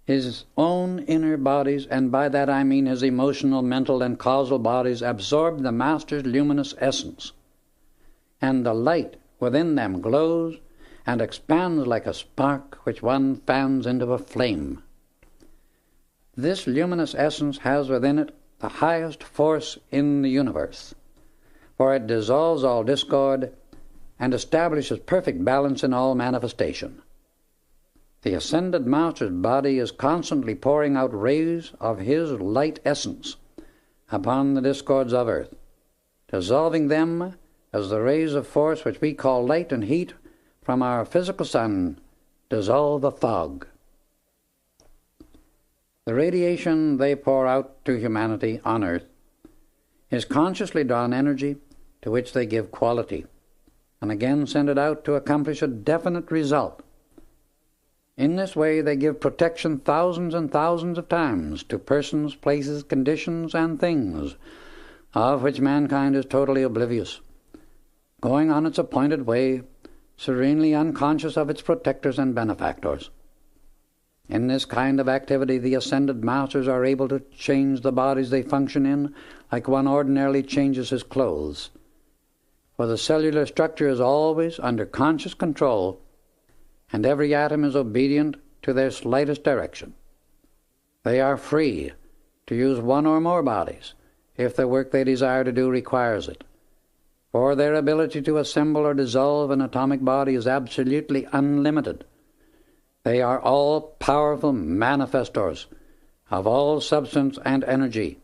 Speaker 1: his own inner bodies, and by that I mean his emotional, mental, and causal bodies, absorb the master's luminous essence, and the light within them glows and expands like a spark which one fans into a flame. This luminous essence has within it the highest force in the universe, for it dissolves all discord and establishes perfect balance in all manifestation. The ascended master's body is constantly pouring out rays of his light essence upon the discords of earth, dissolving them as the rays of force which we call light and heat from our physical sun dissolve a fog. The radiation they pour out to humanity on earth is consciously drawn energy to which they give quality, and again send it out to accomplish a definite result. In this way they give protection thousands and thousands of times to persons, places, conditions, and things, of which mankind is totally oblivious, going on its appointed way, serenely unconscious of its protectors and benefactors. In this kind of activity the ascended masters are able to change the bodies they function in like one ordinarily changes his clothes, for the cellular structure is always under conscious control, and every atom is obedient to their slightest direction. They are free to use one or more bodies if the work they desire to do requires it, for their ability to assemble or dissolve an atomic body is absolutely unlimited. They are all powerful manifestors of all substance and energy,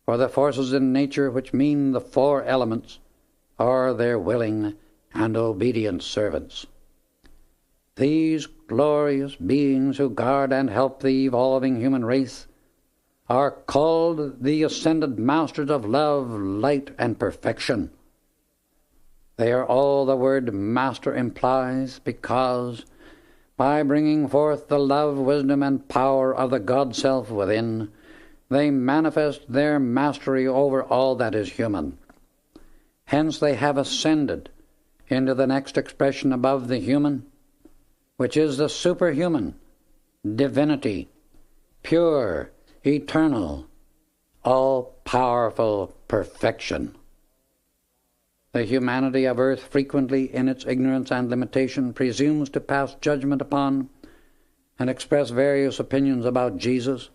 Speaker 1: for the forces in nature which mean the four elements are their willing and obedient servants. These glorious beings who guard and help the evolving human race are called the ascended masters of love, light, and perfection. They are all the word master implies, because by bringing forth the love, wisdom, and power of the God-self within, they manifest their mastery over all that is human. Hence they have ascended into the next expression above the human, which is the superhuman, divinity, pure, eternal, all-powerful perfection. The humanity of earth frequently, in its ignorance and limitation, presumes to pass judgment upon and express various opinions about Jesus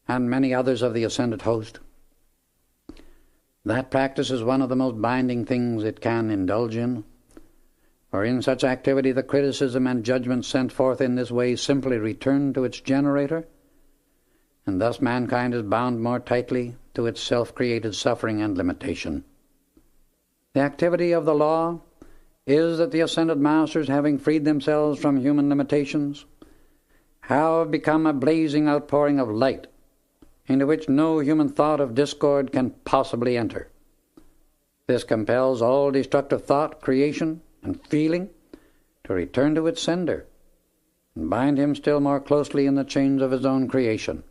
Speaker 1: and many others of the ascended host. That practice is one of the most binding things it can indulge in, for in such activity the criticism and judgment sent forth in this way simply return to its generator, and thus mankind is bound more tightly to its self-created suffering and limitation. The activity of the law is that the ascended masters, having freed themselves from human limitations, have become a blazing outpouring of light, into which no human thought of discord can possibly enter. This compels all destructive thought, creation, and feeling to return to its sender, and bind him still more closely in the chains of his own creation.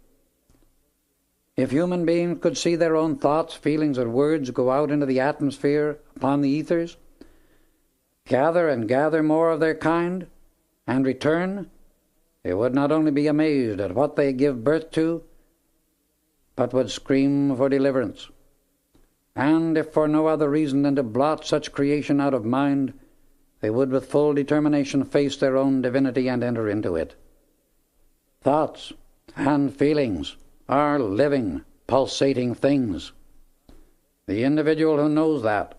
Speaker 1: If human beings could see their own thoughts, feelings, and words go out into the atmosphere upon the ethers, gather and gather more of their kind, and return, they would not only be amazed at what they give birth to, but would scream for deliverance. And if for no other reason than to blot such creation out of mind, they would with full determination face their own divinity and enter into it. Thoughts and feelings are living, pulsating things. The individual who knows that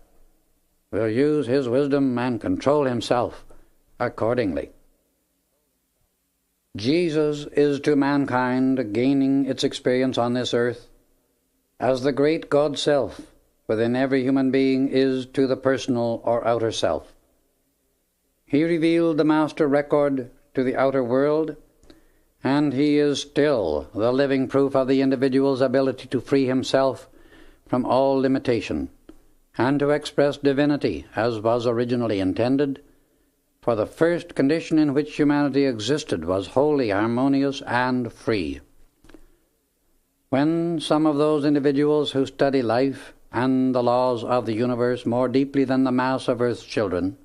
Speaker 1: will use his wisdom and control himself accordingly. Jesus is to mankind gaining its experience on this earth as the great God Self within every human being is to the personal or outer self. He revealed the master record to the outer world, and he is still the living proof of the individual's ability to free himself from all limitation and to express divinity as was originally intended, for the first condition in which humanity existed was wholly harmonious and free. When some of those individuals who study life and the laws of the universe more deeply than the mass of Earth's children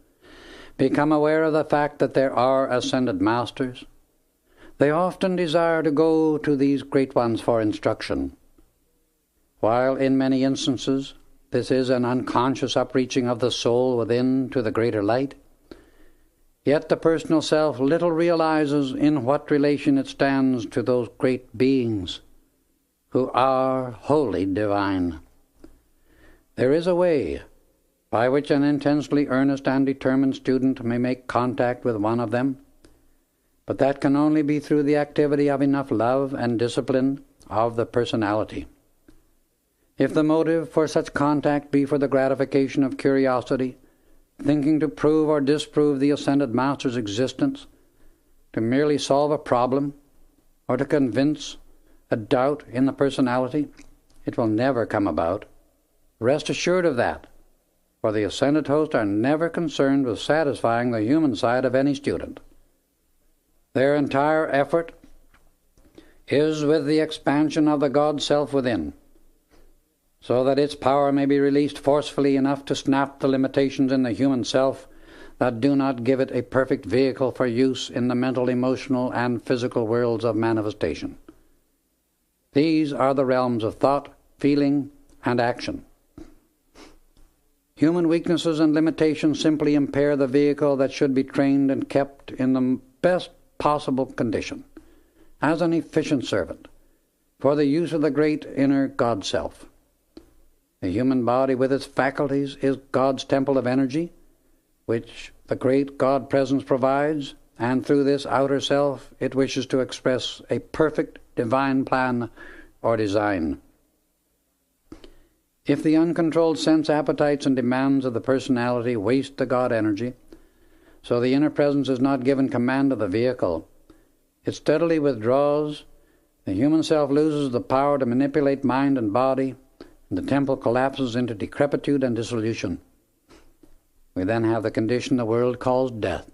Speaker 1: become aware of the fact that there are ascended masters, they often desire to go to these great ones for instruction. While in many instances this is an unconscious upreaching of the soul within to the greater light, yet the personal self little realizes in what relation it stands to those great beings who are wholly divine. There is a way by which an intensely earnest and determined student may make contact with one of them, but that can only be through the activity of enough love and discipline of the personality. If the motive for such contact be for the gratification of curiosity, thinking to prove or disprove the ascended master's existence, to merely solve a problem, or to convince a doubt in the personality, it will never come about. Rest assured of that, for the ascended host are never concerned with satisfying the human side of any student. Their entire effort is with the expansion of the God Self within, so that its power may be released forcefully enough to snap the limitations in the human self that do not give it a perfect vehicle for use in the mental, emotional, and physical worlds of manifestation. These are the realms of thought, feeling, and action. Human weaknesses and limitations simply impair the vehicle that should be trained and kept in the best possible condition, as an efficient servant, for the use of the great inner God Self. The human body with its faculties is God's temple of energy, which the great God Presence provides, and through this outer self it wishes to express a perfect divine plan or design. If the uncontrolled sense appetites and demands of the personality waste the God energy, so the inner presence is not given command of the vehicle, it steadily withdraws, the human self loses the power to manipulate mind and body, and the temple collapses into decrepitude and dissolution. We then have the condition the world calls death.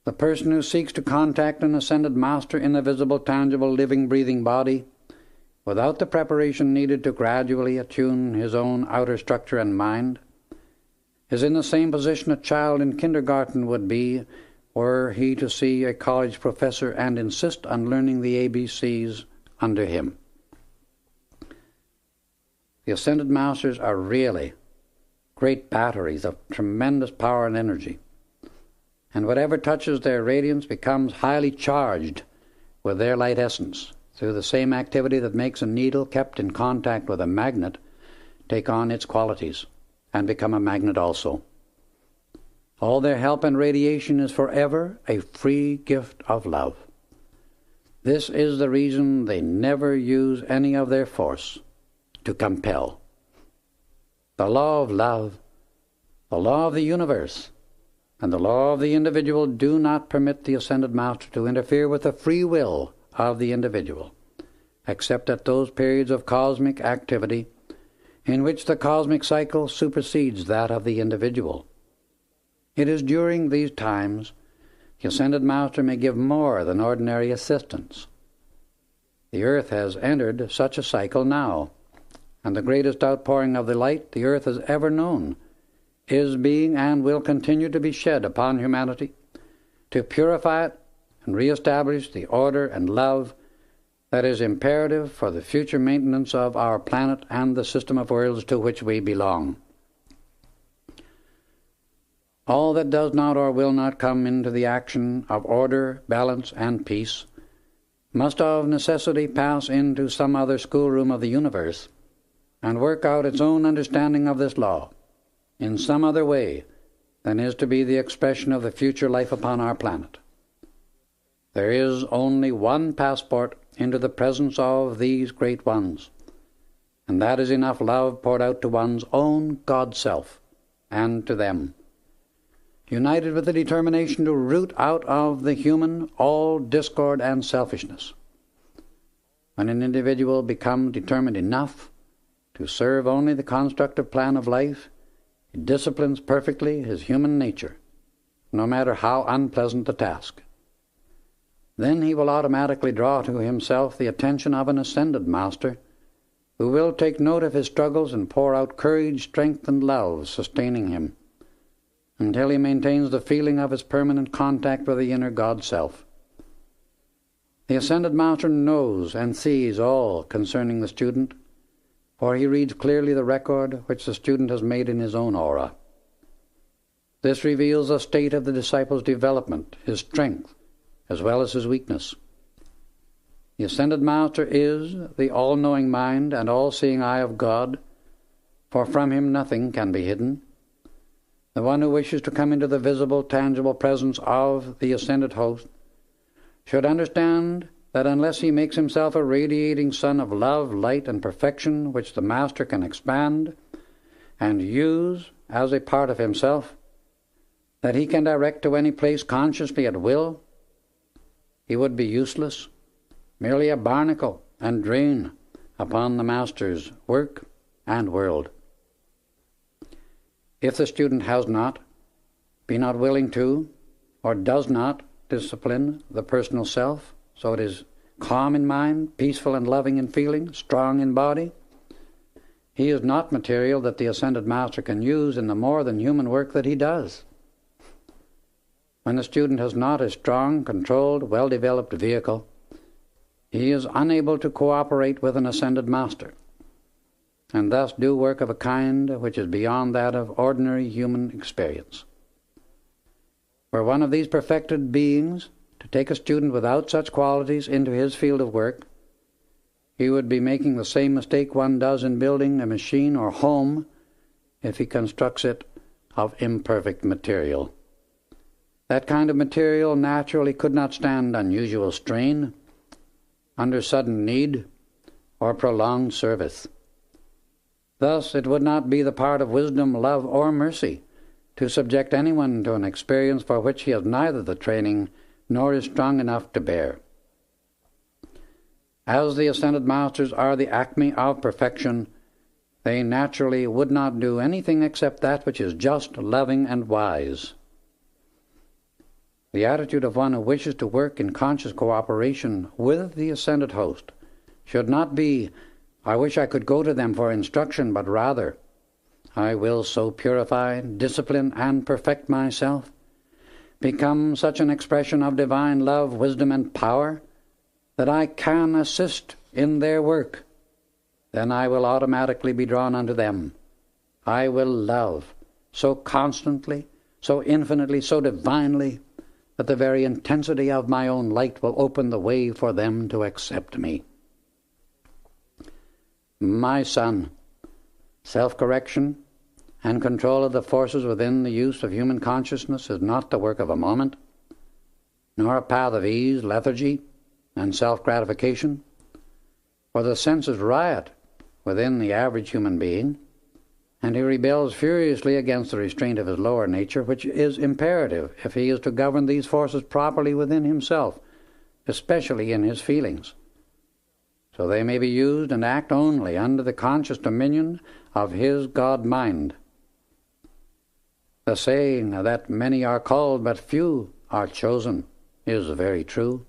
Speaker 1: The person who seeks to contact an ascended master in the visible, tangible, living, breathing body, without the preparation needed to gradually attune his own outer structure and mind, is in the same position a child in kindergarten would be were he to see a college professor and insist on learning the ABCs under him. The ascended masters are really great batteries of tremendous power and energy, and whatever touches their radiance becomes highly charged with their light essence, through the same activity that makes a needle kept in contact with a magnet take on its qualities and become a magnet also. All their help and radiation is forever a free gift of love. This is the reason they never use any of their force to compel. The law of love, the law of the universe, and the law of the individual do not permit the ascended master to interfere with the free will of the individual, except at those periods of cosmic activity in which the cosmic cycle supersedes that of the individual. It is during these times the ascended master may give more than ordinary assistance. The earth has entered such a cycle now, and the greatest outpouring of the light the earth has ever known is being and will continue to be shed upon humanity to purify it and reestablish the order and love that is imperative for the future maintenance of our planet and the system of worlds to which we belong. All that does not or will not come into the action of order, balance, and peace must of necessity pass into some other schoolroom of the universe, and work out its own understanding of this law in some other way than is to be the expression of the future life upon our planet. There is only one passport into the presence of these great ones, and that is enough love poured out to one's own God-self and to them, united with the determination to root out of the human all discord and selfishness. When an individual becomes determined enough to serve only the constructive plan of life, he disciplines perfectly his human nature, no matter how unpleasant the task. Then he will automatically draw to himself the attention of an ascended master, who will take note of his struggles and pour out courage, strength, and love, sustaining him, until he maintains the feeling of his permanent contact with the inner God-self. The ascended master knows and sees all concerning the student, for he reads clearly the record which the student has made in his own aura. This reveals the state of the disciple's development, his strength, as well as his weakness. The ascended master is the all-knowing mind and all-seeing eye of God, for from him nothing can be hidden. The one who wishes to come into the visible, tangible presence of the ascended host should understand that unless he makes himself a radiating sun of love, light, and perfection which the master can expand and use as a part of himself, that he can direct to any place consciously at will, he would be useless, merely a barnacle and drain upon the master's work and world. If the student has not, be not willing to, or does not discipline the personal self, so it is calm in mind, peaceful and loving in feeling, strong in body, he is not material that the ascended master can use in the more than human work that he does. When the student has not a strong, controlled, well-developed vehicle, he is unable to cooperate with an ascended master, and thus do work of a kind which is beyond that of ordinary human experience. Were one of these perfected beings to take a student without such qualities into his field of work, he would be making the same mistake one does in building a machine or home if he constructs it of imperfect material. That kind of material naturally could not stand unusual strain, under sudden need, or prolonged service. Thus it would not be the part of wisdom, love, or mercy to subject anyone to an experience for which he has neither the training nor is strong enough to bear. As the ascended masters are the acme of perfection, they naturally would not do anything except that which is just, loving, and wise. The attitude of one who wishes to work in conscious cooperation with the ascended host should not be, I wish I could go to them for instruction, but rather, I will so purify, discipline, and perfect myself, become such an expression of divine love, wisdom, and power, that I can assist in their work. Then I will automatically be drawn unto them. I will love so constantly, so infinitely, so divinely, that the very intensity of my own light will open the way for them to accept me. My son, self-correction and control of the forces within the use of human consciousness is not the work of a moment, nor a path of ease, lethargy, and self-gratification, for the senses riot within the average human being, and he rebels furiously against the restraint of his lower nature, which is imperative if he is to govern these forces properly within himself, especially in his feelings, so they may be used and act only under the conscious dominion of his God-mind. The saying that many are called but few are chosen is very true.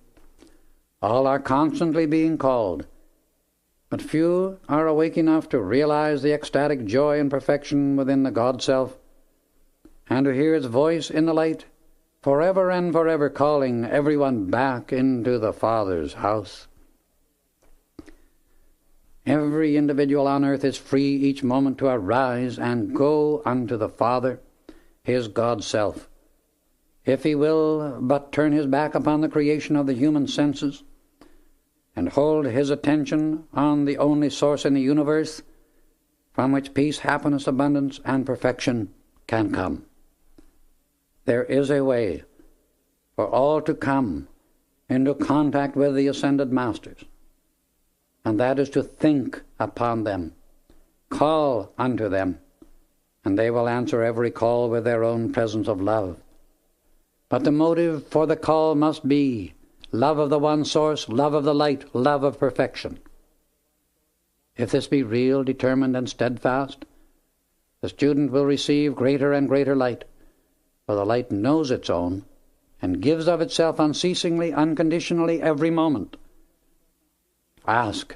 Speaker 1: All are constantly being called, but few are awake enough to realize the ecstatic joy and perfection within the God-self, and to hear its voice in the light, forever and forever calling everyone back into the Father's house. Every individual on earth is free each moment to arise and go unto the Father, his God-self, if he will but turn his back upon the creation of the human senses, and hold his attention on the only source in the universe, from which peace, happiness, abundance, and perfection can come. There is a way for all to come into contact with the ascended masters, and that is to think upon them, call unto them, and they will answer every call with their own presence of love. But the motive for the call must be love of the one source, love of the light, love of perfection. If this be real, determined, and steadfast, the student will receive greater and greater light, for the light knows its own and gives of itself unceasingly, unconditionally, every moment. Ask,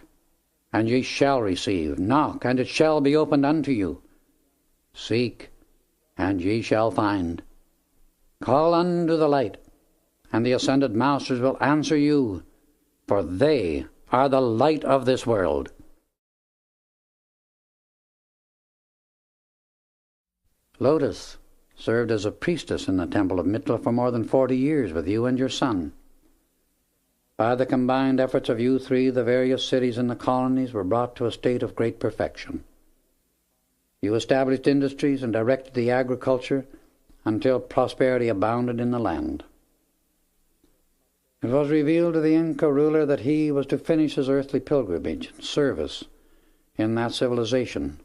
Speaker 1: and ye shall receive. Knock, and it shall be opened unto you. Seek, and ye shall find. Call unto the light, and the ascended masters will answer you, for they are the light of this world. Lotus served as a priestess in the temple of Mitla for more than 40 years with you and your son. By the combined efforts of you three, the various cities in the colonies were brought to a state of great perfection. You established industries and directed the agriculture until prosperity abounded in the land. It was revealed to the Inca ruler that he was to finish his earthly pilgrimage and service in that civilization.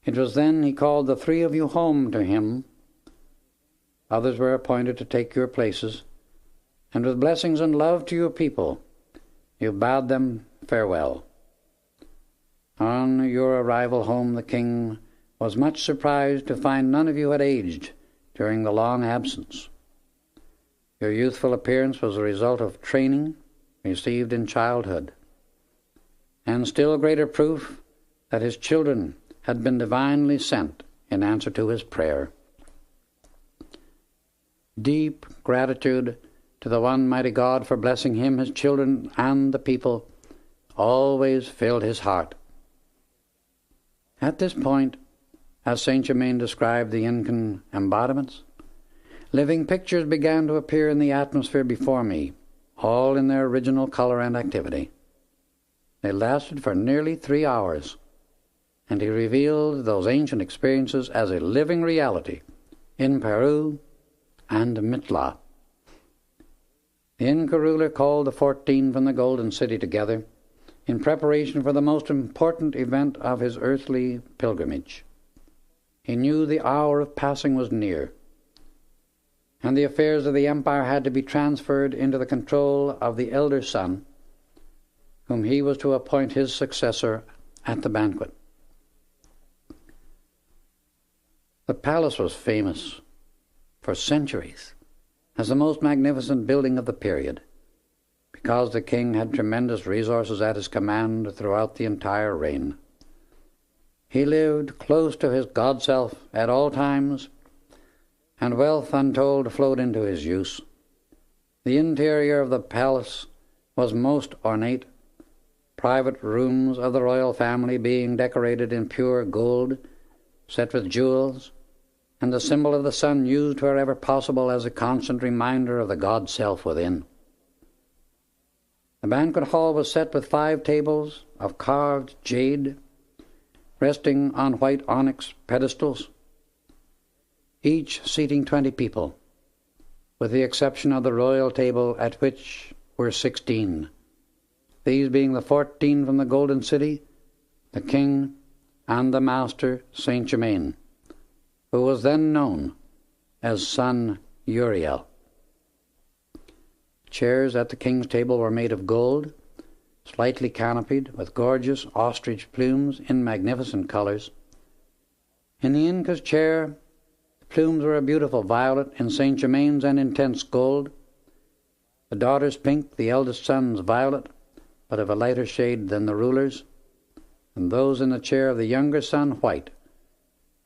Speaker 1: It was then he called the three of you home to him. Others were appointed to take your places, and with blessings and love to your people, you bade them farewell. On your arrival home, the king was much surprised to find none of you had aged during the long absence. Your youthful appearance was the result of training received in childhood, and still greater proof that his children had been divinely sent in answer to his prayer. Deep gratitude to the one mighty God for blessing him, his children, and the people always filled his heart. At this point, as Saint Germain described the Incan embodiments, living pictures began to appear in the atmosphere before me, all in their original color and activity. They lasted for nearly 3 hours, and he revealed those ancient experiences as a living reality in Peru and Mitla. The Inca ruler called the 14 from the Golden City together in preparation for the most important event of his earthly pilgrimage. He knew the hour of passing was near, and the affairs of the empire had to be transferred into the control of the elder son, whom he was to appoint his successor at the banquet. The palace was famous for centuries as the most magnificent building of the period, because the king had tremendous resources at his command throughout the entire reign. He lived close to his God-self at all times, and wealth untold flowed into his use. The interior of the palace was most ornate, private rooms of the royal family being decorated in pure gold, set with jewels, and the symbol of the sun used wherever possible as a constant reminder of the God-self within. The banquet hall was set with 5 tables of carved jade, resting on white onyx pedestals, each seating 20 people, with the exception of the royal table at which were 16, these being the 14 from the Golden City, the king, and the master, Saint Germain, who was then known as son Uriel. Chairs at the king's table were made of gold, slightly canopied with gorgeous ostrich plumes in magnificent colors. In the Inca's chair, the plumes were a beautiful violet in Saint Germain's and intense gold, the daughter's pink, the eldest son's violet, but of a lighter shade than the ruler's, and those in the chair of the younger son white,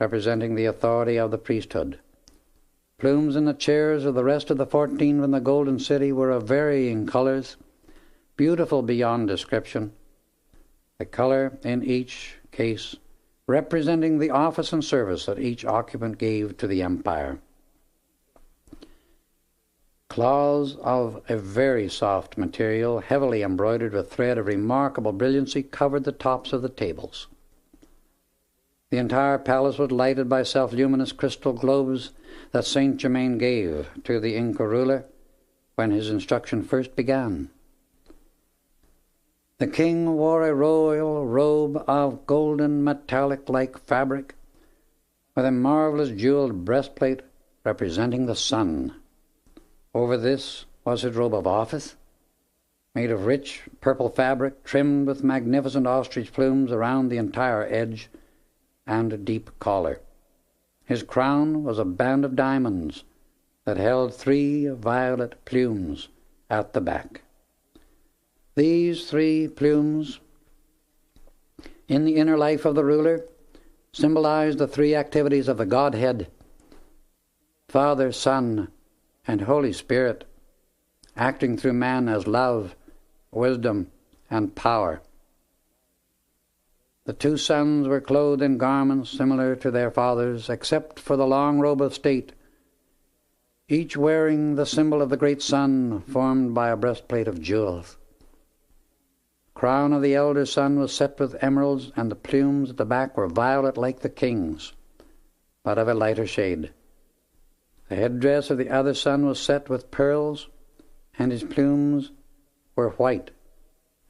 Speaker 1: representing the authority of the priesthood. Plumes in the chairs of the rest of the 14 from the Golden City were of varying colors, beautiful beyond description, the color in each case representing the office and service that each occupant gave to the empire. Cloths of a very soft material, heavily embroidered with thread of remarkable brilliancy, covered the tops of the tables. The entire palace was lighted by self-luminous crystal globes that Saint Germain gave to the Inca ruler when his instruction first began. The king wore a royal robe of golden metallic-like fabric with a marvelous jeweled breastplate representing the sun. Over this was his robe of office, made of rich purple fabric trimmed with magnificent ostrich plumes around the entire edge and a deep collar. His crown was a band of diamonds that held 3 violet plumes at the back. These 3 plumes in the inner life of the ruler symbolized the 3 activities of the Godhead, Father, Son, and Holy Spirit, acting through man as love, wisdom, and power. The 2 sons were clothed in garments similar to their fathers, except for the long robe of state, each wearing the symbol of the great sun formed by a breastplate of jewels. The crown of the elder son was set with emeralds, and the plumes at the back were violet like the king's, but of a lighter shade. The headdress of the other son was set with pearls, and his plumes were white,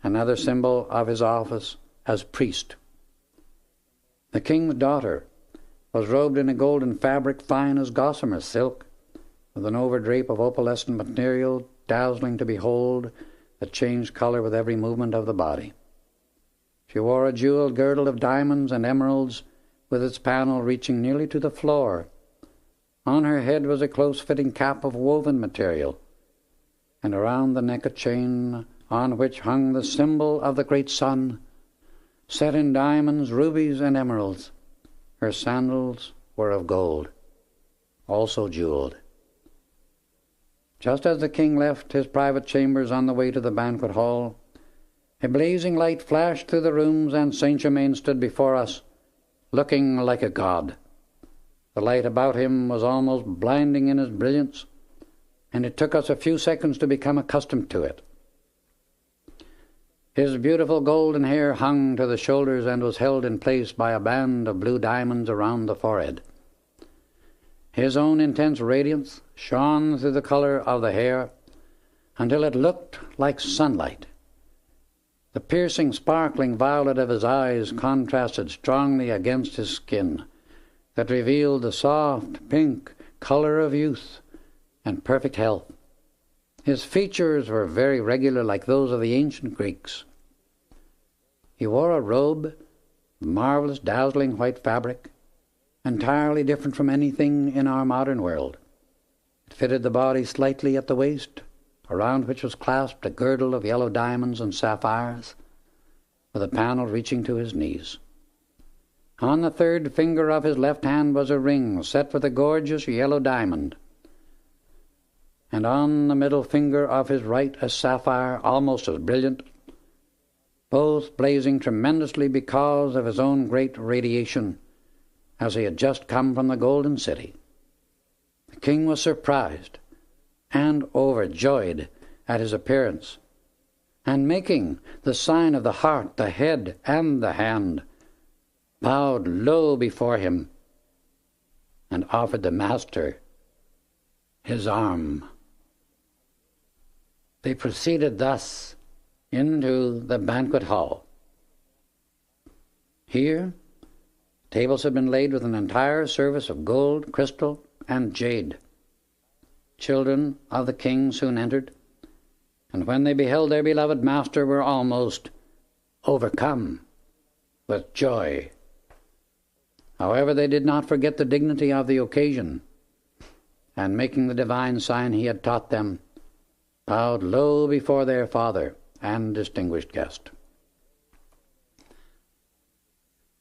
Speaker 1: another symbol of his office as priest. The king's daughter was robed in a golden fabric fine as gossamer silk, with an overdrape of opalescent material dazzling to behold that changed color with every movement of the body. She wore a jeweled girdle of diamonds and emeralds with its panel reaching nearly to the floor. On her head was a close-fitting cap of woven material, and around the neck a chain on which hung the symbol of the great sun, set in diamonds, rubies, and emeralds. Her sandals were of gold, also jeweled. Just as the king left his private chambers on the way to the banquet hall, a blazing light flashed through the rooms, and Saint Germain stood before us, looking like a god. The light about him was almost blinding in its brilliance, and it took us a few seconds to become accustomed to it. His beautiful golden hair hung to the shoulders and was held in place by a band of blue diamonds around the forehead. His own intense radiance shone through the color of the hair until it looked like sunlight. The piercing, sparkling violet of his eyes contrasted strongly against his skin that revealed the soft, pink color of youth and perfect health. His features were very regular, like those of the ancient Greeks. He wore a robe of marvelous, dazzling white fabric, entirely different from anything in our modern world. It fitted the body slightly at the waist, around which was clasped a girdle of yellow diamonds and sapphires, with a panel reaching to his knees. On the 3rd finger of his left hand was a ring set with a gorgeous yellow diamond, and on the middle finger of his right a sapphire almost as brilliant, both blazing tremendously because of his own great radiation, as he had just come from the Golden City. The king was surprised and overjoyed at his appearance, and making the sign of the heart, the head, and the hand, bowed low before him and offered the master his arm. They proceeded thus into the banquet hall. Here, tables had been laid with an entire service of gold, crystal, and jade. Children of the king soon entered, and when they beheld their beloved master were almost overcome with joy. However, they did not forget the dignity of the occasion, and making the divine sign he had taught them, bowed low before their father and distinguished guest.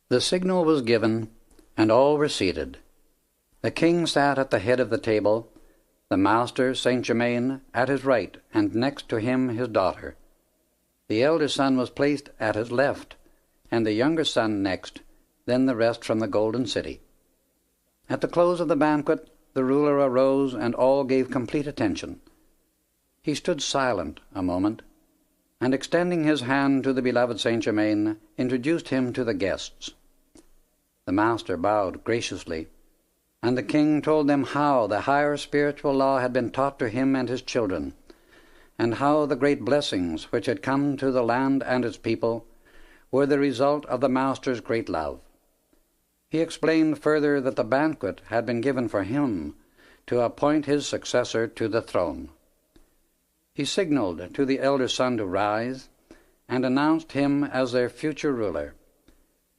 Speaker 1: The signal was given, and all were seated. The king sat at the head of the table, the master, Saint Germain, at his right, and next to him his daughter. The elder son was placed at his left, and the younger son next, then the rest from the Golden City. At the close of the banquet, the ruler arose, and all gave complete attention. He stood silent a moment, and extending his hand to the beloved Saint Germain, introduced him to the guests. The master bowed graciously, and the king told them how the higher spiritual law had been taught to him and his children, and how the great blessings which had come to the land and its people were the result of the master's great love. He explained further that the banquet had been given for him to appoint his successor to the throne. He signaled to the elder son to rise, and announced him as their future ruler.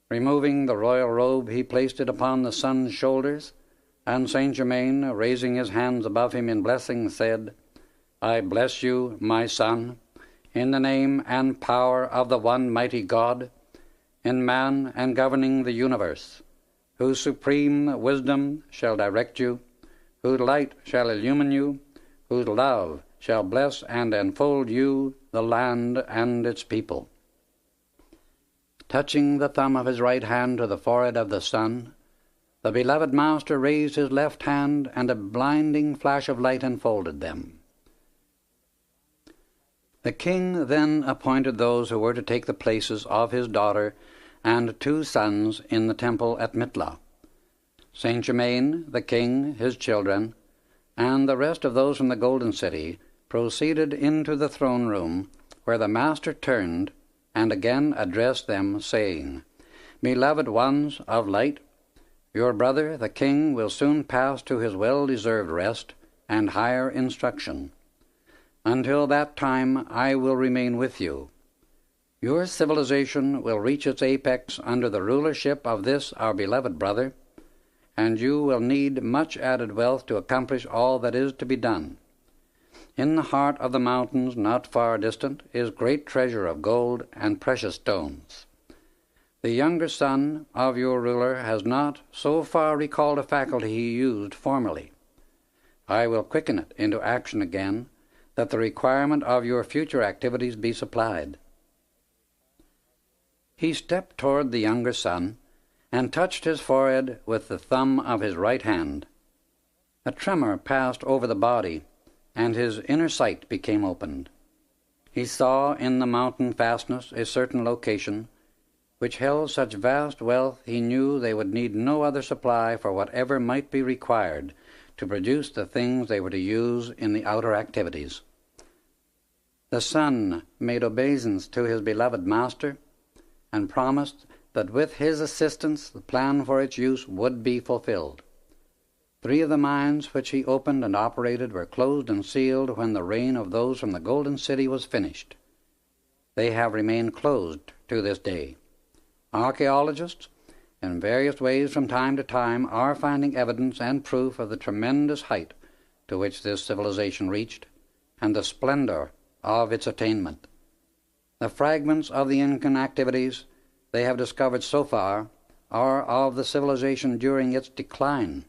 Speaker 1: Removing the royal robe, he placed it upon the son's shoulders, and Saint Germain, raising his hands above him in blessing, said, "I bless you, my son, in the name and power of the one mighty God, in man and governing the universe, whose supreme wisdom shall direct you, whose light shall illumine you, whose love shall bless and enfold you, the land and its people." Touching the thumb of his right hand to the forehead of the son, the beloved master raised his left hand, and a blinding flash of light enfolded them. The king then appointed those who were to take the places of his daughter and 2 sons in the temple at Mitla. Saint Germain, the king, his children, and the rest of those from the Golden City proceeded into the throne room, where the master turned and again addressed them, saying, "Beloved ones of light, your brother, the king, will soon pass to his well-deserved rest and higher instruction. Until that time I will remain with you. Your civilization will reach its apex under the rulership of this our beloved brother, and you will need much added wealth to accomplish all that is to be done. In the heart of the mountains, not far distant, is great treasure of gold and precious stones. The younger son of your ruler has not so far recalled a faculty he used formerly. I will quicken it into action again, that the requirement of your future activities be supplied." He stepped toward the younger son and touched his forehead with the thumb of his right hand. A tremor passed over the body, and his inner sight became opened. He saw in the mountain fastness a certain location, which held such vast wealth he knew they would need no other supply for whatever might be required to produce the things they were to use in the outer activities. The son made obeisance to his beloved master, and promised that with his assistance the plan for its use would be fulfilled. 3 of the mines which he opened and operated were closed and sealed when the reign of those from the Golden City was finished. They have remained closed to this day. Archaeologists, in various ways from time to time, are finding evidence and proof of the tremendous height to which this civilization reached, and the splendor of its attainment. The fragments of the Incan activities they have discovered so far are of the civilization during its decline,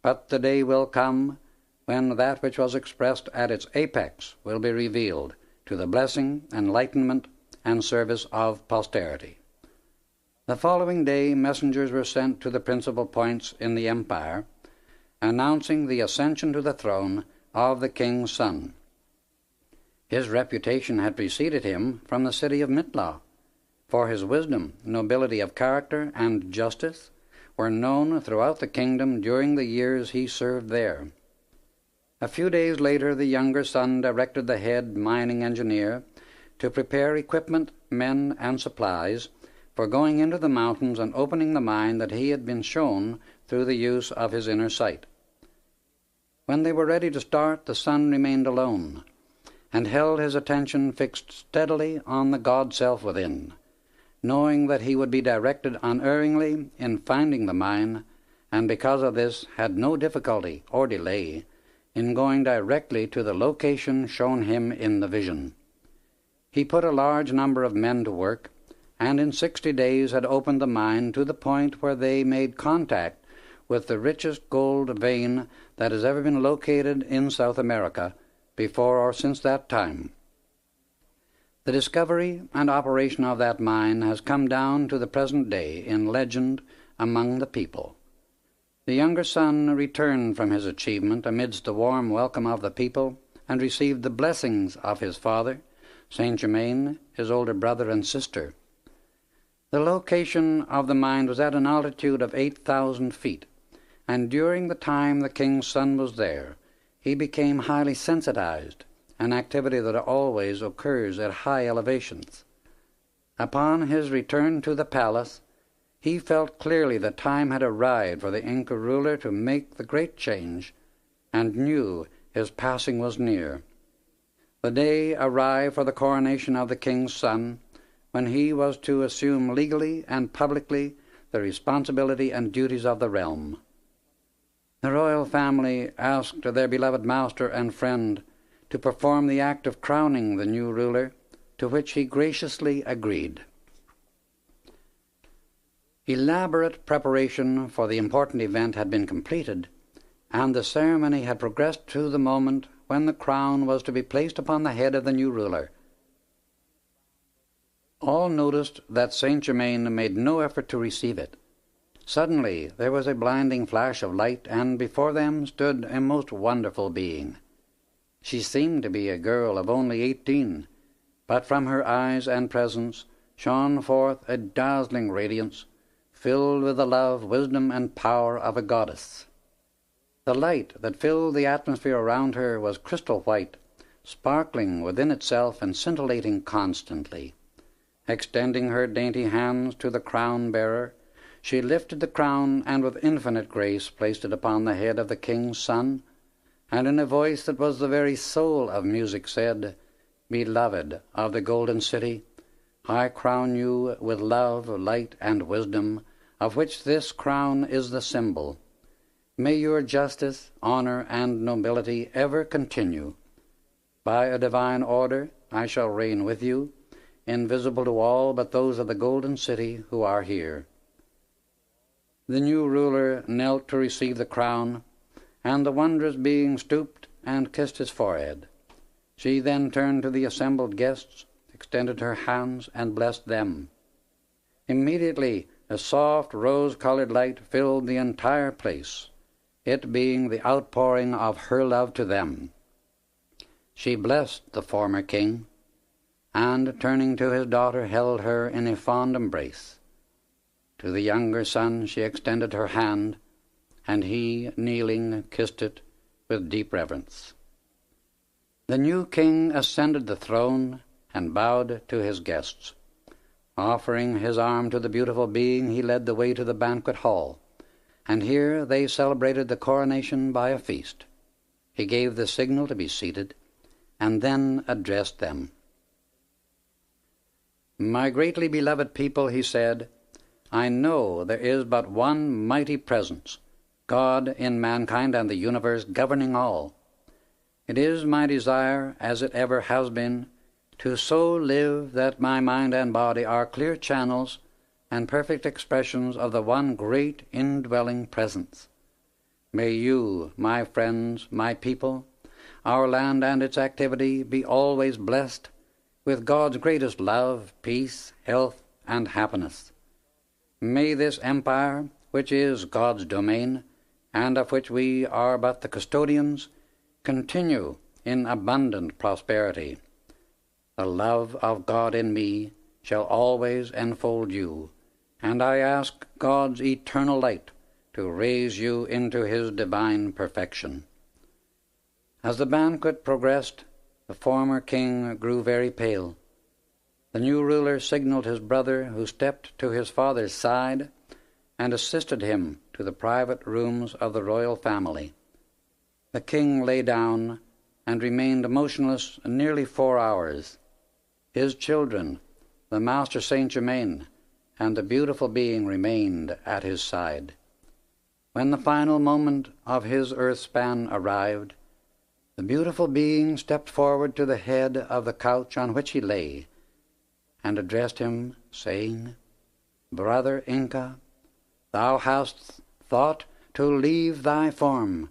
Speaker 1: but the day will come when that which was expressed at its apex will be revealed to the blessing, enlightenment, and service of posterity. The following day messengers were sent to the principal points in the empire, announcing the ascension to the throne of the king's son. His reputation had preceded him from the city of Mitla, for his wisdom, nobility of character, and justice were known throughout the kingdom during the years he served there. A few days later the younger son directed the head mining engineer to prepare equipment, men, and supplies for going into the mountains and opening the mine that he had been shown through the use of his inner sight. When they were ready to start, the son remained alone, and held his attention fixed steadily on the God-self within, knowing that he would be directed unerringly in finding the mine, and because of this had no difficulty or delay in going directly to the location shown him in the vision. He put a large number of men to work, and in 60 days had opened the mine to the point where they made contact with the richest gold vein that has ever been located in South America before or since that time. The discovery and operation of that mine has come down to the present day in legend among the people. The younger son returned from his achievement amidst the warm welcome of the people, and received the blessings of his father, Saint Germain, his older brother and sister. The location of the mine was at an altitude of 8,000 feet, and during the time the king's son was there, he became highly sensitized, an activity that always occurs at high elevations. Upon his return to the palace, he felt clearly the time had arrived for the Inca ruler to make the great change, and knew his passing was near. The day arrived for the coronation of the king's son, when he was to assume legally and publicly the responsibility and duties of the realm. The royal family asked their beloved master and friend to perform the act of crowning the new ruler, to which he graciously agreed. Elaborate preparation for the important event had been completed, and the ceremony had progressed to the moment when the crown was to be placed upon the head of the new ruler. All noticed that Saint Germain made no effort to receive it. Suddenly there was a blinding flash of light, and before them stood a most wonderful being. She seemed to be a girl of only 18, but from her eyes and presence shone forth a dazzling radiance, filled with the love, wisdom, and power of a goddess. The light that filled the atmosphere around her was crystal white, sparkling within itself and scintillating constantly. Extending her dainty hands to the crown-bearer, she lifted the crown and with infinite grace placed it upon the head of the king's son, and in a voice that was the very soul of music said, "Beloved of the Golden City, I crown you with love, light, and wisdom, of which this crown is the symbol. May your justice, honor, and nobility ever continue. By a divine order I shall reign with you, invisible to all but those of the Golden City who are here." The new ruler knelt to receive the crown, and the wondrous being stooped and kissed his forehead. She then turned to the assembled guests, extended her hands, and blessed them. Immediately a soft rose-colored light filled the entire place, it being the outpouring of her love to them. She blessed the former king, and turning to his daughter held her in a fond embrace. To the younger son she extended her hand, and he, kneeling, kissed it with deep reverence. The new king ascended the throne and bowed to his guests. Offering his arm to the beautiful being, he led the way to the banquet hall, and here they celebrated the coronation by a feast. He gave the signal to be seated, and then addressed them. "My greatly beloved people," he said, "I know there is but one mighty presence, God in mankind and the universe governing all. It is my desire, as it ever has been, to so live that my mind and body are clear channels and perfect expressions of the one great indwelling presence. May you, my friends, my people, our land and its activity be always blessed with God's greatest love, peace, health, and happiness. May this empire, which is God's domain, and of which we are but the custodians, continue in abundant prosperity. The love of God in me shall always enfold you, and I ask God's eternal light to raise you into his divine perfection." As the banquet progressed, the former king grew very pale. The new ruler signaled his brother, who stepped to his father's side and assisted him to the private rooms of the royal family. The king lay down and remained motionless nearly 4 hours. His children, the Master Saint Germain, and the beautiful being remained at his side. When the final moment of his earth span arrived, the beautiful being stepped forward to the head of the couch on which he lay, and addressed him, saying, "Brother Inca, thou hast thought to leave thy form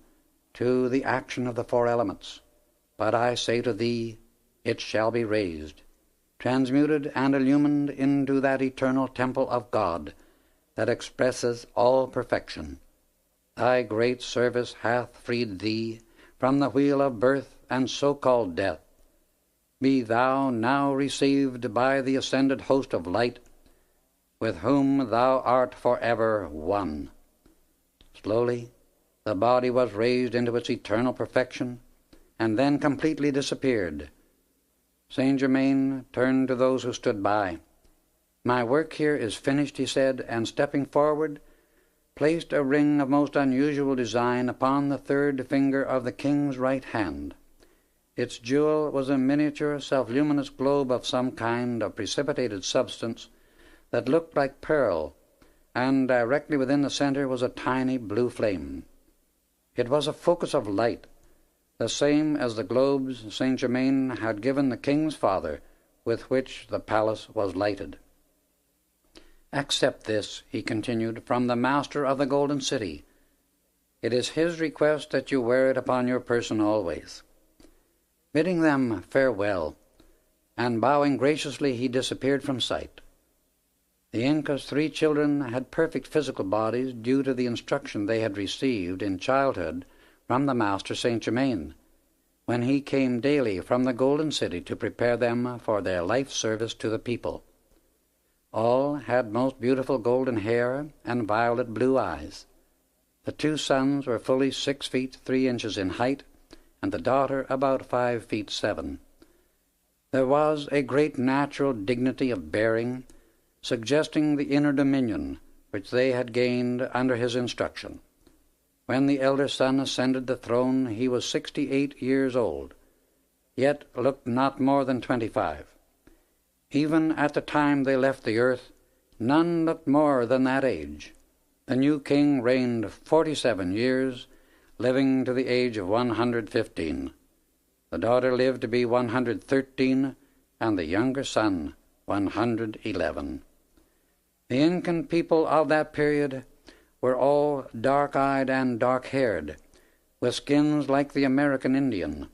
Speaker 1: to the action of the 4 elements, but I say to thee, it shall be raised, transmuted and illumined into that eternal temple of God that expresses all perfection. Thy great service hath freed thee from the wheel of birth and so-called death. Be thou now received by the ascended host of light with whom thou art forever one. Slowly, the body was raised into its eternal perfection, and then completely disappeared. Saint Germain turned to those who stood by. "My work here is finished," he said, and stepping forward, placed a ring of most unusual design upon the third finger of the king's right hand. Its jewel was a miniature self-luminous globe of some kind of precipitated substance that looked like pearl, and directly within the center was a tiny blue flame. It was a focus of light, the same as the globes Saint Germain had given the king's father, with which the palace was lighted. "Accept this," he continued, "from the master of the Golden City. It is his request that you wear it upon your person always." Bidding them farewell, and bowing graciously, he disappeared from sight. The Inca's 3 children had perfect physical bodies due to the instruction they had received in childhood from the master Saint Germain, when he came daily from the Golden City to prepare them for their life service to the people. All had most beautiful golden hair and violet blue eyes. The 2 sons were fully 6 feet 3 inches in height, and the daughter about 5 feet 7. There was a great natural dignity of bearing, suggesting the inner dominion which they had gained under his instruction. When the elder son ascended the throne, he was 68 years old, yet looked not more than 25. Even at the time they left the earth, none looked more than that age. The new king reigned 47 years, living to the age of 115. The daughter lived to be 113, and the younger son 111. The Incan people of that period were all dark-eyed and dark-haired, with skins like the American Indian.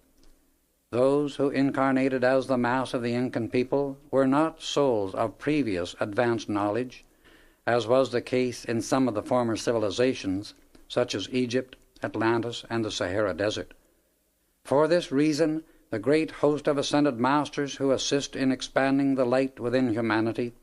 Speaker 1: Those who incarnated as the mass of the Incan people were not souls of previous advanced knowledge, as was the case in some of the former civilizations, such as Egypt, Atlantis, and the Sahara Desert. For this reason, the great host of ascended masters who assist in expanding the light within humanity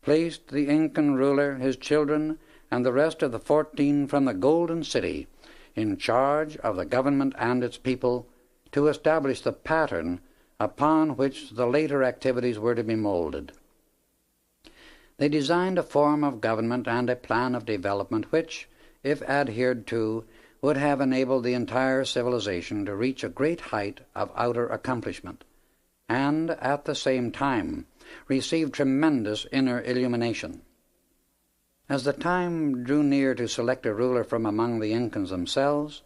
Speaker 1: placed the Incan ruler, his children, and the rest of the 14 from the Golden City in charge of the government and its people to establish the pattern upon which the later activities were to be molded. They designed a form of government and a plan of development which, if adhered to, would have enabled the entire civilization to reach a great height of outer accomplishment, and at the same time receive tremendous inner illumination. As the time drew near to select a ruler from among the Incans themselves,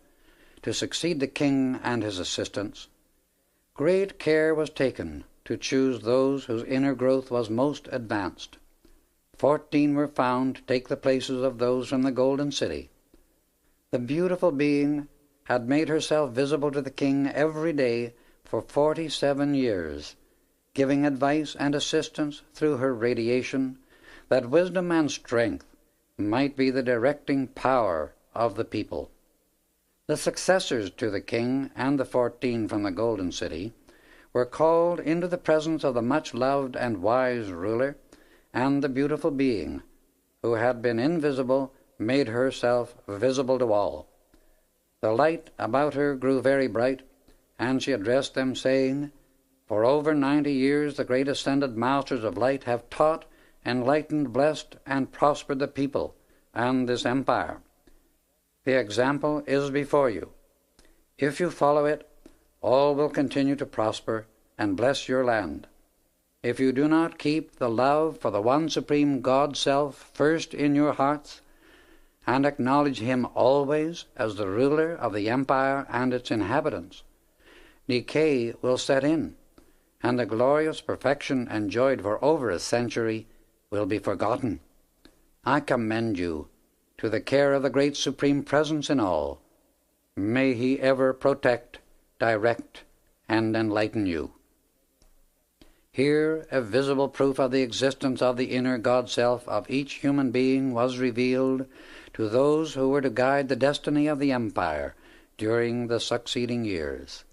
Speaker 1: to succeed the king and his assistants, great care was taken to choose those whose inner growth was most advanced. 14 were found to take the places of those from the Golden City. The beautiful being had made herself visible to the king every day for 47 years, giving advice and assistance through her radiation, that wisdom and strength might be the directing power of the people. The successors to the king and the 14 from the Golden City were called into the presence of the much-loved and wise ruler, and the beautiful being, who had been invisible, made herself visible to all. The light about her grew very bright, and she addressed them, saying, "For over 90 years the great ascended masters of light have taught, enlightened, blessed, and prospered the people and this empire. The example is before you. If you follow it, all will continue to prosper and bless your land. If you do not keep the love for the one supreme God-self first in your hearts, and acknowledge him always as the ruler of the empire and its inhabitants, decay will set in, and the glorious perfection enjoyed for over a century will be forgotten. I commend you to the care of the great Supreme Presence in all. May he ever protect, direct, and enlighten you." Here a visible proof of the existence of the inner God-self of each human being was revealed to those who were to guide the destiny of the empire during the succeeding years.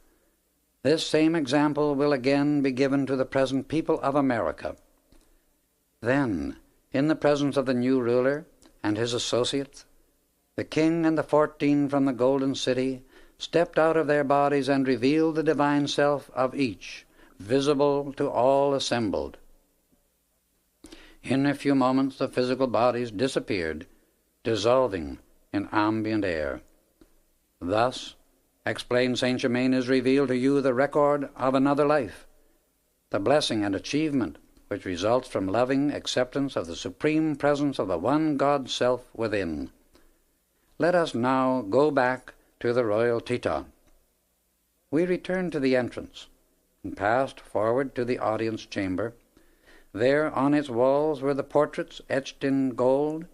Speaker 1: This same example will again be given to the present people of America. Then, in the presence of the new ruler and his associates, the king and the 14 from the golden city stepped out of their bodies and revealed the divine self of each, visible to all assembled. In a few moments the physical bodies disappeared, dissolving in ambient air. Thus, explained Saint Germain, is revealed to you the record of another life, the blessing and achievement which results from loving acceptance of the supreme presence of the one God Self within. Let us now go back to the royal Teton. We returned to the entrance and passed forward to the audience chamber. There on its walls were the portraits etched in gold,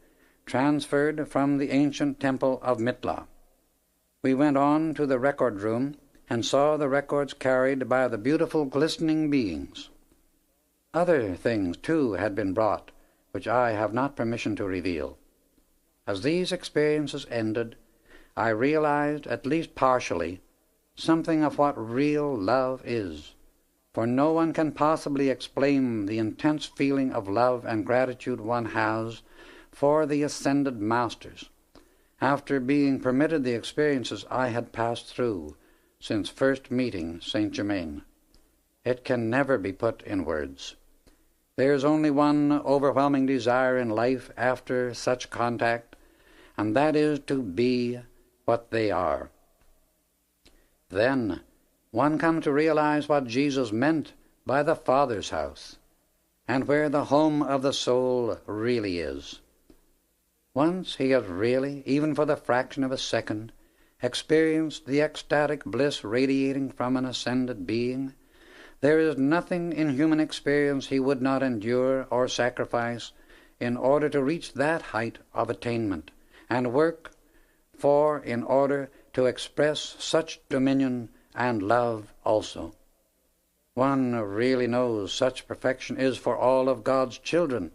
Speaker 1: transferred from the ancient temple of Mitla. We went on to the record room and saw the records carried by the beautiful glistening beings. Other things, too, had been brought, which I have not permission to reveal. As these experiences ended, I realized, at least partially, something of what real love is, for no one can possibly explain the intense feeling of love and gratitude one has for the ascended masters, after being permitted the experiences I had passed through since first meeting Saint Germain. It can never be put in words. There is only one overwhelming desire in life after such contact, and that is to be what they are. Then one comes to realize what Jesus meant by the Father's house, and where the home of the soul really is. Once he has really, even for the fraction of a second, experienced the ecstatic bliss radiating from an ascended being, there is nothing in human experience he would not endure or sacrifice in order to reach that height of attainment, and work for in order to express such dominion and love also. One really knows such perfection is for all of God's children,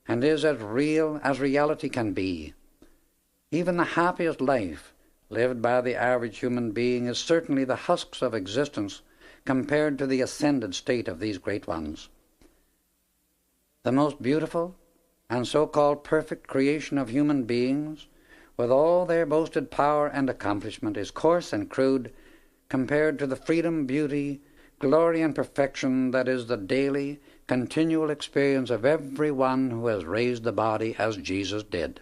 Speaker 1: and is as real as reality can be. Even the happiest life lived by the average human being is certainly the husks of existence compared to the ascended state of these great ones. The most beautiful and so-called perfect creation of human beings, with all their boasted power and accomplishment, is coarse and crude compared to the freedom, beauty, glory, and perfection that is the daily, continual experience of every one who has raised the body as Jesus did.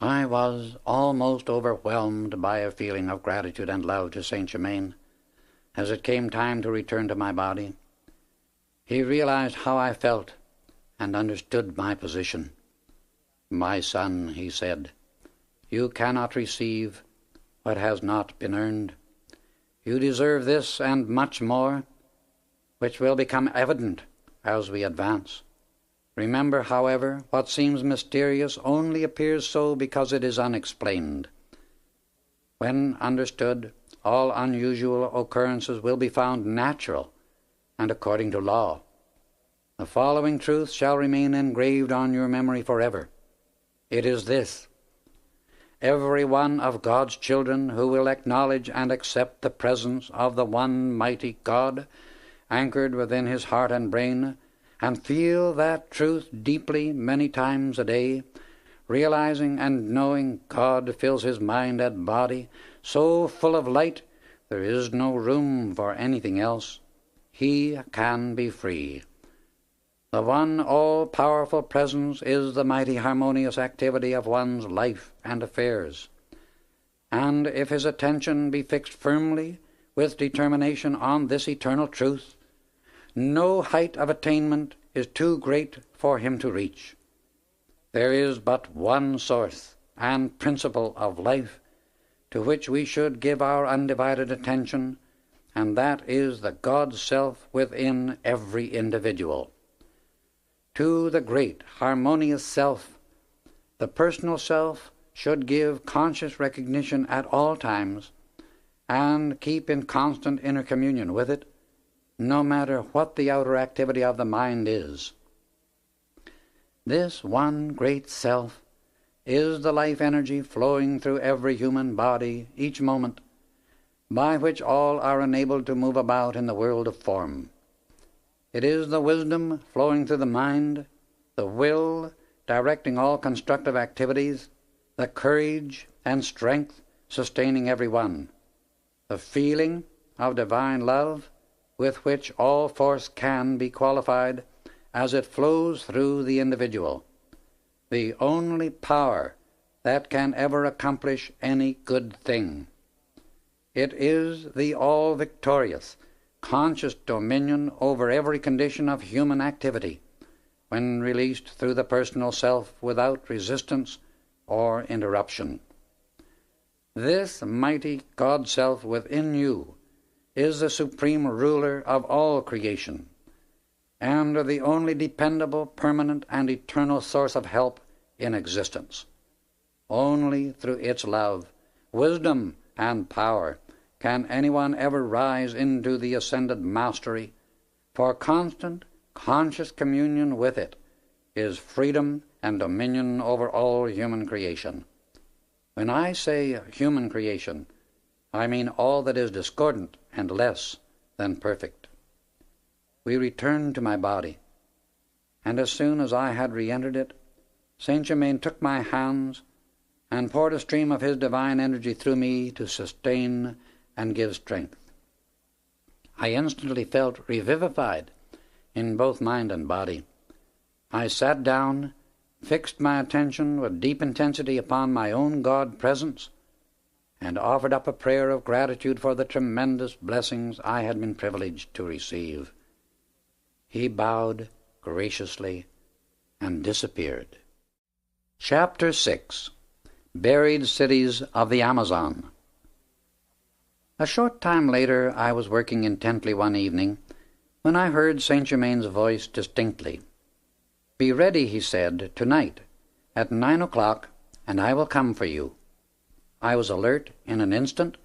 Speaker 1: I was almost overwhelmed by a feeling of gratitude and love to Saint Germain as it came time to return to my body. He realized how I felt and understood my position. "My son," he said, "you cannot receive what has not been earned. You deserve this and much more, which will become evident as we advance. Remember, however, what seems mysterious only appears so because it is unexplained. When understood, all unusual occurrences will be found natural and according to law. The following truth shall remain engraved on your memory forever. It is this: every one of God's children who will acknowledge and accept the presence of the one mighty God, anchored within his heart and brain, and feel that truth deeply many times a day, realizing and knowing God fills his mind and body so full of light there is no room for anything else, he can be free. The one all-powerful presence is the mighty harmonious activity of one's life and affairs, and if his attention be fixed firmly with determination on this eternal truth, no height of attainment is too great for him to reach. There is but one source and principle of life to which we should give our undivided attention, and that is the God Self within every individual. To the great harmonious Self, the personal self should give conscious recognition at all times and keep in constant inner communion with it, no matter what the outer activity of the mind is. This one great Self is the life energy flowing through every human body each moment, by which all are enabled to move about in the world of form. It is the wisdom flowing through the mind the will directing all constructive activities, the courage and strength sustaining every one, the feeling of divine love with which all force can be qualified as it flows through the individual, the only power that can ever accomplish any good thing. It is the all-victorious, conscious dominion over every condition of human activity, when released through the personal self without resistance or interruption. This mighty God-self within you is the supreme ruler of all creation, and the only dependable, permanent, and eternal source of help in existence. Only through its love, wisdom, and power can anyone ever rise into the ascended mastery, for constant, conscious communion with it is freedom and dominion over all human creation. When I say human creation, I mean all that is discordant and less than perfect. We returned to my body, and as soon as I had re-entered it, Saint Germain took my hands and poured a stream of his divine energy through me to sustain and give strength. I instantly felt revivified in both mind and body. I sat down, fixed my attention with deep intensity upon my own God presence, and offered up a prayer of gratitude for the tremendous blessings I had been privileged to receive. He bowed graciously and disappeared. Chapter 6. Buried Cities of the Amazon. A short time later I was working intently one evening when I heard Saint Germain's voice distinctly. "Be ready," he said, "tonight at 9 o'clock, and I will come for you." I was alert in an instant,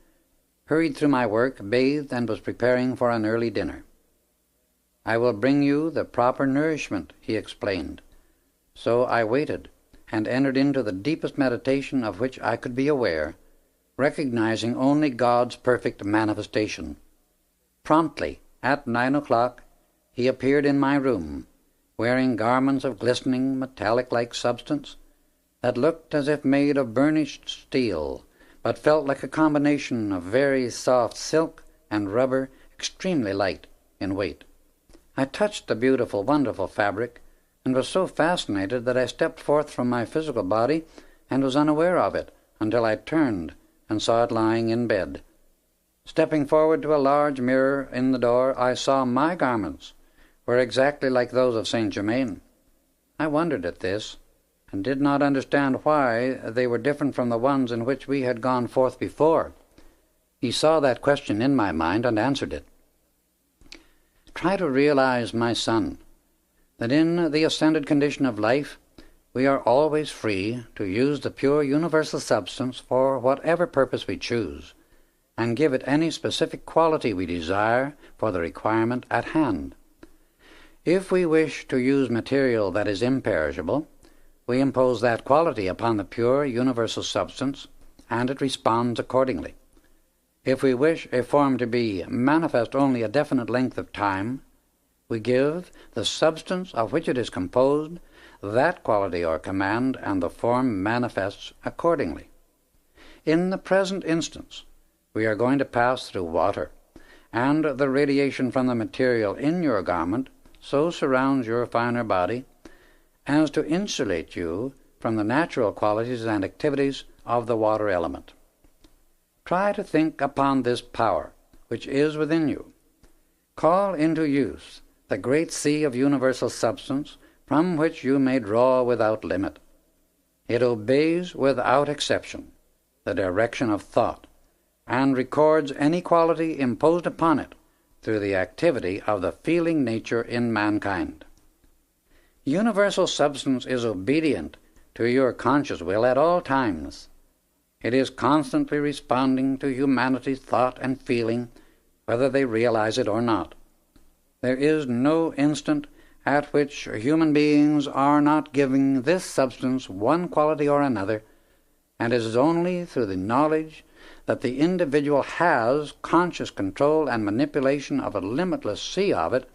Speaker 1: hurried through my work, bathed, and was preparing for an early dinner. "I will bring you the proper nourishment," he explained. So I waited and entered into the deepest meditation of which I could be aware, recognizing only God's perfect manifestation. Promptly, at 9 o'clock, he appeared in my room, wearing garments of glistening, metallic-like substance that looked as if made of burnished steel, but felt like a combination of very soft silk and rubber, extremely light in weight. I touched the beautiful, wonderful fabric, and was so fascinated that I stepped forth from my physical body and was unaware of it until I turned and saw it lying in bed. Stepping forward to a large mirror in the door, I saw my garments were exactly like those of Saint Germain. I wondered at this, and did not understand why they were different from the ones in which we had gone forth before. He saw that question in my mind and answered it. "Try to realize, my son, that in the ascended condition of life we are always free to use the pure universal substance for whatever purpose we choose, and give it any specific quality we desire for the requirement at hand. If we wish to use material that is imperishable, we impose that quality upon the pure universal substance, and it responds accordingly. If we wish a form to be manifest only a definite length of time, we give the substance of which it is composed that quality or command, and the form manifests accordingly. In the present instance, we are going to pass through water, and the radiation from the material in your garment so surrounds your finer body as to insulate you from the natural qualities and activities of the water element. Try to think upon this power which is within you. Call into use the great sea of universal substance from which you may draw without limit. It obeys without exception the direction of thought, and records any quality imposed upon it through the activity of the feeling nature in mankind. Universal substance is obedient to your conscious will at all times. It is constantly responding to humanity's thought and feeling, whether they realize it or not. There is no instant at which human beings are not giving this substance one quality or another, and it is only through the knowledge that the individual has conscious control and manipulation of a limitless sea of it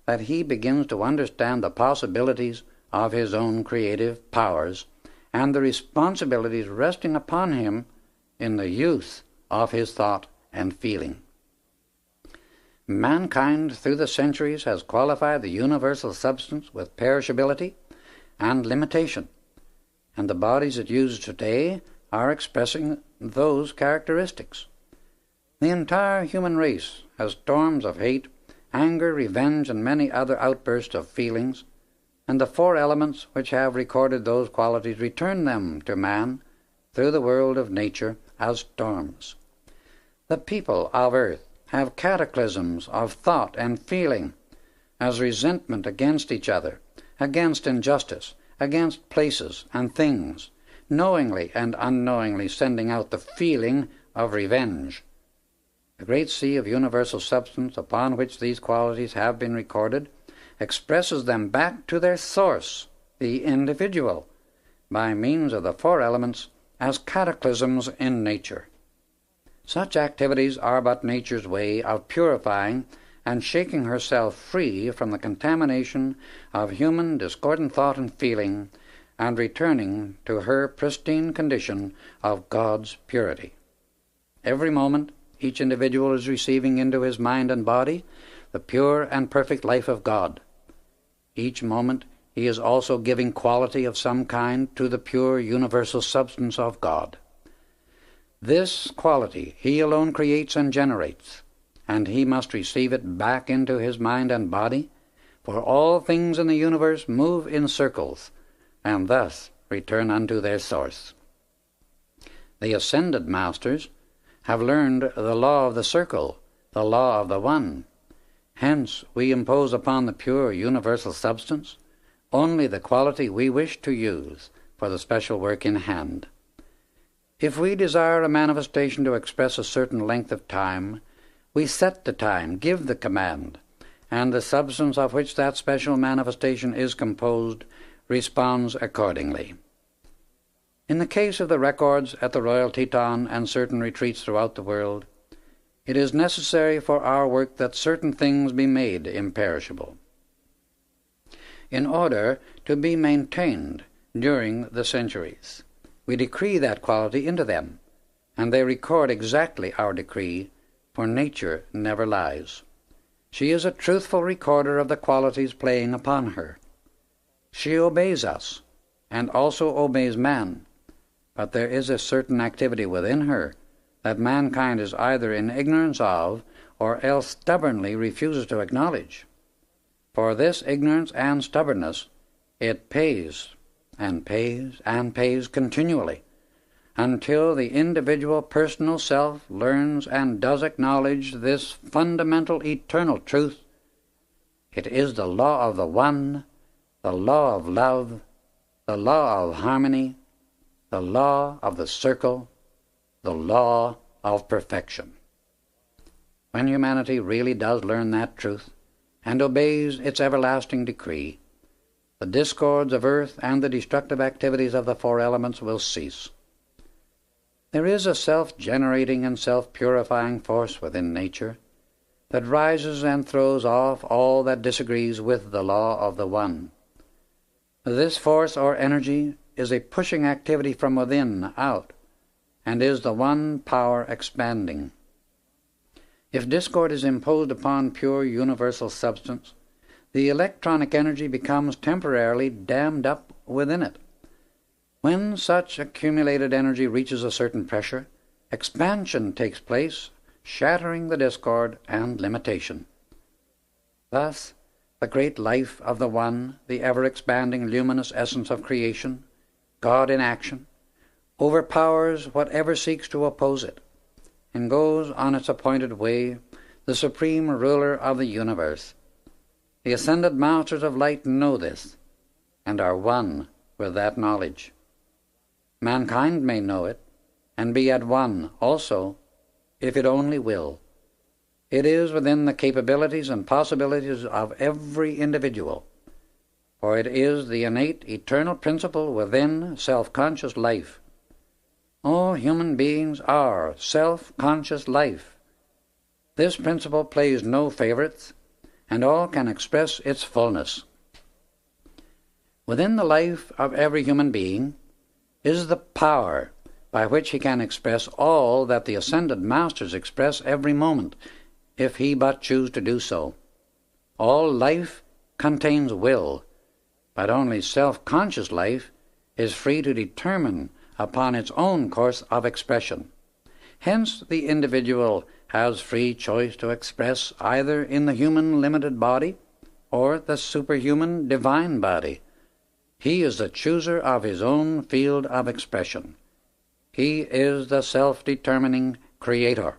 Speaker 1: that he begins to understand the possibilities of his own creative powers and the responsibilities resting upon him in the use of his thought and feeling. Mankind through the centuries has qualified the universal substance with perishability and limitation, and the bodies it uses today are expressing those characteristics. The entire human race has storms of hate, anger, revenge, and many other outbursts of feelings, and the four elements which have recorded those qualities return them to man through the world of nature as storms. The people of earth have cataclysms of thought and feeling, as resentment against each other, against injustice, against places and things, knowingly and unknowingly sending out the feeling of revenge. The great sea of universal substance upon which these qualities have been recorded expresses them back to their source, the individual, by means of the four elements as cataclysms in nature. Such activities are but nature's way of purifying and shaking herself free from the contamination of human discordant thought and feeling, and returning to her pristine condition of God's purity. Every moment each individual is receiving into his mind and body the pure and perfect life of God. Each moment he is also giving quality of some kind to the pure universal substance of God. This quality he alone creates and generates, and he must receive it back into his mind and body, for all things in the universe move in circles, and thus return unto their source. The ascended masters have learned the law of the circle, the law of the one. Hence we impose upon the pure universal substance only the quality we wish to use for the special work in hand. If we desire a manifestation to express a certain length of time, we set the time, give the command, and the substance of which that special manifestation is composed responds accordingly. In the case of the records at the Royal Teton and certain retreats throughout the world, it is necessary for our work that certain things be made imperishable, in order to be maintained during the centuries. We decree that quality into them, and they record exactly our decree, for nature never lies. She is a truthful recorder of the qualities playing upon her. She obeys us, and also obeys man, but there is a certain activity within her that mankind is either in ignorance of, or else stubbornly refuses to acknowledge. For this ignorance and stubbornness it pays, and pays, and pays continually, until the individual personal self learns and does acknowledge this fundamental eternal truth. It is the law of the one, the law of love, the law of harmony, the law of the circle, the law of perfection. When humanity really does learn that truth and obeys its everlasting decree, the discords of earth and the destructive activities of the four elements will cease. There is a self-generating and self-purifying force within nature that rises and throws off all that disagrees with the law of the one. This force or energy is a pushing activity from within out, and is the one power expanding. If discord is imposed upon pure universal substance, the electronic energy becomes temporarily dammed up within it. When such accumulated energy reaches a certain pressure, expansion takes place, shattering the discord and limitation. Thus, the great life of the One, the ever-expanding luminous essence of creation, God in action, overpowers whatever seeks to oppose it, and goes on its appointed way, the supreme ruler of the universe. The ascended masters of light know this, and are one with that knowledge. Mankind may know it, and be at one also, if it only will. It is within the capabilities and possibilities of every individual, for it is the innate eternal principle within self-conscious life. All human beings are self-conscious life. This principle plays no favorites, and all can express its fullness. Within the life of every human being is the power by which he can express all that the ascended masters express every moment, if he but choose to do so. All life contains will, but only self-conscious life is free to determine upon its own course of expression. Hence the individual has free choice to express either in the human limited body or the superhuman divine body. He is the chooser of his own field of expression. He is the self-determining creator.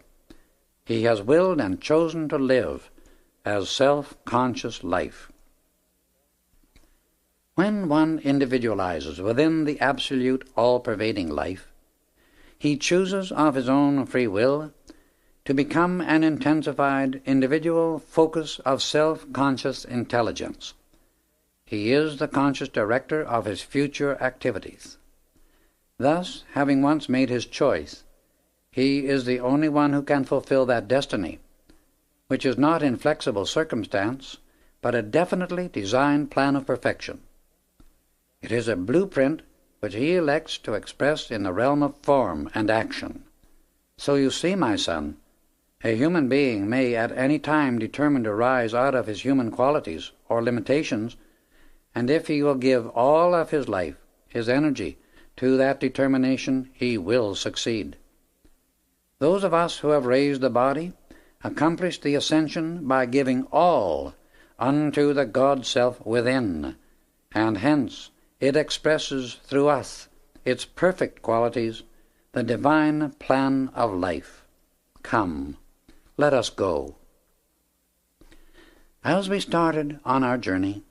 Speaker 1: He has willed and chosen to live as self-conscious life. When one individualizes within the absolute all-pervading life, he chooses of his own free will to become an intensified individual focus of self-conscious intelligence. He is the conscious director of his future activities. Thus, having once made his choice, he is the only one who can fulfill that destiny, which is not inflexible circumstance, but a definitely designed plan of perfection. It is a blueprint which he elects to express in the realm of form and action. So you see, my son, a human being may at any time determine to rise out of his human qualities or limitations, and if he will give all of his life, his energy, to that determination, he will succeed. Those of us who have raised the body accomplish the ascension by giving all unto the God-self within, and hence it expresses through us its perfect qualities, the divine plan of life. Come, let us go. As we started on our journey,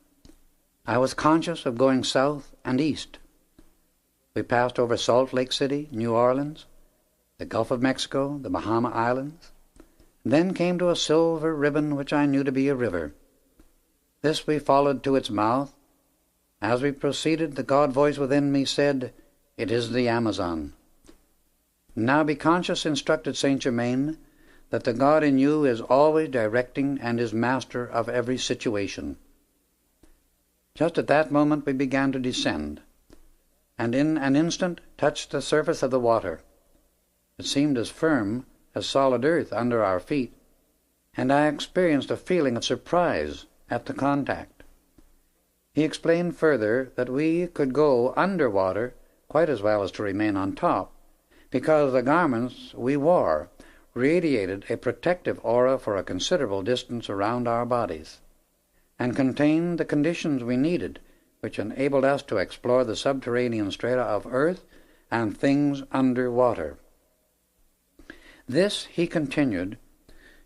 Speaker 1: I was conscious of going south and east. We passed over Salt Lake City, New Orleans, the Gulf of Mexico, the Bahama Islands, then came to a silver ribbon which I knew to be a river. This we followed to its mouth. As we proceeded, the God voice within me said, "It is the Amazon." Now be conscious, instructed Saint Germain, that the God in you is always directing and is master of every situation. Just at that moment we began to descend, and in an instant touched the surface of the water. It seemed as firm as solid earth under our feet, and I experienced a feeling of surprise at the contact. He explained further that we could go under water quite as well as to remain on top, because the garments we wore radiated a protective aura for a considerable distance around our bodies, and contained the conditions we needed, which enabled us to explore the subterranean strata of earth and things under water. This, he continued,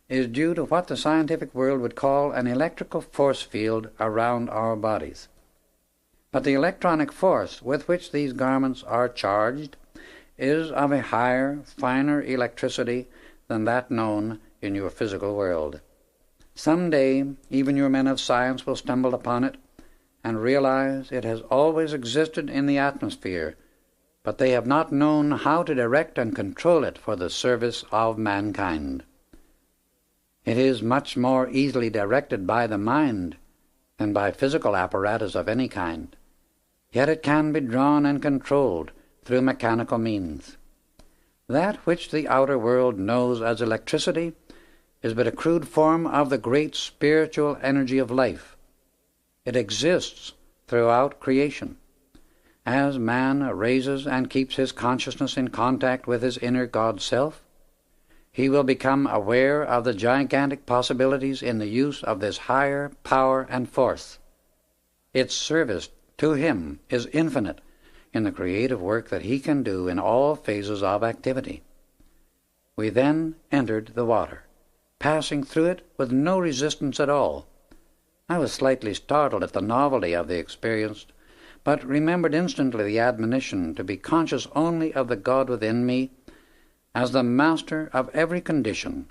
Speaker 1: is due to what the scientific world would call an electrical force field around our bodies. But the electronic force with which these garments are charged is of a higher, finer electricity than that known in your physical world. Some day, even your men of science will stumble upon it and realize it has always existed in the atmosphere, but they have not known how to direct and control it for the service of mankind. It is much more easily directed by the mind than by physical apparatus of any kind, yet it can be drawn and controlled through mechanical means. That which the outer world knows as electricity is but a crude form of the great spiritual energy of life. It exists throughout creation. As man raises and keeps his consciousness in contact with his inner God-self, he will become aware of the gigantic possibilities in the use of this higher power and force. Its service to him is infinite in the creative work that he can do in all phases of activity. We then entered the water, passing through it with no resistance at all. I was slightly startled at the novelty of the experience, but remembered instantly the admonition to be conscious only of the God within me as the master of every condition.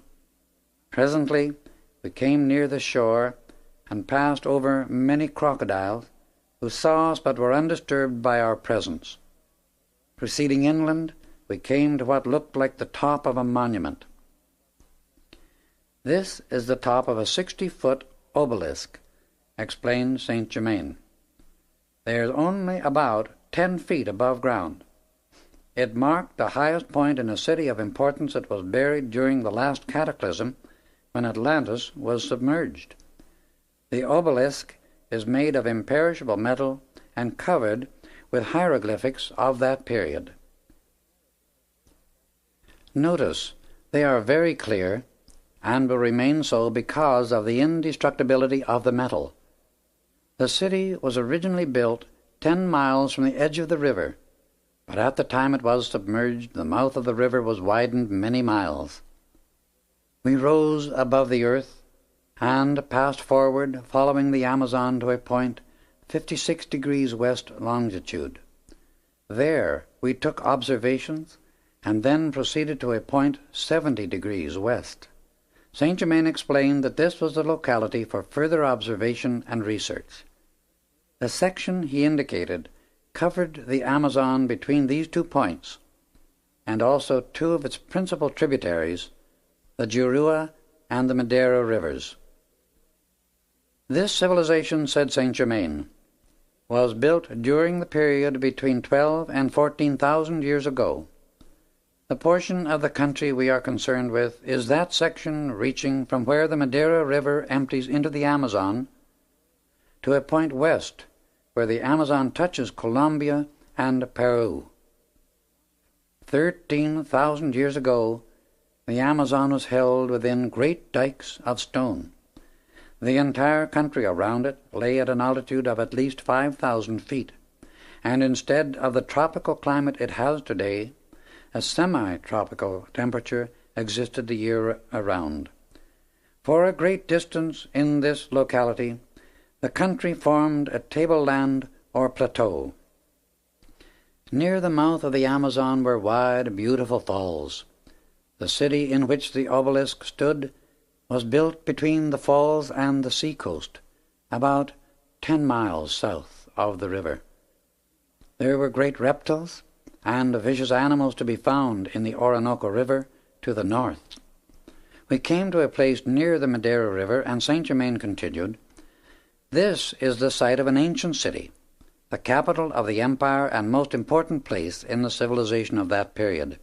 Speaker 1: Presently we came near the shore and passed over many crocodiles who saw us but were undisturbed by our presence. Proceeding inland, we came to what looked like the top of a monument. This is the top of a 60-foot obelisk, explained Saint Germain. They are only about 10 feet above ground. It marked the highest point in a city of importance that was buried during the last cataclysm when Atlantis was submerged. The obelisk is made of imperishable metal and covered with hieroglyphics of that period. Notice, they are very clear and will remain so because of the indestructibility of the metal. The city was originally built 10 miles from the edge of the river, but at the time it was submerged, the mouth of the river was widened many miles. We rose above the earth and passed forward, following the Amazon to a point 56 degrees west longitude. There we took observations and then proceeded to a point 70 degrees west. Saint Germain explained that this was the locality for further observation and research. The section he indicated covered the Amazon between these 2 points, and also 2 of its principal tributaries, the Jurua and the Madeira rivers. This civilization, said Saint Germain, was built during the period between 12 and 14,000 years ago. The portion of the country we are concerned with is that section reaching from where the Madeira River empties into the Amazon to a point west where the Amazon touches Colombia and Peru. 13,000 years ago, the Amazon was held within great dikes of stone. The entire country around it lay at an altitude of at least 5,000 feet, and instead of the tropical climate it has today, a semi-tropical temperature existed the year around. For a great distance in this locality, the country formed a tableland or plateau. Near the mouth of the Amazon were wide, beautiful falls. The city in which the obelisk stood was built between the falls and the sea-coast, about 10 miles south of the river. There were great reptiles and vicious animals to be found in the Orinoco River to the north. We came to a place near the Madeira River, and Saint Germain continued, "This is the site of an ancient city, the capital of the empire and most important place in the civilization of that period."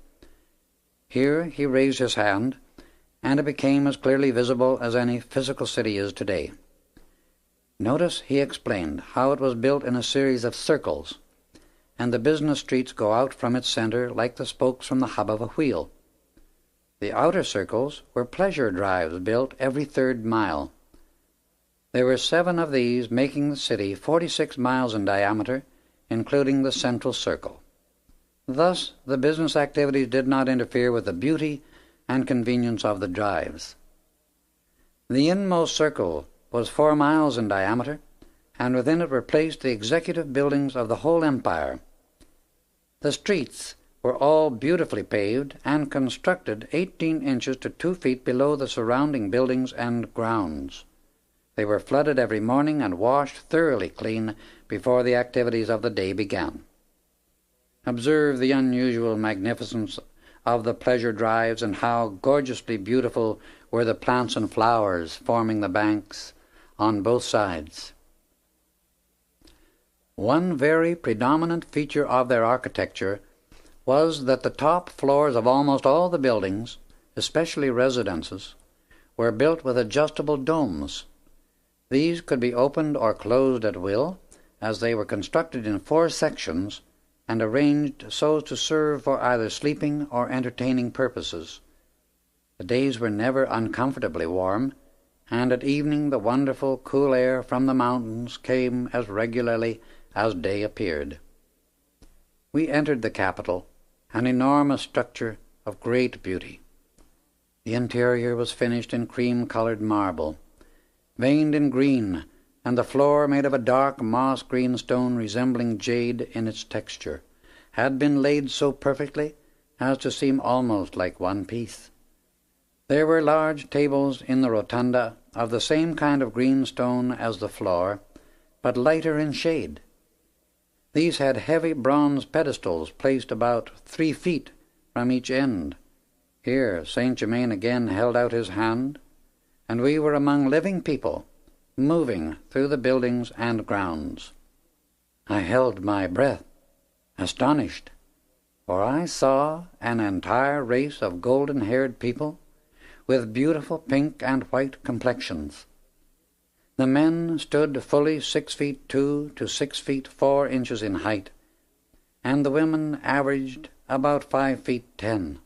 Speaker 1: Here he raised his hand, and it became as clearly visible as any physical city is today. Notice, he explained, how it was built in a series of circles, and the business streets go out from its center like the spokes from the hub of a wheel. The outer circles were pleasure drives built every 3rd mile. There were 7 of these, making the city 46 miles in diameter, including the central circle. Thus, the business activities did not interfere with the beauty and convenience of the drives. The inmost circle was 4 miles in diameter, and within it were placed the executive buildings of the whole empire. The streets were all beautifully paved and constructed 18 inches to 2 feet below the surrounding buildings and grounds. They were flooded every morning and washed thoroughly clean before the activities of the day began. Observe the unusual magnificence of the pleasure drives and how gorgeously beautiful were the plants and flowers forming the banks on both sides. One very predominant feature of their architecture was that the top floors of almost all the buildings, especially residences, were built with adjustable domes. These could be opened or closed at will, as they were constructed in 4 sections and arranged so as to serve for either sleeping or entertaining purposes. The days were never uncomfortably warm, and at evening the wonderful cool air from the mountains came as regularly as day appeared. We entered the capital, an enormous structure of great beauty. The interior was finished in cream-colored marble, veined in green, and the floor, made of a dark moss-green stone resembling jade in its texture, had been laid so perfectly as to seem almost like one piece. There were large tables in the rotunda of the same kind of green stone as the floor, but lighter in shade. These had heavy bronze pedestals placed about 3 feet from each end. Here Saint Germain again held out his hand, and we were among living people, moving through the buildings and grounds. I held my breath, astonished, for I saw an entire race of golden-haired people with beautiful pink and white complexions. The men stood fully 6 feet 2 to 6 feet 4 inches in height, and the women averaged about 5 feet 10.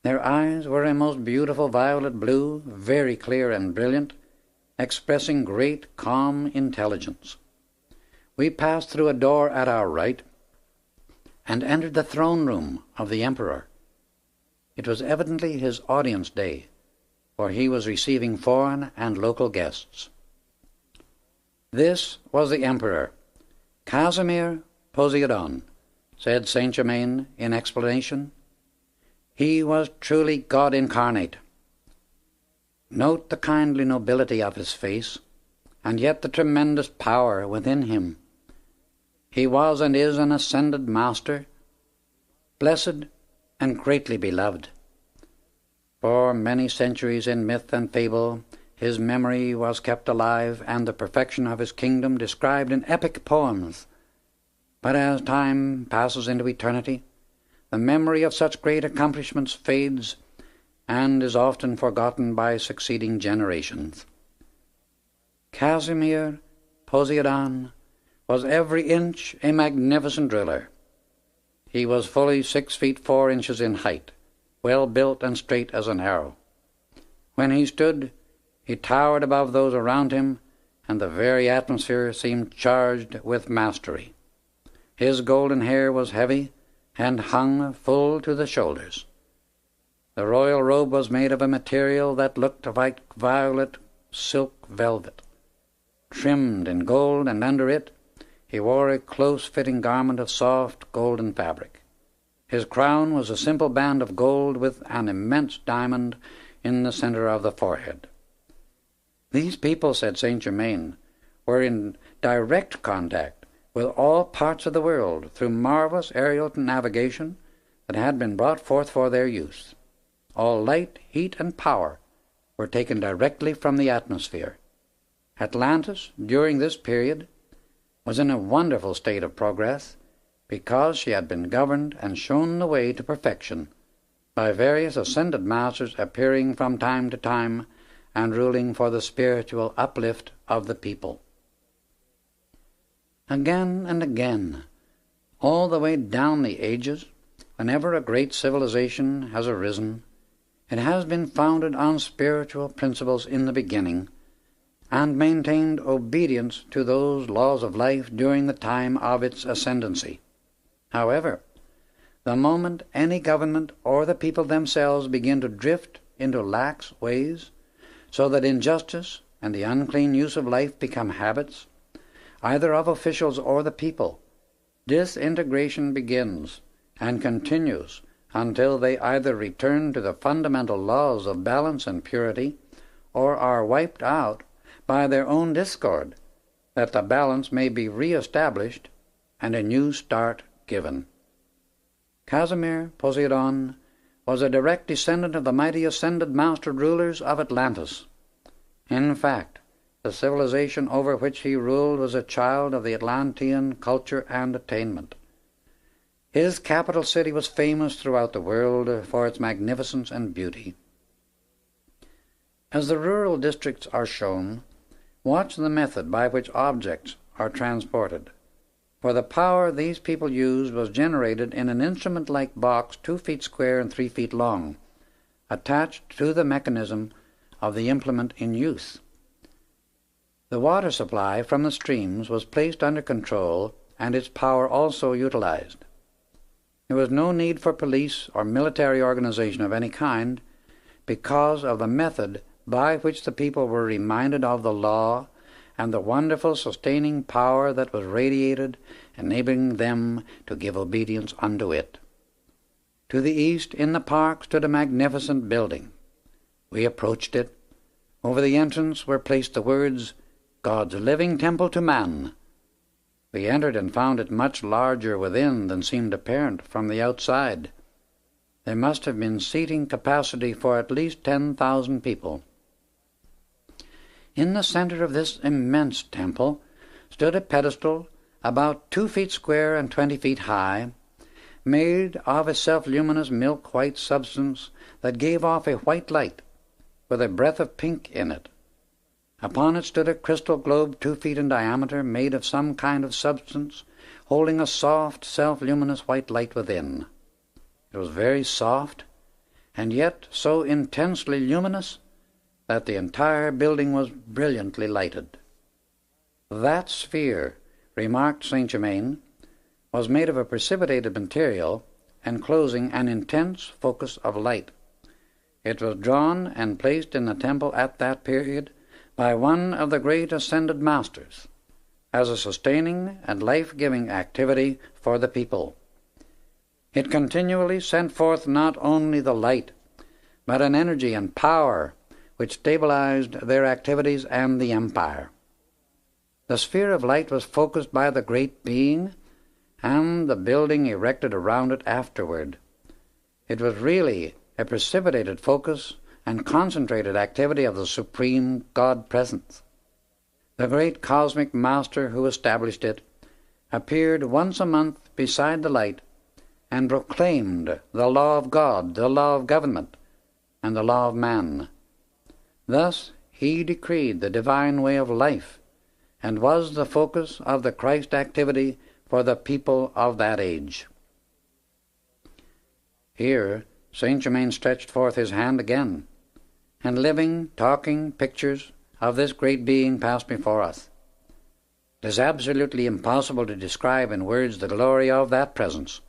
Speaker 1: Their eyes were a most beautiful violet blue, very clear and brilliant, expressing great calm intelligence. We passed through a door at our right and entered the throne room of the emperor. It was evidently his audience day, for he was receiving foreign and local guests. This was the emperor, Casimir Poseidon, said Saint Germain in explanation. He was truly God incarnate. Note the kindly nobility of his face, and yet the tremendous power within him. He was and is an ascended master, blessed and greatly beloved. For many centuries in myth and fable, his memory was kept alive and the perfection of his kingdom described in epic poems. But as time passes into eternity, the memory of such great accomplishments fades and is often forgotten by succeeding generations. Casimir Poseidon was every inch a magnificent ruler. He was fully 6 feet 4 inches in height, well built and straight as an arrow. When he stood, he towered above those around him, and the very atmosphere seemed charged with mastery. His golden hair was heavy and hung full to the shoulders. The royal robe was made of a material that looked like violet silk velvet, trimmed in gold, and under it he wore a close-fitting garment of soft golden fabric. His crown was a simple band of gold with an immense diamond in the center of the forehead. These people, said Saint Germain, were in direct contact with all parts of the world through marvelous aerial navigation that had been brought forth for their use. All light, heat, and power were taken directly from the atmosphere. Atlantis, during this period, was in a wonderful state of progress because she had been governed and shown the way to perfection by various ascended masters appearing from time to time and ruling for the spiritual uplift of the people. Again and again, all the way down the ages, whenever a great civilization has arisen, it has been founded on spiritual principles in the beginning, and maintained obedience to those laws of life during the time of its ascendancy. However, the moment any government or the people themselves begin to drift into lax ways, so that injustice and the unclean use of life become habits, either of officials or the people, disintegration begins and continues until they either return to the fundamental laws of balance and purity, or are wiped out by their own discord, that the balance may be re-established and a new start given. Casimir Poseidon was a direct descendant of the mighty ascended master rulers of Atlantis. In fact, the civilization over which he ruled was a child of the Atlantean culture and attainment. His capital city was famous throughout the world for its magnificence and beauty. As the rural districts are shown, watch the method by which objects are transported, for the power these people used was generated in an instrument-like box 2 feet square and 3 feet long, attached to the mechanism of the implement in use. The water supply from the streams was placed under control and its power also utilized. There was no need for police or military organization of any kind because of the method by which the people were reminded of the law and the wonderful sustaining power that was radiated, enabling them to give obedience unto it. To the east in the park stood a magnificent building. We approached it. Over the entrance were placed the words, "God's living temple to man." We entered and found it much larger within than seemed apparent from the outside. There must have been seating capacity for at least 10,000 people. In the center of this immense temple stood a pedestal about 2 feet square and 20 feet high, made of a self-luminous milk-white substance that gave off a white light with a breath of pink in it. Upon it stood a crystal globe 2 feet in diameter, made of some kind of substance, holding a soft, self-luminous white light within. It was very soft, and yet so intensely luminous that the entire building was brilliantly lighted. That sphere, remarked Saint Germain, was made of a precipitated material enclosing an intense focus of light. It was drawn and placed in the temple at that period by one of the great ascended masters as a sustaining and life-giving activity for the people. It continually sent forth not only the light, but an energy and power which stabilized their activities and the empire. The sphere of light was focused by the great being, and the building erected around it afterward. It was really a precipitated focus and concentrated activity of the Supreme God Presence. The great cosmic master who established it appeared once a month beside the light and proclaimed the law of God, the law of government, and the law of man. Thus he decreed the divine way of life and was the focus of the Christ activity for the people of that age. Here Saint Germain stretched forth his hand again, and living, talking pictures of this great being passed before us. It is absolutely impossible to describe in words the glory of that presence.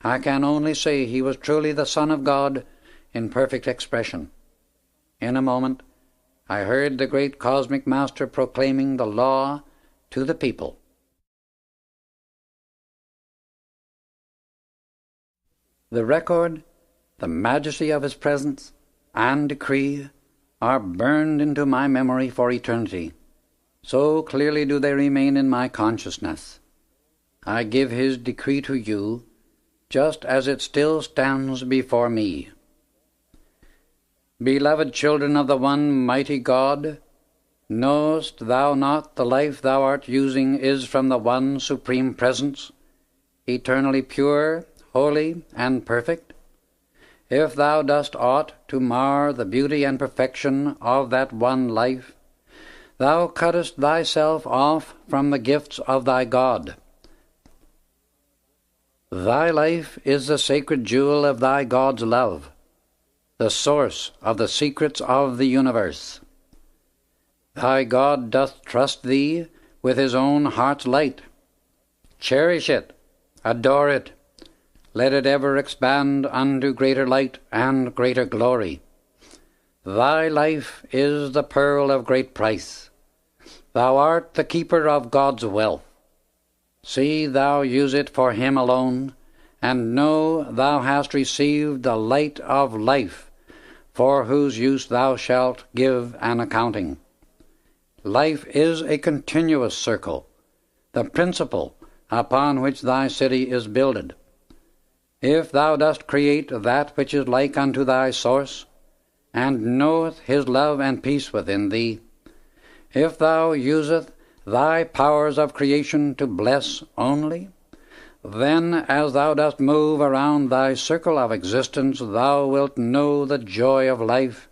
Speaker 1: I can only say he was truly the Son of God in perfect expression. In a moment, I heard the great cosmic master proclaiming the law to the people. The record, the majesty of his presence, and decree are burned into my memory for eternity. So clearly do they remain in my consciousness. I give his decree to you, just as it still stands before me. Beloved children of the one mighty God, knowest thou not the life thou art using is from the one supreme presence, eternally pure, holy, and perfect? If thou dost aught to mar the beauty and perfection of that one life, thou cuttest thyself off from the gifts of thy God. Thy life is the sacred jewel of thy God's love, the source of the secrets of the universe. Thy God doth trust thee with his own heart's light. Cherish it, adore it, let it ever expand unto greater light and greater glory. Thy life is the pearl of great price. Thou art the keeper of God's wealth. See thou use it for him alone, and know thou hast received the light of life, for whose use thou shalt give an accounting. Life is a continuous circle, the principle upon which thy city is builded. If thou dost create that which is like unto thy source, and knoweth his love and peace within thee, if thou useth thy powers of creation to bless only, then as thou dost move around thy circle of existence, thou wilt know the joy of life,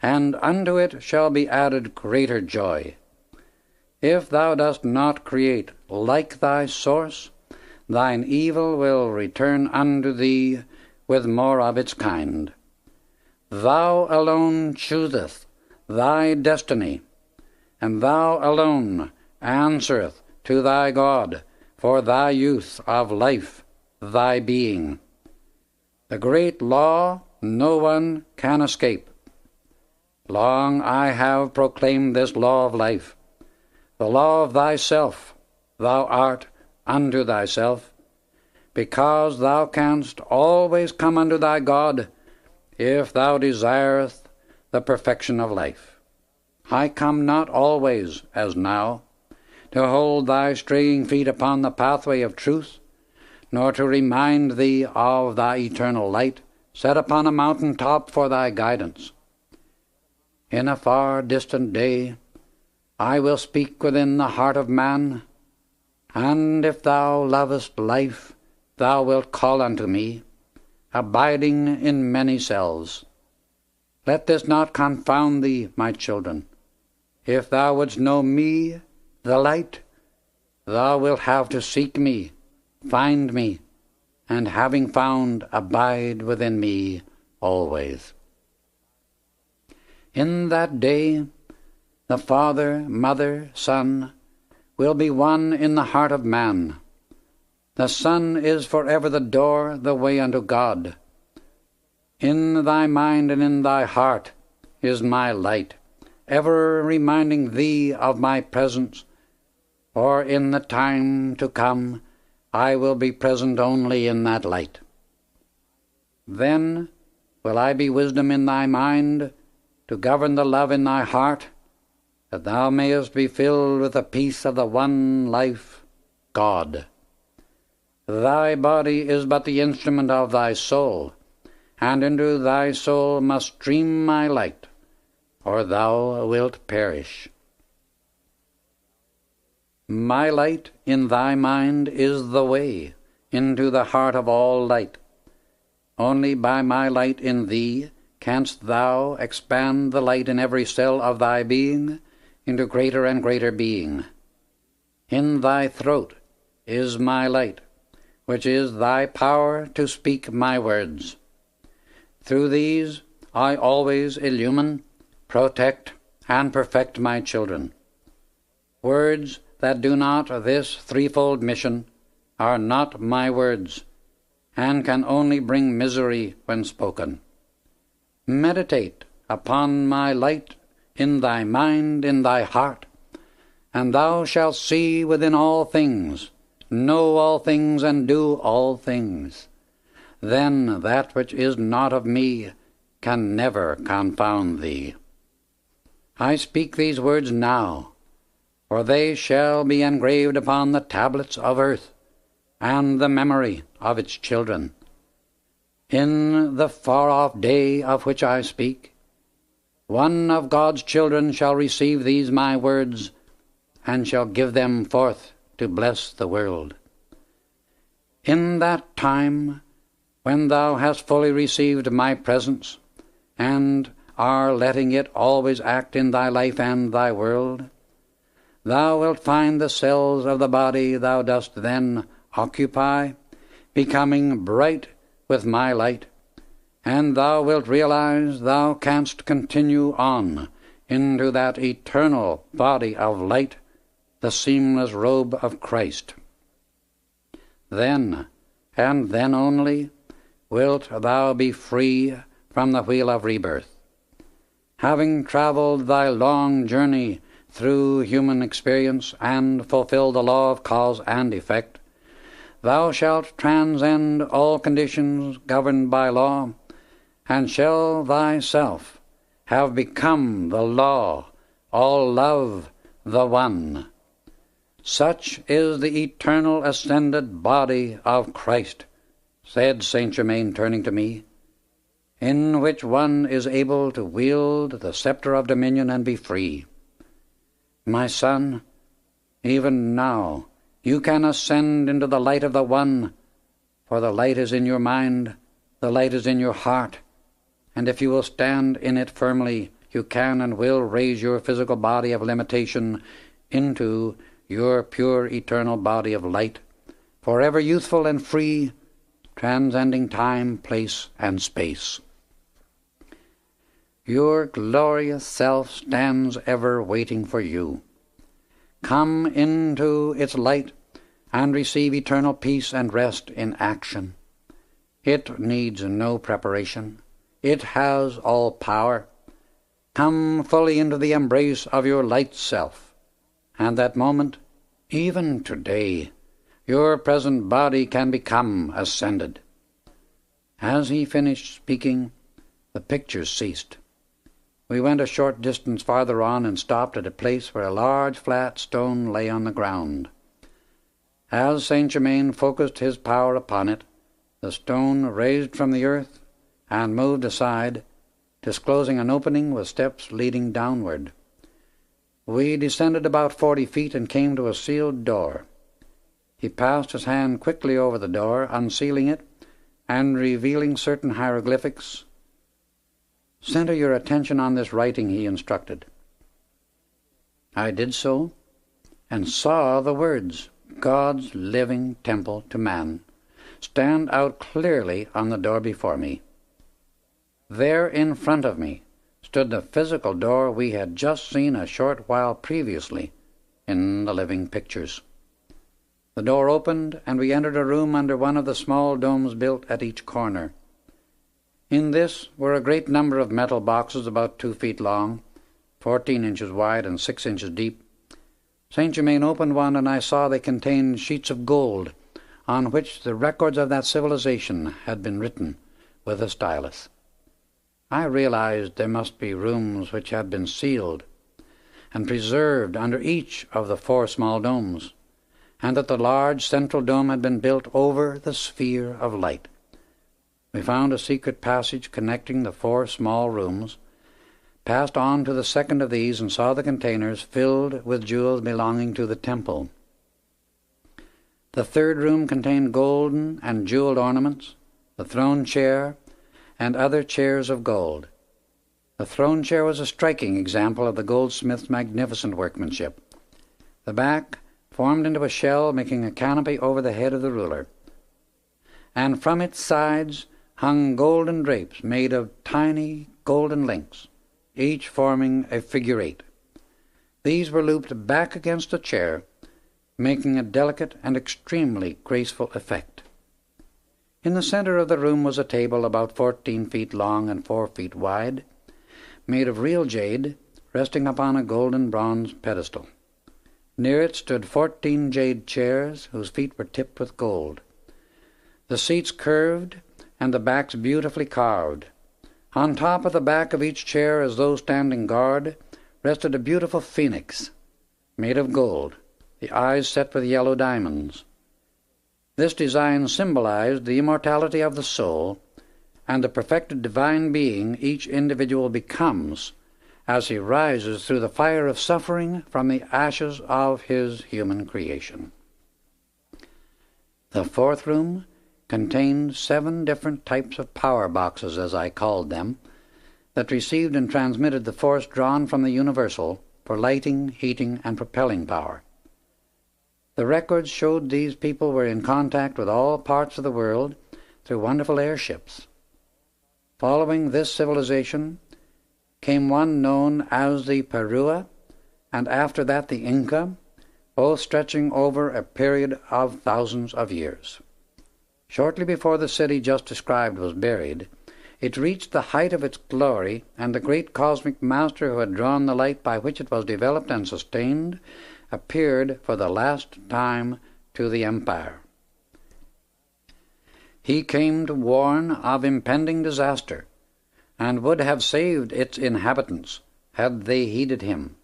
Speaker 1: and unto it shall be added greater joy. If thou dost not create like thy source, thine evil will return unto thee with more of its kind. Thou alone choosest thy destiny, and thou alone answerest to thy God for thy use of life, thy being. The great law no one can escape. Long I have proclaimed this law of life, the law of thyself. Thou art unto thyself, because thou canst always come unto thy God if thou desirest the perfection of life. I come not always, as now, to hold thy straying feet upon the pathway of truth, nor to remind thee of thy eternal light set upon a mountain top for thy guidance. In a far distant day I will speak within the heart of man, And if thou lovest life, thou wilt call unto me, abiding in many cells. Let this not confound thee, my children. If thou wouldst know me, the light, thou wilt have to seek me, find me, and having found, abide within me always. In that day, the Father, Mother, Son, will be one in the heart of man. The Son is forever the door, the way unto God. In thy mind and in thy heart is my light, ever reminding thee of my presence, for in the time to come I will be present only in that light. Then will I be wisdom in thy mind, to govern the love in thy heart, that thou mayest be filled with the peace of the one life, God. Thy body is but the instrument of thy soul, and into thy soul must stream my light, or thou wilt perish. My light in thy mind is the way into the heart of all light. Only by my light in thee canst thou expand the light in every cell of thy being into greater and greater being. In thy throat is my light, which is thy power to speak my words. Through these I always illumine, protect, and perfect my children. Words that do not this threefold mission are not my words, and can only bring misery when spoken. Meditate upon my light in thy mind, in thy heart, and thou shalt see within all things, know all things, and do all things. Then that which is not of me can never confound thee. I speak these words now, for they shall be engraved upon the tablets of earth, and the memory of its children. In the far-off day of which I speak, one of God's children shall receive these my words, and shall give them forth to bless the world. In that time, when thou hast fully received my presence, and are letting it always act in thy life and thy world, thou wilt find the cells of the body thou dost then occupy becoming bright with my light, and thou wilt realize thou canst continue on into that eternal body of light, the seamless robe of Christ. Then, and then only, wilt thou be free from the wheel of rebirth. Having traveled thy long journey through human experience and fulfilled the law of cause and effect, thou shalt transcend all conditions governed by law, and shall thyself have become the law, all love the one. Such is the eternal ascended body of Christ, said Saint Germain, turning to me, in which one is able to wield the scepter of dominion and be free. My son, even now you can ascend into the light of the One, for the light is in your mind, the light is in your heart, and if you will stand in it firmly, you can and will raise your physical body of limitation into your pure eternal body of light, forever youthful and free, transcending time, place, and space. Your glorious self stands ever waiting for you. Come into its light and receive eternal peace and rest in action. It needs no preparation. It has all power. Come fully into the embrace of your light self, and that moment, even today, your present body can become ascended. As he finished speaking, the pictures ceased. We went a short distance farther on and stopped at a place where a large flat stone lay on the ground. As Saint Germain focused his power upon it, the stone raised from the earth and moved aside, disclosing an opening with steps leading downward. We descended about 40 feet and came to a sealed door. He passed his hand quickly over the door, unsealing it, and revealing certain hieroglyphics. "Center your attention on this writing," he instructed. I did so, and saw the words, "God's living temple to man," stand out clearly on the door before me. There in front of me stood the physical door we had just seen a short while previously in the living pictures. The door opened, and we entered a room under one of the small domes built at each corner. In this were a great number of metal boxes about 2 feet long, 14 inches wide and 6 inches deep. St. Germain opened one, and I saw they contained sheets of gold on which the records of that civilization had been written with a stylus. I realized there must be rooms which had been sealed and preserved under each of the 4 small domes, and that the large central dome had been built over the sphere of light. We found a secret passage connecting the 4 small rooms, passed on to the second of these, and saw the containers filled with jewels belonging to the temple. The third room contained golden and jeweled ornaments, the throne chair, and other chairs of gold. The throne chair was a striking example of the goldsmith's magnificent workmanship. The back formed into a shell, making a canopy over the head of the ruler, and from its sides hung golden drapes made of tiny golden links, each forming a figure 8. These were looped back against the chair, making a delicate and extremely graceful effect. In the center of the room was a table about 14 feet long and 4 feet wide, made of real jade, resting upon a golden bronze pedestal. Near it stood 14 jade chairs, whose feet were tipped with gold. The seats curved, and the backs beautifully carved. On top of the back of each chair, as though standing guard, rested a beautiful phoenix, made of gold, the eyes set with yellow diamonds. This design symbolized the immortality of the soul and the perfected divine being each individual becomes as he rises through the fire of suffering from the ashes of his human creation. The 4th room contained 7 different types of power boxes, as I called them, that received and transmitted the force drawn from the universal for lighting, heating, and propelling power. The records showed these people were in contact with all parts of the world through wonderful airships. Following this civilization came one known as the Perua, and after that the Inca, both stretching over a period of thousands of years. Shortly before the city just described was buried, it reached the height of its glory, and the great cosmic master who had drawn the light by which it was developed and sustained appeared for the last time to the empire. He came to warn of impending disaster, and would have saved its inhabitants had they heeded him.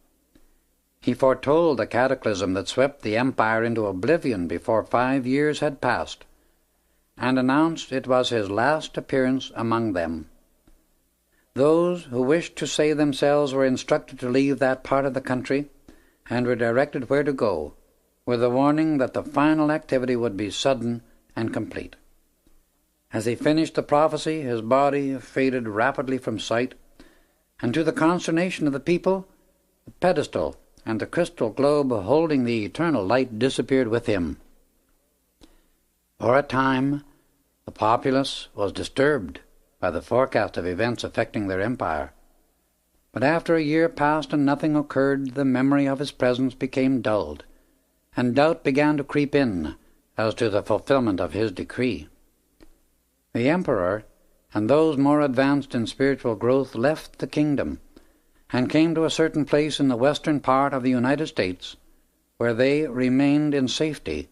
Speaker 1: He foretold the cataclysm that swept the empire into oblivion before 5 years had passed, and announced it was his last appearance among them. Those who wished to save themselves were instructed to leave that part of the country, and were directed where to go, with the warning that the final activity would be sudden and complete. As he finished the prophecy, his body faded rapidly from sight, and to the consternation of the people, the pedestal and the crystal globe holding the eternal light disappeared with him. For a time, the populace was disturbed by the forecast of events affecting their empire. But after a year passed and nothing occurred, the memory of his presence became dulled, and doubt began to creep in as to the fulfillment of his decree. The emperor and those more advanced in spiritual growth left the kingdom and came to a certain place in the western part of the United States, where they remained in safety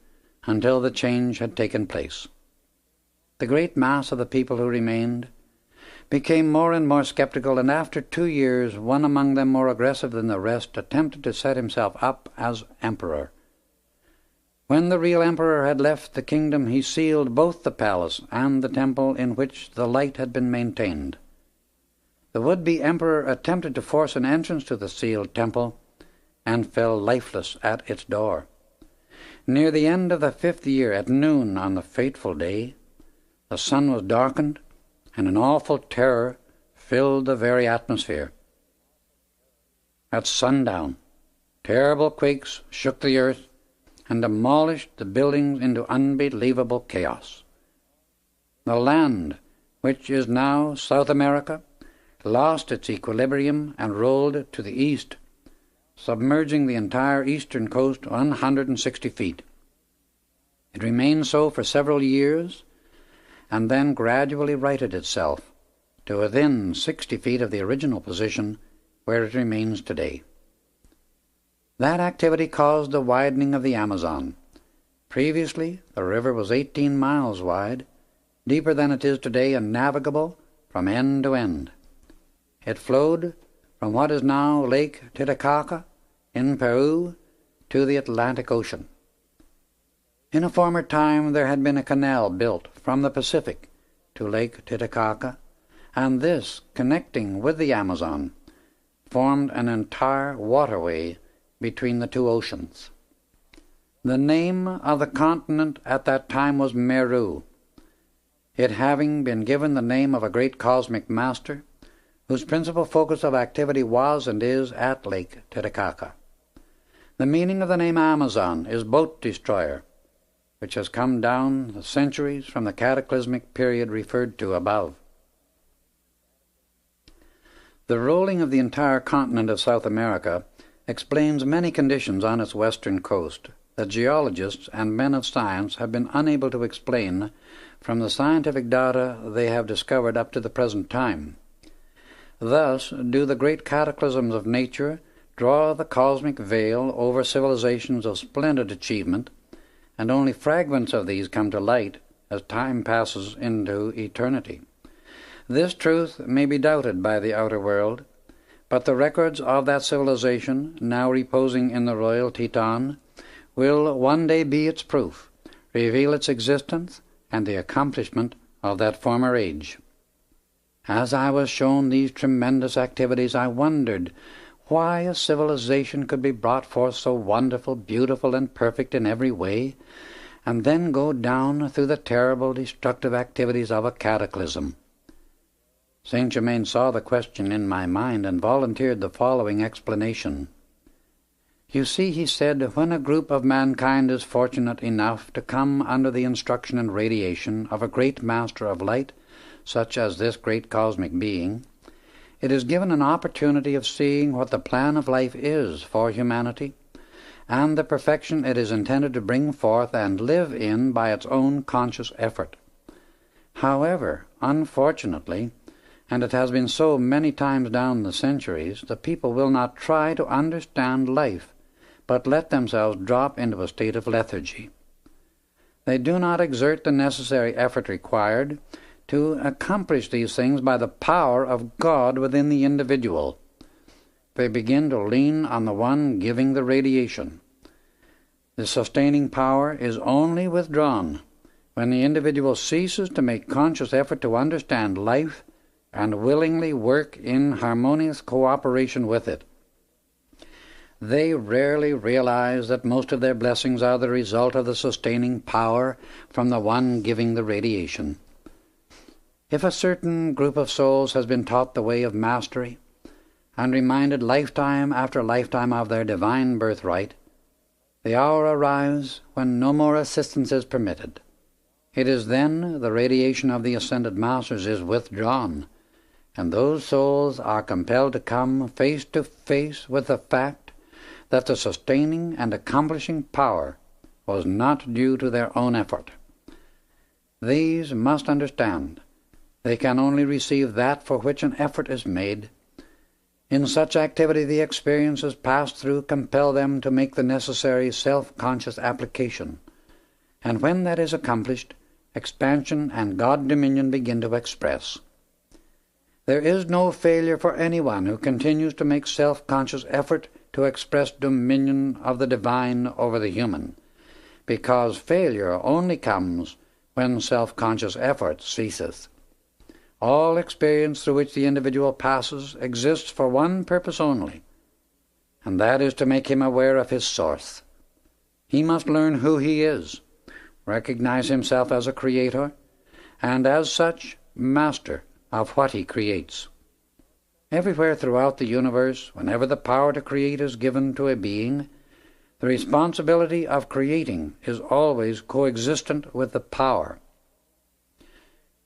Speaker 1: until the change had taken place. The great mass of the people who remained became more and more skeptical, and after 2 years, one among them, more aggressive than the rest, attempted to set himself up as emperor. When the real emperor had left the kingdom, he sealed both the palace and the temple in which the light had been maintained. The would-be emperor attempted to force an entrance to the sealed temple, and fell lifeless at its door. Near the end of the 5th year, at noon on the fateful day, the sun was darkened, and an awful terror filled the very atmosphere. At sundown, terrible quakes shook the earth and demolished the buildings into unbelievable chaos. The land, which is now South America, lost its equilibrium and rolled to the east, submerging the entire eastern coast 160 feet. It remained so for several years, and then gradually righted itself to within 60 feet of the original position where it remains today. That activity caused the widening of the Amazon. Previously, the river was 18 miles wide, deeper than it is today and navigable from end to end. It flowed from what is now Lake Titicaca in Peru to the Atlantic Ocean. In a former time there had been a canal built from the Pacific to Lake Titicaca, and this, connecting with the Amazon, formed an entire waterway between the two oceans. The name of the continent at that time was Meru, it having been given the name of a great cosmic master whose principal focus of activity was and is at Lake Titicaca. The meaning of the name Amazon is boat destroyer, which has come down the centuries from the cataclysmic period referred to above. The rolling of the entire continent of South America explains many conditions on its western coast that geologists and men of science have been unable to explain from the scientific data they have discovered up to the present time. Thus do the great cataclysms of nature draw the cosmic veil over civilizations of splendid achievement, and only fragments of these come to light as time passes into eternity. This truth may be doubted by the outer world, but the records of that civilization, now reposing in the Royal Teton, will one day be its proof, reveal its existence and the accomplishment of that former age. As I was shown these tremendous activities, I wondered why a civilization could be brought forth so wonderful, beautiful, and perfect in every way, and then go down through the terrible, destructive activities of a cataclysm. Saint Germain saw the question in my mind and volunteered the following explanation. You see, he said, when a group of mankind is fortunate enough to come under the instruction and radiation of a great master of light, such as this great cosmic being, it is given an opportunity of seeing what the plan of life is for humanity, and the perfection it is intended to bring forth and live in by its own conscious effort. However, unfortunately, and it has been so many times down the centuries, the people will not try to understand life, but let themselves drop into a state of lethargy. They do not exert the necessary effort required to accomplish these things by the power of God within the individual. They begin to lean on the one giving the radiation. The sustaining power is only withdrawn when the individual ceases to make conscious effort to understand life and willingly work in harmonious cooperation with it. They rarely realize that most of their blessings are the result of the sustaining power from the one giving the radiation. If a certain group of souls has been taught the way of mastery, and reminded lifetime after lifetime of their divine birthright, the hour arrives when no more assistance is permitted. It is then the radiation of the ascended masters is withdrawn, and those souls are compelled to come face to face with the fact that the sustaining and accomplishing power was not due to their own effort. These must understand they can only receive that for which an effort is made. In such activity the experiences passed through compel them to make the necessary self-conscious application, and when that is accomplished, expansion and God-dominion begin to express. There is no failure for anyone who continues to make self-conscious effort to express dominion of the divine over the human, because failure only comes when self-conscious effort ceases. All experience through which the individual passes exists for one purpose only, and that is to make him aware of his source. He must learn who he is, recognize himself as a creator, and as such, master of what he creates. Everywhere throughout the universe, whenever the power to create is given to a being, the responsibility of creating is always coexistent with the power.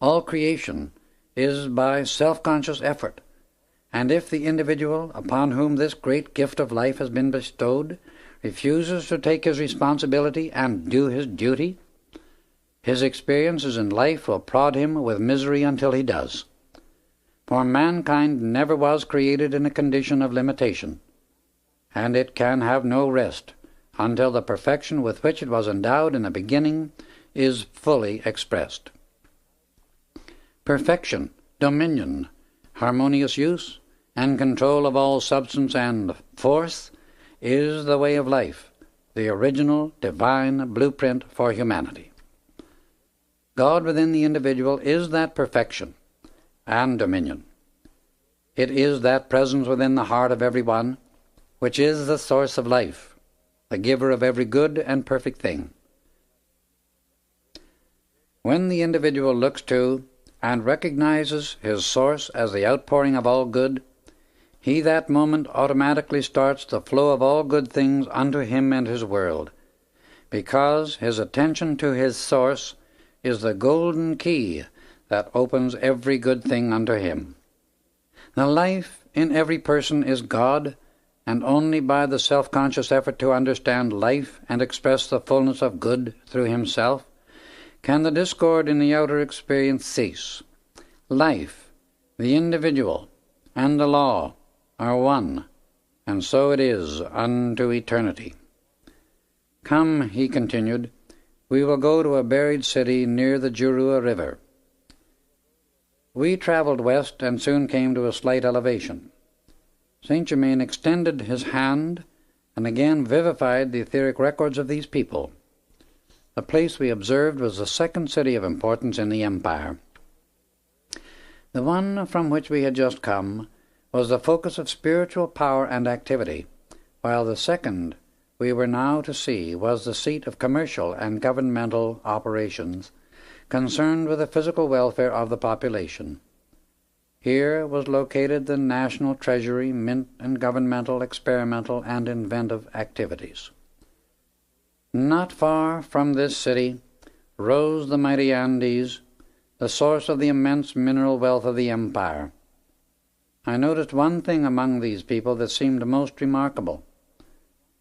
Speaker 1: All creation is by self-conscious effort, and if the individual upon whom this great gift of life has been bestowed refuses to take his responsibility and do his duty, his experiences in life will prod him with misery until he does. For mankind never was created in a condition of limitation, and it can have no rest until the perfection with which it was endowed in the beginning is fully expressed. Perfection, dominion, harmonious use, and control of all substance and force is the way of life, the original divine blueprint for humanity. God within the individual is that perfection and dominion. It is that presence within the heart of every one, which is the source of life, the giver of every good and perfect thing. When the individual looks to and recognizes his source as the outpouring of all good, he that moment automatically starts the flow of all good things unto him and his world, because his attention to his source is the golden key that opens every good thing unto him. The life in every person is God, and only by the self-conscious effort to understand life and express the fullness of good through himself can the discord in the outer experience cease. Life, the individual, and the law are one, and so it is unto eternity. Come, he continued, we will go to a buried city near the Jurua River. We travelled west and soon came to a slight elevation. Saint Germain extended his hand and again vivified the etheric records of these people. The place we observed was the second city of importance in the empire. The one from which we had just come was the focus of spiritual power and activity, while the second we were now to see was the seat of commercial and governmental operations concerned with the physical welfare of the population. Here was located the national treasury, mint, and governmental, experimental, and inventive activities. Not far from this city rose the mighty Andes, the source of the immense mineral wealth of the empire. I noticed one thing among these people that seemed most remarkable.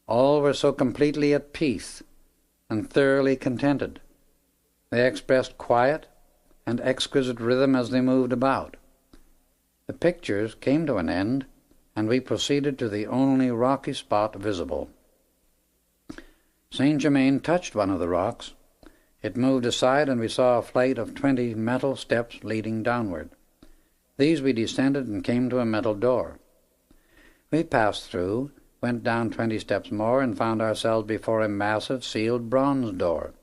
Speaker 1: All were so completely at peace and thoroughly contented. They expressed quiet and exquisite rhythm as they moved about. The pictures came to an end, and we proceeded to the only rocky spot visible. Saint Germain touched one of the rocks. It moved aside, and we saw a flight of 20 metal steps leading downward. These we descended and came to a metal door. We passed through, went down 20 steps more, and found ourselves before a massive sealed bronze door.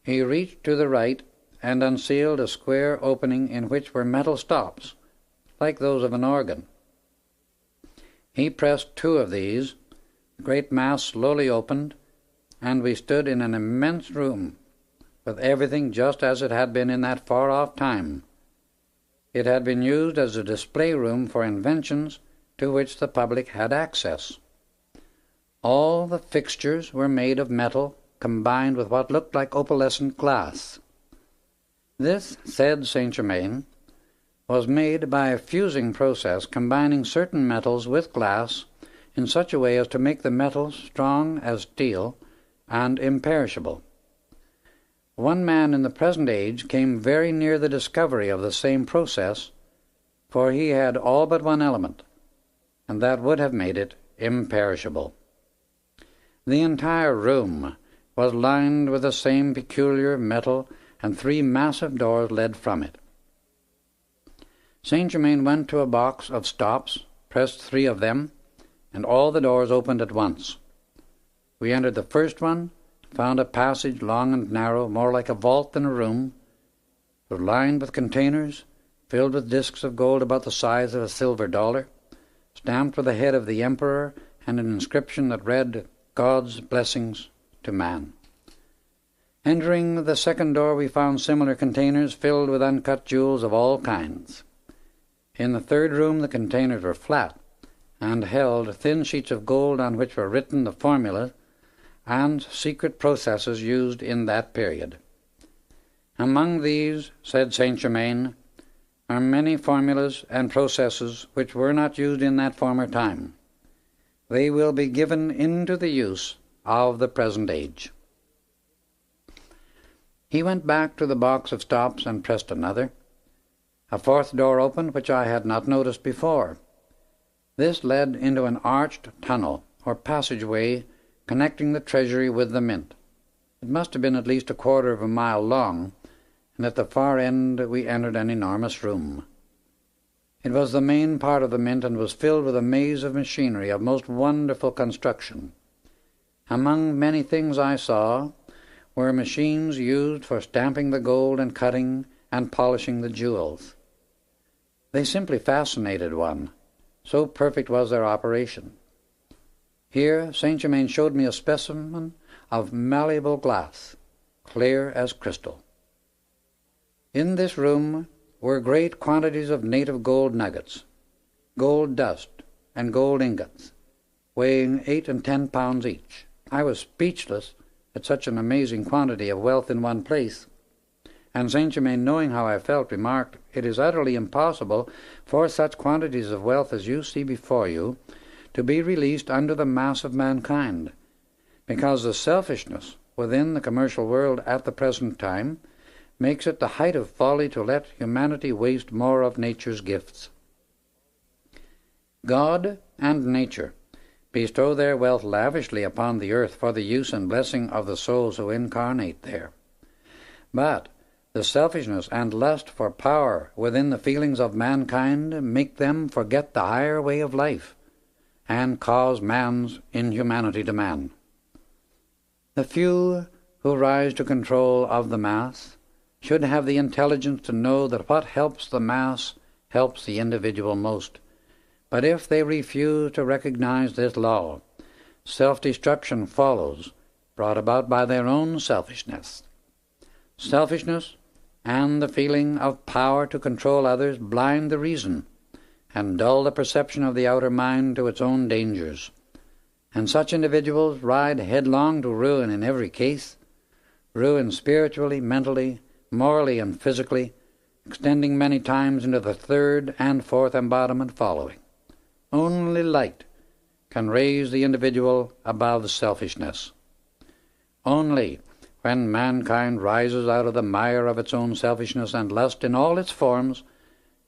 Speaker 1: He reached to the right and unsealed a square opening in which were metal stops, like those of an organ. He pressed 2 of these, the great mass slowly opened, and we stood in an immense room, with everything just as it had been in that far-off time. It had been used as a display room for inventions to which the public had access. All the fixtures were made of metal combined with what looked like opalescent glass. This, said Saint Germain, was made by a fusing process combining certain metals with glass in such a way as to make the metals strong as steel and imperishable. One man in the present age came very near the discovery of the same process, for he had all but one element, and that would have made it imperishable. The entire room was lined with the same peculiar metal, and 3 massive doors led from it. Saint Germain went to a box of stops, pressed 3 of them, and all the doors opened at once. We entered the first one, found a passage long and narrow, more like a vault than a room. It was lined with containers, filled with discs of gold about the size of a silver dollar, stamped with the head of the emperor and an inscription that read, "God's blessings to man. Entering the second door, we found similar containers filled with uncut jewels of all kinds. In the third room, the containers were flat and held thin sheets of gold on which were written the formula and secret processes used in that period. Among these, said Saint Germain, are many formulas and processes which were not used in that former time. They will be given into the use of the present age. He went back to the box of stops and pressed another. A fourth door opened, which I had not noticed before. This led into an arched tunnel, or passageway, connecting the treasury with the mint. It must have been at least a quarter of a mile long, and at the far end we entered an enormous room. It was the main part of the mint and was filled with a maze of machinery of most wonderful construction. Among many things I saw were machines used for stamping the gold and cutting and polishing the jewels. They simply fascinated one, so perfect was their operation. Here Saint Germain showed me a specimen of malleable glass, clear as crystal. In this room were great quantities of native gold nuggets, gold dust, and gold ingots, weighing 8 and 10 pounds each. I was speechless at such an amazing quantity of wealth in one place, and Saint Germain, knowing how I felt, remarked, "It is utterly impossible for such quantities of wealth as you see before you to be released under the mass of mankind, because the selfishness within the commercial world at the present time makes it the height of folly to let humanity waste more of nature's gifts. God and nature bestow their wealth lavishly upon the earth for the use and blessing of the souls who incarnate there. But the selfishness and lust for power within the feelings of mankind make them forget the higher way of life and cause man's inhumanity to man. The few who rise to control of the mass should have the intelligence to know that what helps the mass helps the individual most. But if they refuse to recognize this law, self-destruction follows, brought about by their own selfishness. Selfishness and the feeling of power to control others blind the reason and dull the perception of the outer mind to its own dangers. And such individuals ride headlong to ruin in every case, ruin spiritually, mentally, morally, and physically, extending many times into the third and fourth embodiment following. Only light can raise the individual above selfishness. Only when mankind rises out of the mire of its own selfishness and lust in all its forms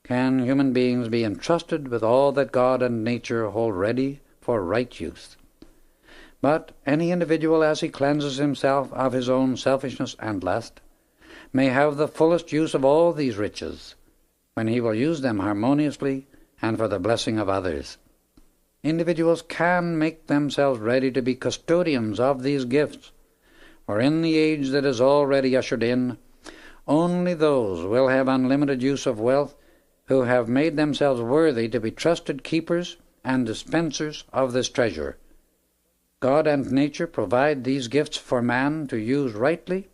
Speaker 1: can human beings be entrusted with all that God and nature hold ready for right use. But any individual, as he cleanses himself of his own selfishness and lust, may have the fullest use of all these riches, when he will use them harmoniously and for the blessing of others. Individuals can make themselves ready to be custodians of these gifts, for in the age that is already ushered in, only those will have unlimited use of wealth who have made themselves worthy to be trusted keepers and dispensers of this treasure. God and nature provide these gifts for man to use rightly,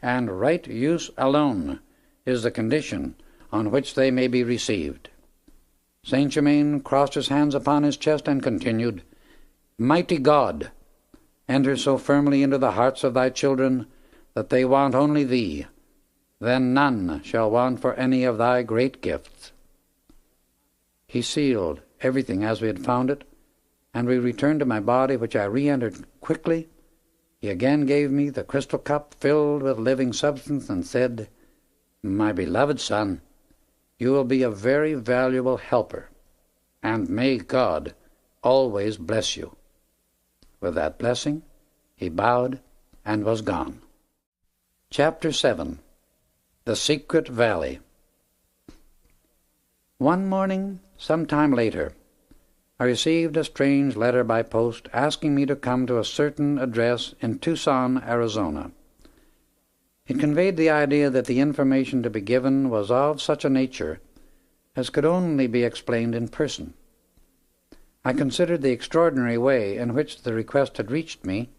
Speaker 1: and right use alone is the condition on which they may be received. Saint Germain crossed his hands upon his chest and continued, "Mighty God, enter so firmly into the hearts of thy children that they want only thee. Then none shall want for any of thy great gifts." He sealed everything as we had found it, and we returned to my body, which I re-entered quickly. He again gave me the crystal cup filled with living substance and said, "My beloved son, you will be a very valuable helper, and may God always bless you." With that blessing, he bowed and was gone. Chapter 7. The Secret Valley. One morning, some time later, I received a strange letter by post asking me to come to a certain address in Tucson, Arizona. It conveyed the idea that the information to be given was of such a nature as could only be explained in person. I considered the extraordinary way in which the request had reached me,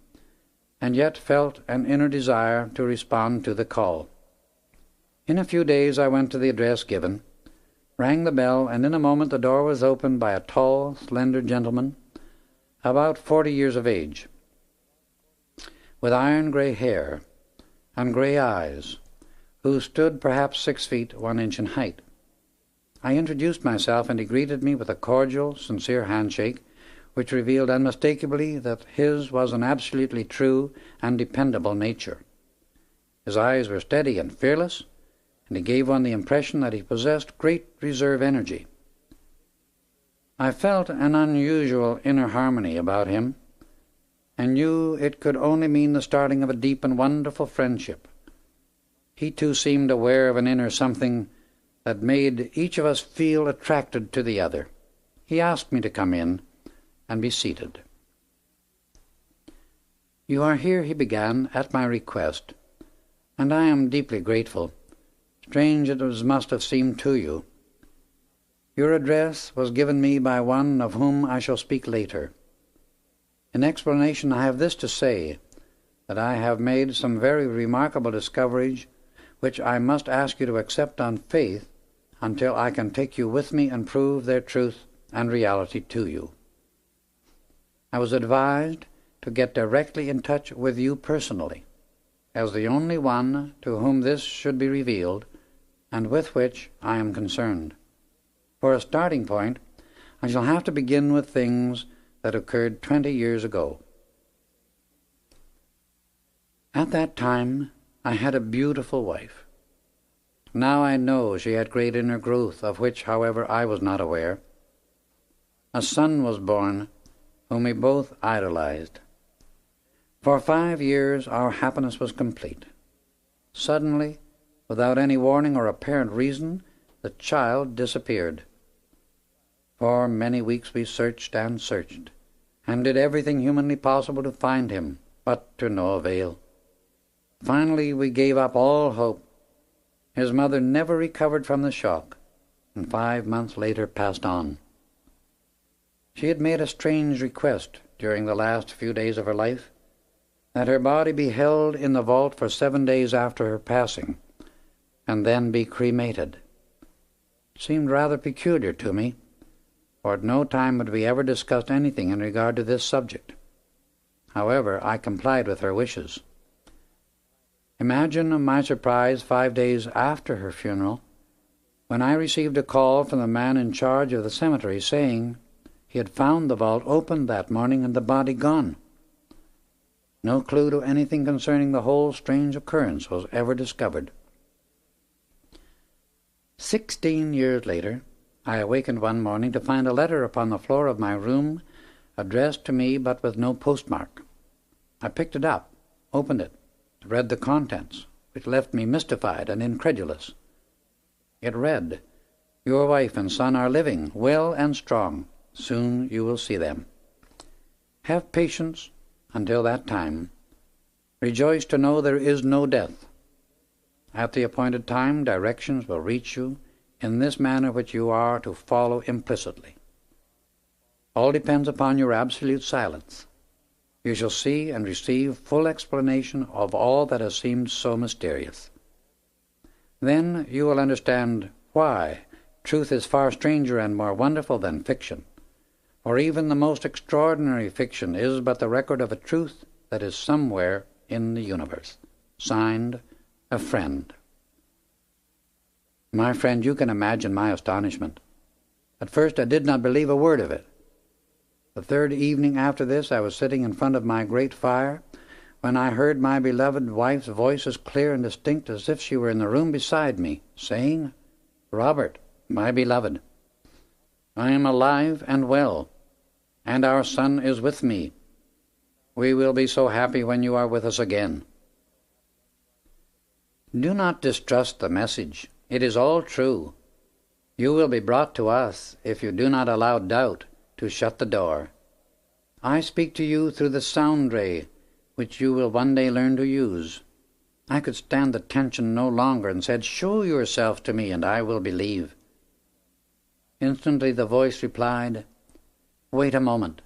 Speaker 1: and yet felt an inner desire to respond to the call. In a few days I went to the address given, rang the bell, and in a moment the door was opened by a tall, slender gentleman, about 40 years of age, with iron-grey hair and grey eyes, who stood perhaps 6 feet 1 inch in height. I introduced myself, and he greeted me with a cordial, sincere handshake, which revealed unmistakably that his was an absolutely true and dependable nature. His eyes were steady and fearless, and he gave one the impression that he possessed great reserve energy. I felt an unusual inner harmony about him, and knew it could only mean the starting of a deep and wonderful friendship. He too seemed aware of an inner something that made each of us feel attracted to the other. He asked me to come in and be seated. "You are here," he began, "at my request, and I am deeply grateful, strange as it must have seemed to you. Your address was given me by one of whom I shall speak later. In explanation, I have this to say, that I have made some very remarkable discoveries which I must ask you to accept on faith until I can take you with me and prove their truth and reality to you. I was advised to get directly in touch with you personally, as the only one to whom this should be revealed, and with which I am concerned. For a starting point, I shall have to begin with things that occurred 20 years ago. At that time, I had a beautiful wife. Now I know she had great inner growth, of which, however, I was not aware. A son was born, whom we both idolized. For 5 years our happiness was complete. Suddenly, without any warning or apparent reason, the child disappeared. For many weeks we searched, and did everything humanly possible to find him, but to no avail. Finally we gave up all hope. His mother never recovered from the shock, and 5 months later passed on. She had made a strange request during the last few days of her life, that her body be held in the vault for 7 days after her passing, and then be cremated. It seemed rather peculiar to me, for at no time had we ever discussed anything in regard to this subject. However, I complied with her wishes. Imagine my surprise 5 days after her funeral, when I received a call from the man in charge of the cemetery saying he had found the vault opened that morning and the body gone. No clue to anything concerning the whole strange occurrence was ever discovered. 16 years later, I awakened one morning to find a letter upon the floor of my room, addressed to me but with no postmark. I picked it up, opened it, read the contents, which left me mystified and incredulous. It read, "Your wife and son are living, well and strong. Soon you will see them. Have patience until that time. Rejoice to know there is no death. At the appointed time, directions will reach you in this manner which you are to follow implicitly. All depends upon your absolute silence. You shall see and receive full explanation of all that has seemed so mysterious. Then you will understand why truth is far stranger and more wonderful than fiction, for even the most extraordinary fiction is but the record of a truth that is somewhere in the universe. Signed, a friend." My friend, you can imagine my astonishment. At first I did not believe a word of it. The 3rd evening after this, I was sitting in front of my great fire, when I heard my beloved wife's voice as clear and distinct as if she were in the room beside me, saying, "Robert, my beloved, I am alive and well, and our son is with me. We will be so happy when you are with us again." Do not distrust the message. It is all true. You will be brought to us if you do not allow doubt to shut the door. I speak to you through the sound ray, which you will one day learn to use. I could stand the tension no longer and said, "Show yourself to me and I will believe." Instantly the voice replied, "Wait a moment."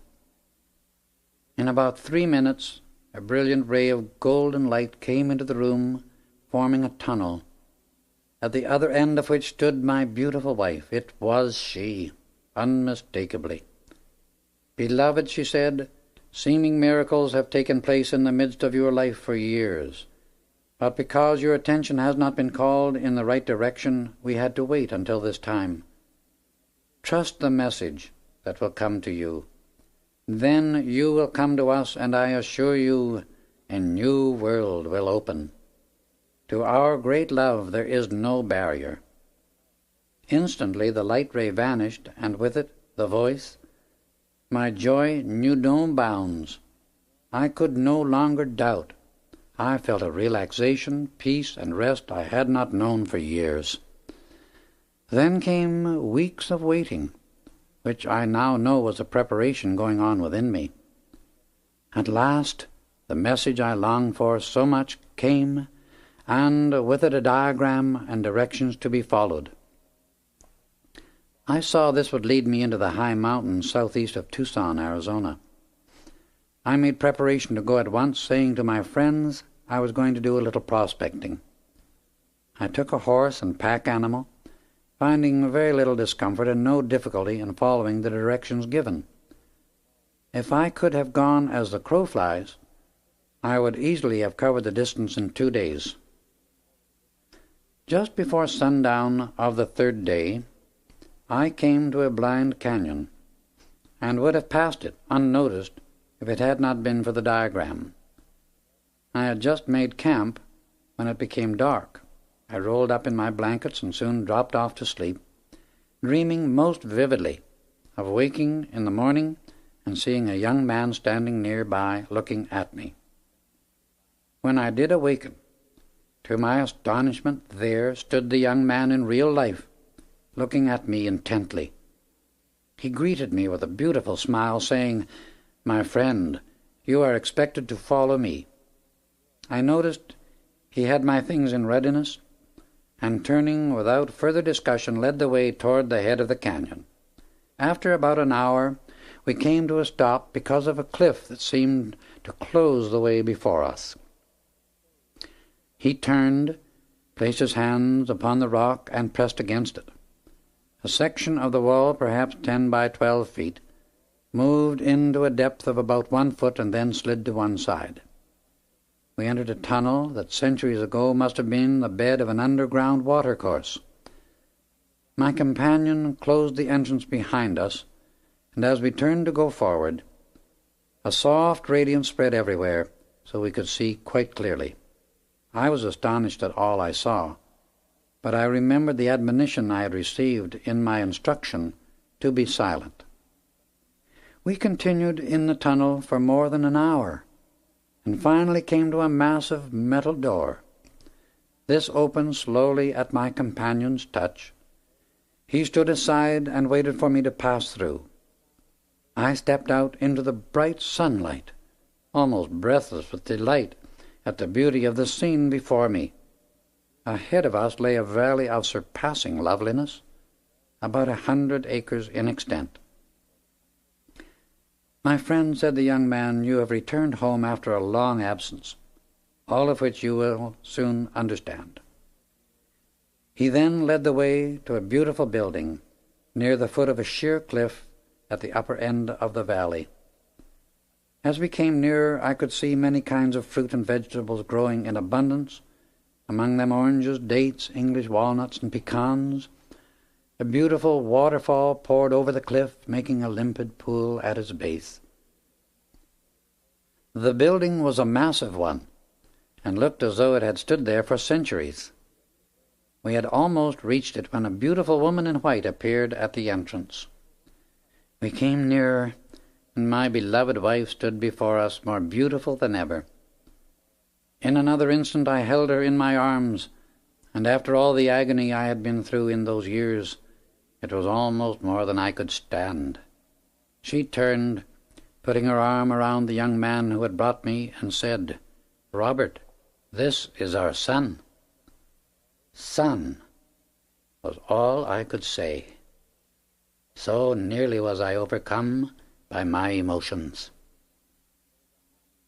Speaker 1: In about 3 minutes a brilliant ray of golden light came into the room, forming a tunnel, at the other end of which stood my beautiful wife. It was she, unmistakably. "Beloved," she said, "seeming miracles have taken place in the midst of your life for years. But because your attention has not been called in the right direction, we had to wait until this time. Trust the message that will come to you. Then you will come to us, and I assure you a new world will open. To our great love there is no barrier." Instantly the light ray vanished, and with it the voice. My joy knew no bounds. I could no longer doubt. I felt a relaxation, peace, and rest I had not known for years. Then came weeks of waiting, which I now know was a preparation going on within me. At last, the message I longed for so much came, and with it a diagram and directions to be followed. I saw this would lead me into the high mountains southeast of Tucson, Arizona. I made preparation to go at once, saying to my friends I was going to do a little prospecting. I took a horse and pack animal, finding very little discomfort and no difficulty in following the directions given. If I could have gone as the crow flies, I would easily have covered the distance in 2 days. Just before sundown of the third day, I came to a blind canyon, and would have passed it unnoticed if it had not been for the diagram. I had just made camp when it became dark. I rolled up in my blankets and soon dropped off to sleep, dreaming most vividly of waking in the morning and seeing a young man standing nearby looking at me. When I did awaken, to my astonishment, there stood the young man in real life, looking at me intently. He greeted me with a beautiful smile, saying, "My friend, you are expected to follow me." I noticed he had my things in readiness, and turning without further discussion led the way toward the head of the canyon. After about an hour, we came to a stop because of a cliff that seemed to close the way before us. He turned, placed his hands upon the rock, and pressed against it. A section of the wall, perhaps 10 by 12 feet, moved into a depth of about 1 foot and then slid to one side. We entered a tunnel that centuries ago must have been the bed of an underground watercourse. My companion closed the entrance behind us, and as we turned to go forward, a soft radiance spread everywhere, so we could see quite clearly. I was astonished at all I saw, but I remembered the admonition I had received in my instruction to be silent. We continued in the tunnel for more than an hour, and finally came to a massive metal door. This opened slowly at my companion's touch. He stood aside and waited for me to pass through. I stepped out into the bright sunlight, almost breathless with delight at the beauty of the scene before me. Ahead of us lay a valley of surpassing loveliness, about 100 acres in extent. "My friend," said the young man, "you have returned home after a long absence, all of which you will soon understand." He then led the way to a beautiful building near the foot of a sheer cliff at the upper end of the valley. As we came nearer, I could see many kinds of fruit and vegetables growing in abundance, among them oranges, dates, English walnuts, and pecans. A beautiful waterfall poured over the cliff, making a limpid pool at its base. The building was a massive one, and looked as though it had stood there for centuries. We had almost reached it when a beautiful woman in white appeared at the entrance. We came nearer, and my beloved wife stood before us more beautiful than ever. In another instant I held her in my arms, and after all the agony I had been through in those years, it was almost more than I could stand. She turned, putting her arm around the young man who had brought me, and said, "Robert, this is our son." "Son," was all I could say. So nearly was I overcome by my emotions.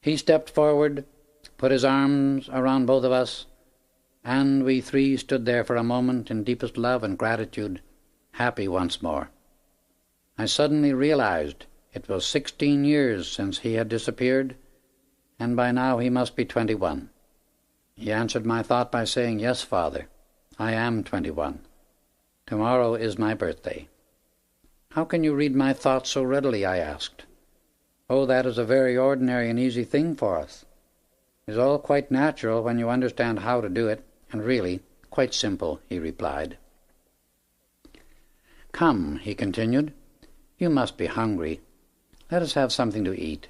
Speaker 1: He stepped forward, put his arms around both of us, and we three stood there for a moment in deepest love and gratitude, happy once more. I suddenly realized it was 16 years since he had disappeared, and by now he must be 21. He answered my thought by saying, "Yes, Father, I am 21. Tomorrow is my birthday." "How can you read my thoughts so readily?" I asked. "Oh, that is a very ordinary and easy thing for us. It is all quite natural when you understand how to do it, and really quite simple," he replied. "Come," he continued, "you must be hungry. Let us have something to eat."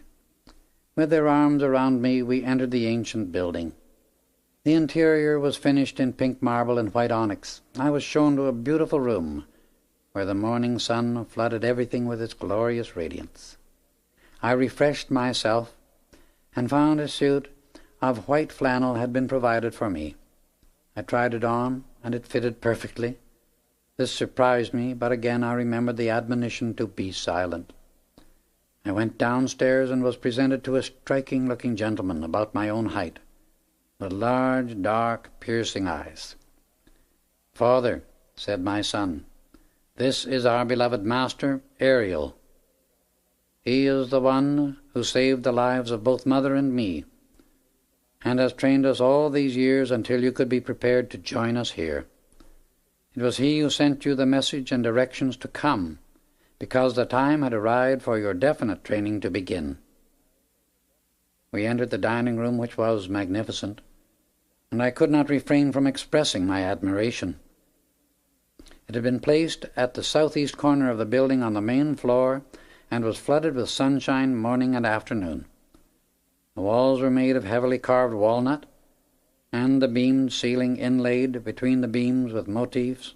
Speaker 1: With their arms around me, we entered the ancient building. The interior was finished in pink marble and white onyx. I was shown to a beautiful room where the morning sun flooded everything with its glorious radiance. I refreshed myself and found a suit of white flannel had been provided for me. I tried it on, and it fitted perfectly. This surprised me, but again I remembered the admonition to be silent. I went downstairs and was presented to a striking-looking gentleman about my own height, with large, dark, piercing eyes. "Father," said my son, "this is our beloved master, Ariel. He is the one who saved the lives of both mother and me, and has trained us all these years until you could be prepared to join us here. It was he who sent you the message and directions to come, because the time had arrived for your definite training to begin." We entered the dining room, which was magnificent, and I could not refrain from expressing my admiration. It had been placed at the southeast corner of the building on the main floor, and was flooded with sunshine morning and afternoon. The walls were made of heavily carved walnut, and the beamed ceiling inlaid between the beams with motifs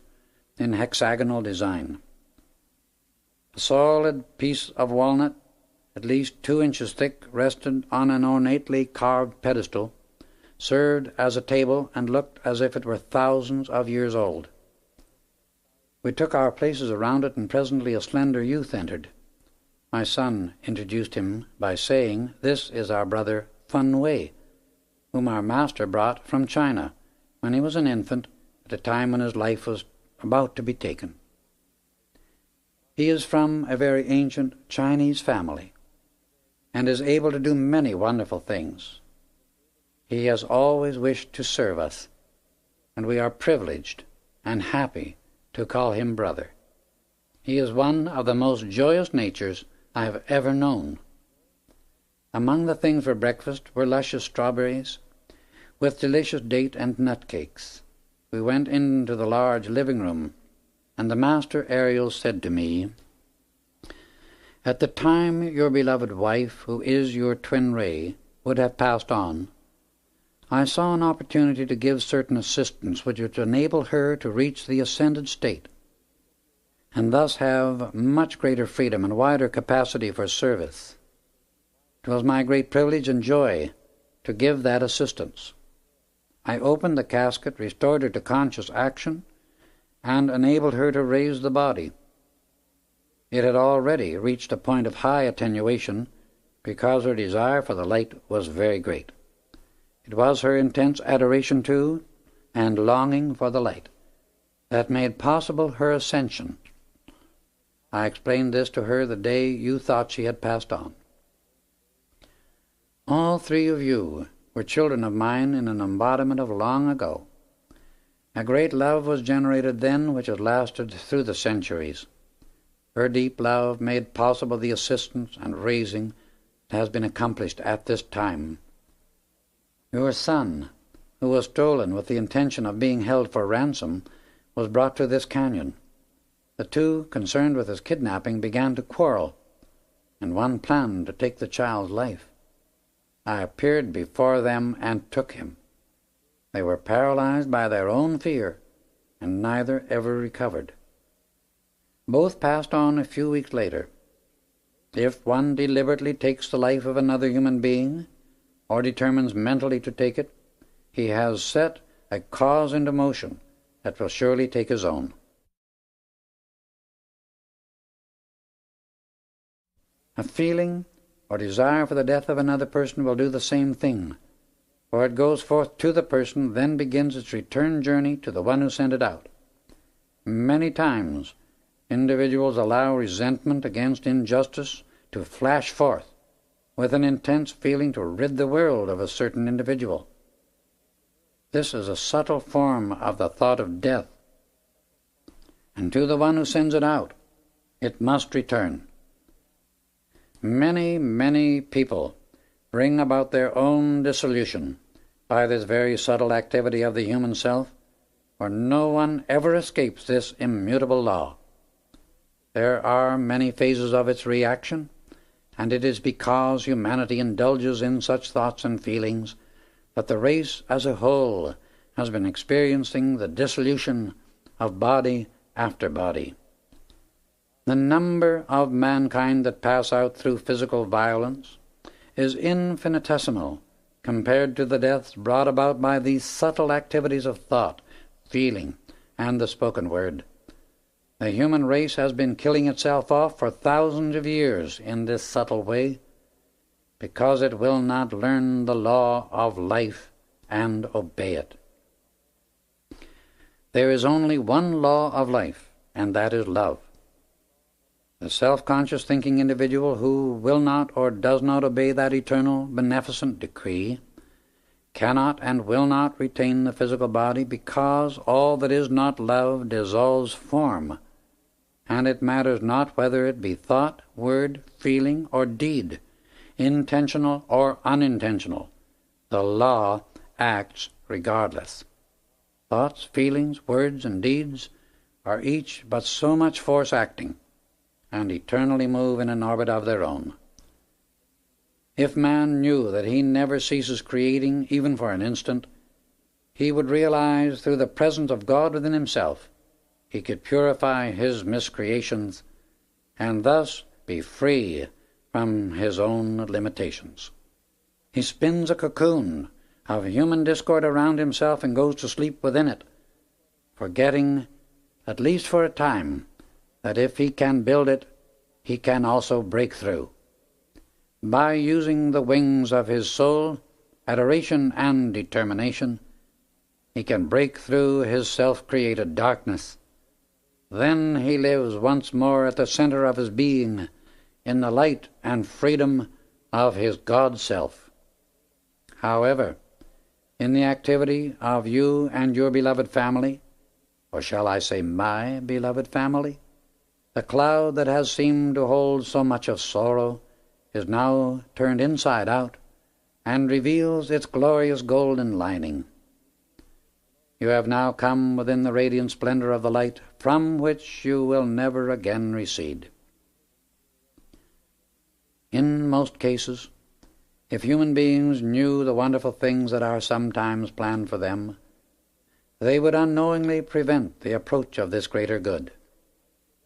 Speaker 1: in hexagonal design. A solid piece of walnut, at least 2 inches thick, rested on an ornately carved pedestal, served as a table, and looked as if it were thousands of years old. We took our places around it, and presently a slender youth entered. My son introduced him by saying, "This is our brother Fun Wei, whom our master brought from China when he was an infant, at a time when his life was about to be taken. He is from a very ancient Chinese family, and is able to do many wonderful things. He has always wished to serve us, and we are privileged and happy to call him brother. He is one of the most joyous natures I have ever known." Among the things for breakfast were luscious strawberries, with delicious date and nut cakes. We went into the large living room, and the master Ariel said to me, "At the time your beloved wife, who is your twin ray, would have passed on, I saw an opportunity to give certain assistance which would enable her to reach the ascended state, and thus have much greater freedom and wider capacity for service. It was my great privilege and joy to give that assistance. I opened the casket, restored her to conscious action, and enabled her to raise the body. It had already reached a point of high attenuation, because her desire for the light was very great. It was her intense adoration to, and longing for the light, that made possible her ascension. I explained this to her the day you thought she had passed on. All 3 of you were children of mine in an embodiment of long ago. A great love was generated then which has lasted through the centuries. Her deep love made possible the assistance and raising that has been accomplished at this time. Your son, who was stolen with the intention of being held for ransom, was brought to this canyon. The 2 concerned with his kidnapping began to quarrel, and one planned to take the child's life. I appeared before them and took him. They were paralyzed by their own fear, and neither ever recovered. Both passed on a few weeks later. If one deliberately takes the life of another human being, or determines mentally to take it, he has set a cause into motion that will surely take his own. A feeling or desire for the death of another person will do the same thing, for it goes forth to the person, then begins its return journey to the one who sent it out. Many times individuals allow resentment against injustice to flash forth with an intense feeling to rid the world of a certain individual. This is a subtle form of the thought of death, and to the one who sends it out, it must return. Many, many people bring about their own dissolution by this very subtle activity of the human self, for no one ever escapes this immutable law. There are many phases of its reaction, and it is because humanity indulges in such thoughts and feelings that the race as a whole has been experiencing the dissolution of body after body. The number of mankind that pass out through physical violence is infinitesimal compared to the deaths brought about by these subtle activities of thought, feeling, and the spoken word. The human race has been killing itself off for thousands of years in this subtle way, because it will not learn the law of life and obey it. There is only one law of life, and that is love. The self-conscious thinking individual who will not or does not obey that eternal, beneficent decree cannot and will not retain the physical body, because all that is not love dissolves form, and it matters not whether it be thought, word, feeling, or deed, intentional or unintentional. The law acts regardless. Thoughts, feelings, words, and deeds are each but so much force acting, and eternally move in an orbit of their own. If man knew that he never ceases creating, even for an instant, he would realize through the presence of God within himself he could purify his miscreations and thus be free from his own limitations. He spins a cocoon of human discord around himself and goes to sleep within it, forgetting, at least for a time, that if he can build it, he can also break through. By using the wings of his soul, adoration and determination, he can break through his self-created darkness. Then he lives once more at the center of his being, in the light and freedom of his God-self. However, in the activity of you and your beloved family, or shall I say my beloved family, the cloud that has seemed to hold so much of sorrow is now turned inside out and reveals its glorious golden lining. You have now come within the radiant splendor of the light, from which you will never again recede. In most cases, if human beings knew the wonderful things that are sometimes planned for them, they would unknowingly prevent the approach of this greater good.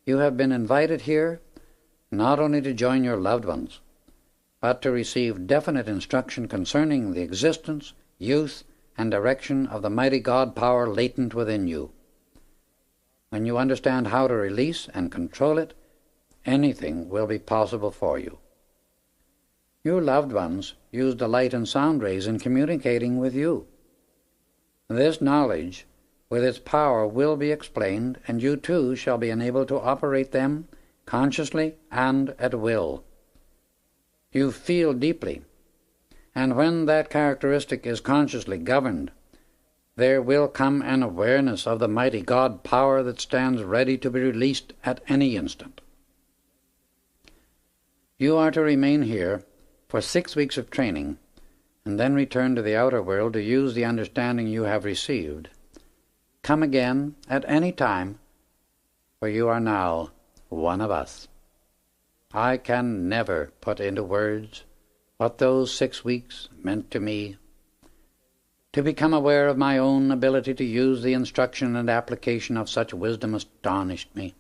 Speaker 1: You have been invited here not only to join your loved ones, but to receive definite instruction concerning the existence, use, and direction of the mighty God power latent within you. When you understand how to release and control it, anything will be possible for you. Your loved ones use the light and sound rays in communicating with you. This knowledge, with its power, will be explained, and you too shall be enabled to operate them consciously and at will. You feel deeply, and when that characteristic is consciously governed, there will come an awareness of the mighty God power that stands ready to be released at any instant. You are to remain here for 6 weeks of training, and then return to the outer world to use the understanding you have received. Come again at any time, for you are now one of us. I can never put into words what those 6 weeks meant to me. To become aware of my own ability to use the instruction and application of such wisdom astonished me.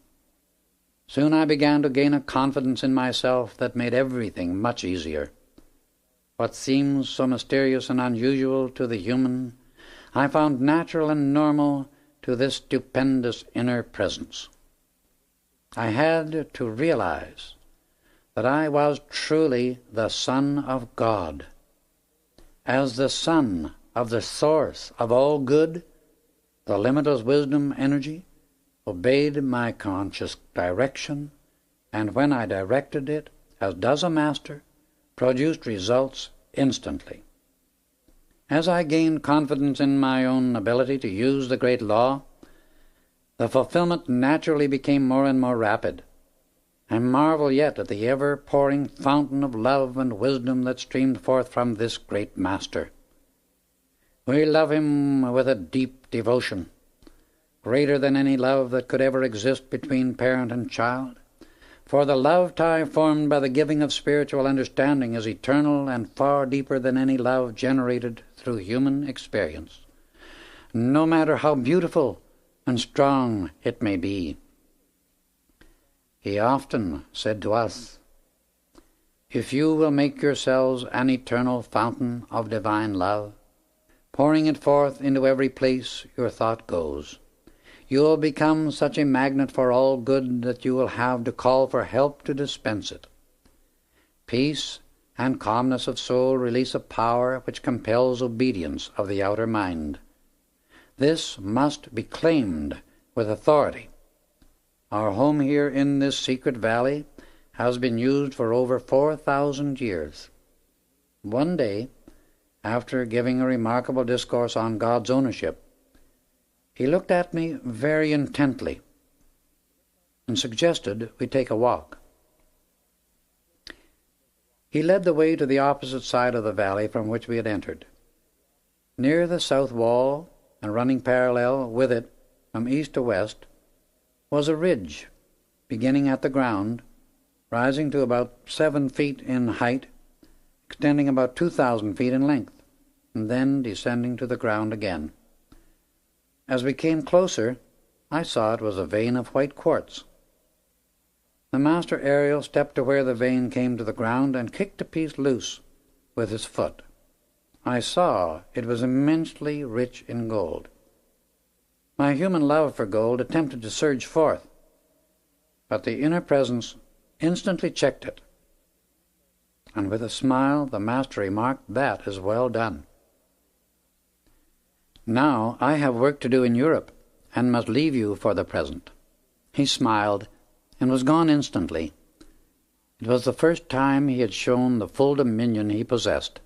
Speaker 1: Soon I began to gain a confidence in myself that made everything much easier. What seems so mysterious and unusual to the human, I found natural and normal to this stupendous inner presence. I had to realize that I was truly the Son of God. As the Son of the source of all good, the limitless wisdom energy obeyed my conscious direction, and when I directed it, as does a master, produced results instantly. As I gained confidence in my own ability to use the great law, the fulfillment naturally became more and more rapid. I marvel yet at the ever-pouring fountain of love and wisdom that streamed forth from this great master. We love him with a deep devotion, greater than any love that could ever exist between parent and child, for the love tie formed by the giving of spiritual understanding is eternal and far deeper than any love generated through human experience, no matter how beautiful and strong it may be. He often said to us, "If you will make yourselves an eternal fountain of divine love, pouring it forth into every place your thought goes, you will become such a magnet for all good that you will have to call for help to dispense it. Peace and calmness of soul release a power which compels obedience of the outer mind. This must be claimed with authority. Our home here in this secret valley has been used for over 4,000 years. One day, after giving a remarkable discourse on God's ownership, he looked at me very intently and suggested we take a walk. He led the way to the opposite side of the valley from which we had entered. Near the south wall, and running parallel with it from east to west, was a ridge, beginning at the ground, rising to about 7 feet in height, extending about 2,000 feet in length, and then descending to the ground again. As we came closer, I saw it was a vein of white quartz. The master Ariel stepped to where the vein came to the ground and kicked a piece loose with his foot. I saw it was immensely rich in gold. My human love for gold attempted to surge forth, but the inner presence instantly checked it. And with a smile, the master remarked, "That is well done. Now I have work to do in Europe, and must leave you for the present." He smiled, and was gone instantly. It was the first time he had shown the full dominion he possessed,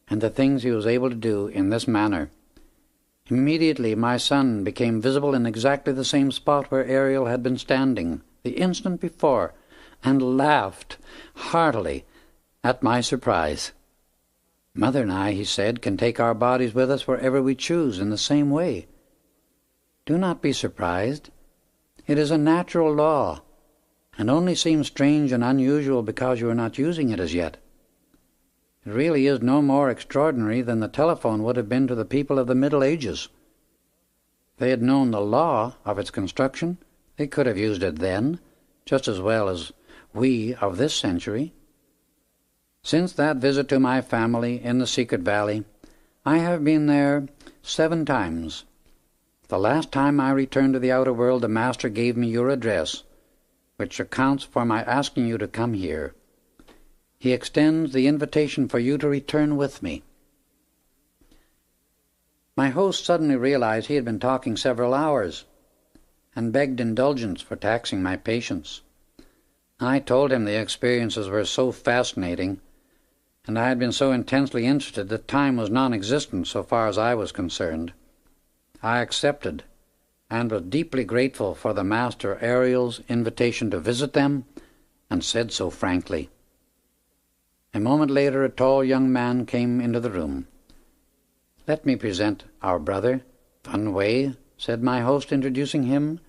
Speaker 1: and the things he was able to do in this manner. Immediately my son became visible in exactly the same spot where Ariel had been standing the instant before, and laughed heartily at my surprise. "Mother and I," he said, "can take our bodies with us wherever we choose in the same way. Do not be surprised. It is a natural law, and only seems strange and unusual because you are not using it as yet. It really is no more extraordinary than the telephone would have been to the people of the Middle Ages. If they had known the law of its construction, they could have used it then, just as well as we of this century. Since that visit to my family in the secret valley, I have been there 7 times. The last time I returned to the outer world, the Master gave me your address, which accounts for my asking you to come here. He extends the invitation for you to return with me." My host suddenly realized he had been talking several hours, and begged indulgence for taxing my patience. I told him the experiences were so fascinating, and I had been so intensely interested that time was non-existent so far as I was concerned. I accepted, and was deeply grateful for the Master Ariel's invitation to visit them, and said so frankly. A moment later a tall young man came into the room. "Let me present our brother, Unveiled," said my host, introducing him,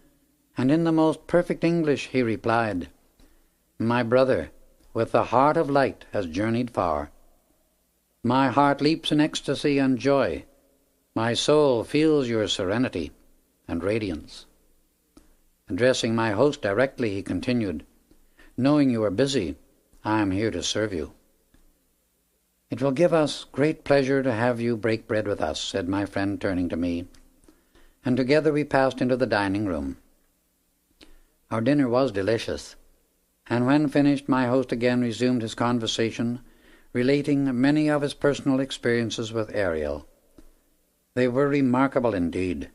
Speaker 1: and in the most perfect English he replied, "My brother, with the heart of light, has journeyed far. My heart leaps in ecstasy and joy. My soul feels your serenity and radiance." Addressing my host directly, he continued, "Knowing you are busy, I am here to serve you." "It will give us great pleasure to have you break bread with us," said my friend, turning to me, and together we passed into the dining room. Our dinner was delicious, and when finished my host again resumed his conversation, relating many of his personal experiences with Ariel. They were remarkable indeed.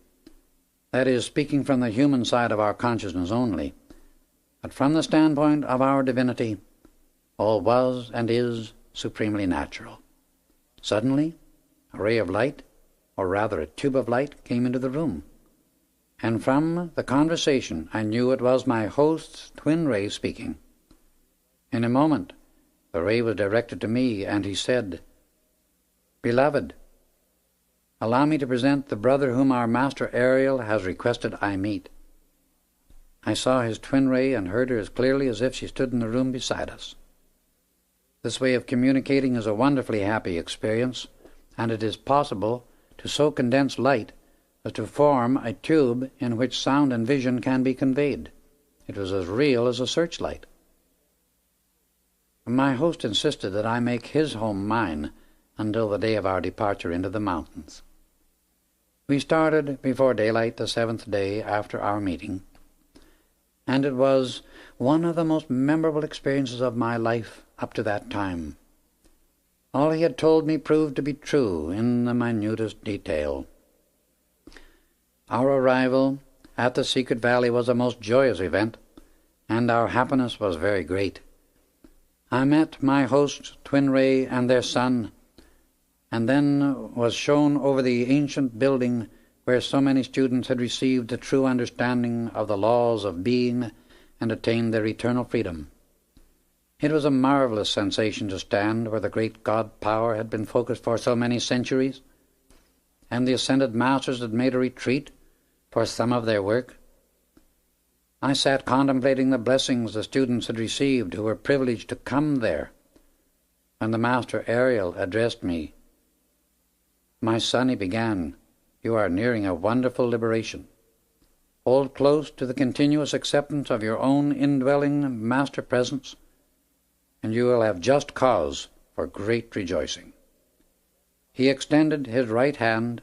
Speaker 1: That is, speaking from the human side of our consciousness only. But from the standpoint of our divinity, all was and is supremely natural. Suddenly, a ray of light, or rather a tube of light, came into the room, and from the conversation I knew it was my host's twin ray speaking. In a moment, the ray was directed to me, and he said, "Beloved, allow me to present the brother whom our master Ariel has requested I meet." I saw his twin ray and heard her as clearly as if she stood in the room beside us. This way of communicating is a wonderfully happy experience, and it is possible to so condense light as to form a tube in which sound and vision can be conveyed. It was as real as a searchlight. My host insisted that I make his home mine until the day of our departure into the mountains. We started before daylight the 7th day after our meeting, and it was one of the most memorable experiences of my life up to that time. All he had told me proved to be true in the minutest detail. Our arrival at the secret valley was a most joyous event, and our happiness was very great. I met my host's twin ray and their son, and then was shown over the ancient building where so many students had received the true understanding of the laws of being and attained their eternal freedom. It was a marvelous sensation to stand where the great God power had been focused for so many centuries, and the ascended masters had made a retreat for some of their work. I sat contemplating the blessings the students had received who were privileged to come there, when the master Ariel addressed me. "My son," he began, "you are nearing a wonderful liberation. Hold close to the continuous acceptance of your own indwelling master presence, and you will have just cause for great rejoicing." He extended his right hand,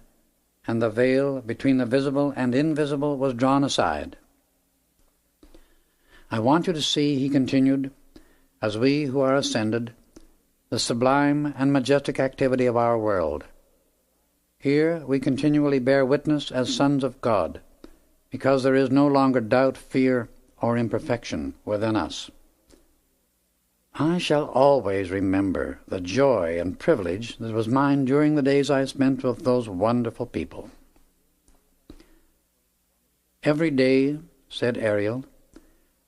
Speaker 1: and the veil between the visible and invisible was drawn aside. "I want you to see," he continued, "as we who are ascended, the sublime and majestic activity of our world. Here we continually bear witness as sons of God, because there is no longer doubt, fear, or imperfection within us. I shall always remember the joy and privilege that was mine during the days I spent with those wonderful people. Every day," said Ariel,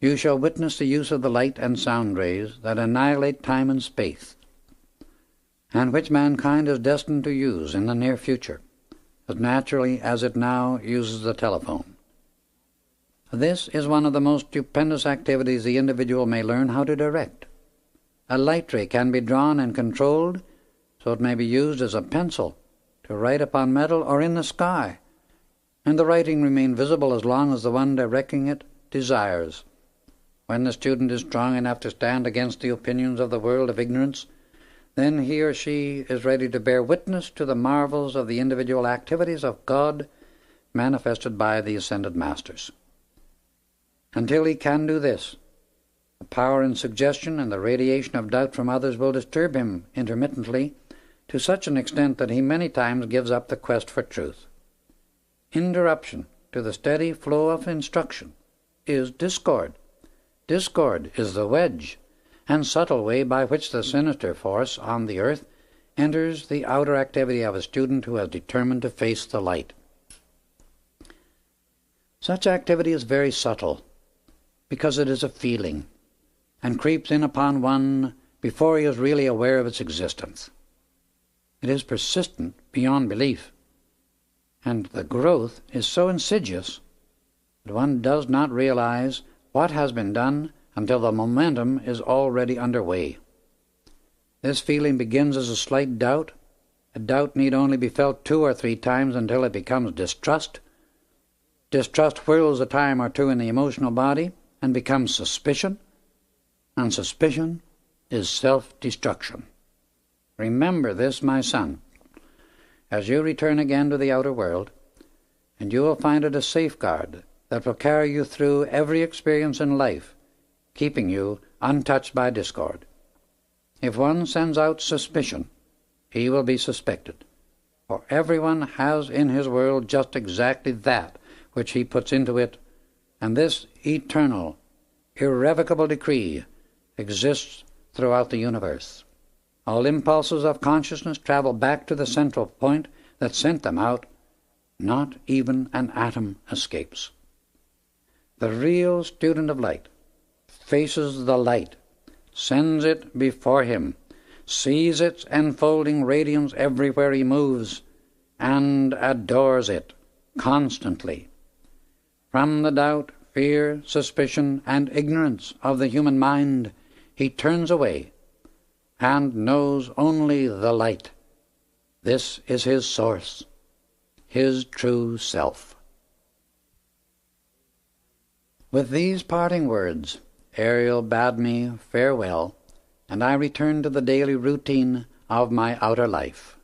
Speaker 1: "you shall witness the use of the light and sound rays that annihilate time and space, and which mankind is destined to use in the near future, as naturally as it now uses the telephone. This is one of the most stupendous activities the individual may learn how to direct. A light ray can be drawn and controlled so it may be used as a pencil to write upon metal or in the sky, and the writing remain visible as long as the one directing it desires. When the student is strong enough to stand against the opinions of the world of ignorance, then he or she is ready to bear witness to the marvels of the individual activities of God manifested by the ascended masters. Until he can do this, the power in suggestion and the radiation of doubt from others will disturb him intermittently to such an extent that he many times gives up the quest for truth. Interruption to the steady flow of instruction is discord. Discord is the wedge and subtle way by which the sinister force on the earth enters the outer activity of a student who has determined to face the light. Such activity is very subtle, because it is a feeling, and creeps in upon one before he is really aware of its existence. It is persistent beyond belief, and the growth is so insidious that one does not realize what has been done until the momentum is already underway. This feeling begins as a slight doubt. A doubt need only be felt 2 or 3 times until it becomes distrust. Distrust whirls a time or two in the emotional body and becomes suspicion, and suspicion is self-destruction. Remember this, my son, as you return again to the outer world, and you will find it a safeguard that will carry you through every experience in life, keeping you untouched by discord. If one sends out suspicion, he will be suspected, for everyone has in his world just exactly that which he puts into it, and this eternal, irrevocable decree exists throughout the universe. All impulses of consciousness travel back to the central point that sent them out. Not even an atom escapes. The real student of light faces the light, sends it before him, sees its enfolding radiance everywhere he moves, and adores it constantly. From the doubt, fear, suspicion, and ignorance of the human mind, he turns away and knows only the light. This is his source, his true self. With these parting words, Ariel bade me farewell, and I returned to the daily routine of my outer life.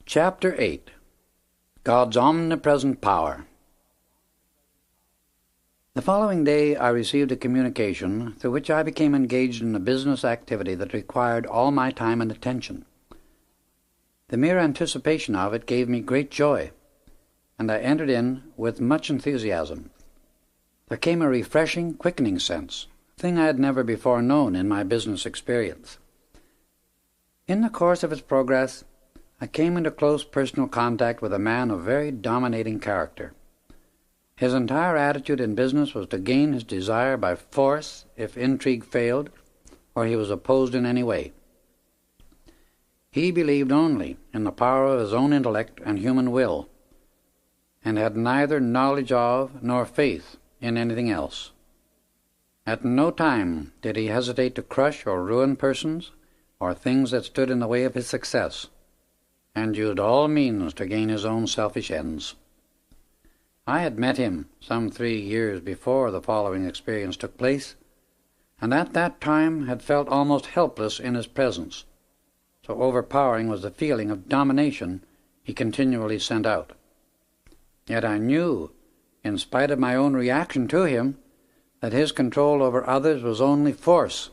Speaker 1: Chapter 8. God's Omnipresent Power. The following day I received a communication through which I became engaged in a business activity that required all my time and attention. The mere anticipation of it gave me great joy, and I entered in with much enthusiasm. There came a refreshing, quickening sense, a thing I had never before known in my business experience. In the course of its progress, I came into close personal contact with a man of very dominating character. His entire attitude in business was to gain his desire by force if intrigue failed or he was opposed in any way. He believed only in the power of his own intellect and human will, and had neither knowledge of nor faith in anything else. At no time did he hesitate to crush or ruin persons or things that stood in the way of his success, and used all means to gain his own selfish ends. I had met him some 3 years before the following experience took place, and at that time had felt almost helpless in his presence, so overpowering was the feeling of domination he continually sent out. Yet I knew, in spite of my own reaction to him, that his control over others was only force,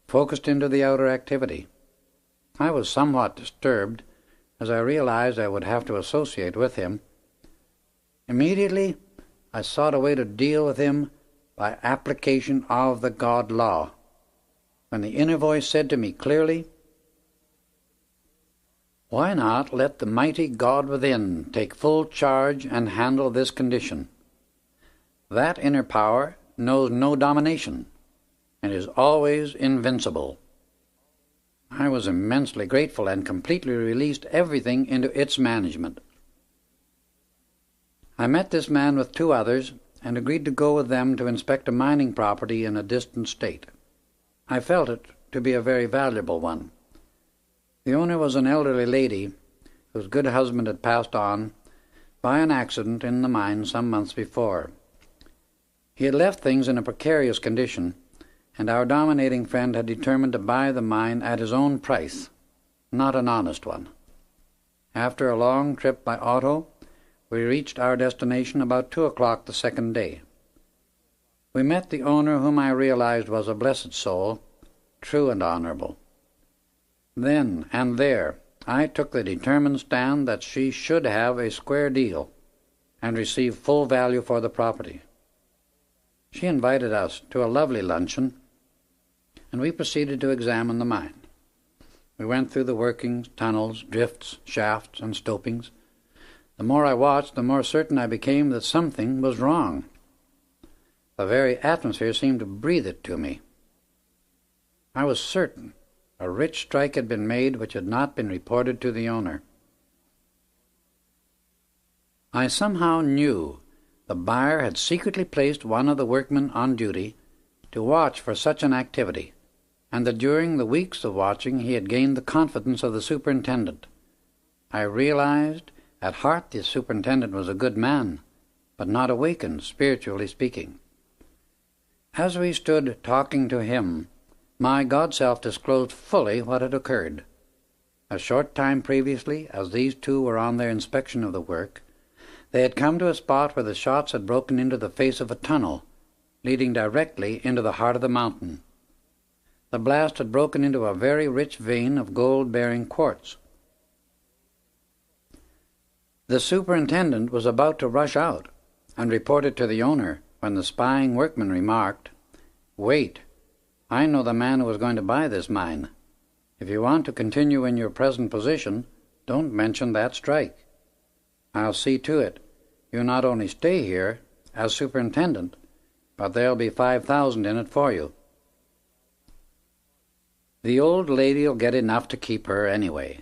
Speaker 1: focused into the outer activity. I was somewhat disturbed, as I realized I would have to associate with him. Immediately, I sought a way to deal with him by application of the God law, when the inner voice said to me clearly, "Why not let the mighty God within take full charge and handle this condition? That inner power knows no domination and is always invincible." I was immensely grateful and completely released everything into its management. I met this man with 2 others and agreed to go with them to inspect a mining property in a distant state. I felt it to be a very valuable one. The owner was an elderly lady whose good husband had passed on by an accident in the mine some months before. He had left things in a precarious condition, and our dominating friend had determined to buy the mine at his own price, not an honest one. After a long trip by auto, we reached our destination about 2 o'clock the second day. We met the owner, whom I realized was a blessed soul, true and honorable. Then and there I took the determined stand that she should have a square deal and receive full value for the property. She invited us to a lovely luncheon, and we proceeded to examine the mine. We went through the workings, tunnels, drifts, shafts, and stopings. The more I watched, the more certain I became that something was wrong. The very atmosphere seemed to breathe it to me. I was certain a rich strike had been made which had not been reported to the owner. I somehow knew the buyer had secretly placed one of the workmen on duty to watch for such an activity, and that during the weeks of watching he had gained the confidence of the superintendent. I realized at heart the superintendent was a good man, but not awakened, spiritually speaking. As we stood talking to him, my God-self disclosed fully what had occurred. A short time previously, as these 2 were on their inspection of the work, they had come to a spot where the shots had broken into the face of a tunnel, leading directly into the heart of the mountain. The blast had broken into a very rich vein of gold-bearing quartz. The superintendent was about to rush out and report it to the owner when the spying workman remarked, "Wait, I know the man who is going to buy this mine. If you want to continue in your present position, don't mention that strike. I'll see to it you not only stay here as superintendent, but there'll be 5,000 in it for you. The old lady'll get enough to keep her anyway."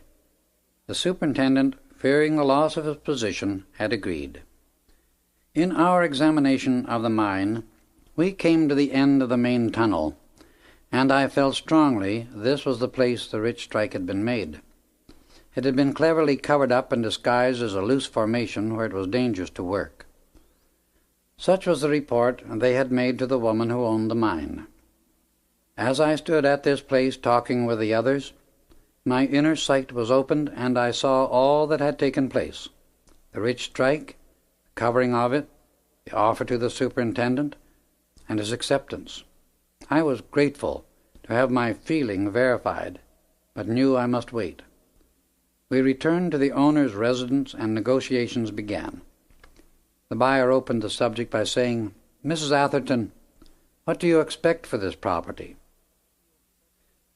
Speaker 1: The superintendent, fearing the loss of his position, had agreed. In our examination of the mine, we came to the end of the main tunnel, and I felt strongly this was the place the rich strike had been made. It had been cleverly covered up and disguised as a loose formation where it was dangerous to work. Such was the report they had made to the woman who owned the mine. As I stood at this place talking with the others, my inner sight was opened, and I saw all that had taken place: the rich strike, the covering of it, the offer to the superintendent, and his acceptance. I was grateful to have my feeling verified, but knew I must wait. We returned to the owner's residence, and negotiations began. The buyer opened the subject by saying, "Mrs. Atherton, what do you expect for this property?"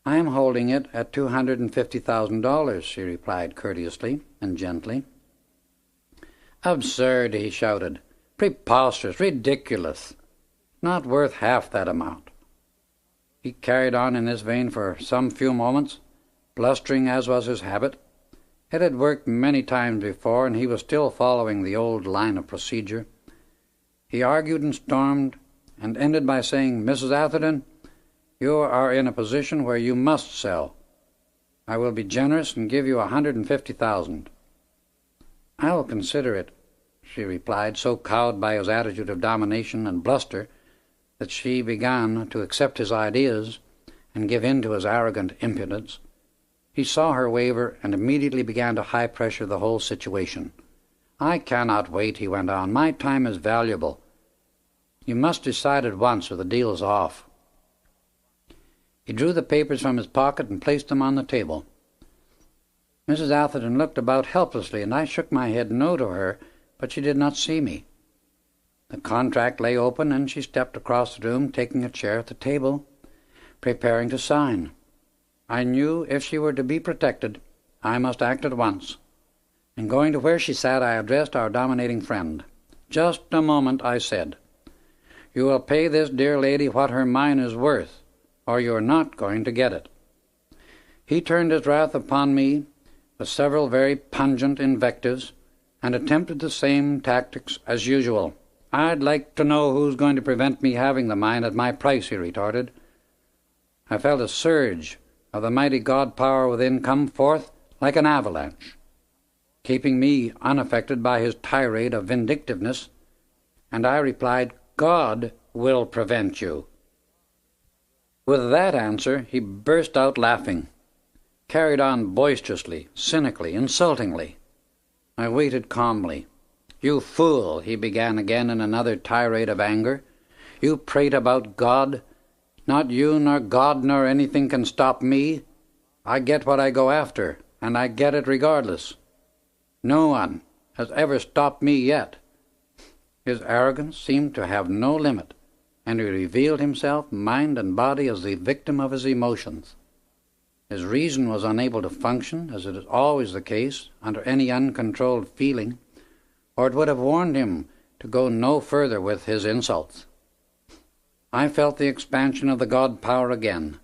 Speaker 1: "I am holding it at $250,000, she replied courteously and gently. "Absurd," he shouted. "Preposterous, ridiculous. Not worth half that amount." He carried on in this vein for some few moments, blustering as was his habit. It had worked many times before, and he was still following the old line of procedure. He argued and stormed, and ended by saying, "Mrs. Atherton, you are in a position where you must sell. I will be generous and give you $150,000. "I will consider it," she replied, so cowed by his attitude of domination and bluster that she began to accept his ideas and give in to his arrogant impudence. He saw her waver and immediately began to high-pressure the whole situation. "I cannot wait," he went on. "My time is valuable. You must decide at once or the deal is off." He drew the papers from his pocket and placed them on the table. Mrs. Atherton looked about helplessly, and I shook my head no to her, but she did not see me. The contract lay open, and she stepped across the room, taking a chair at the table, preparing to sign. I knew if she were to be protected, I must act at once, and going to where she sat, I addressed our dominating friend. "Just a moment," I said. "You will pay this dear lady what her mine is worth, or you are not going to get it." He turned his wrath upon me with several very pungent invectives, and attempted the same tactics as usual. "I'd like to know who's going to prevent me having the mine at my price," he retorted. I felt a surge of the mighty God power within come forth like an avalanche, keeping me unaffected by his tirade of vindictiveness, and I replied, "God will prevent you." With that answer he burst out laughing, carried on boisterously, cynically, insultingly. I waited calmly. "You fool," he began again in another tirade of anger. "You prate about God. Not you nor God nor anything can stop me. I get what I go after, and I get it regardless. No one has ever stopped me yet." His arrogance seemed to have no limit, and he revealed himself, mind and body, as the victim of his emotions. His reason was unable to function, as it is always the case, under any uncontrolled feeling, or it would have warned him to go no further with his insults. I felt the expansion of the God power again.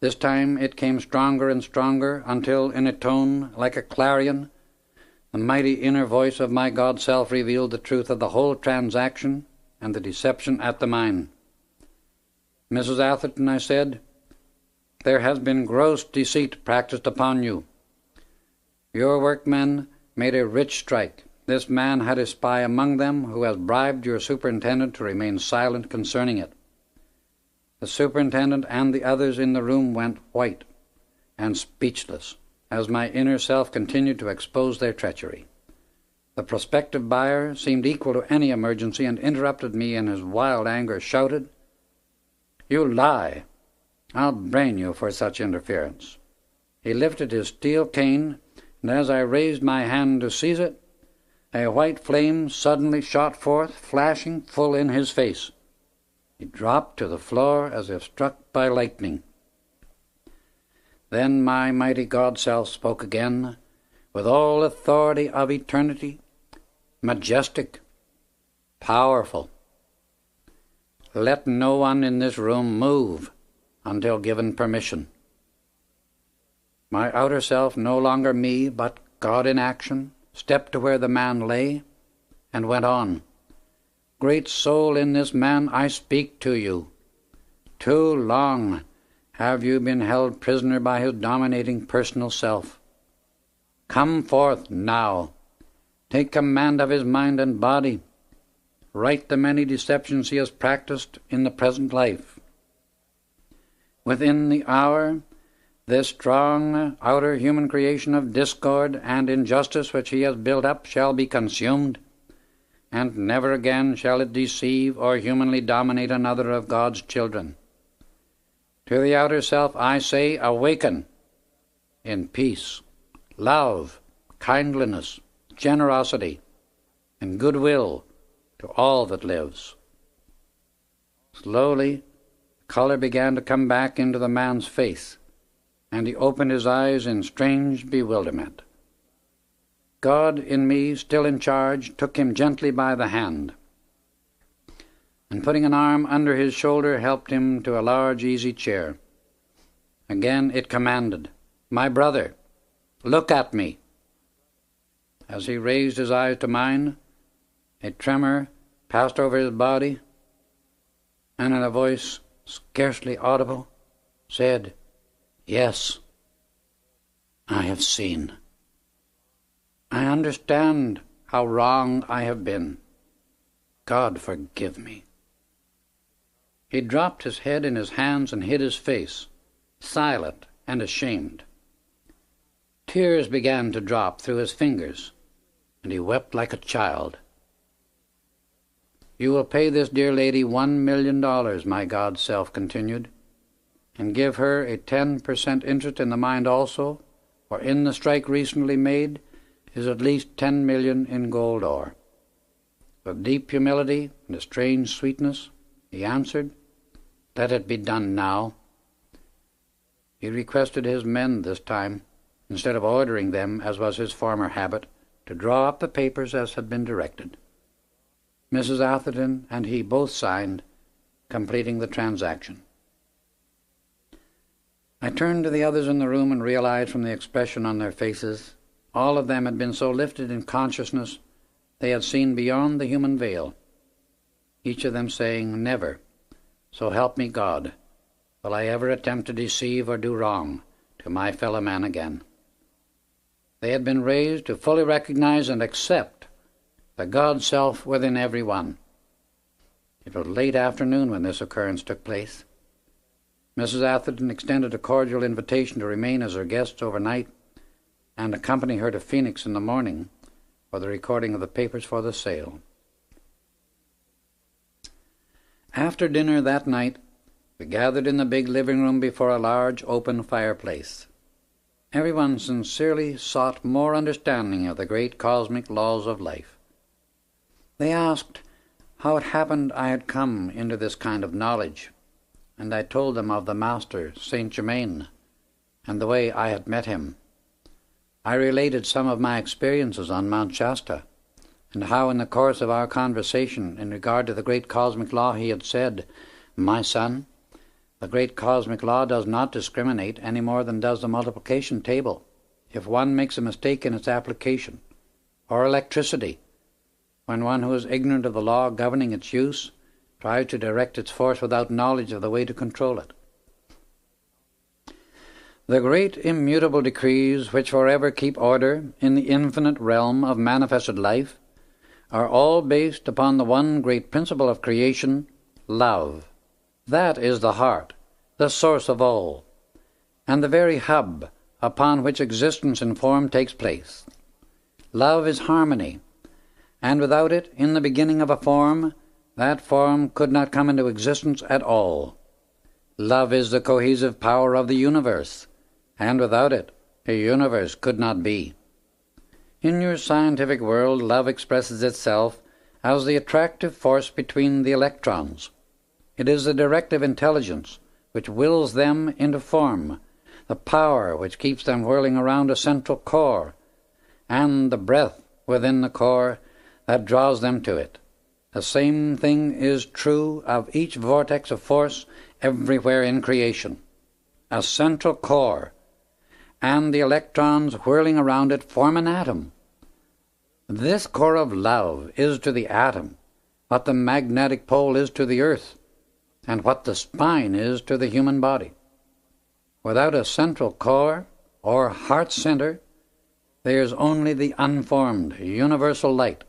Speaker 1: This time it came stronger and stronger, until, in a tone like a clarion, the mighty inner voice of my God self revealed the truth of the whole transaction and the deception at the mine. "Mrs. Atherton," I said, "there has been gross deceit practiced upon you. Your workmen made a rich strike. This man had a spy among them who has bribed your superintendent to remain silent concerning it." The superintendent and the others in the room went white and speechless as my inner self continued to expose their treachery. The prospective buyer seemed equal to any emergency and interrupted me in his wild anger, shouted, "You lie! I'll brain you for such interference." He lifted his steel cane, and as I raised my hand to seize it, a white flame suddenly shot forth, flashing full in his face. He dropped to the floor as if struck by lightning. Then my mighty God-self spoke again, with all authority of eternity, majestic, powerful. "Let no one in this room move until given permission." My outer self, no longer me, but God in action, stepped to where the man lay, and went on. "Great soul in this man, I speak to you. Too long have you been held prisoner by his dominating personal self. Come forth now. Take command of his mind and body. Right the many deceptions he has practiced in the present life. Within the hour, this strong outer human creation of discord and injustice which he has built up shall be consumed, and never again shall it deceive or humanly dominate another of God's children. To the outer self I say, awaken in peace, love, kindliness, generosity, and goodwill to all that lives." Slowly, color began to come back into the man's face, and he opened his eyes in strange bewilderment. God in me, still in charge, took him gently by the hand, and putting an arm under his shoulder, helped him to a large easy chair. Again it commanded, "My brother, look at me." As he raised his eyes to mine, a tremor passed over his body, and in a voice scarcely audible, said, "Yes, I have seen. I understand how wrong I have been. God forgive me." He dropped his head in his hands and hid his face, silent and ashamed. Tears began to drop through his fingers, and he wept like a child. "You will pay this dear lady $1,000,000, my God-self continued, and give her a 10% interest in the mine also, for in the strike recently made is at least 10 million in gold ore." With deep humility and a strange sweetness, he answered, "Let it be done now." He requested his men this time, instead of ordering them, as was his former habit, to draw up the papers as had been directed. Mrs. Atherton and he both signed, completing the transaction. I turned to the others in the room and realized from the expression on their faces, all of them had been so lifted in consciousness they had seen beyond the human veil, each of them saying, "Never, so help me God, will I ever attempt to deceive or do wrong to my fellow man again." They had been raised to fully recognize and accept the God-self within every one. It was late afternoon when this occurrence took place. Mrs. Atherton extended a cordial invitation to remain as her guests overnight and accompany her to Phoenix in the morning for the recording of the papers for the sale. After dinner that night, we gathered in the big living room before a large open fireplace. Everyone sincerely sought more understanding of the great cosmic laws of life. They asked how it happened I had come into this kind of knowledge, and I told them of the Master, Saint Germain, and the way I had met him. I related some of my experiences on Mount Shasta, and how in the course of our conversation in regard to the great cosmic law he had said, "My son, the great cosmic law does not discriminate any more than does the multiplication table. If one makes a mistake in its application, or electricity, when one who is ignorant of the law governing its use tries to direct its force without knowledge of the way to control it. The great immutable decrees which forever keep order in the infinite realm of manifested life are all based upon the one great principle of creation, love. That is the heart, the source of all, and the very hub upon which existence in form takes place. Love is harmony, and without it, in the beginning of a form, that form could not come into existence at all. Love is the cohesive power of the universe, and without it, a universe could not be. In your scientific world, love expresses itself as the attractive force between the electrons. It is the directive intelligence which wills them into form, the power which keeps them whirling around a central core, and the breath within the core that draws them to it. The same thing is true of each vortex of force everywhere in creation. A central core, and the electrons whirling around it form an atom. This core of love is to the atom what the magnetic pole is to the earth, and what the spine is to the human body. Without a central core, or heart center, there is only the unformed, universal light,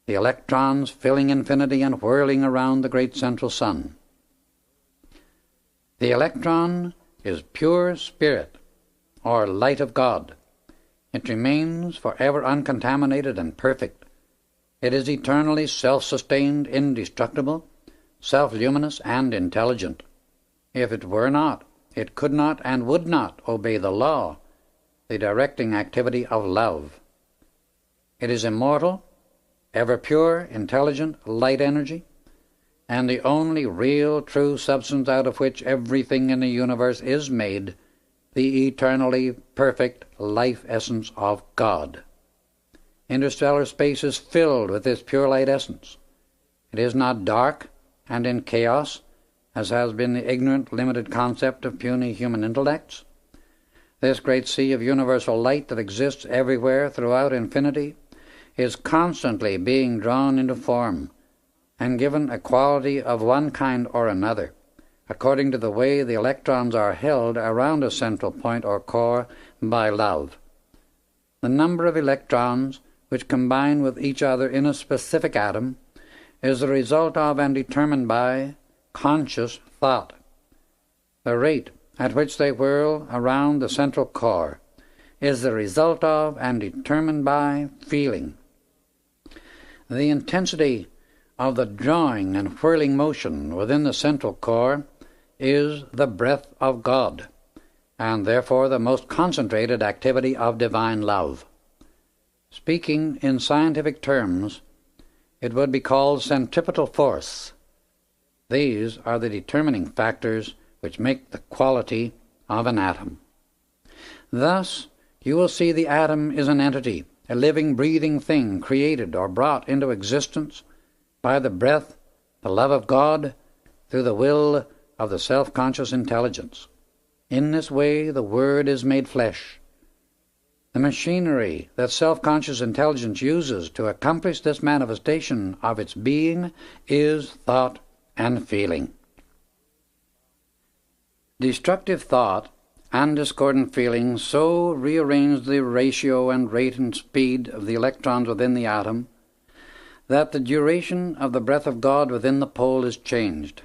Speaker 1: the electrons filling infinity and whirling around the great central sun. The electron is pure spirit, or light of God. It remains forever uncontaminated and perfect. It is eternally self-sustained, indestructible, self-luminous, and intelligent. If it were not, it could not and would not obey the law, the directing activity of love. It is immortal, ever pure, intelligent, light energy, and the only real, true substance out of which everything in the universe is made, the eternally perfect life essence of God. Interstellar space is filled with this pure light essence. It is not dark and in chaos, as has been the ignorant, limited concept of puny human intellects. This great sea of universal light that exists everywhere throughout infinity is constantly being drawn into form and given a quality of one kind or another, according to the way the electrons are held around a central point or core by love. The number of electrons which combine with each other in a specific atom is the result of and determined by conscious thought. The rate at which they whirl around the central core is the result of and determined by feeling. The intensity of the drawing and whirling motion within the central core is the breath of God, and therefore the most concentrated activity of divine love. Speaking in scientific terms, it would be called centripetal force. These are the determining factors which make the quality of an atom. Thus, you will see the atom is an entity, a living, breathing thing created or brought into existence by the breath, the love of God, through the will of the self-conscious intelligence. In this way, the Word is made flesh. The machinery that self-conscious intelligence uses to accomplish this manifestation of its being is thought and feeling. Destructive thought and discordant feeling so rearrange the ratio and rate and speed of the electrons within the atom that the duration of the breath of God within the pole is changed.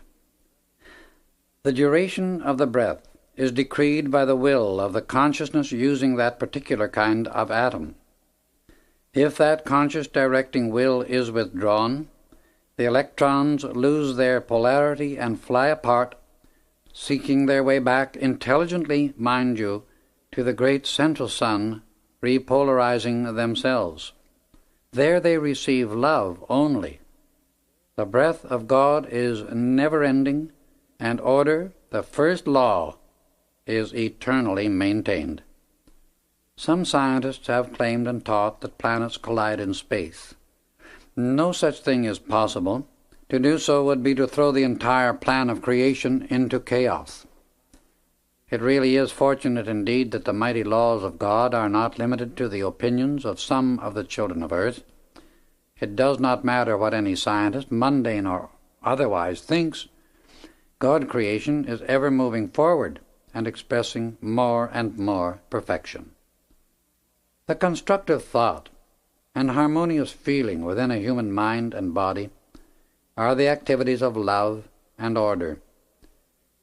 Speaker 1: The duration of the breath is decreed by the will of the consciousness using that particular kind of atom. If that conscious directing will is withdrawn, the electrons lose their polarity and fly apart, seeking their way back intelligently, mind you, to the great central sun, repolarizing themselves. There they receive love only. The breath of God is never-ending, and order, the first law, is eternally maintained. Some scientists have claimed and taught that planets collide in space. No such thing is possible. To do so would be to throw the entire plan of creation into chaos. It really is fortunate indeed that the mighty laws of God are not limited to the opinions of some of the children of earth. It does not matter what any scientist, mundane or otherwise, thinks. God creation is ever moving forward and expressing more and more perfection. The constructive thought and harmonious feeling within a human mind and body are the activities of love and order.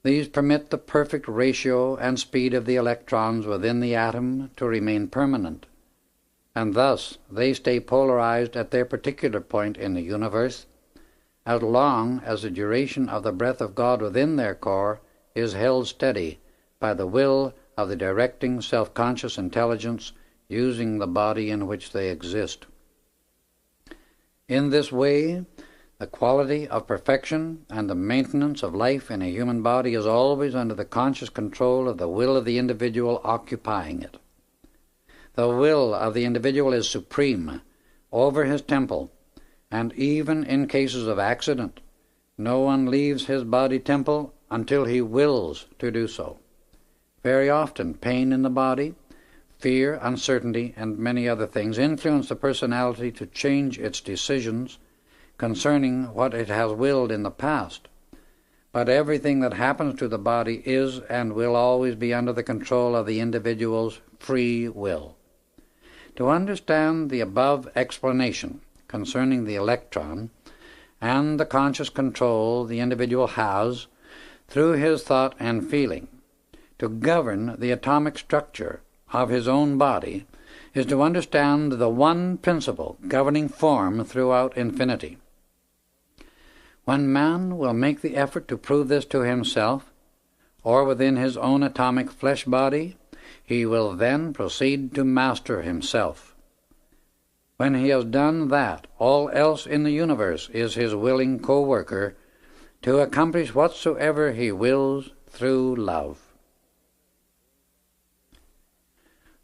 Speaker 1: These permit the perfect ratio and speed of the electrons within the atom to remain permanent, and thus they stay polarized at their particular point in the universe, as long as the duration of the breath of God within their core is held steady by the will of the directing self-conscious intelligence using the body in which they exist. In this way, the quality of perfection and the maintenance of life in a human body is always under the conscious control of the will of the individual occupying it. The will of the individual is supreme over his temple, and even in cases of accident, no one leaves his body temple until he wills to do so. Very often, pain in the body, fear, uncertainty, and many other things influence the personality to change its decisions concerning what it has willed in the past. But everything that happens to the body is and will always be under the control of the individual's free will. To understand the above explanation concerning the electron and the conscious control the individual has through his thought and feeling to govern the atomic structure of his own body is to understand the one principle governing form throughout infinity. When man will make the effort to prove this to himself, or within his own atomic flesh body, he will then proceed to master himself. When he has done that, all else in the universe is his willing co-worker to accomplish whatsoever he wills through love.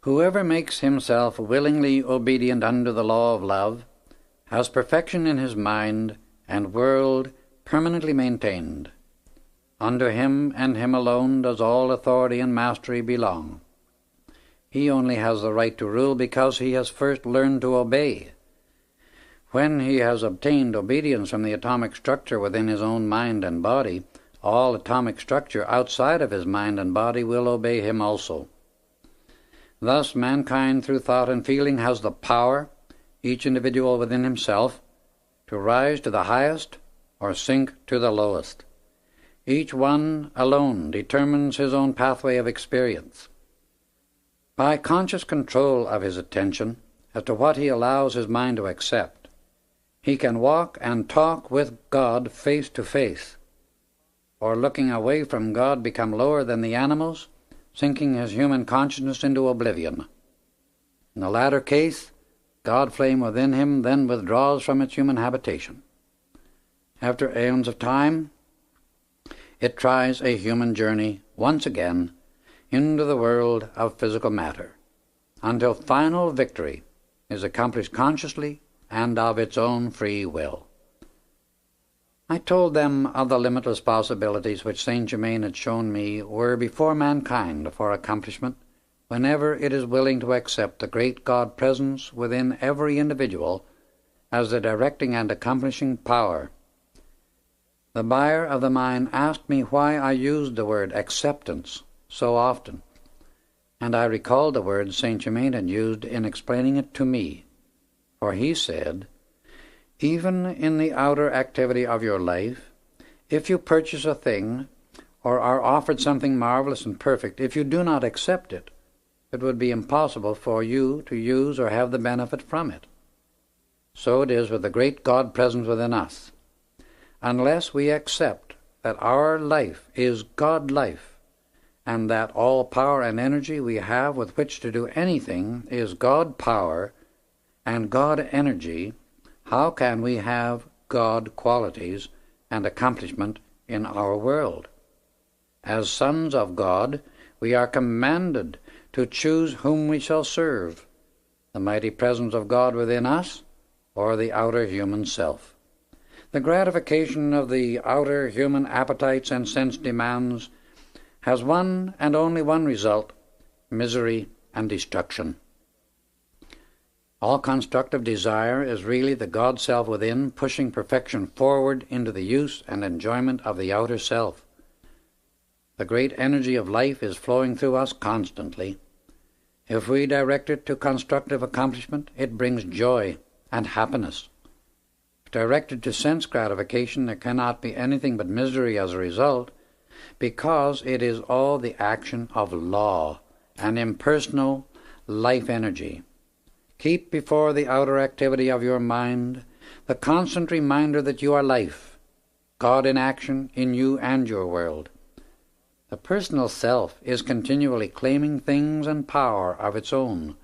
Speaker 1: Whoever makes himself willingly obedient under the law of love has perfection in his mind and world permanently maintained. Unto him and him alone does all authority and mastery belong. He only has the right to rule because he has first learned to obey. When he has obtained obedience from the atomic structure within his own mind and body, all atomic structure outside of his mind and body will obey him also. Thus mankind through thought and feeling has the power, each individual within himself, to rise to the highest or sink to the lowest. Each one alone determines his own pathway of experience. By conscious control of his attention as to what he allows his mind to accept, he can walk and talk with God face to face, or looking away from God become lower than the animals, sinking his human consciousness into oblivion. In the latter case, God flame within him then withdraws from its human habitation. After aeons of time, it tries a human journey once again into the world of physical matter, until final victory is accomplished consciously and of its own free will. I told them of the limitless possibilities which Saint Germain had shown me were before mankind for accomplishment whenever it is willing to accept the great God presence within every individual as the directing and accomplishing power. The buyer of the mine asked me why I used the word acceptance so often, and I recalled the words Saint Germain had used in explaining it to me, for he said, "Even in the outer activity of your life, if you purchase a thing or are offered something marvelous and perfect, if you do not accept it, it would be impossible for you to use or have the benefit from it. So it is with the great God present within us. Unless we accept that our life is God life, and that all power and energy we have with which to do anything is God power and God energy, how can we have God qualities and accomplishment in our world? As sons of God, we are commanded to choose whom we shall serve, the mighty presence of God within us or the outer human self. The gratification of the outer human appetites and sense demands has one and only one result: misery and destruction. All constructive desire is really the God self within pushing perfection forward into the use and enjoyment of the outer self. The great energy of life is flowing through us constantly. If we direct it to constructive accomplishment, it brings joy and happiness. If directed to sense gratification, there cannot be anything but misery as a result, because it is all the action of law and impersonal life energy. Keep before the outer activity of your mind the constant reminder that you are life, God in action in you and your world. The personal self is continually claiming things and power of its own,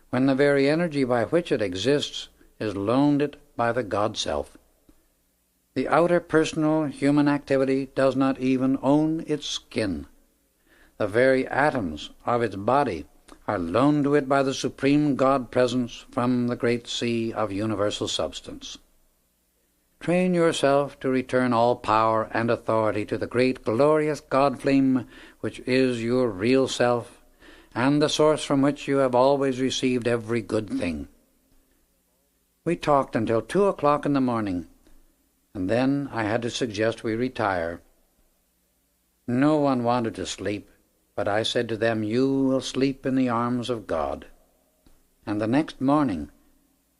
Speaker 1: when the very energy by which it exists is loaned it by the God-self. The outer personal human activity does not even own its skin. The very atoms of its body are loaned to it by the supreme God-presence from the great sea of universal substance. Train yourself to return all power and authority to the great glorious God-flame which is your real self, and the source from which you have always received every good thing. We talked until 2 o'clock in the morning, and then I had to suggest we retire. No one wanted to sleep, but I said to them, "You will sleep in the arms of God." And the next morning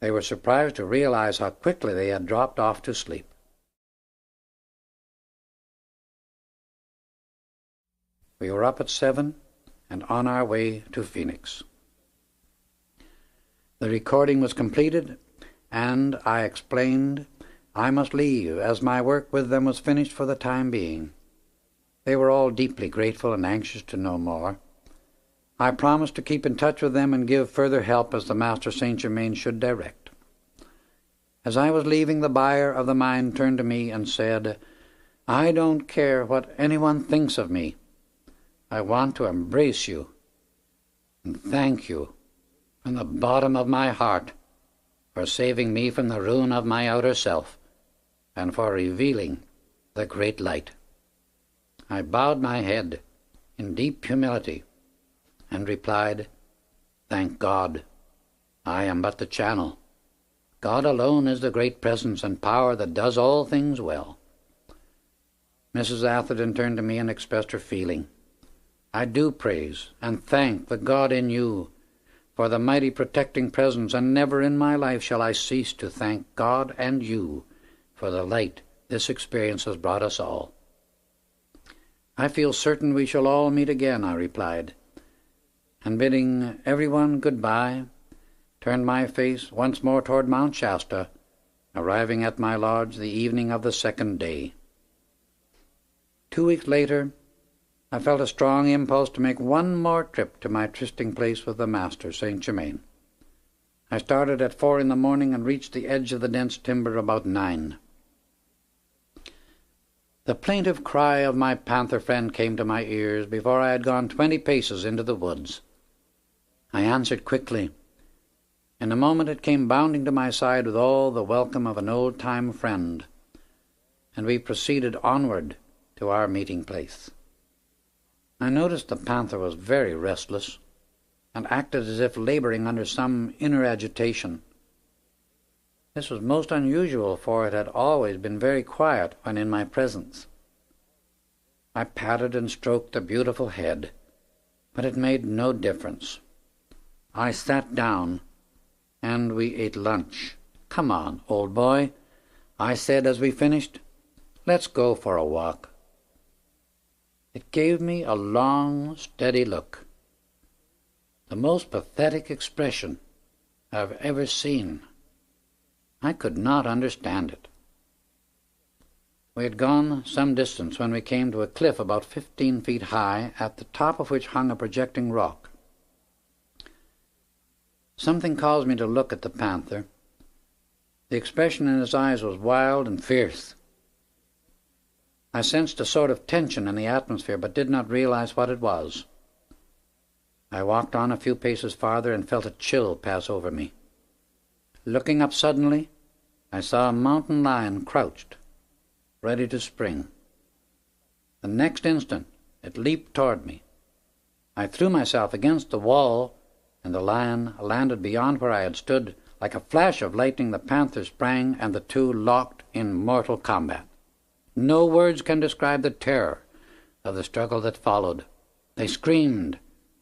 Speaker 1: they were surprised to realize how quickly they had dropped off to sleep. We were up at 7 and on our way to Phoenix. The recording was completed, and I explained I must leave, as my work with them was finished for the time being. They were all deeply grateful and anxious to know more. I promised to keep in touch with them and give further help as the Master Saint Germain should direct. As I was leaving, the buyer of the mine turned to me and said, "I don't care what anyone thinks of me. I want to embrace you and thank you from the bottom of my heart for saving me from the ruin of my outer self and for revealing the great light." I bowed my head in deep humility and replied, "Thank God, I am but the channel. God alone is the great presence and power that does all things well." Mrs. Atherton turned to me and expressed her feeling. "I do praise and thank the God in you for the mighty protecting presence, and never in my life shall I cease to thank God and you for the light this experience has brought us all." "I feel certain we shall all meet again," I replied, and bidding everyone good-bye, turned my face once more toward Mount Shasta, arriving at my lodge the evening of the second day. 2 weeks later, I felt a strong impulse to make one more trip to my trysting place with the Master, Saint Germain. I started at 4 in the morning and reached the edge of the dense timber about 9. The plaintive cry of my panther friend came to my ears before I had gone 20 paces into the woods. I answered quickly. In a moment it came bounding to my side with all the welcome of an old-time friend, and we proceeded onward to our meeting place. I noticed the panther was very restless and acted as if laboring under some inner agitation. This was most unusual, for it had always been very quiet when in my presence. I patted and stroked the beautiful head, but it made no difference. I sat down, and we ate lunch. "Come on, old boy," I said as we finished. "Let's go for a walk." It gave me a long, steady look, the most pathetic expression I've ever seen. I could not understand it. We had gone some distance when we came to a cliff about 15 feet high, at the top of which hung a projecting rock. Something caused me to look at the panther. The expression in his eyes was wild and fierce. I sensed a sort of tension in the atmosphere, but did not realize what it was. I walked on a few paces farther and felt a chill pass over me. Looking up suddenly, I saw a mountain lion crouched, ready to spring. The next instant it leaped toward me. I threw myself against the wall, and the lion landed beyond where I had stood. Like a flash of lightning the panther sprang, and the two locked in mortal combat. No words can describe the terror of the struggle that followed. They screamed,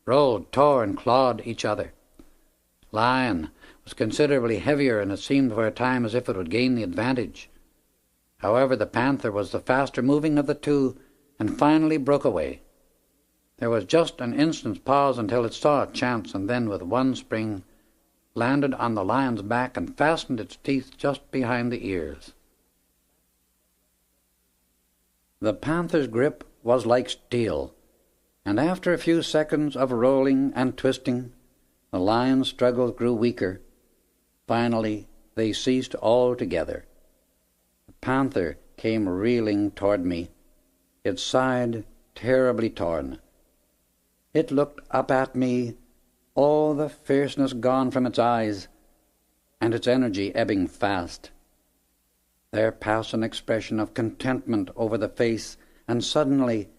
Speaker 1: rolled, tore, and clawed each other. Lion was considerably heavier, and it seemed for a time as if it would gain the advantage. However, the panther was the faster moving of the two, and finally broke away. There was just an instant's pause until it saw a chance, and then with one spring landed on the lion's back and fastened its teeth just behind the ears. The panther's grip was like steel, and after a few seconds of rolling and twisting, the lion's struggles grew weaker. Finally, they ceased altogether. The panther came reeling toward me, its side terribly torn. It looked up at me, all the fierceness gone from its eyes, and its energy ebbing fast. There passed an expression of contentment over the face, and suddenly,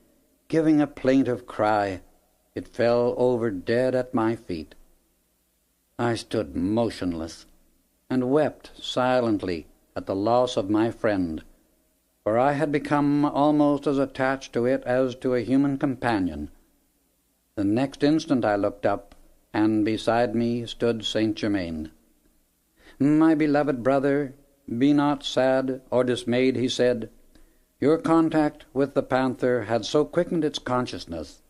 Speaker 1: giving a plaintive cry, it fell over dead at my feet. I stood motionless, and wept silently at the loss of my friend, for I had become almost as attached to it as to a human companion. The next instant I looked up, and beside me stood Saint Germain. "My beloved brother, be not sad or dismayed," he said. "Your contact with the panther had so quickened its consciousness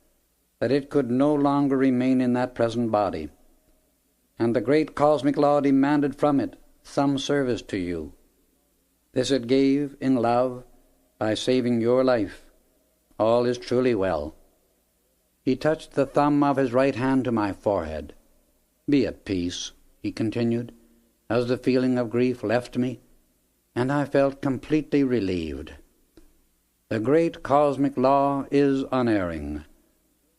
Speaker 1: that it could no longer remain in that present body, and the great cosmic law demanded from it some service to you. This it gave in love by saving your life. All is truly well." He touched the thumb of his right hand to my forehead. "Be at peace," he continued, as the feeling of grief left me, and I felt completely relieved. The great cosmic law is unerring.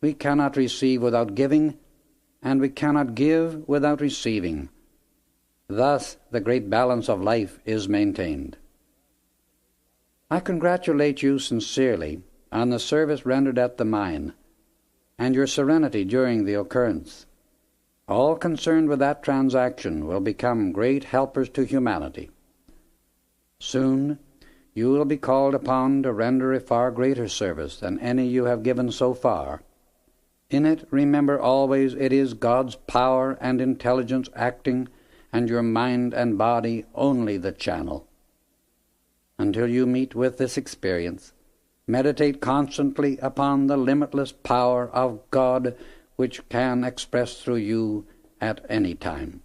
Speaker 1: We cannot receive without giving, and we cannot give without receiving. Thus the great balance of life is maintained. I congratulate you sincerely on the service rendered at the mine, and your serenity during the occurrence. All concerned with that transaction will become great helpers to humanity. Soon you will be called upon to render a far greater service than any you have given so far. In it, remember always, it is God's power and intelligence acting, and your mind and body only the channel. Until you meet with this experience, meditate constantly upon the limitless power of God, which can express through you at any time.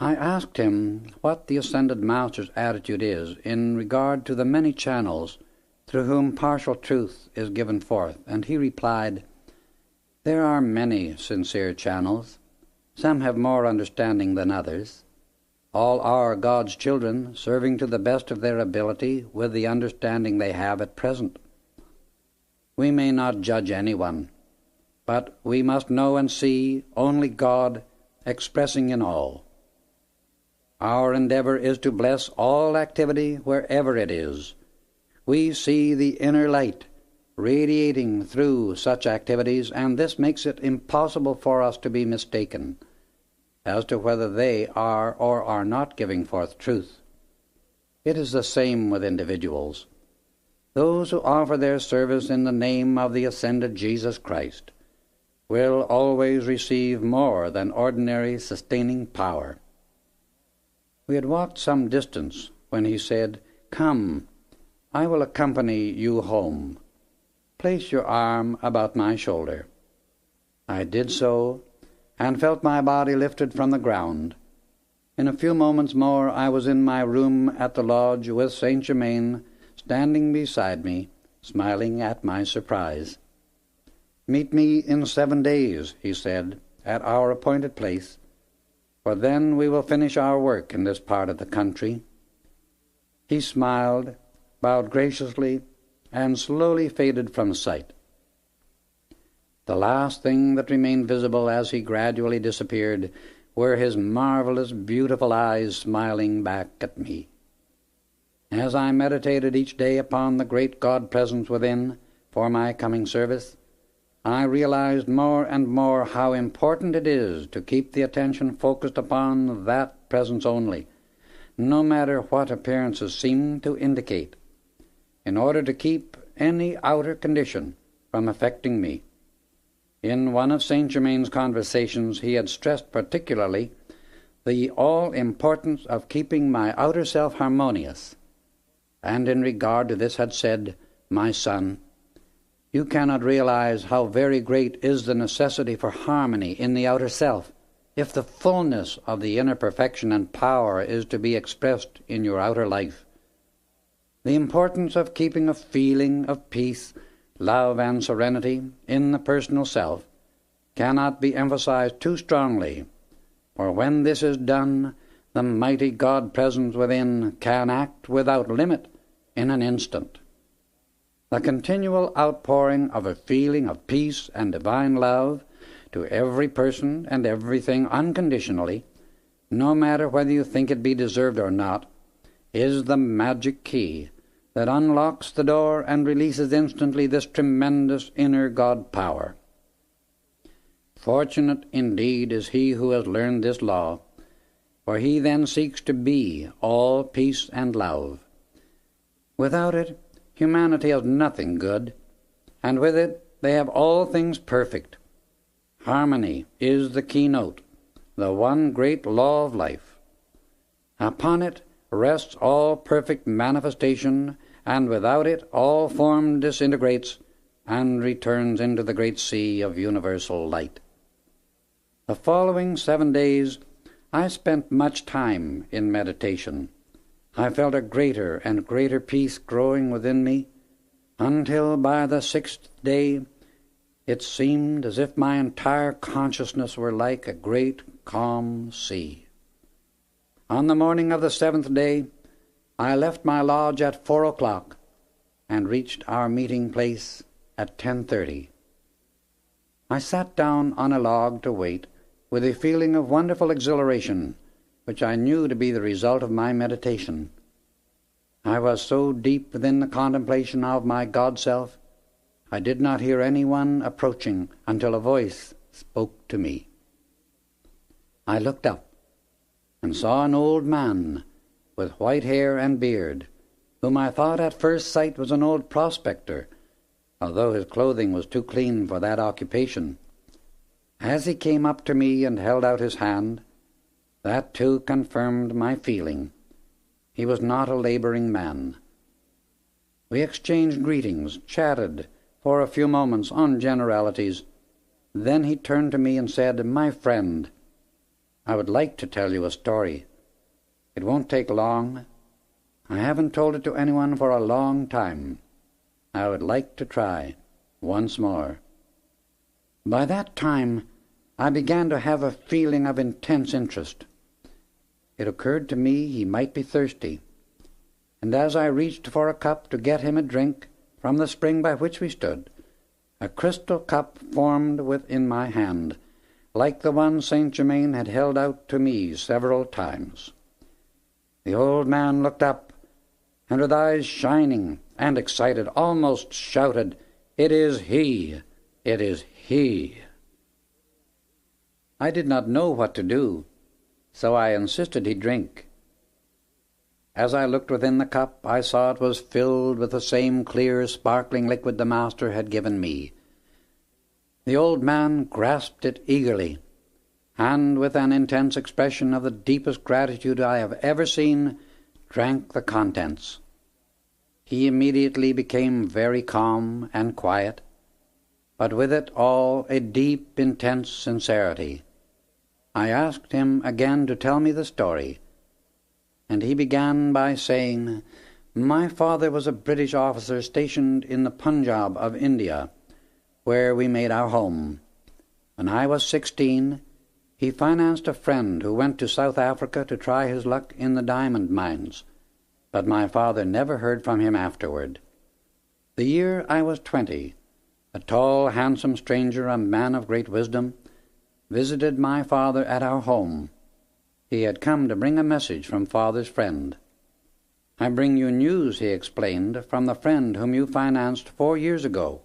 Speaker 1: I asked him what the Ascended Master's attitude is in regard to the many channels through whom partial truth is given forth, and he replied, "There are many sincere channels. Some have more understanding than others. All are God's children, serving to the best of their ability with the understanding they have at present. We may not judge anyone, but we must know and see only God expressing in all. Our endeavor is to bless all activity wherever it is. We see the inner light radiating through such activities, and this makes it impossible for us to be mistaken as to whether they are or are not giving forth truth. It is the same with individuals. Those who offer their service in the name of the ascended Jesus Christ will always receive more than ordinary sustaining power." We had walked some distance when he said, "Come, I will accompany you home. Place your arm about my shoulder." I did so, and felt my body lifted from the ground. In a few moments more I was in my room at the lodge with Saint Germain standing beside me, smiling at my surprise. "Meet me in 7 days," he said, "at our appointed place, for then we will finish our work in this part of the country." He smiled, bowed graciously, and slowly faded from sight. The last thing that remained visible as he gradually disappeared were his marvelous, beautiful eyes smiling back at me. As I meditated each day upon the great God-presence within for my coming service, I realized more and more how important it is to keep the attention focused upon that presence only, no matter what appearances seem to indicate, in order to keep any outer condition from affecting me. In one of Saint Germain's conversations he had stressed particularly the all-importance of keeping my outer self harmonious, and in regard to this had said, "My son, you cannot realize how very great is the necessity for harmony in the outer self, if the fullness of the inner perfection and power is to be expressed in your outer life. The importance of keeping a feeling of peace love, and serenity in the personal self cannot be emphasized too strongly, for when this is done, the mighty God-presence within can act without limit in an instant. The continual outpouring of a feeling of peace and divine love to every person and everything unconditionally, no matter whether you think it be deserved or not, is the magic key that unlocks the door and releases instantly this tremendous inner God power. Fortunate indeed is he who has learned this law, for he then seeks to be all peace and love. Without it, humanity has nothing good, and with it they have all things perfect. Harmony is the keynote, the one great law of life. Upon it rests all perfect manifestation, and without it all form disintegrates and returns into the great sea of universal light. The following 7 days I spent much time in meditation. I felt a greater and greater peace growing within me, until by the 6th day it seemed as if my entire consciousness were like a great calm sea. On the morning of the 7th day, I left my lodge at 4 o'clock and reached our meeting place at 10:30. I sat down on a log to wait, with a feeling of wonderful exhilaration, which I knew to be the result of my meditation. I was so deep within the contemplation of my God-self, I did not hear anyone approaching until a voice spoke to me. I looked up and saw an old man with white hair and beard, whom I thought at first sight was an old prospector, although his clothing was too clean for that occupation. As he came up to me and held out his hand, that too confirmed my feeling. He was not a laboring man. We exchanged greetings, chatted for a few moments on generalities. Then he turned to me and said, "My friend, I would like to tell you a story. It won't take long. I haven't told it to anyone for a long time. I would like to try once more." By that time, I began to have a feeling of intense interest. It occurred to me he might be thirsty, and as I reached for a cup to get him a drink from the spring by which we stood, a crystal cup formed within my hand, like the one Saint Germain had held out to me several times. The old man looked up, and with eyes shining and excited, almost shouted, "It is he! It is he!" I did not know what to do, so I insisted he drink. As I looked within the cup, I saw it was filled with the same clear, sparkling liquid the Master had given me. The old man grasped it eagerly, and with an intense expression of the deepest gratitude I have ever seen, drank the contents. He immediately became very calm and quiet, but with it all a deep, intense sincerity. I asked him again to tell me the story, and he began by saying, "My father was a British officer stationed in the Punjab of India, where we made our home. When I was 16, he financed a friend who went to South Africa to try his luck in the diamond mines, but my father never heard from him afterward. The year I was 20, a tall, handsome stranger, a man of great wisdom, visited my father at our home. He had come to bring a message from father's friend. 'I bring you news,' he explained, 'from the friend whom you financed 4 years ago.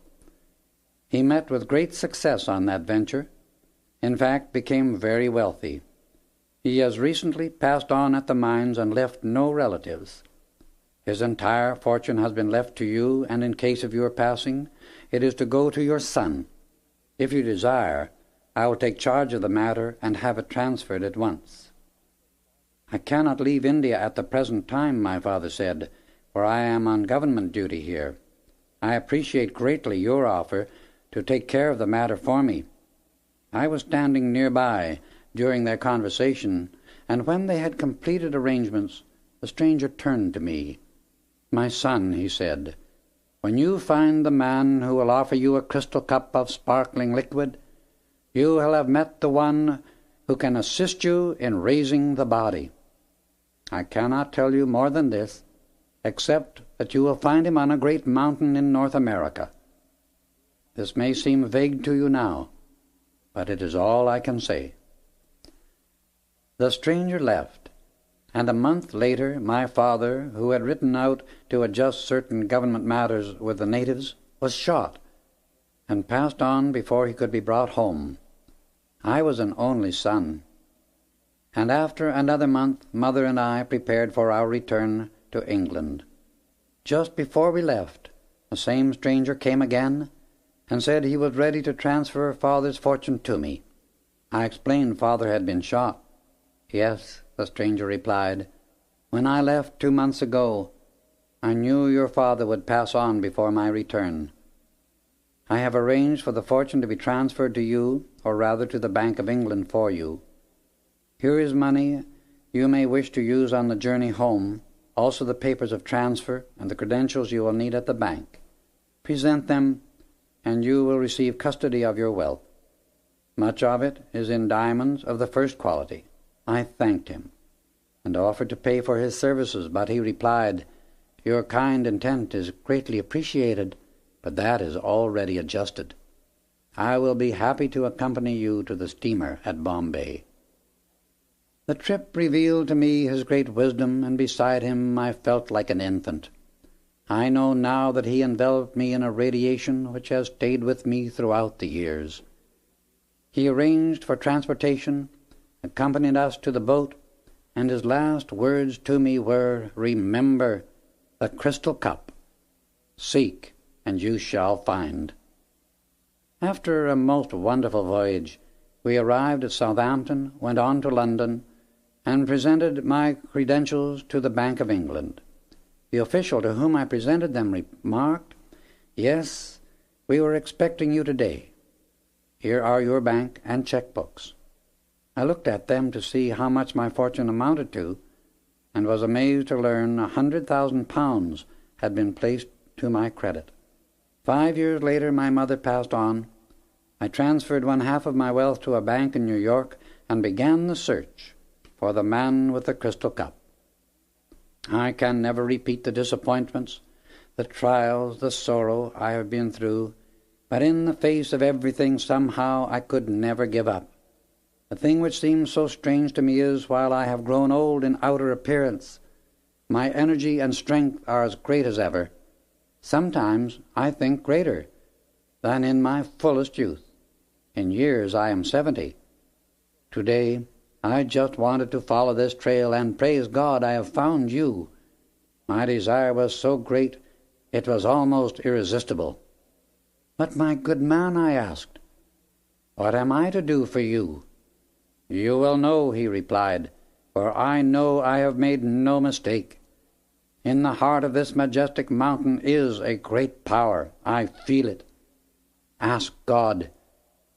Speaker 1: He met with great success on that venture, in fact became very wealthy. He has recently passed on at the mines and left no relatives. His entire fortune has been left to you, and in case of your passing, it is to go to your son. If you desire, I will take charge of the matter and have it transferred at once.' 'I cannot leave India at the present time,' my father said, 'for I am on government duty here. I appreciate greatly your offer to take care of the matter for me.' I was standing nearby during their conversation, and when they had completed arrangements, the stranger turned to me. 'My son,' he said, When you find the man who will offer you a crystal cup of sparkling liquid, you will have met the one who can assist you in raising the body. I cannot tell you more than this, except that you will find him on a great mountain in North America. This may seem vague to you now, but it is all I can say." The stranger left, and a month later my father, who had ridden out to adjust certain government matters with the natives, was shot, and passed on before he could be brought home. I was an only son, and after another month mother and I prepared for our return to England. Just before we left, the same stranger came again and said he was ready to transfer father's fortune to me. I explained father had been shot. "Yes," the stranger replied, "when I left 2 months ago, I knew your father would pass on before my return. I have arranged for the fortune to be transferred to you, or rather to the Bank of England for you. Here is money you may wish to use on the journey home, also the papers of transfer and the credentials you will need at the bank. Present them, and you will receive custody of your wealth. Much of it is in diamonds of the first quality." I thanked him, and offered to pay for his services, but he replied, "Your kind intent is greatly appreciated, but that is already adjusted. I will be happy to accompany you to the steamer at Bombay." The trip revealed to me his great wisdom, and beside him I felt like an infant. I know now that he enveloped me in a radiation which has stayed with me throughout the years. He arranged for transportation, accompanied us to the boat, and his last words to me were, "Remember the crystal cup. Seek, and you shall find." After a most wonderful voyage, we arrived at Southampton, went on to London, and presented my credentials to the Bank of England. The official to whom I presented them remarked, "Yes, we were expecting you today. Here are your bank and checkbooks." I looked at them to see how much my fortune amounted to, and was amazed to learn £100,000 had been placed to my credit. 5 years later my mother passed on. I transferred one half of my wealth to a bank in New York and began the search for the man with the crystal cup. I can never repeat the disappointments, the trials, the sorrow I have been through, but in the face of everything somehow I could never give up. The thing which seems so strange to me is, while I have grown old in outer appearance, my energy and strength are as great as ever. Sometimes I think greater than in my fullest youth. In years I am 70. Today I just wanted to follow this trail, and praise God I have found you. My desire was so great it was almost irresistible. "But, my good man," I asked, "what am I to do for you?" "You will know," he replied, "for I know I have made no mistake. In the heart of this majestic mountain is a great power. I feel it. Ask God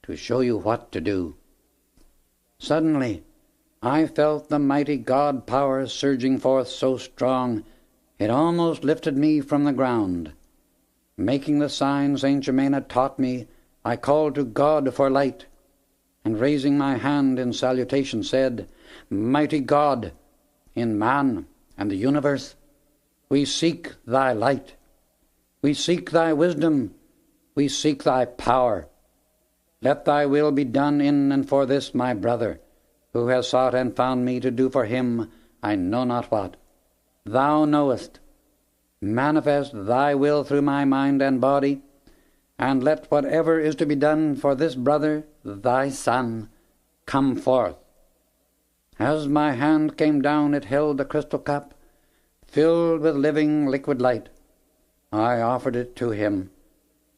Speaker 1: to show you what to do." Suddenly I felt the mighty God power surging forth so strong it almost lifted me from the ground. Making the sign St. Germain had taught me, I called to God for light, and raising my hand in salutation said, "Mighty God, in man and the universe, we seek thy light. We seek thy wisdom. We seek thy power. Let thy will be done in and for this my brother, who has sought and found me to do for him I know not what. Thou knowest. Manifest thy will through my mind and body, and let whatever is to be done for this brother, thy son, come forth." As my hand came down, it held the crystal cup, filled with living liquid light. I offered it to him,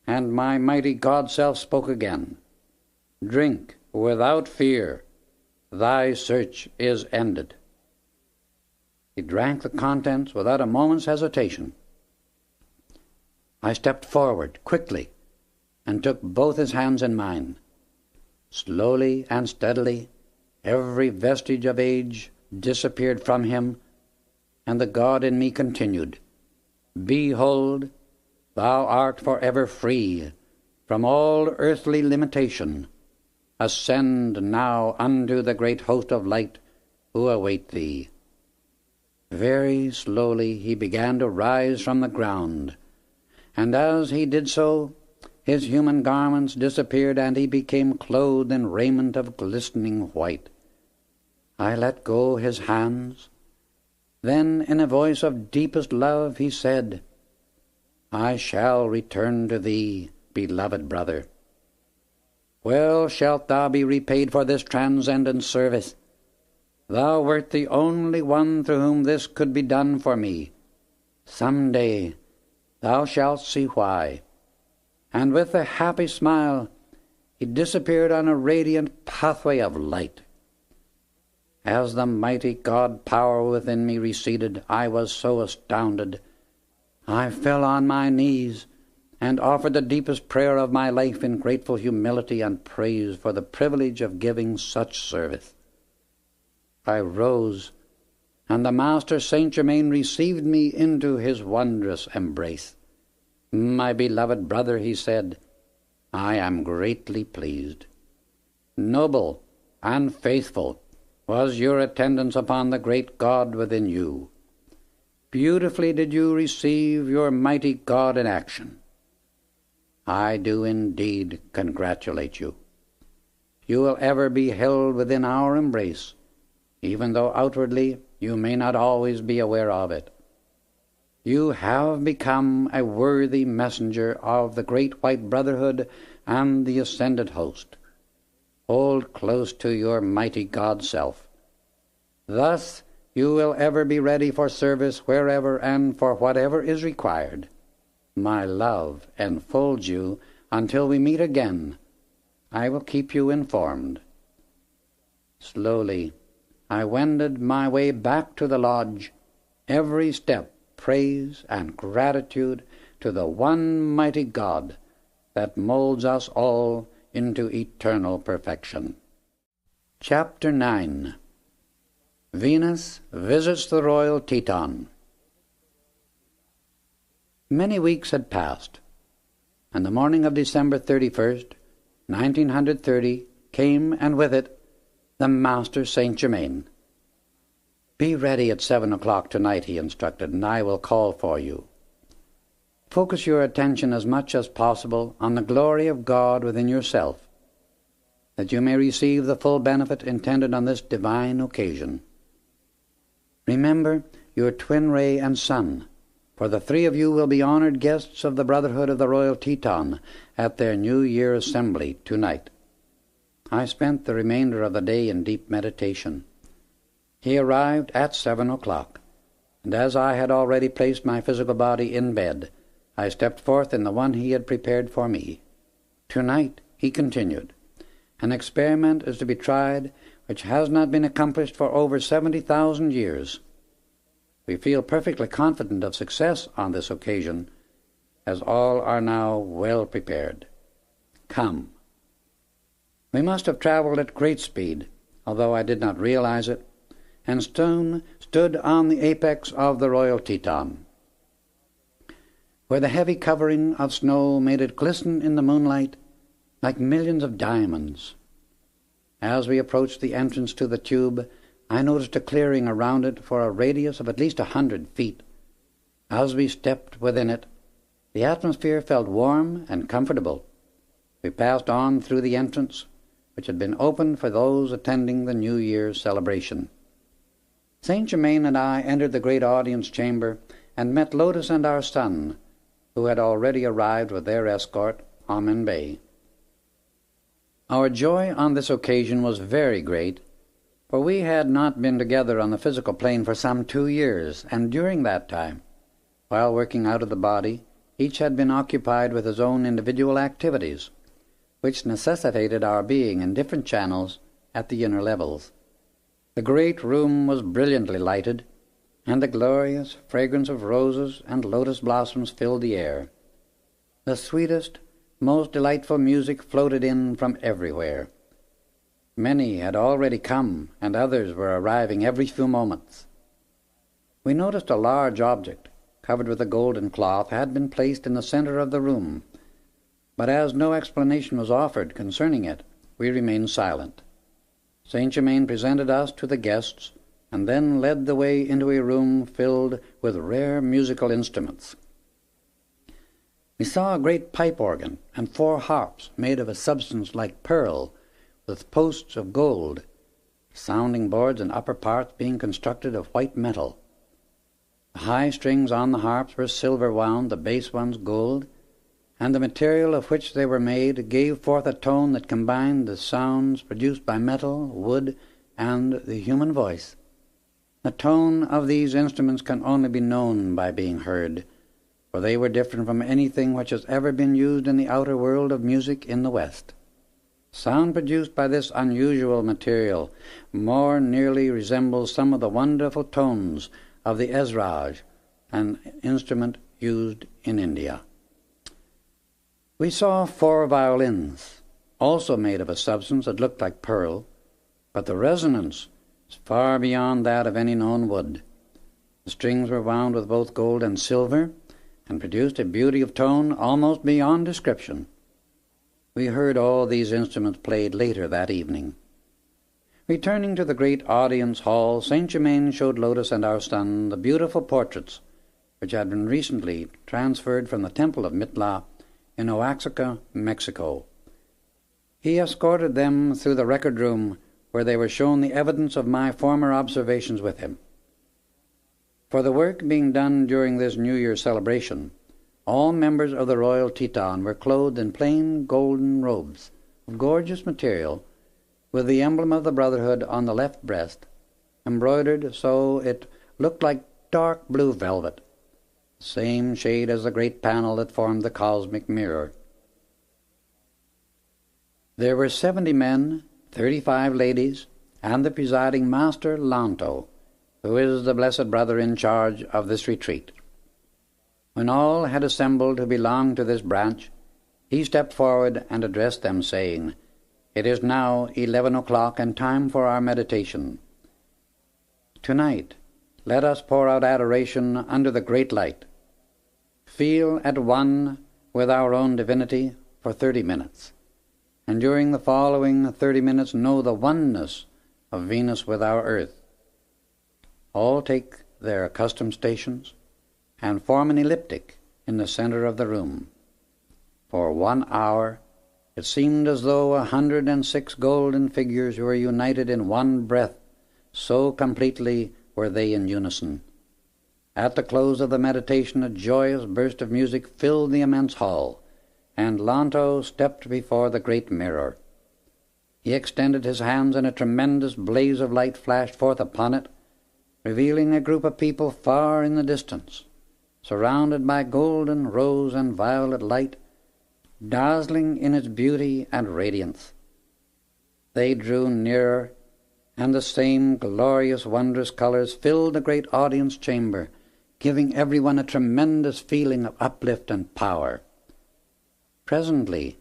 Speaker 1: and my mighty God-self spoke again. "Drink without fear. Thy search is ended." He drank the contents without a moment's hesitation. I stepped forward quickly and took both his hands in mine. Slowly and steadily, every vestige of age disappeared from him, and the God in me continued, "Behold, thou art for ever free from all earthly limitation. Ascend now unto the great host of light who await thee. Very slowly he began to rise from the ground, and as he did so, his human garments disappeared, and he became clothed in raiment of glistening white. I let go his hands. Then, in a voice of deepest love, he said, I shall return to thee, beloved brother. Well shalt thou be repaid for this transcendent service. Thou wert the only one through whom this could be done for me. Some day thou shalt see why. And with a happy smile he disappeared on a radiant pathway of light. As the mighty God power within me receded, I was so astounded. I fell on my knees and offered the deepest prayer of my life in grateful humility and praise for the privilege of giving such service. I rose, and the Master Saint Germain received me into his wondrous embrace. My beloved brother, he said, I am greatly pleased. Noble and faithful was your attendance upon the great God within you. Beautifully did you receive your mighty God in action. I do indeed congratulate you. You will ever be held within our embrace, even though outwardly you may not always be aware of it. You have become a worthy messenger of the great white brotherhood and the ascended host. Hold close to your mighty God self. Thus you will ever be ready for service wherever and for whatever is required. My love enfolds you until we meet again. I will keep you informed. Slowly I wended my way back to the lodge, every step praise and gratitude to the one mighty God that molds us all into eternal perfection. Chapter 9. Venus visits the royal Teton. Many weeks had passed, and the morning of December 31st, 1930, came, and with it the Master Saint Germain. Be ready at 7 o'clock tonight, he instructed, and I will call for you. Focus your attention as much as possible on the glory of God within yourself, that you may receive the full benefit intended on this divine occasion. Remember your twin ray and sun, for the three of you will be honored guests of the Brotherhood of the Royal Teton at their New Year assembly tonight. I spent the remainder of the day in deep meditation. He arrived at 7 o'clock, and as I had already placed my physical body in bed, I stepped forth in the one he had prepared for me. Tonight, he continued, an experiment is to be tried which has not been accomplished for over 70,000 years. We feel perfectly confident of success on this occasion, as all are now well prepared. Come. We must have traveled at great speed, although I did not realize it, and soon stood on the apex of the Royal Teton, where the heavy covering of snow made it glisten in the moonlight like millions of diamonds. As we approached the entrance to the tube, I noticed a clearing around it for a radius of at least 100 feet. As we stepped within it, the atmosphere felt warm and comfortable. We passed on through the entrance, which had been opened for those attending the New Year's celebration. Saint Germain and I entered the great audience chamber and met Lotus and our son, who had already arrived with their escort, Amen Bay. Our joy on this occasion was very great, for we had not been together on the physical plane for some 2 years, and during that time, while working out of the body, each had been occupied with his own individual activities, which necessitated our being in different channels at the inner levels. The great room was brilliantly lighted, and the glorious fragrance of roses and lotus blossoms filled the air. The sweetest, most delightful music floated in from everywhere. Many had already come, and others were arriving every few moments. We noticed a large object, covered with a golden cloth, had been placed in the center of the room, but as no explanation was offered concerning it, we remained silent. Saint Germain presented us to the guests, and then led the way into a room filled with rare musical instruments. We saw a great pipe organ and 4 harps made of a substance like pearl, with posts of gold, sounding boards and upper parts being constructed of white metal. The high strings on the harps were silver wound, the bass ones gold, and the material of which they were made gave forth a tone that combined the sounds produced by metal, wood, and the human voice. The tone of these instruments can only be known by being heard, for they were different from anything which has ever been used in the outer world of music in the West. Sound produced by this unusual material more nearly resembles some of the wonderful tones of the ezraj, an instrument used in India. We saw 4 violins, also made of a substance that looked like pearl, but the resonance is far beyond that of any known wood. The strings were wound with both gold and silver, and produced a beauty of tone almost beyond description. We heard all these instruments played later that evening. Returning to the great audience hall, Saint Germain showed Lotus and our son the beautiful portraits which had been recently transferred from the Temple of Mitla in Oaxaca, Mexico. He escorted them through the record room, where they were shown the evidence of my former observations with him. For the work being done during this New Year celebration, all members of the Royal Teton were clothed in plain golden robes of gorgeous material, with the emblem of the Brotherhood on the left breast, embroidered so it looked like dark blue velvet, the same shade as the great panel that formed the cosmic mirror. There were 70 men, 35 ladies, and the presiding master, Lanto, who is the blessed brother in charge of this retreat. When all had assembled who belonged to this branch, he stepped forward and addressed them, saying, "It is now 11 o'clock and time for our meditation. Tonight, let us pour out adoration under the great light. Feel at one with our own divinity for 30 minutes, and during the following 30 minutes know the oneness of Venus with our earth. All take their accustomed stations and form an elliptic in the center of the room. For 1 hour it seemed as though 106 golden figures were united in one breath, so completely were they in unison. At the close of the meditation, a joyous burst of music filled the immense hall, and Lanto stepped before the great mirror. He extended his hands, and a tremendous blaze of light flashed forth upon it, revealing a group of people far in the distance, surrounded by golden, rose, and violet light, dazzling in its beauty and radiance. They drew nearer, and the same glorious, wondrous colors filled the great audience chamber, giving everyone a tremendous feeling of uplift and power. Presently,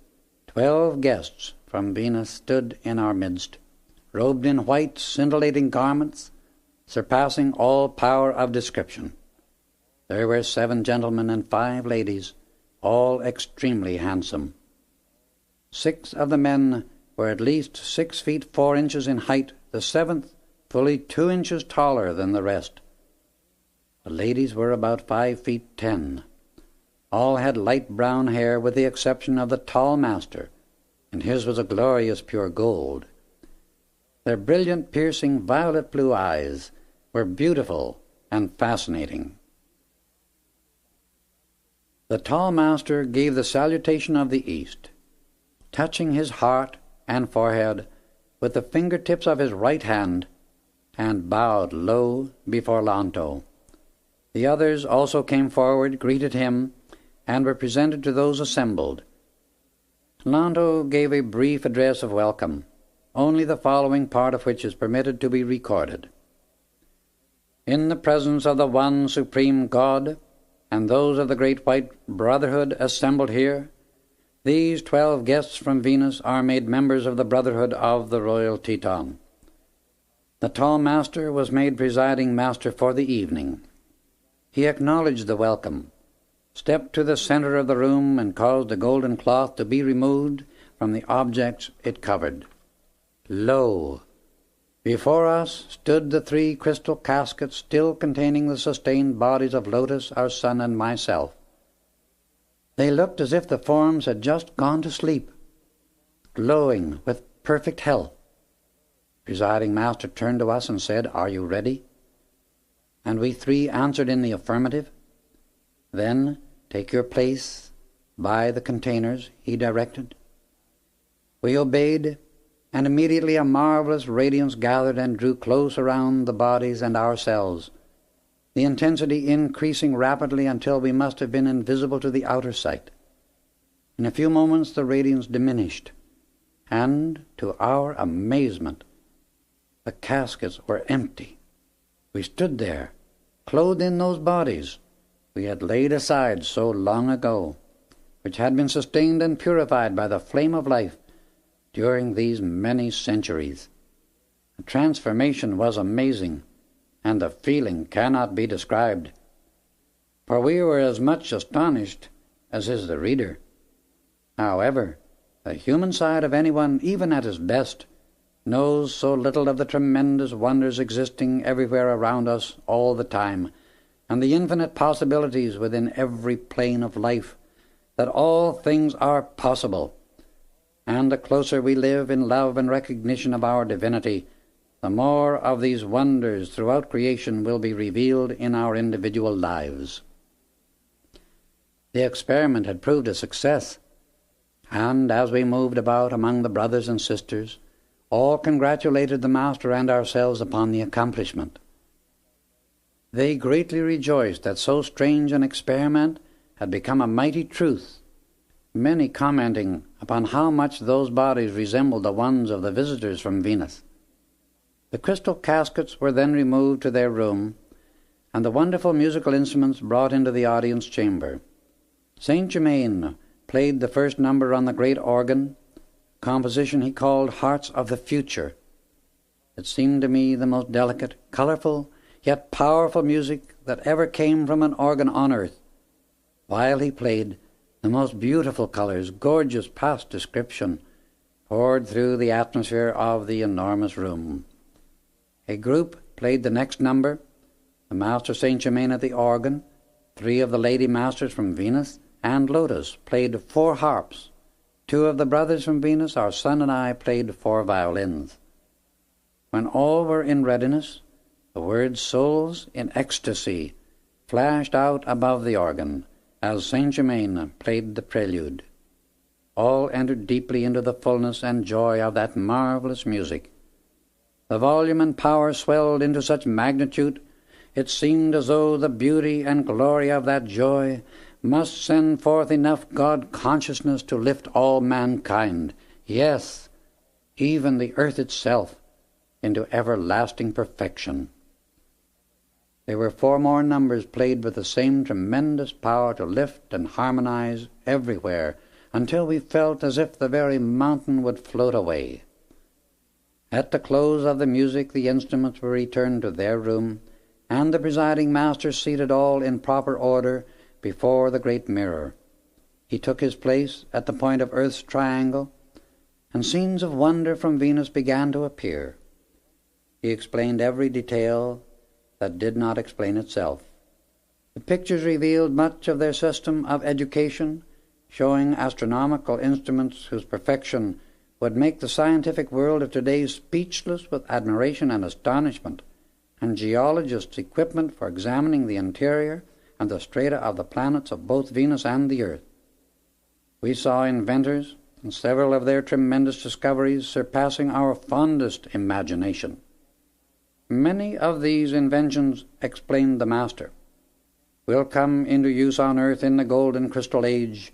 Speaker 1: 12 guests from Venus stood in our midst, robed in white, scintillating garments, surpassing all power of description. There were 7 gentlemen and 5 ladies, all extremely handsome. 6 of the men were at least 6 feet 4 inches in height, the 7th fully 2 inches taller than the rest. The ladies were about 5 feet 10. All had light brown hair, with the exception of the tall master, and his was a glorious pure gold. Their brilliant, piercing, violet blue eyes were beautiful and fascinating. The tall master gave the salutation of the East, touching his heart and forehead with the fingertips of his right hand, and bowed low before Lanto. The others also came forward, greeted him, and were presented to those assembled. Lanto gave a brief address of welcome, only the following part of which is permitted to be recorded. In the presence of the one supreme God, and those of the great white brotherhood assembled here, these 12 guests from Venus are made members of the brotherhood of the Royal Teton. The tall master was made presiding master for the evening. He acknowledged the welcome, stepped to the center of the room, and caused the golden cloth to be removed from the objects it covered. Lo! Before us stood the 3 crystal caskets still containing the sustained bodies of Lotus, our son, and myself. They looked as if the forms had just gone to sleep, glowing with perfect health. The presiding master turned to us and said, "Are you ready?" And we 3 answered in the affirmative. "Then take your place by the containers," he directed. We obeyed, and immediately a marvelous radiance gathered and drew close around the bodies and ourselves, the intensity increasing rapidly until we must have been invisible to the outer sight. In a few moments the radiance diminished, and, to our amazement, the caskets were empty. We stood there, clothed in those bodies we had laid aside so long ago, which had been sustained and purified by the flame of life during these many centuries. The transformation was amazing, and the feeling cannot be described, for we were as much astonished as is the reader. However, the human side of anyone, even at his best, knows so little of the tremendous wonders existing everywhere around us all the time, and the infinite possibilities within every plane of life, that all things are possible. And the closer we live in love and recognition of our divinity, the more of these wonders throughout creation will be revealed in our individual lives. The experiment had proved a success, and as we moved about among the brothers and sisters, all congratulated the Master and ourselves upon the accomplishment. They greatly rejoiced that so strange an experiment had become a mighty truth, many commenting upon how much those bodies resembled the ones of the visitors from Venus. The crystal caskets were then removed to their room, and the wonderful musical instruments brought into the audience chamber. Saint Germain played the first number on the great organ, a composition he called Hearts of the Future. It seemed to me the most delicate, colorful, yet powerful music that ever came from an organ on earth. While he played, the most beautiful colors, gorgeous past description, poured through the atmosphere of the enormous room. A group played the next number, the Master Saint Germain at the organ, 3 of the lady masters from Venus, and Lotus played 4 harps. 2 of the brothers from Venus, our son and I, played 4 violins. When all were in readiness, the words "Souls in Ecstasy" flashed out above the organ as Saint Germain played the prelude. All entered deeply into the fullness and joy of that marvelous music. The volume and power swelled into such magnitude, it seemed as though the beauty and glory of that joy must send forth enough God-consciousness to lift all mankind, yes, even the earth itself, into everlasting perfection. There were 4 more numbers played with the same tremendous power to lift and harmonize everywhere until we felt as if the very mountain would float away. At the close of the music, the instruments were returned to their room, and the presiding master seated all in proper order before the great mirror. He took his place at the point of Earth's triangle, and scenes of wonder from Venus began to appear. He explained every detail that did not explain itself. The pictures revealed much of their system of education, showing astronomical instruments whose perfection would make the scientific world of today speechless with admiration and astonishment, and geologists' equipment for examining the interior and the strata of the planets of both Venus and the Earth. We saw inventors and several of their tremendous discoveries surpassing our fondest imagination. Many of these inventions, explained the Master, will come into use on Earth in the golden crystal age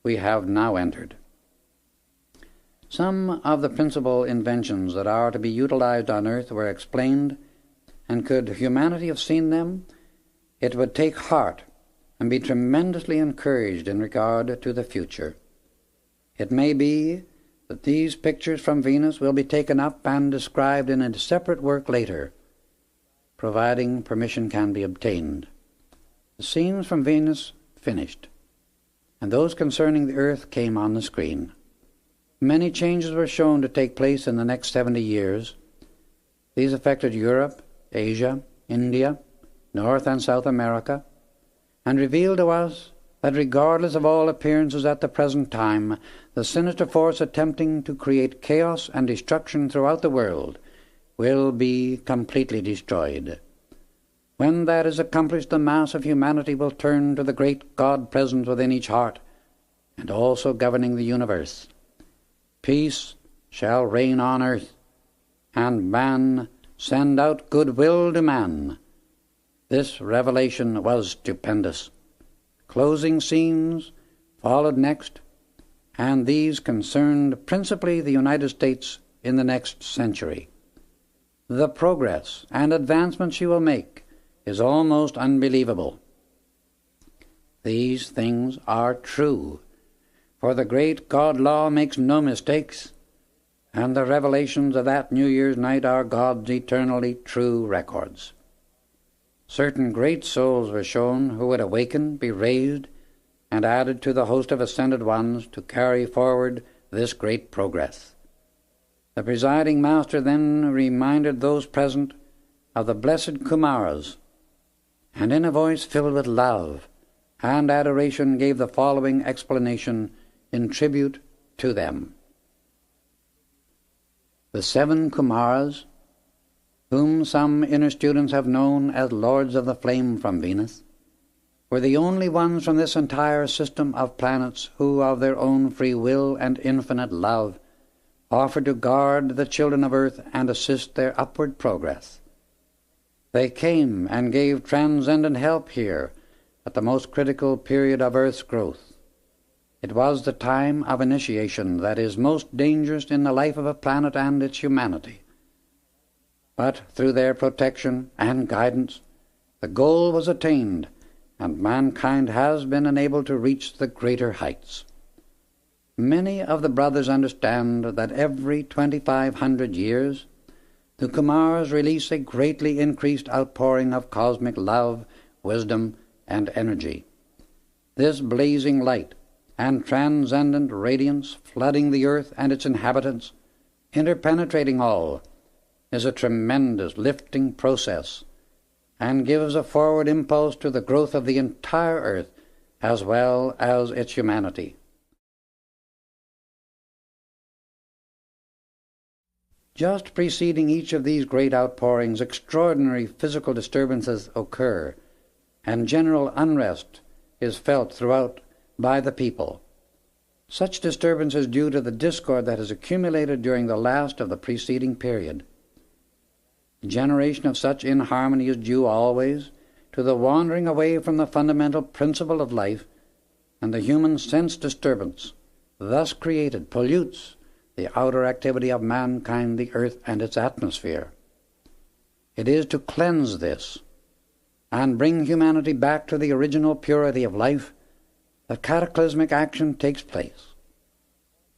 Speaker 1: we have now entered. Some of the principal inventions that are to be utilized on Earth were explained, and could humanity have seen them, it would take heart and be tremendously encouraged in regard to the future. It may be that these pictures from Venus will be taken up and described in a separate work later, providing permission can be obtained. The scenes from Venus finished, and those concerning the earth came on the screen. Many changes were shown to take place in the next 70 years. These affected Europe, Asia, India, North and South America, and revealed to us that regardless of all appearances at the present time, the sinister force attempting to create chaos and destruction throughout the world will be completely destroyed. When that is accomplished, the mass of humanity will turn to the great God present within each heart, and also governing the universe. Peace shall reign on earth, and man send out goodwill to man. This revelation was stupendous. Closing scenes followed next, and these concerned principally the United States in the next century. The progress and advancement she will make is almost unbelievable. These things are true, for the great God-law makes no mistakes, and the revelations of that New Year's night are God's eternally true records. Certain great souls were shown who would awaken, be raised, and added to the host of ascended ones to carry forward this great progress. The presiding master then reminded those present of the blessed Kumaras, and in a voice filled with love and adoration gave the following explanation in tribute to them. The 7 Kumaras, whom some inner students have known as Lords of the Flame from Venus, were the only ones from this entire system of planets who, of their own free will and infinite love, offered to guard the children of earth and assist their upward progress. They came and gave transcendent help here at the most critical period of earth's growth. It was the time of initiation that is most dangerous in the life of a planet and its humanity. But through their protection and guidance, the goal was attained, and mankind has been enabled to reach the greater heights. Many of the brothers understand that every 2,500 years, the Kumaras release a greatly increased outpouring of cosmic love, wisdom, and energy. This blazing light and transcendent radiance flooding the earth and its inhabitants, interpenetrating all, is a tremendous lifting process and gives a forward impulse to the growth of the entire earth as well as its humanity. Just preceding each of these great outpourings, extraordinary physical disturbances occur, and general unrest is felt throughout by the people. Such disturbance is due to the discord that has accumulated during the last of the preceding period. Generation of such inharmony is due always to the wandering away from the fundamental principle of life, and the human sense disturbance thus created pollutes the outer activity of mankind, the earth, and its atmosphere. It is to cleanse this and bring humanity back to the original purity of life that cataclysmic action takes place.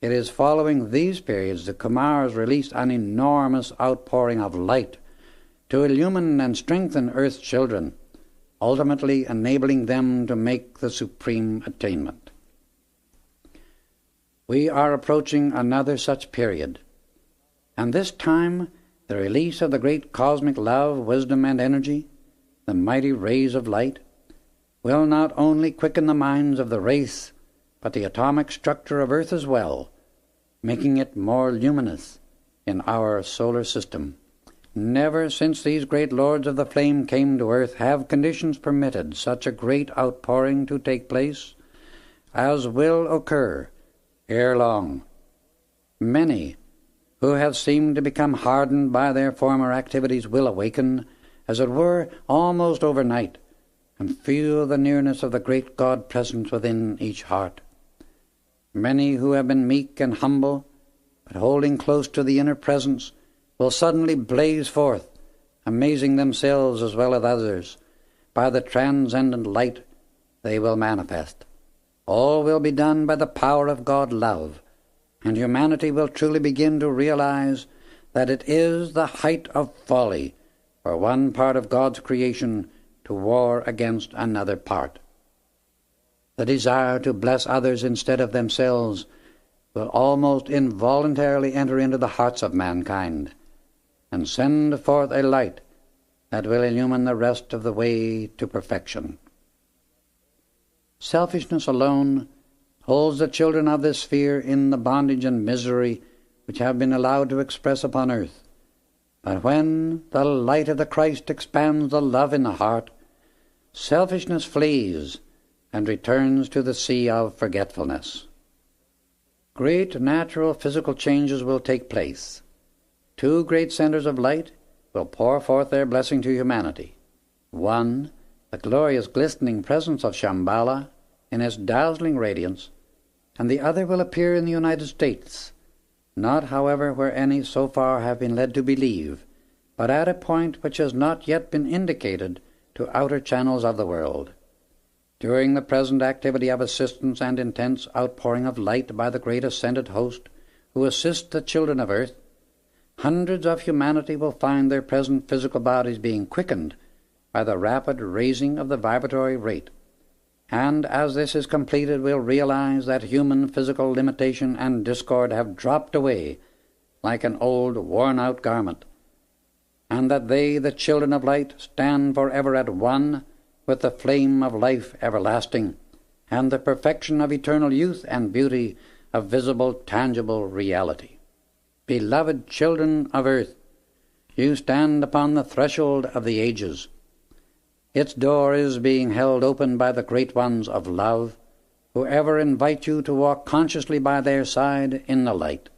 Speaker 1: It is following these periods the Kumaras release an enormous outpouring of light to illumine and strengthen Earth's children, ultimately enabling them to make the supreme attainment. We are approaching another such period, and this time the release of the great cosmic love, wisdom, and energy, the mighty rays of light, will not only quicken the minds of the race, but the atomic structure of Earth as well, making it more luminous in our solar system. Never since these great lords of the flame came to earth have conditions permitted such a great outpouring to take place as will occur ere long. Many who have seemed to become hardened by their former activities will awaken, as it were, almost overnight, and feel the nearness of the great God present within each heart. Many who have been meek and humble, but holding close to the inner presence, will suddenly blaze forth, amazing themselves as well as others, by the transcendent light they will manifest. All will be done by the power of God-love, and humanity will truly begin to realize that it is the height of folly for one part of God's creation to war against another part. The desire to bless others instead of themselves will almost involuntarily enter into the hearts of mankind and send forth a light that will illumine the rest of the way to perfection. Selfishness alone holds the children of this sphere in the bondage and misery which have been allowed to express upon earth. But when the light of the Christ expands the love in the heart, selfishness flees and returns to the sea of forgetfulness. Great natural physical changes will take place. Two great centers of light will pour forth their blessing to humanity. One, the glorious glistening presence of Shambhala in its dazzling radiance, and the other will appear in the United States, not, however, where any so far have been led to believe, but at a point which has not yet been indicated to outer channels of the world. During the present activity of assistance and intense outpouring of light by the great ascended host who assist the children of earth, hundreds of humanity will find their present physical bodies being quickened by the rapid raising of the vibratory rate, and as this is completed will realize that human physical limitation and discord have dropped away like an old worn-out garment, and that they, the children of light, stand forever at one with the flame of life everlasting, and the perfection of eternal youth and beauty of visible, tangible reality. Beloved children of earth, you stand upon the threshold of the ages. Its door is being held open by the great ones of love, who ever invite you to walk consciously by their side in the light.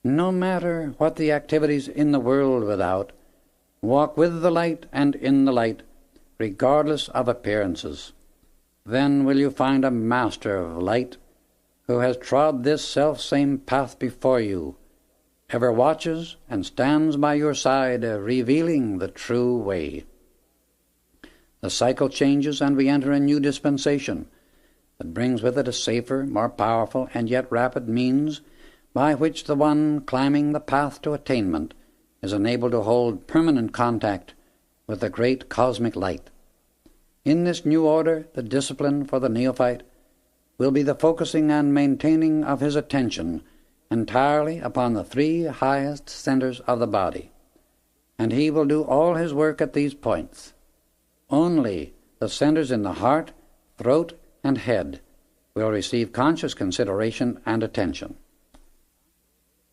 Speaker 1: No matter what the activities in the world without, walk with the light and in the light, regardless of appearances. Then will you find a master of light, who has trod this self-same path before you, ever watches and stands by your side, revealing the true way. The cycle changes, and we enter a new dispensation that brings with it a safer, more powerful, and yet rapid means by which the one climbing the path to attainment is enabled to hold permanent contact with the great cosmic light. In this new order, the discipline for the neophyte will be the focusing and maintaining of his attention entirely upon the three highest centers of the body, and he will do all his work at these points. Only the centers in the heart, throat, and head will receive conscious consideration and attention.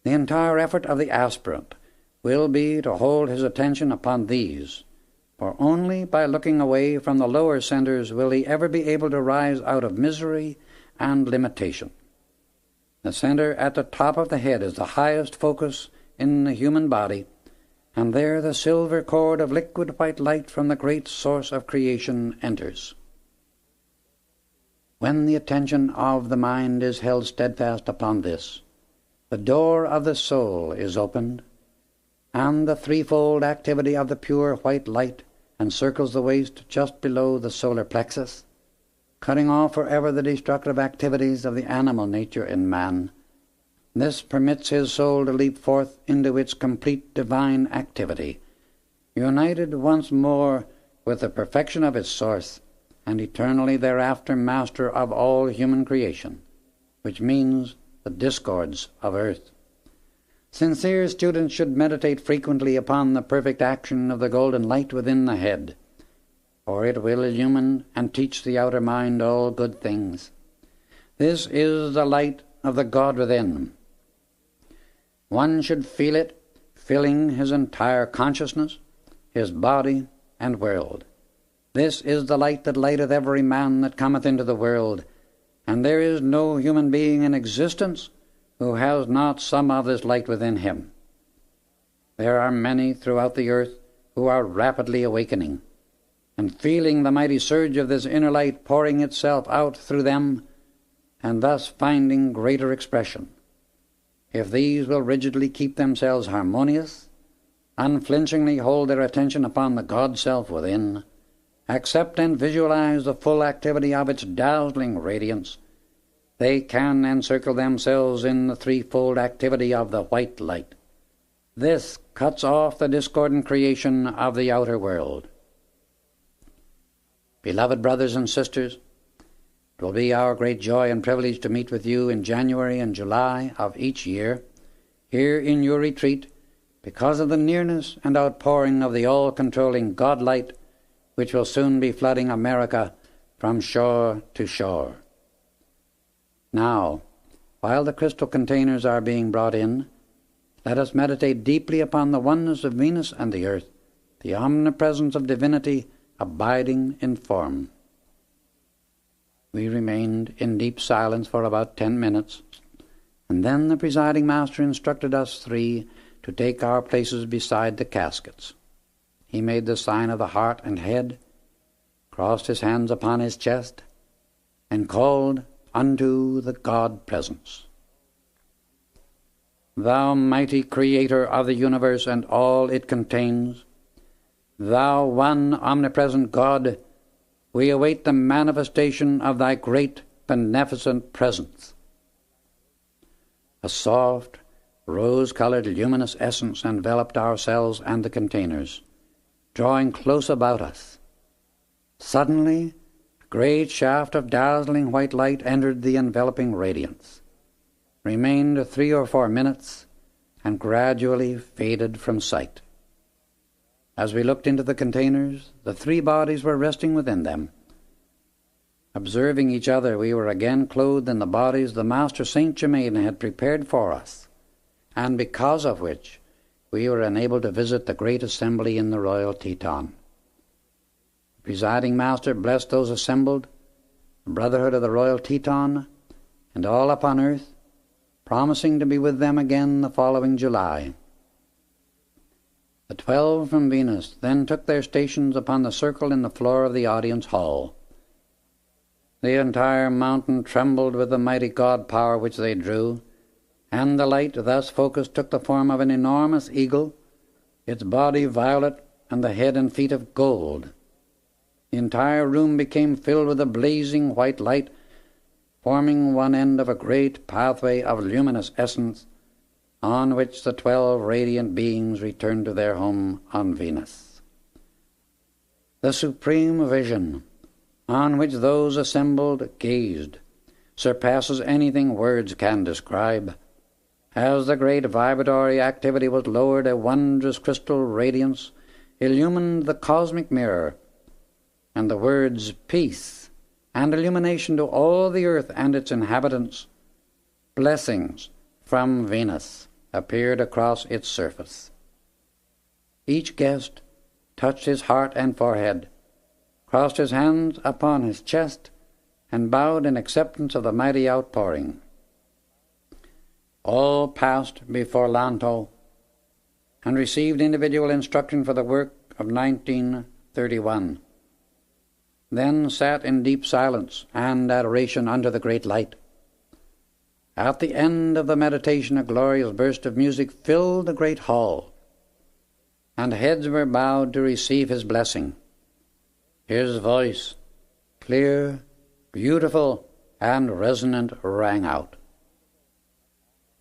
Speaker 1: The entire effort of the aspirant will be to hold his attention upon these, for only by looking away from the lower centers will he ever be able to rise out of misery and limitation. The center at the top of the head is the highest focus in the human body, and there the silver cord of liquid white light from the great source of creation enters. When the attention of the mind is held steadfast upon this, the door of the soul is opened, and the threefold activity of the pure white light encircles the waist just below the solar plexus, cutting off forever the destructive activities of the animal nature in man. This permits his soul to leap forth into its complete divine activity, united once more with the perfection of its source, and eternally thereafter master of all human creation, which means the discords of earth. Sincere students should meditate frequently upon the perfect action of the golden light within the head, for it will illumine and teach the outer mind all good things. This is the light of the God within. One should feel it filling his entire consciousness, his body, and world. This is the light that lighteth every man that cometh into the world, and there is no human being in existence who has not some of this light within him. There are many throughout the earth who are rapidly awakening, and feeling the mighty surge of this inner light pouring itself out through them, and thus finding greater expression. If these will rigidly keep themselves harmonious, unflinchingly hold their attention upon the God-self within, accept and visualize the full activity of its dazzling radiance, they can encircle themselves in the threefold activity of the white light. This cuts off the discordant creation of the outer world. beloved brothers and sisters, it will be our great joy and privilege to meet with you in January and July of each year, here in your retreat, because of the nearness and outpouring of the all-controlling God-light, which will soon be flooding America from shore to shore. Now, while the crystal containers are being brought in, let us meditate deeply upon the oneness of Venus and the earth, the omnipresence of divinity abiding in form. We remained in deep silence for about 10 minutes, and then the presiding master instructed us three to take our places beside the caskets. He made the sign of the heart and head, crossed his hands upon his chest, and called unto the God-presence. Thou mighty Creator of the universe and all it contains, Thou one omnipresent God, we await the manifestation of Thy great beneficent presence. A soft, rose-colored, luminous essence enveloped ourselves and the containers, drawing close about us. Suddenly, a great shaft of dazzling white light entered the enveloping radiance, remained 3 or 4 minutes, and gradually faded from sight. As we looked into the containers, the 3 bodies were resting within them. Observing each other, we were again clothed in the bodies the Master Saint Germain had prepared for us, and because of which we were enabled to visit the great assembly in the Royal Teton. The presiding Master blessed those assembled, the Brotherhood of the Royal Teton, and all upon earth, promising to be with them again the following July. The 12 from Venus then took their stations upon the circle in the floor of the audience hall. The entire mountain trembled with the mighty God power which they drew, and the light thus focused took the form of an enormous eagle, its body violet and the head and feet of gold. The entire room became filled with a blazing white light, forming one end of a great pathway of luminous essence, on which the 12 radiant beings returned to their home on Venus. The supreme vision on which those assembled gazed surpasses anything words can describe. As the great vibratory activity was lowered, a wondrous crystal radiance illumined the cosmic mirror, and the words peace and illumination to all the earth and its inhabitants, blessings from Venus, appeared across its surface. Each guest touched his heart and forehead, crossed his hands upon his chest, and bowed in acceptance of the mighty outpouring. All passed before Lanto and received individual instruction for the work of 1931. Then sat in deep silence and adoration under the great light. At the end of the meditation, a glorious burst of music filled the great hall, and heads were bowed to receive his blessing. His voice, clear, beautiful, and resonant, rang out.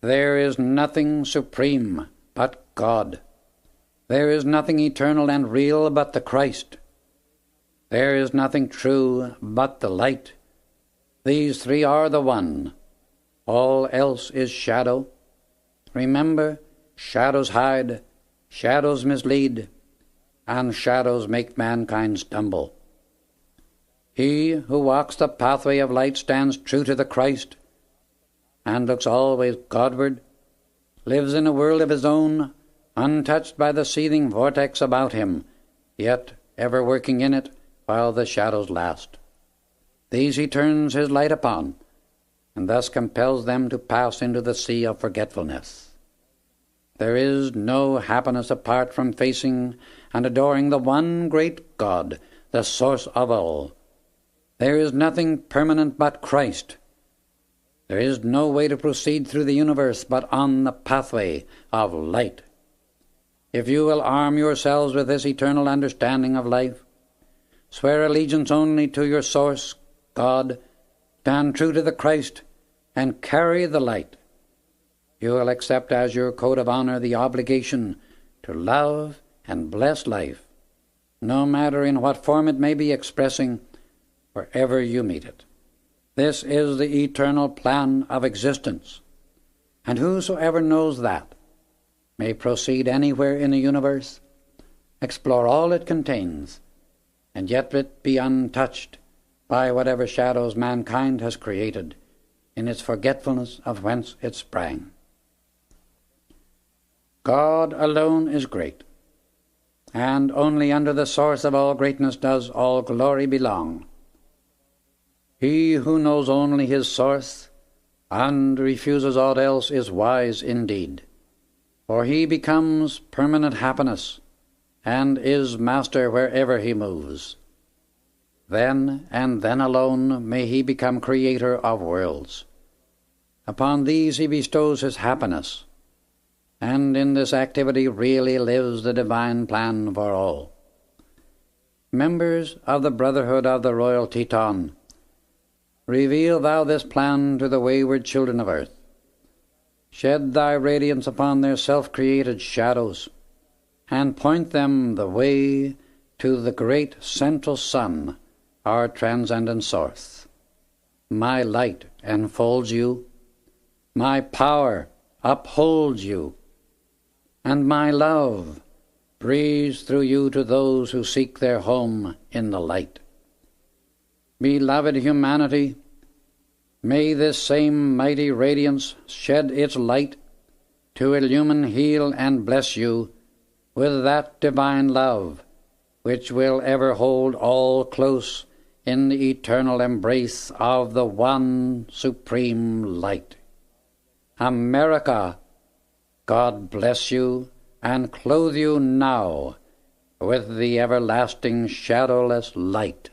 Speaker 1: There is nothing supreme but God. There is nothing eternal and real but the Christ. There is nothing true but the light. These 3 are the one. All else is shadow. Remember, shadows hide, shadows mislead, and shadows make mankind stumble. He who walks the pathway of light stands true to the Christ, and looks always Godward, lives in a world of his own, untouched by the seething vortex about him, yet ever working in it while the shadows last. These he turns his light upon, and thus compels them to pass into the sea of forgetfulness. There is no happiness apart from facing and adoring the one great God, the source of all. There is nothing permanent but Christ. There is no way to proceed through the universe but on the pathway of light. If you will arm yourselves with this eternal understanding of life, swear allegiance only to your source, God, stand true to the Christ, and carry the light, you will accept as your code of honor the obligation to love and bless life, no matter in what form it may be expressing, wherever you meet it. This is the eternal plan of existence, and whosoever knows that may proceed anywhere in the universe, explore all it contains, and yet it be untouched by whatever shadows mankind has created in its forgetfulness of whence it sprang. God alone is great, and only unto the source of all greatness does all glory belong. He who knows only his source and refuses aught else is wise indeed, for he becomes permanent happiness and is master wherever he moves. Then and then alone may he become creator of worlds. Upon these he bestows his happiness, and in this activity really lives the divine plan for all. Members of the Brotherhood of the Royal Teton, reveal thou this plan to the wayward children of earth. Shed thy radiance upon their self-created shadows, and point them the way to the great central sun, our transcendent source. My light enfolds you, my power upholds you, and my love breathes through you to those who seek their home in the light. Beloved humanity, may this same mighty radiance shed its light to illumine, heal, and bless you with that divine love which will ever hold all close in the eternal embrace of the one supreme light. America, God bless you and clothe you now with the everlasting shadowless light.